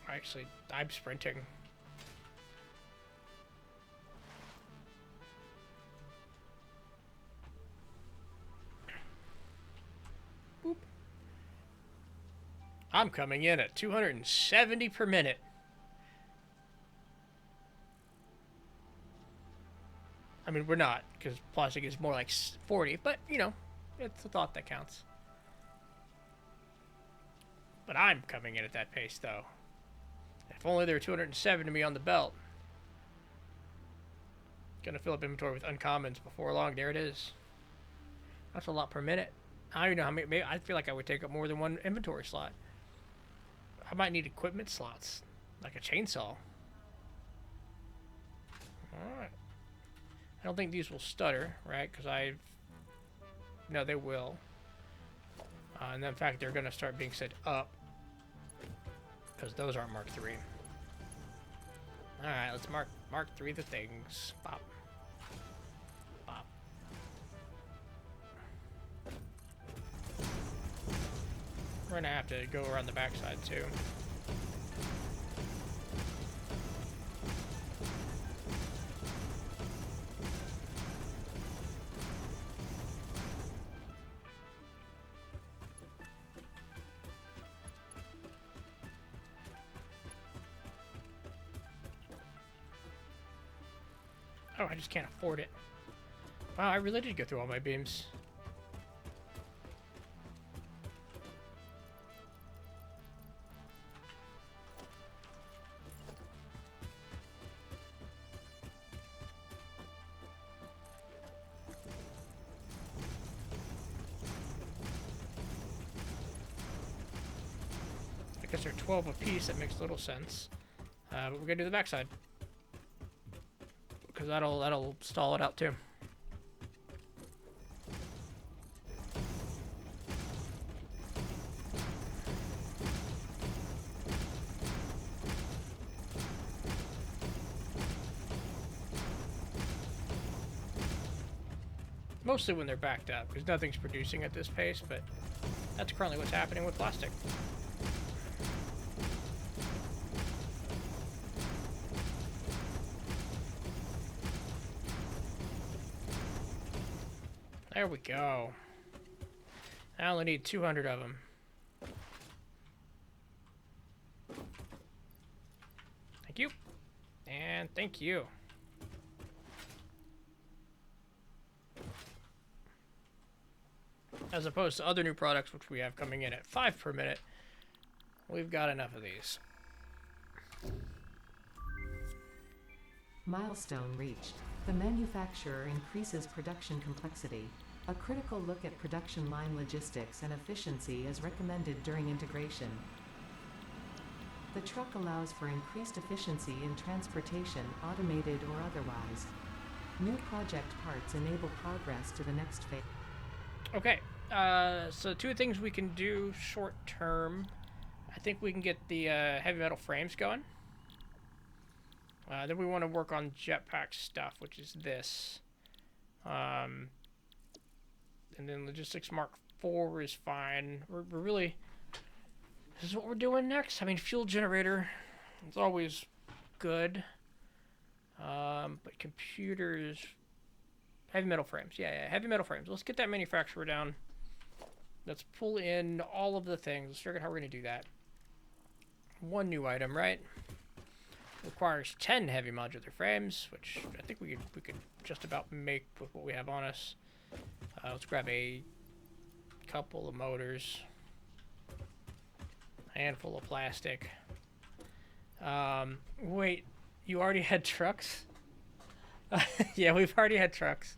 Actually, I'm sprinting. Boop. I'm coming in at 270 per minute. I mean, we're not, because plastic is more like 40, but, you know, it's the thought that counts. But I'm coming in at that pace, though. If only there were 270 to me on the belt. Gonna fill up inventory with uncommons before long. There it is. That's a lot per minute. I don't even know how many. Maybe, I feel like I would take up more than one inventory slot. I might need equipment slots, like a chainsaw. Alright. I don't think these will stutter, right? Because no, they will. And in fact, they're going to start being set up. Because those aren't Mark III. Alright, let's Mark III the things. Bop. Bop. We're going to have to go around the backside, too. Oh, I just can't afford it. Wow, I really did go through all my beams. I guess they're 12 apiece. That makes little sense. But we're gonna do the backside. Because that'll stall it out too. Mostly when they're backed up, because nothing's producing at this pace, but that's currently what's happening with plastic. There we go. I only need 200 of them. Thank you. And thank you. As opposed to other new products, which we have coming in at 5 per minute, we've got enough of these. Milestone reached. The manufacturer increases production complexity. A critical look at production line logistics and efficiency is recommended during integration. The truck allows for increased efficiency in transportation, automated or otherwise. New project parts enable progress to the next phase. Okay, so two things we can do short term. I think we can get the heavy metal frames going. Then we want to work on jetpack stuff, which is this. And then logistics Mark IV is fine. We're really... This is what we're doing next. I mean, fuel generator is always good. But computers... Heavy metal frames. Yeah, heavy metal frames. Let's get that manufacturer down. Let's pull in all of the things. Let's figure out how we're going to do that. One new item, right? Requires 10 heavy modular frames, which I think we could just about make with what we have on us. Let's grab a couple of motors. A handful of plastic. Wait, you already had trucks? Yeah, we've already had trucks.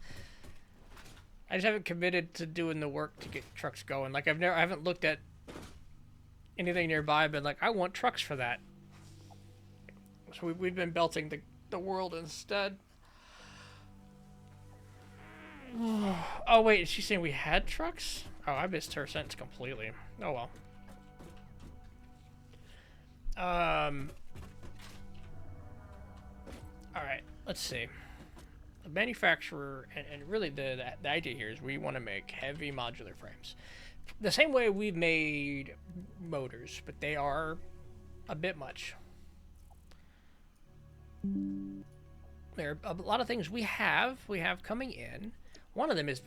I just haven't committed to doing the work to get trucks going. Like I haven't looked at anything nearby, but like I want trucks for that. So we've been belting the world instead. Oh wait, is she saying we had trucks? Oh, I missed her sentence completely. Oh well. Alright, let's see. The manufacturer, and really the idea here is we want to make heavy modular frames. The same way we've made motors, but they are a bit much. There are a lot of things we have coming in. One of them is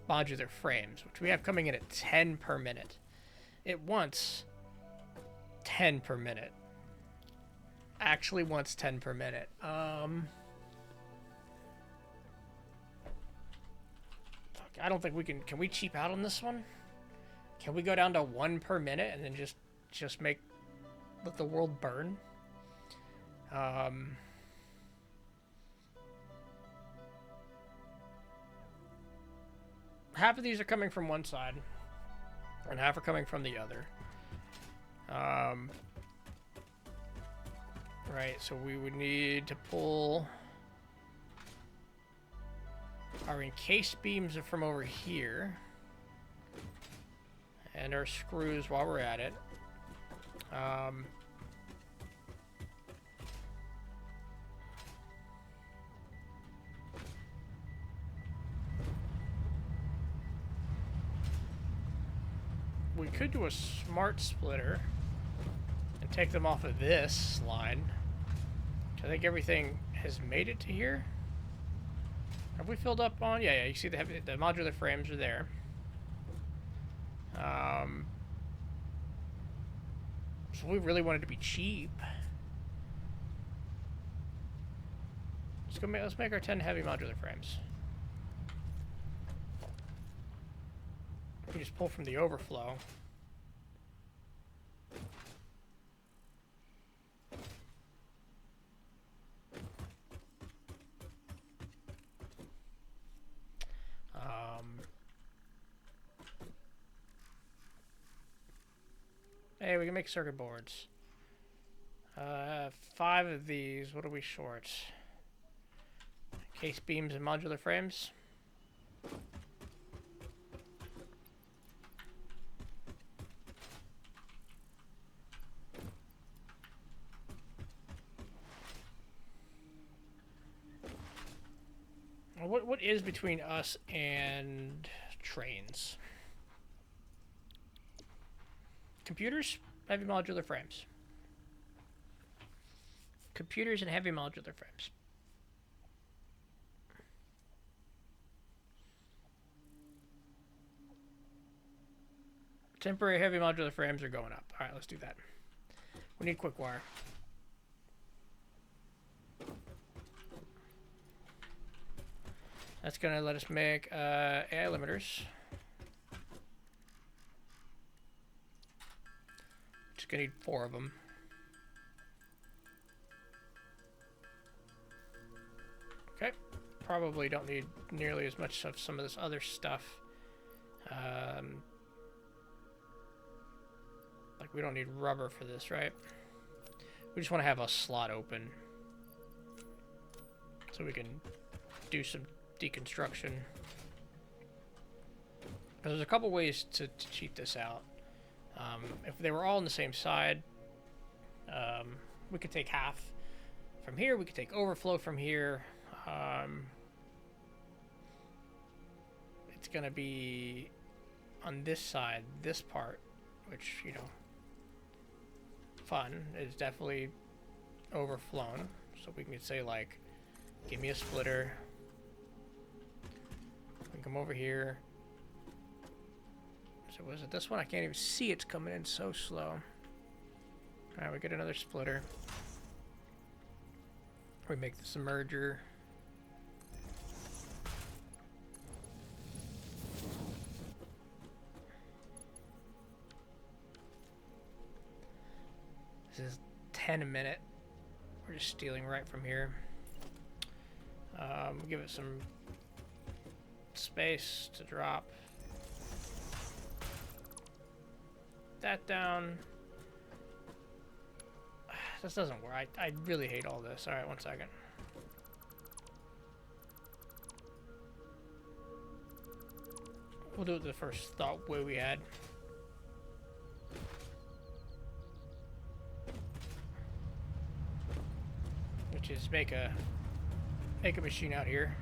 modular frames, which we have coming in at 10 per minute. It wants 10 per minute. Actually wants 10 per minute. I don't think we can we cheap out on this one? Can we go down to 1 per minute and then just let the world burn? Half of these are coming from one side, and half are coming from the other. Right, so we would need to pull... Our encased beams are from over here. And our screws while we're at it. We could do a smart splitter and take them off of this line. I think everything has made it to here. Have we filled up on? Yeah, you see the modular frames are there. So we really wanted to be cheap. Let's make our 10 heavy modular frames. We just pull from the overflow. Hey, we can make circuit boards. 5 of these. What are we short? Case beams and modular frames. What is between us and trains? Computers, heavy modular frames. Computers and heavy modular frames. Temporary heavy modular frames are going up. All right, let's do that. We need quick wire. That's gonna let us make AI limiters. Just gonna need 4 of them. Okay, probably don't need nearly as much of some of this other stuff. Like we don't need rubber for this, right? We just want to have a slot open so we can do some deconstruction. There's a couple ways to cheat this out. If they were all on the same side, we could take half from here. We could take overflow from here. It's gonna be on this side, this part, which, you know, fun, is definitely overflown. So we can say, like, give me a splitter. We can come over here. So was it this one? I can't even see, it's coming in so slow. Alright, we get another splitter. We make this a merger. This is 10 a minute. We're just stealing right from here. We'll give it some space to drop. That down. This doesn't work. I really hate all this. Alright, 1 second. We'll do it the first thought way we had. Which is make a machine out here.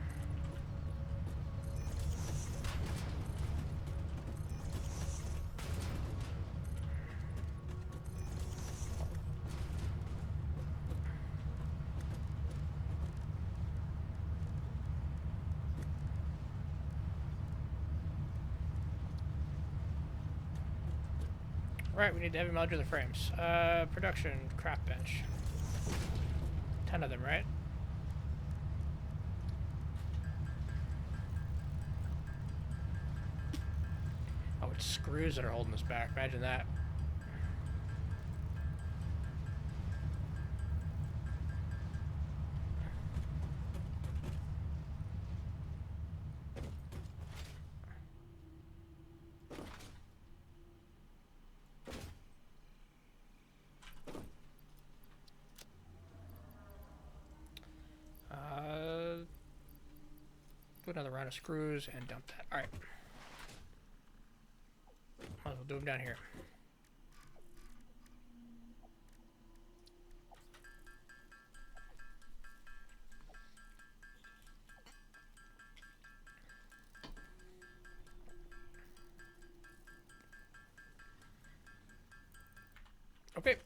Right, we need heavy modular frames. Production, craft bench. 10 of them, right? Oh, it's screws that are holding us back. Imagine that. Put another round of screws and dump that. All right. Might as well do them down here. Okay.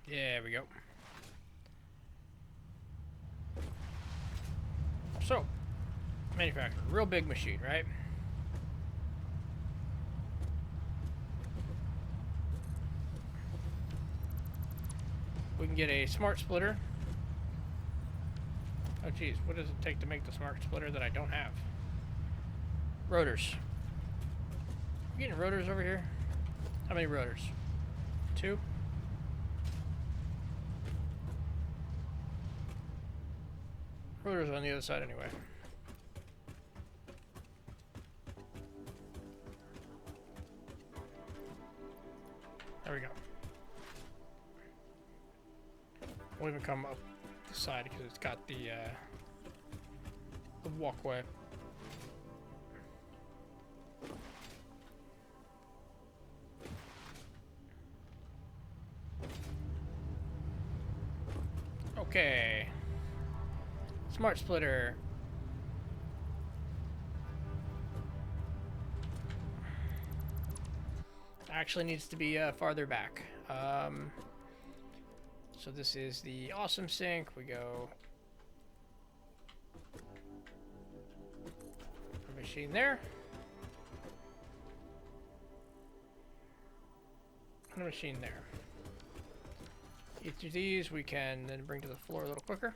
There we go. So, manufacturer, real big machine, right? We can get a smart splitter. Oh geez, what does it take to make the smart splitter that I don't have? Rotors. You getting rotors over here? How many rotors? 2? Rotors on the other side anyway. There we go. We'll even come up the side because it's got the walkway. Okay. Smart splitter. Actually needs to be farther back. So this is the awesome sink. We go machine there. And a machine there. Each of these we can then bring to the floor a little quicker.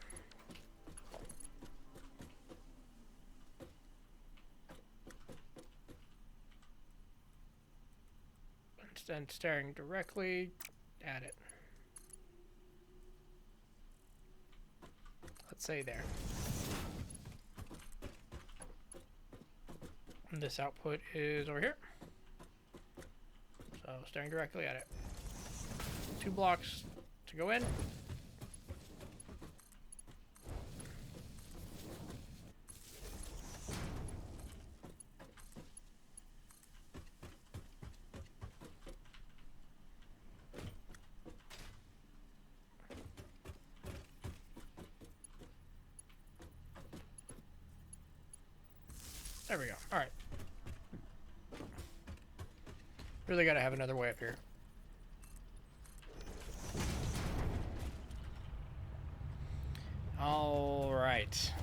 And staring directly at it. Let's say there. And this output is over here. So staring directly at it. 2 blocks to go in. There we go. All right. Really got to have another way up here. All right.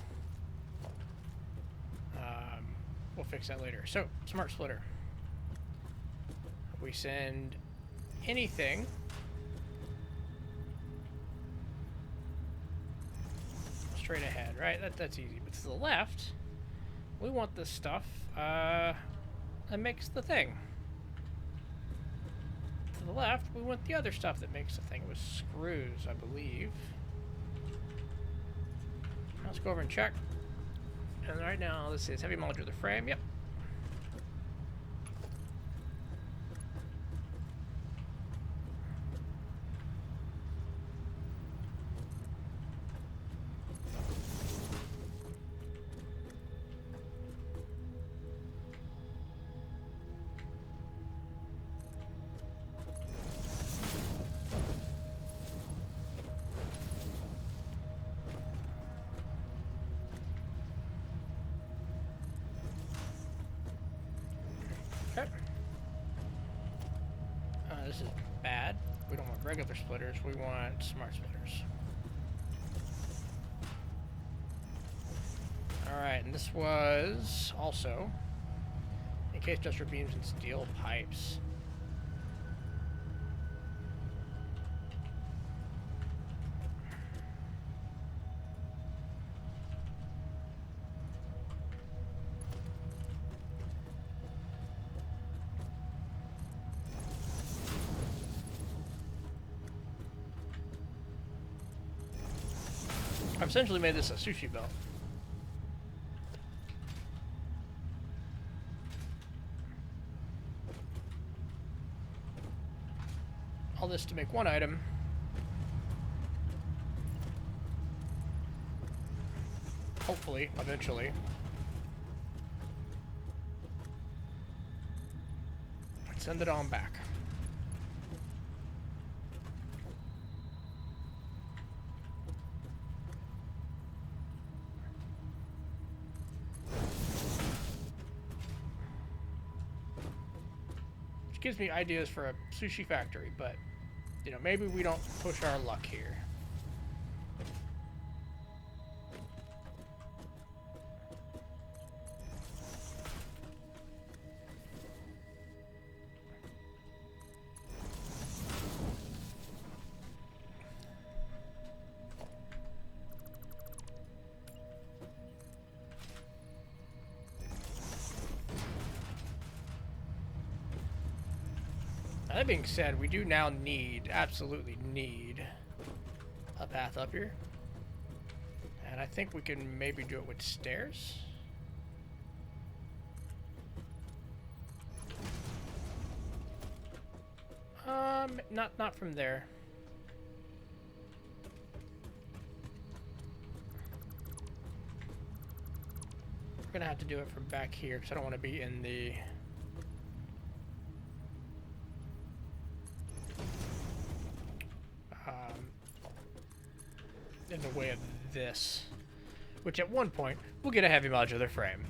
We'll fix that later. So, smart splitter. We send anything straight ahead, right? That's easy. But to the left, we want the stuff that makes the thing. To the left, we want the other stuff that makes the thing. It was screws, I believe. Let's go over and check. And right now, this is heavy modular frame. Yep. Okay. This is bad. We don't want regular splitters. We want smart splitters. Alright, and this was also encased industrial beams and steel pipes. I've essentially made this a sushi belt. All this to make one item. Hopefully, eventually. Send it on back. Which gives me ideas for a sushi factory, but, you know, maybe we don't push our luck here. That being said, we do now absolutely need a path up here. And I think we can maybe do it with stairs. Not from there. We're gonna have to do it from back here because I don't want to be in the way of this, which at one point we'll get a heavy modular frame,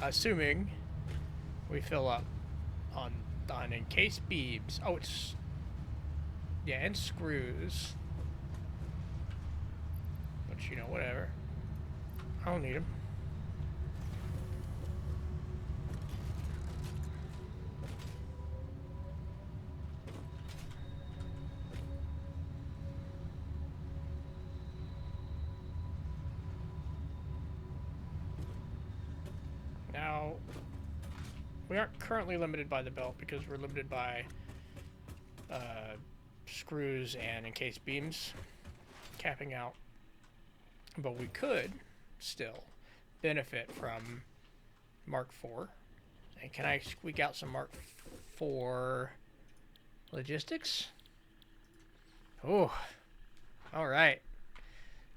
assuming we fill up on encased beams. Oh, it's and screws, but you know, whatever. I don't need them. Now, we aren't currently limited by the belt because we're limited by screws and encased beams capping out, but we could still benefit from Mark IV. And can I squeak out some Mark IV logistics? Oh, all right.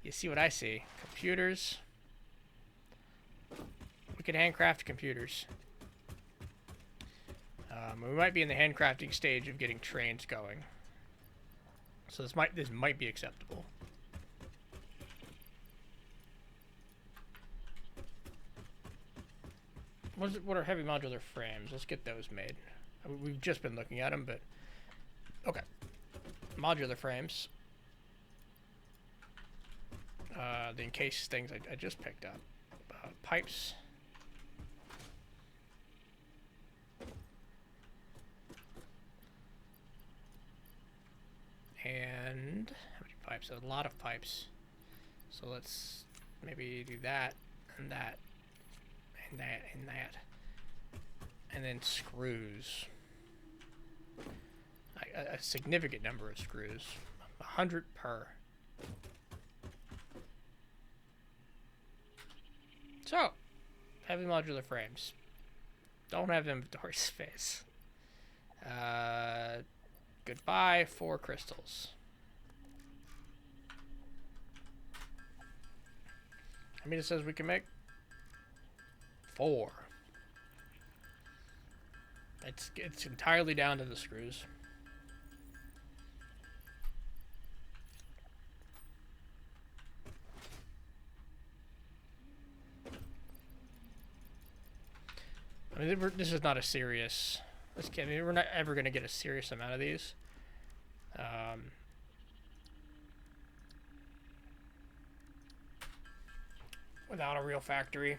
You see what I see? Computers. We could handcraft computers. We might be in the handcrafting stage of getting trains going, so this might be acceptable. What are heavy modular frames? Let's get those made. I mean, we've just been looking at them, but okay. Modular frames. The encased things I just picked up. Pipes. And how many pipes? A lot of pipes. So let's maybe do that and that and that and that. And then screws. A significant number of screws. 100 per. So, heavy modular frames. Don't have inventory space. Goodbye, 4 crystals. I mean, it says we can make 4. It's entirely down to the screws. I mean, this is not a serious Let's get. I mean, we're not ever gonna get a serious amount of these. Without a real factory.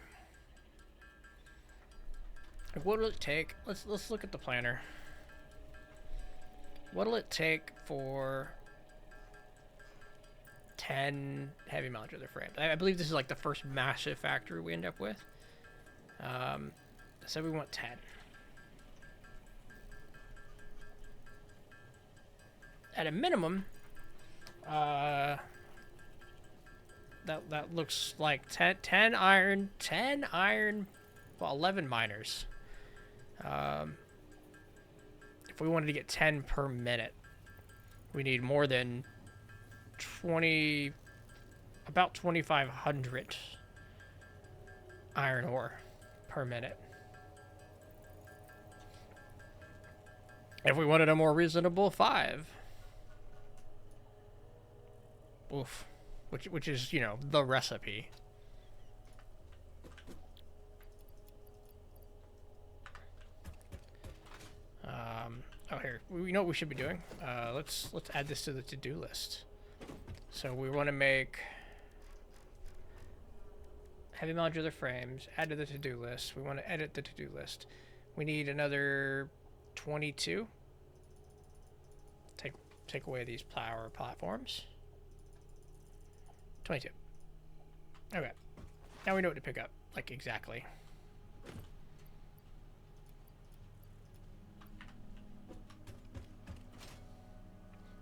Like, what will it take? Let's look at the planner. What'll it take for 10 heavy modular frames? I believe this is like the first massive factory we end up with. So we want 10. At a minimum, that looks like 10 iron, well, 11 miners. If we wanted to get 10 per minute, we need more than about 2,500 iron ore per minute. If we wanted a more reasonable 5, oof, which is, you know, the recipe. Oh, here, we know what we should be doing. Let's add this to the to-do list. So we want to make heavy modular frames, add to the to-do list. We want to edit the to-do list. We need another 22. Take away these power platforms. 22. Okay. Now we know what to pick up, like exactly.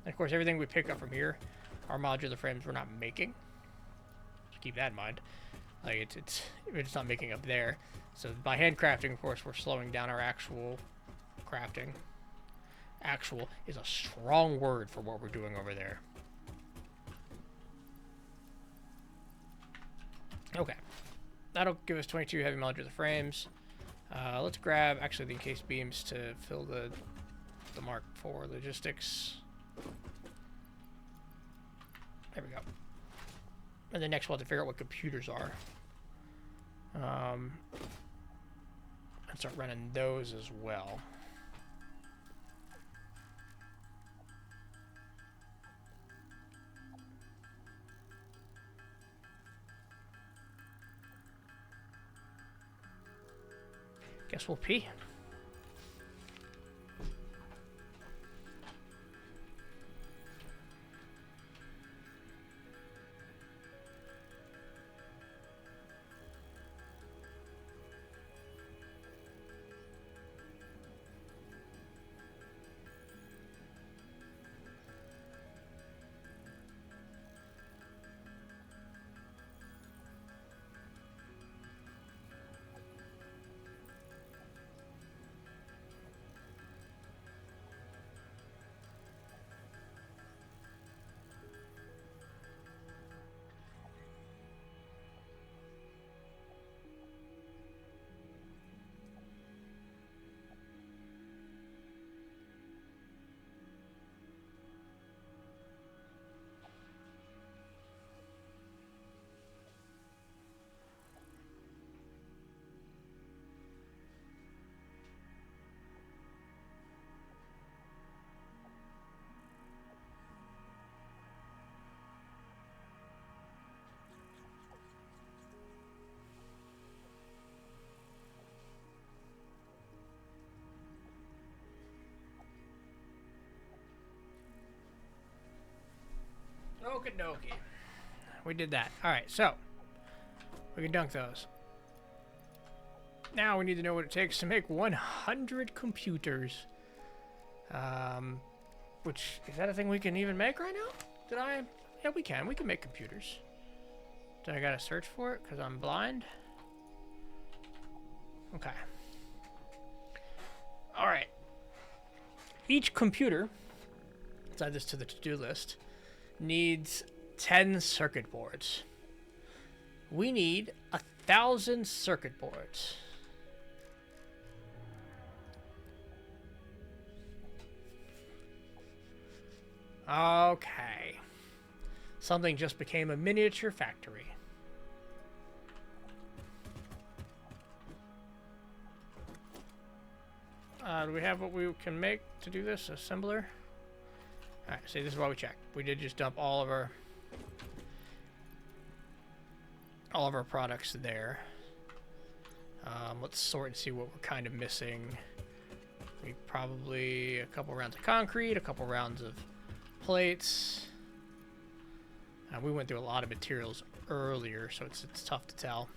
And of course, everything we pick up from here are modular frames we're not making. Just keep that in mind. Like we're just not making up there. So by handcrafting, of course, we're slowing down our actual crafting. Actual is a strong word for what we're doing over there. Okay, that'll give us 22 heavy modular frames. Let's grab actually the encased beams to fill the Mark IV logistics. There we go. And then next we'll have to figure out what computers are. And start running those as well. Guess we'll pee. Okie dokie. We did that. Alright, so we can dunk those. Now we need to know what it takes to make 100 computers. Which, is that a thing we can even make right now? Yeah, we can. We can make computers. Did I gotta search for it because I'm blind? Okay. Alright. Each computer, let's add this to the to-do list, needs 10 circuit boards. We need 1,000 circuit boards. Okay. Something just became a miniature factory. Do we have what we can make to do this? Assembler? Alright, see, this is why we check. We did just dump all of our products there. Let's sort and see what we're kind of missing. We probably a couple rounds of concrete, a couple rounds of plates. We went through a lot of materials earlier, so it's tough to tell.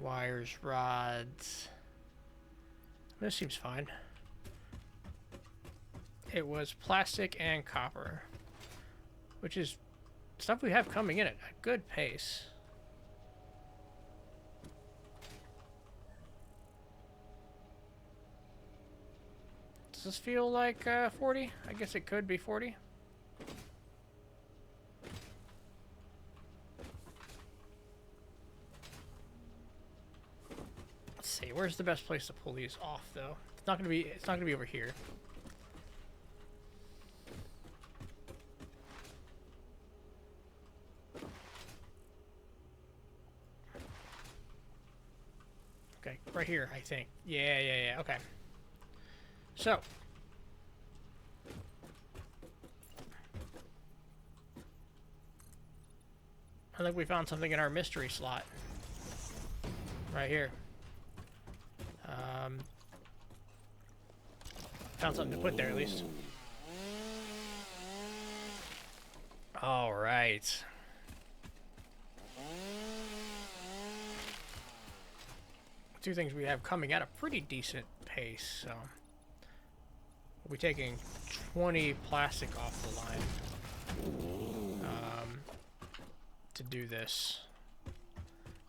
Wires, rods. This seems fine. It was plastic and copper, which is stuff we have coming in at a good pace. Does this feel like 40? I guess it could be 40. Let's see. Where's the best place to pull these off, though? It's not gonna be. It's not gonna be over here. Okay, right here, I think. Yeah. Okay. So. I think we found something in our mystery slot. Right here. Found something to put there, at least. All right. Two things we have coming at a pretty decent pace, so we'll be taking 20 plastic off the line to do this.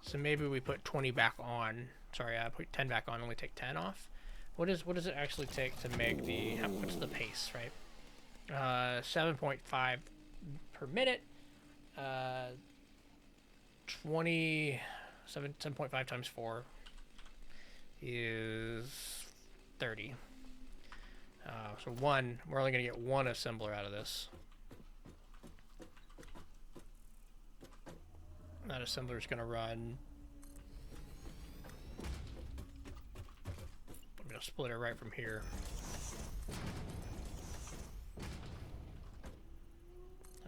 So maybe we put 20 back on. Sorry, I put 10 back on, only take 10 off. What does it actually take to make the, what's the pace, right? 7.5 per minute. 7.5 times 4 is 30. So we're only going to get one assembler out of this. That assembler is going to run. I'm going to split it right from here.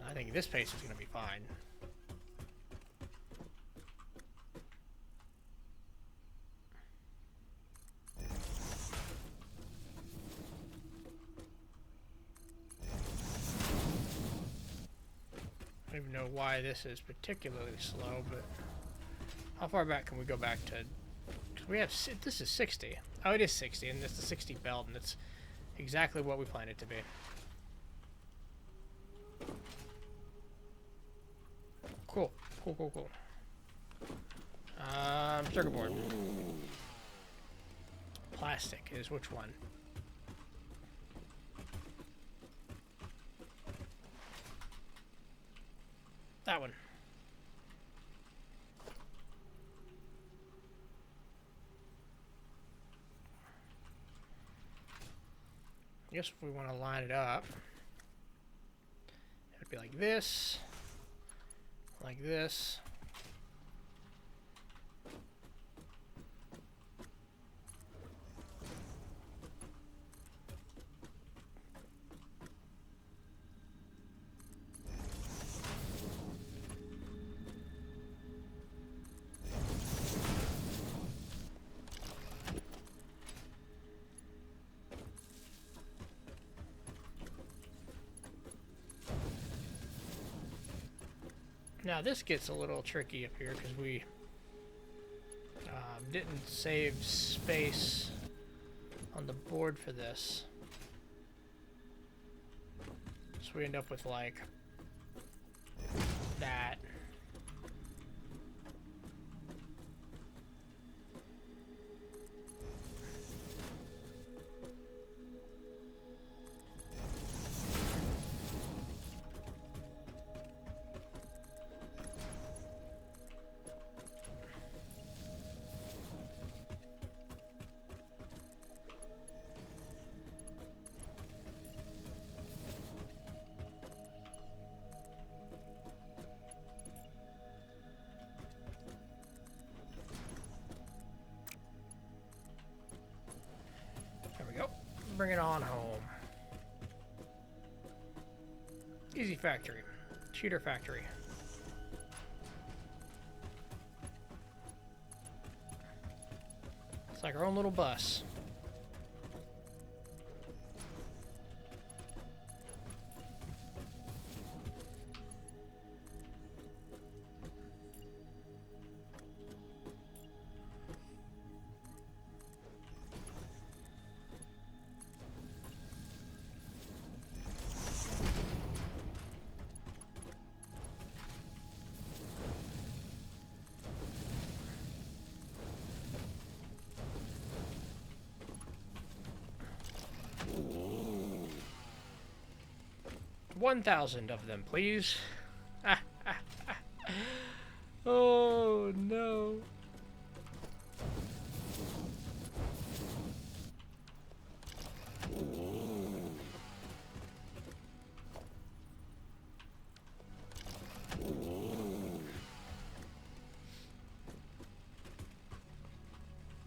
I think this pace is going to be fine. I don't even know why this is particularly slow, but how far back can we go back to? We have, this is 60. Oh, it is 60, and it's the 60 belt, and it's exactly what we planned it to be. Cool. Circuit board. Plastic is which one? That one. I guess if we want to line it up, it would be like this, like this. Now this gets a little tricky up here because we didn't save space on the board for this. So we end up with like that. Bring it on home. Easy factory. Cheater factory. It's like our own little bus. $1,000 of them, please. Oh no.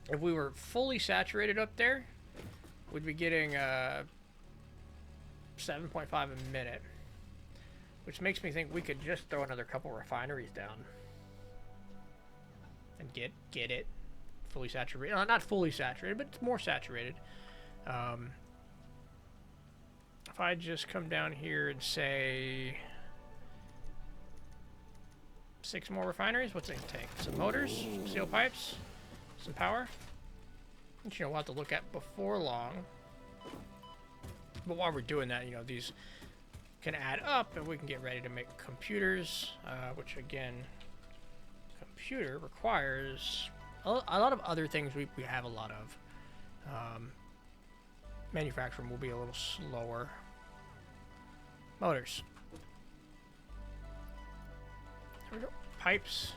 If we were fully saturated up there, we'd be getting 7.5 a minute, which makes me think we could just throw another couple refineries down and get it fully saturated. Not fully saturated, but it's more saturated. If I just come down here and say 6 more refineries, what's it gonna take? Some motors, some steel pipes, some power, which, you know, we'll have to look at before long. But while we're doing that, you know, these can add up and we can get ready to make computers, which again, computer requires a lot of other things we have a lot of. Manufacturing will be a little slower. Motors. There we go. Pipes.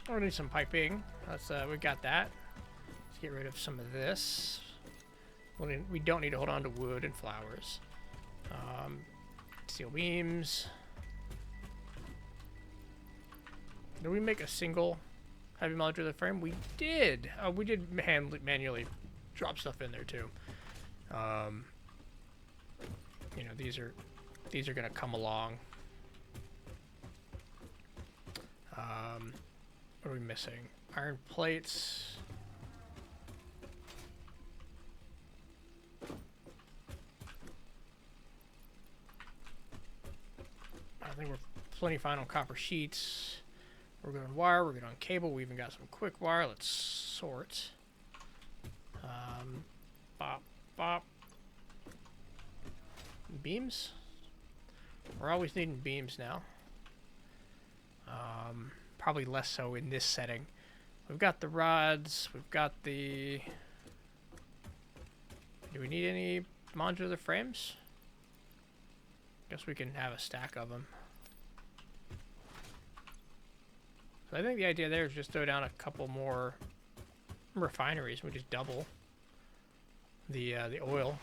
Oh, we need some piping. Let's we got that. Let's get rid of some of this. We don't need to hold on to wood and flowers. Steel beams. Did we make a single heavy modular frame? We did. We did manually drop stuff in there too. You know, these are gonna come along. What are we missing? Iron plates. I think we're plenty fine on copper sheets. We're good on wire. We're good on cable. We even got some quick wire. Let's sort. Bop, bop. Beams. We're always needing beams now. Probably less so in this setting. We've got the rods. We've got the... Do we need any modular frames? Guess we can have a stack of them. So I think the idea there is just throw down a couple more refineries. We just double the oil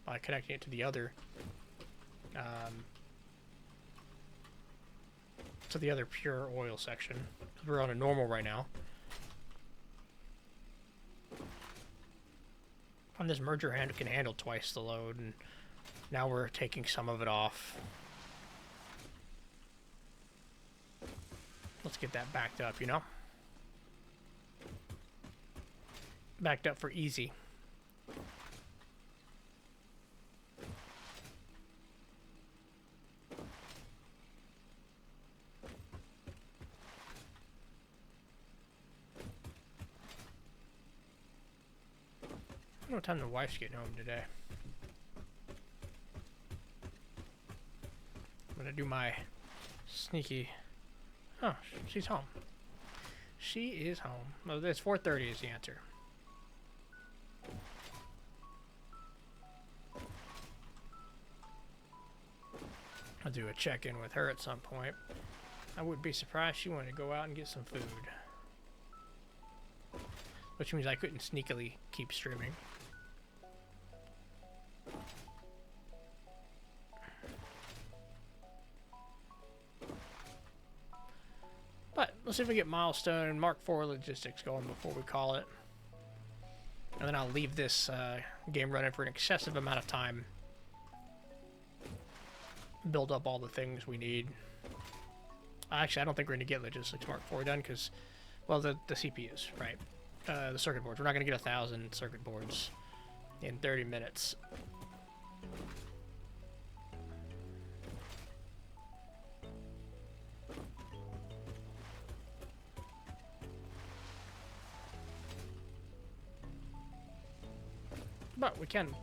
by connecting it to the other pure oil section. We're on a normal right now. And this merger hand can handle twice the load, and now we're taking some of it off. Let's get that backed up, you know? Backed up for easy. I don't know what time the wife's getting home today. I'm gonna do my sneaky... Oh, she's home. She is home. No, this 4:30 is the answer. I'll do a check-in with her at some point. I wouldn't be surprised she wanted to go out and get some food. Which means I couldn't sneakily keep streaming. But let's see if we get milestone Mark IV logistics going before we call it. And then I'll leave this game running for an excessive amount of time. Build up all the things we need. Actually, I don't think we're going to get Logistics Mark IV done because, well, the CPUs, right? The circuit boards. We're not going to get 1,000 circuit boards in 30 minutes. But we can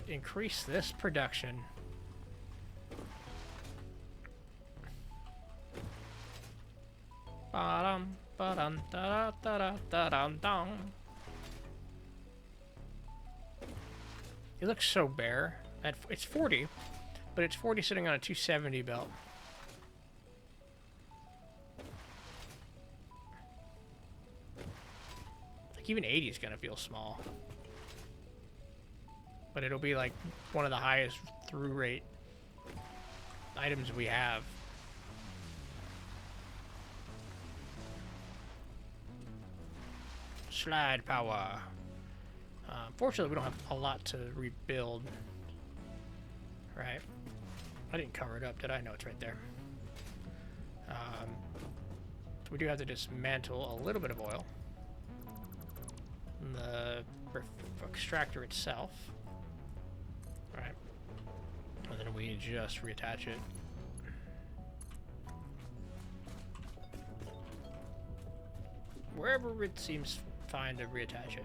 increase this production. Ba-dum, ba-dum, da-da, da-da, da-dum, dum. It looks so bare. It's 40, but it's 40 sitting on a 270 belt. Like even 80 is gonna feel small. But it'll be like one of the highest through rate items we have. Slide power. Fortunately, we don't have a lot to rebuild. Right? I didn't cover it up, did I? No, it's right there. We do have to dismantle a little bit of oil. The extractor itself. Right. And then we just reattach it. Wherever it seems fine to reattach it.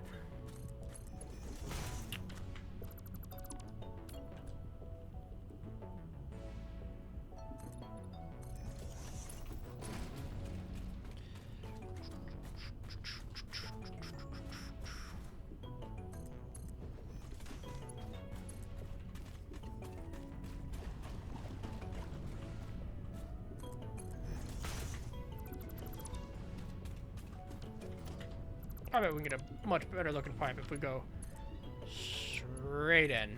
I bet we can get a much better looking pipe if we go straight in.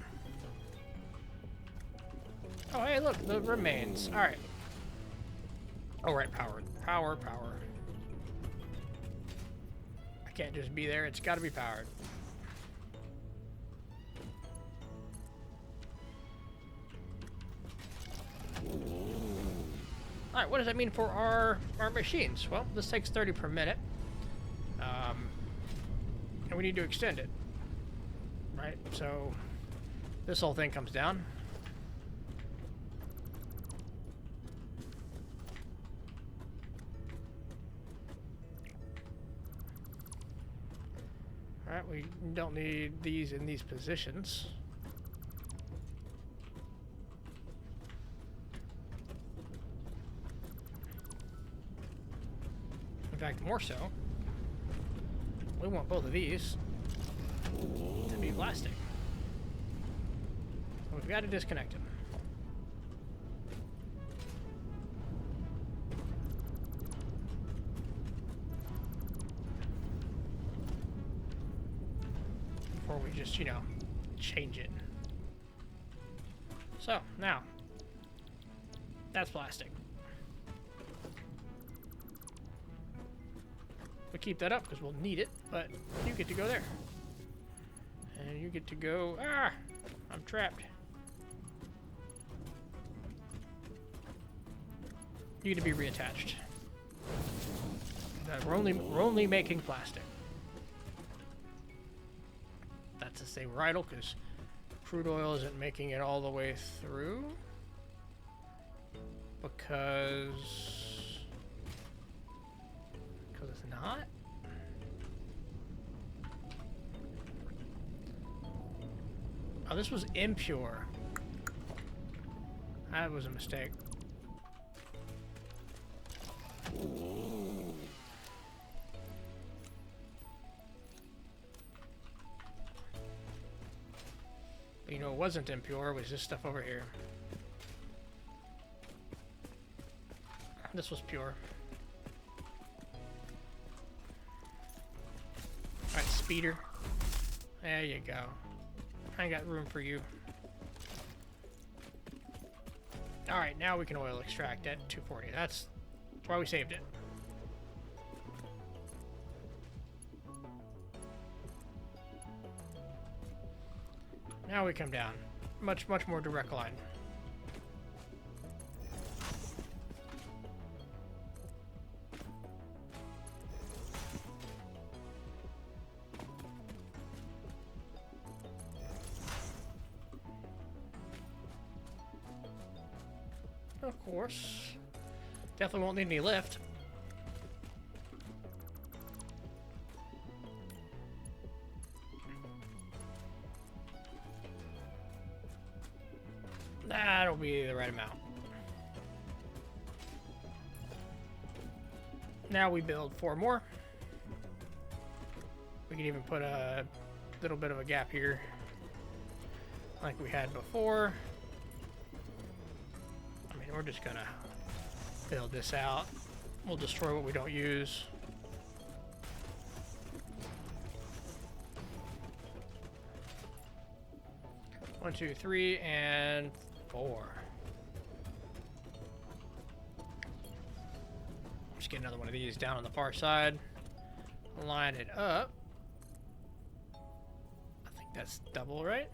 Oh, hey, look, the remains. All right. Oh, right, power. Power, power. I can't just be there. It's got to be powered. All right, what does that mean for our machines? Well, this takes 30 per minute. And we need to extend it, right? So this whole thing comes down. All right, we don't need these in these positions. In fact, more so. We want both of these to be plastic. We've got to disconnect them. Before we just, you know, change it. So, now, that's plastic. We keep that up because we'll need it, but you get to go there. And you get to go... Ah! I'm trapped. You get to be reattached. We're only making plastic. That's to say we're idle because crude oil isn't making it all the way through. Because it's not. Oh, this was impure. That was a mistake. But you know, it wasn't impure. It was this stuff over here. This was pure. Alright, speeder. There you go. I ain't got room for you. Alright, now we can oil extract at 240. That's why we saved it. Now we come down. Much more direct line. Of course. Definitely won't need any lift. That'll be the right amount. Now we build 4 more. We can even put a little bit of a gap here like we had before. I mean, we're just gonna build this out. We'll destroy what we don't use. One, two, 3, and 4. Just get another one of these down on the far side. Line it up. I think that's double, right?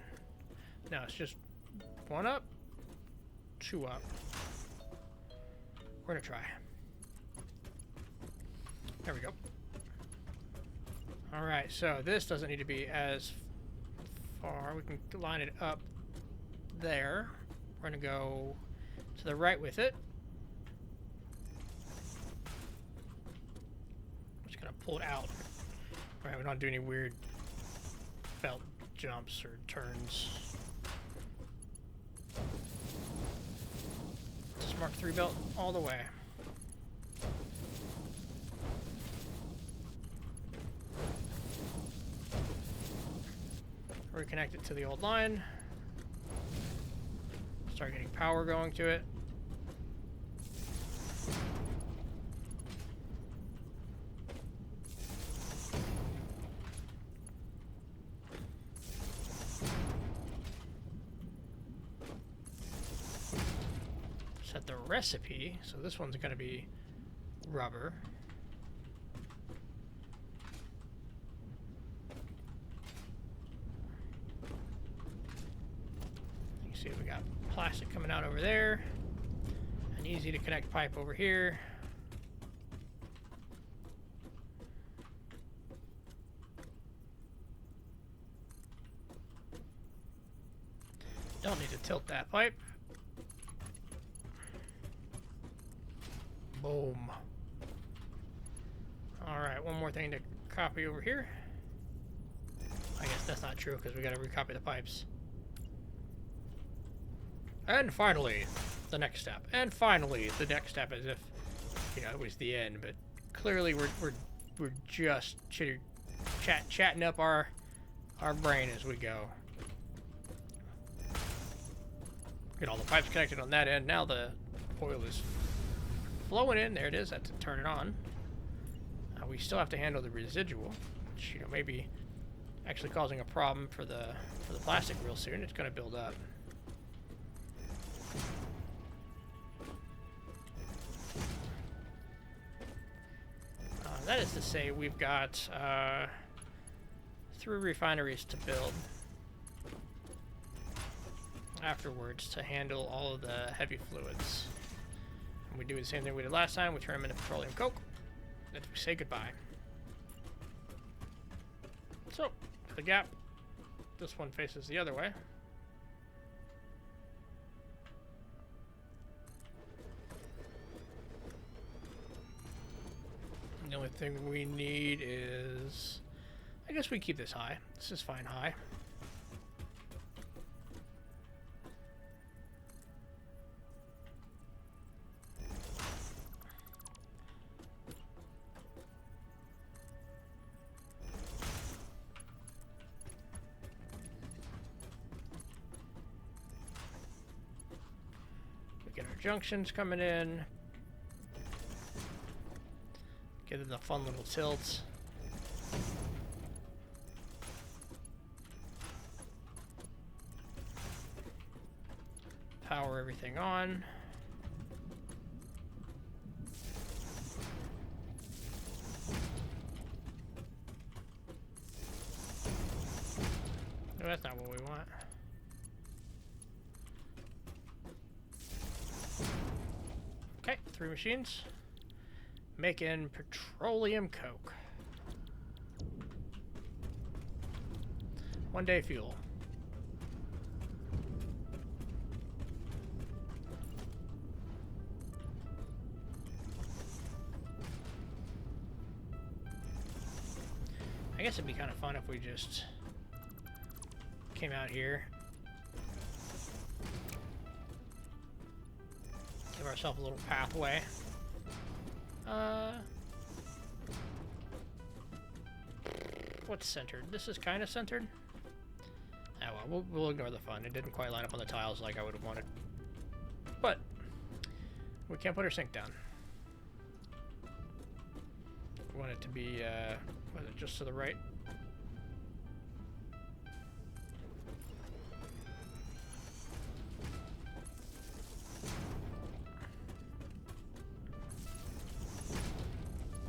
No, it's just 1 up, 2 up. We're gonna try. There we go. All right, so this doesn't need to be as far. We can line it up there. We're gonna go to the right with it. Just gonna pull it out. All right, we don't do any weird belt jumps or turns. Just Mark 3 belt all the way. Reconnect it to the old line. Start getting power going to it. Set the recipe. So this one's going to be rubber. See, we got plastic coming out over there. An easy to connect pipe over here. Don't need to tilt that pipe. Boom. Alright, one more thing to copy over here. I guess that's not true because we got to recopy the pipes. And finally, the next step. And finally, the next step, as if, you know, it was the end. But clearly, we're just chatting up our brain as we go. Get all the pipes connected on that end. Now the oil is flowing in. There it is. I have to turn it on. We still have to handle the residual, which, you know, maybe actually causing a problem for the plastic real soon. It's going to build up. That is to say, we've got 3 refineries to build afterwards to handle all of the heavy fluids. And we do the same thing we did last time. We turn them into petroleum coke. Then we say goodbye. So, the gap. This one faces the other way. The only thing we need is, I guess we keep this high. This is fine high. We get our junctions coming in. Get in the fun little tilts. Power everything on. No, that's not what we want. Okay, 3 machines. Making petroleum coke. 1 day fuel. I guess it'd be kind of fun if we just came out here. Give ourselves a little pathway. What's centered? This is kind of centered. Oh well, we'll ignore the fun. It didn't quite line up on the tiles like I would have wanted. But we can't put our sink down. We want it to be, was it just to the right?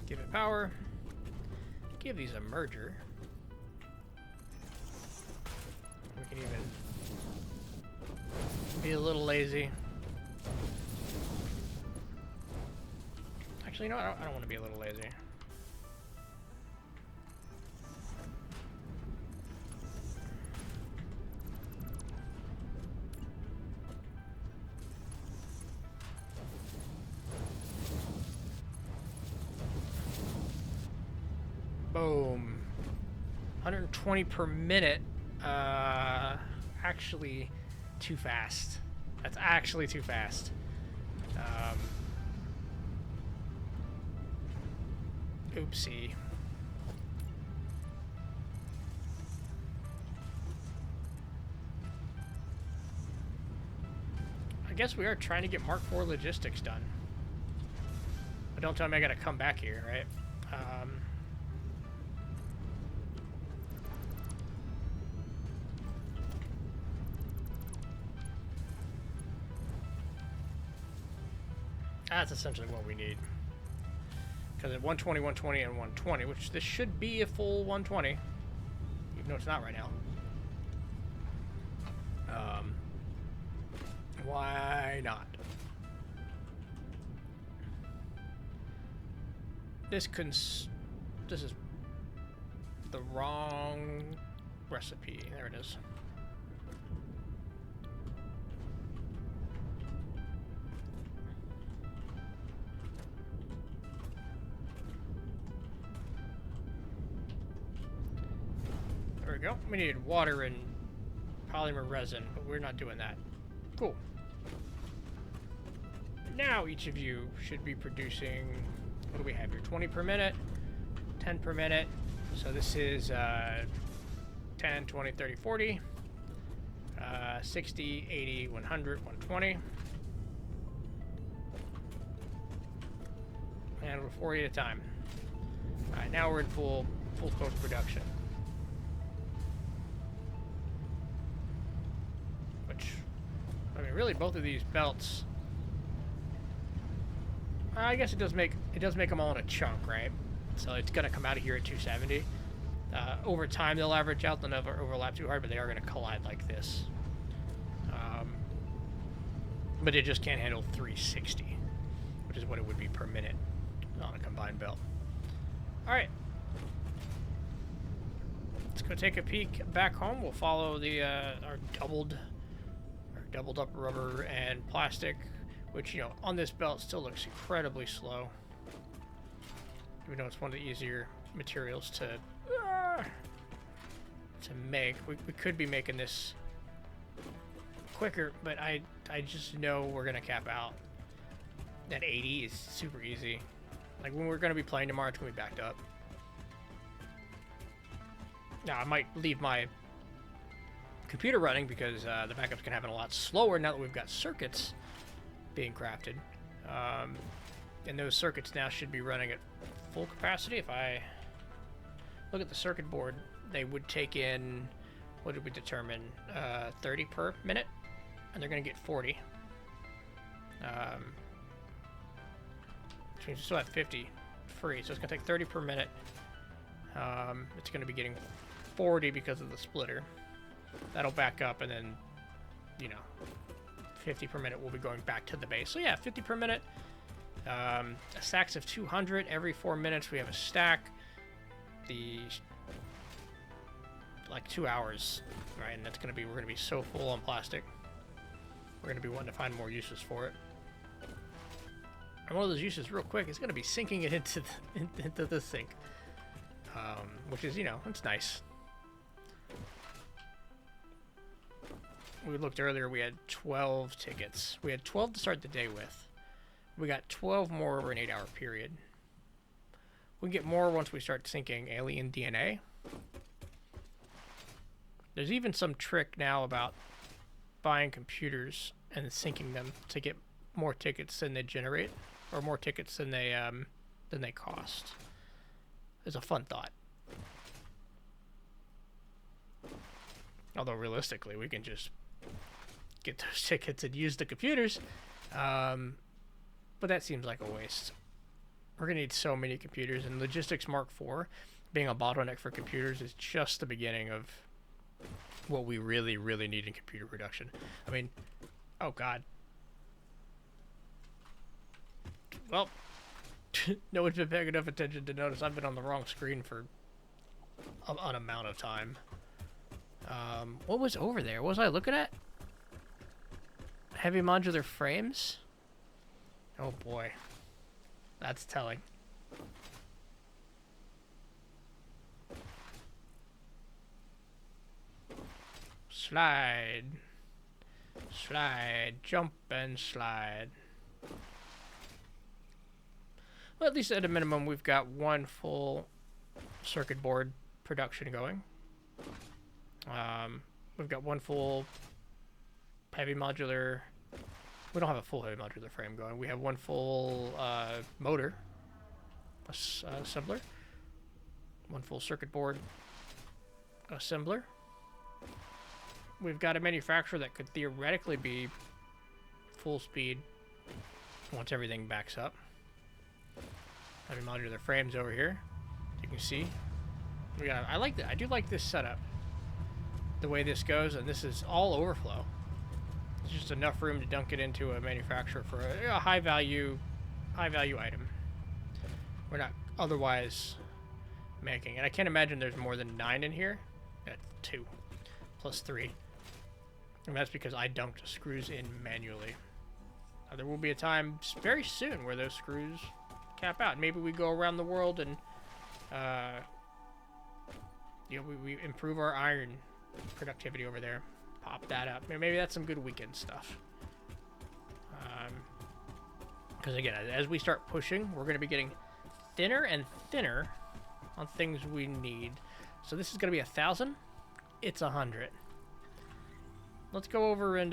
Give it power. Give these a merger. We can even be a little lazy. Actually, no, I don't want to be a little lazy. Boom. 120 per minute. Actually too fast. That's actually too fast. Oopsie. I guess we are trying to get Mark IV logistics done. But don't tell me I gotta come back here, right? That's essentially what we need. Because at 120, 120, and 120, which this should be a full 120, even though it's not right now. Why not? This is the wrong recipe. There it is. There we go. We needed water and polymer resin, but we're not doing that. Cool. Now each of you should be producing, what do we have here? 20 per minute, 10 per minute. So this is 10, 20, 30, 40, 60, 80, 100, 120. And we're 40 at a time. All right, now we're in full coke production. I mean, really, both of these belts. I guess it does make them all in a chunk, right? So it's gonna come out of here at 270. Over time, they'll average out. They'll never overlap too hard, but they are gonna collide like this. But it just can't handle 360, which is what it would be per minute on a combined belt. All right, let's go take a peek back home. We'll follow the our doubled up rubber and plastic, which, you know, on this belt still looks incredibly slow. Even though it's one of the easier materials to make. We could be making this quicker, but I just know we're gonna cap out. That 80 is super easy. Like, when we're gonna be playing tomorrow, it's gonna be backed up. Now, I might leave my computer running because the backup's gonna happen a lot slower now that we've got circuits being crafted, and those circuits now should be running at full capacity. If I look at the circuit board, they would take in, what did we determine, 30 per minute, and they're gonna get 40, which means we still have 50 free, so it's gonna take 30 per minute. It's gonna be getting 40 because of the splitter. That'll back up, and then, you know, 50 per minute will be going back to the base. So yeah, 50 per minute Stacks of 200 every 4 minutes. We have a stack. The like 2 hours, right? And that's we're gonna be so full on plastic. We're gonna be wanting to find more uses for it. And one of those uses, real quick, is gonna be sinking it into the sink, which is, you know, it's nice. We looked earlier. We had 12 tickets. We had 12 to start the day with. We got 12 more over an 8-hour period. We can get more once we start sinking alien DNA. There's even some trick now about buying computers and syncing them to get more tickets than they generate, or more tickets than they cost. It's a fun thought. Although realistically, we can just get those tickets and use the computers. But that seems like a waste. We're going to need so many computers, and Logistics Mark IV being a bottleneck for computers is just the beginning of what we really, really need in computer production. I mean, oh god. Well, no one's been paying enough attention to notice I've been on the wrong screen for an amount of time. What was over there? What was I looking at? Heavy modular frames? Oh boy. That's telling. Slide. Slide. Jump and slide. Well, at least at a minimum, we've got one full circuit board production going. We've got one full heavy modular. We don't have a full heavy modular frame going. We have one full motor assembler, one full circuit board assembler. We've got a manufacturer that could theoretically be full speed once everything backs up. Heavy modular frames over here, you can see. We got. I like that. I do like this setup. The way this goes, and this is all overflow. It's just enough room to dunk it into a manufacturer for a high value item. We're not otherwise making. And I can't imagine there's more than 9 in here. 2 plus 3. And that's because I dunked screws in manually. There will be a time very soon where those screws cap out. Maybe we go around the world and you know, we improve our iron productivity over there. Pop that up. Maybe that's some good weekend stuff. Because again, as we start pushing, we're going to be getting thinner and thinner on things we need. So this is going to be 1,000. It's 100. Let's go over and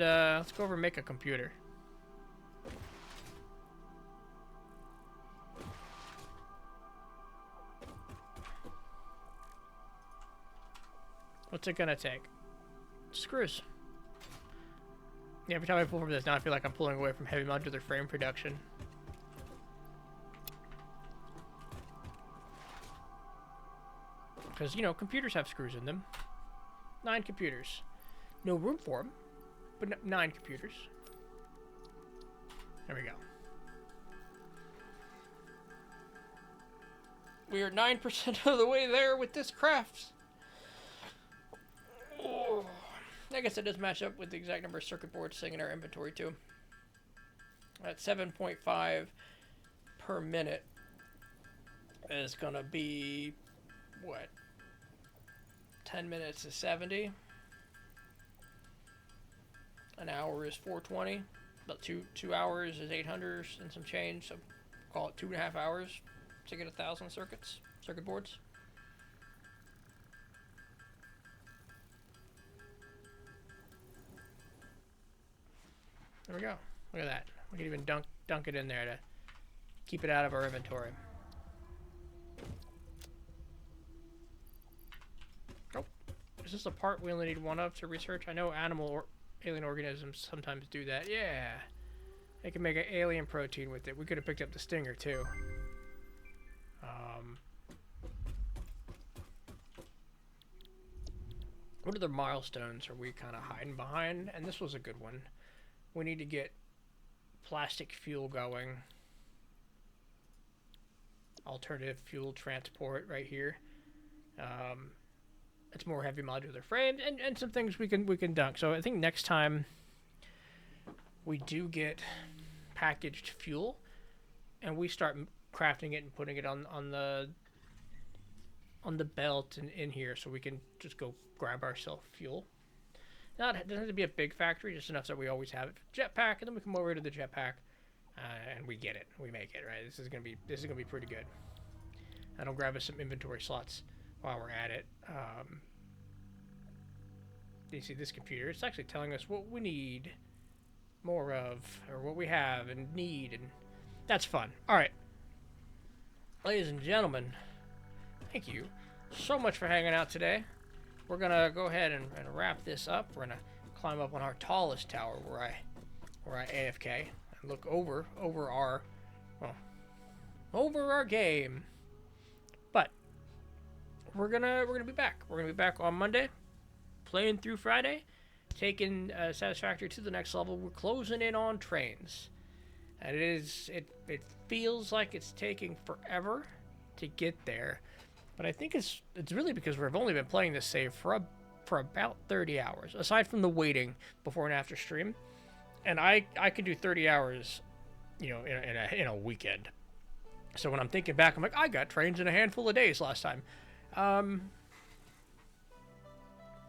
make a computer. What's it gonna take? Screws. Yeah, every time I pull from this now, I feel like I'm pulling away from heavy modular frame production. Because, you know, computers have screws in them. 9 computers. No room for them, but 9 computers. There we go. We are 9% of the way there with this craft. Oh. I guess it does match up with the exact number of circuit boards sitting in our inventory too. At 7.5 per minute is gonna be what? 10 minutes is 70. An hour is 420. About two hours is 800 and some change. So call it 2.5 hours to get 1,000 circuit boards. There we go. Look at that. We can even dunk it in there to keep it out of our inventory. Oh, is this a part we only need one of to research? I know animal or alien organisms sometimes do that. Yeah. They can make an alien protein with it. We could have picked up the stinger too. What other milestones are we kind of hiding behind? And this was a good one. We need to get plastic fuel going. alternative fuel transport right here. It's more heavy modular frame and some things we can dunk. So I think next time we do get packaged fuel and we start crafting it and putting it on the belt and in here, so we can just go grab ourselves fuel. Now it doesn't have to be a big factory, just enough that we always have it. Jetpack, and then we come over to the jetpack, and we get it. We make it, right? This is gonna be pretty good. And I'll grab us some inventory slots while we're at it. You see this computer? It's actually telling us what we need more of, or what we have and need, and that's fun. All right, ladies and gentlemen, thank you so much for hanging out today. We're gonna go ahead and wrap this up. We're gonna climb up on our tallest tower where I AFK and look over our game. But we're gonna be back. We're gonna be back on Monday, playing through Friday, taking Satisfactory to the next level. We're closing in on trains, and it feels like it's taking forever to get there. But I think it's really because we've only been playing this save for about 30 hours, aside from the waiting before and after stream. And I could do 30 hours, in a weekend. So when I'm thinking back, I'm like, I got trains in a handful of days last time.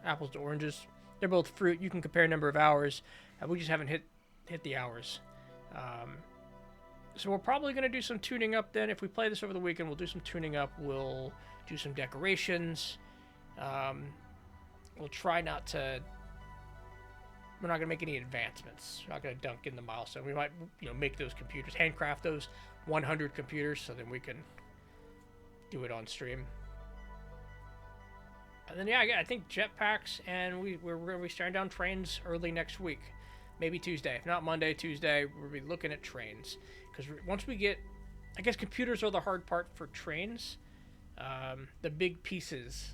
Apples to oranges, they're both fruit. You can compare number of hours. We just haven't hit the hours. So we're probably going to do some tuning up then. If we play this over the weekend, we'll do some tuning up. We'll do some decorations. We'll try not to... We're not going to make any advancements. We're not going to dunk in the milestone. We might, make those computers, handcraft those 100 computers, so then we can do it on stream. And then, yeah, I think jetpacks, and we're going to be staring down trains early next week. Maybe Tuesday. If not Monday, Tuesday, we'll be looking at trains. Because once we get... I guess computers are the hard part for trains. The big pieces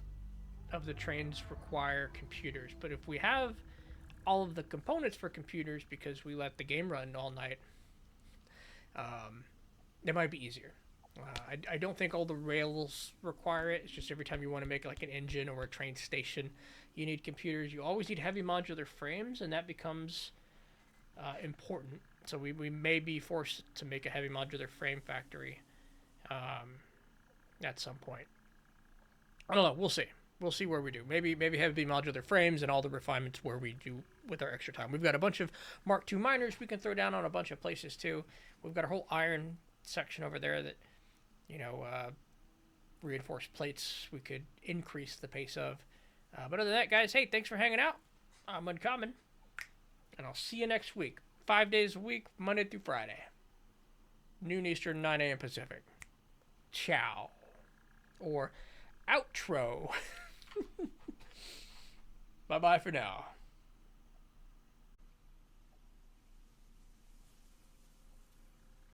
of the trains require computers. But if we have all of the components for computers because we let the game run all night, it might be easier. I don't think all the rails require it. It's just every time you want to make like an engine or a train station, you need computers. You always need heavy modular frames, and that becomes important. So we may be forced to make a heavy modular frame factory at some point. I don't know. We'll see. We'll see where we do. Maybe heavy modular frames and all the refinements where we do with our extra time. We've got a bunch of Mark II miners we can throw down on a bunch of places too. We've got a whole iron section over there that, reinforced plates we could increase the pace of. But other than that, guys, hey, thanks for hanging out. I'm Uncommon, and I'll see you next week. 5 days a week, Monday through Friday. Noon Eastern, 9 a.m. Pacific. Ciao. Or outro. Bye-bye for now.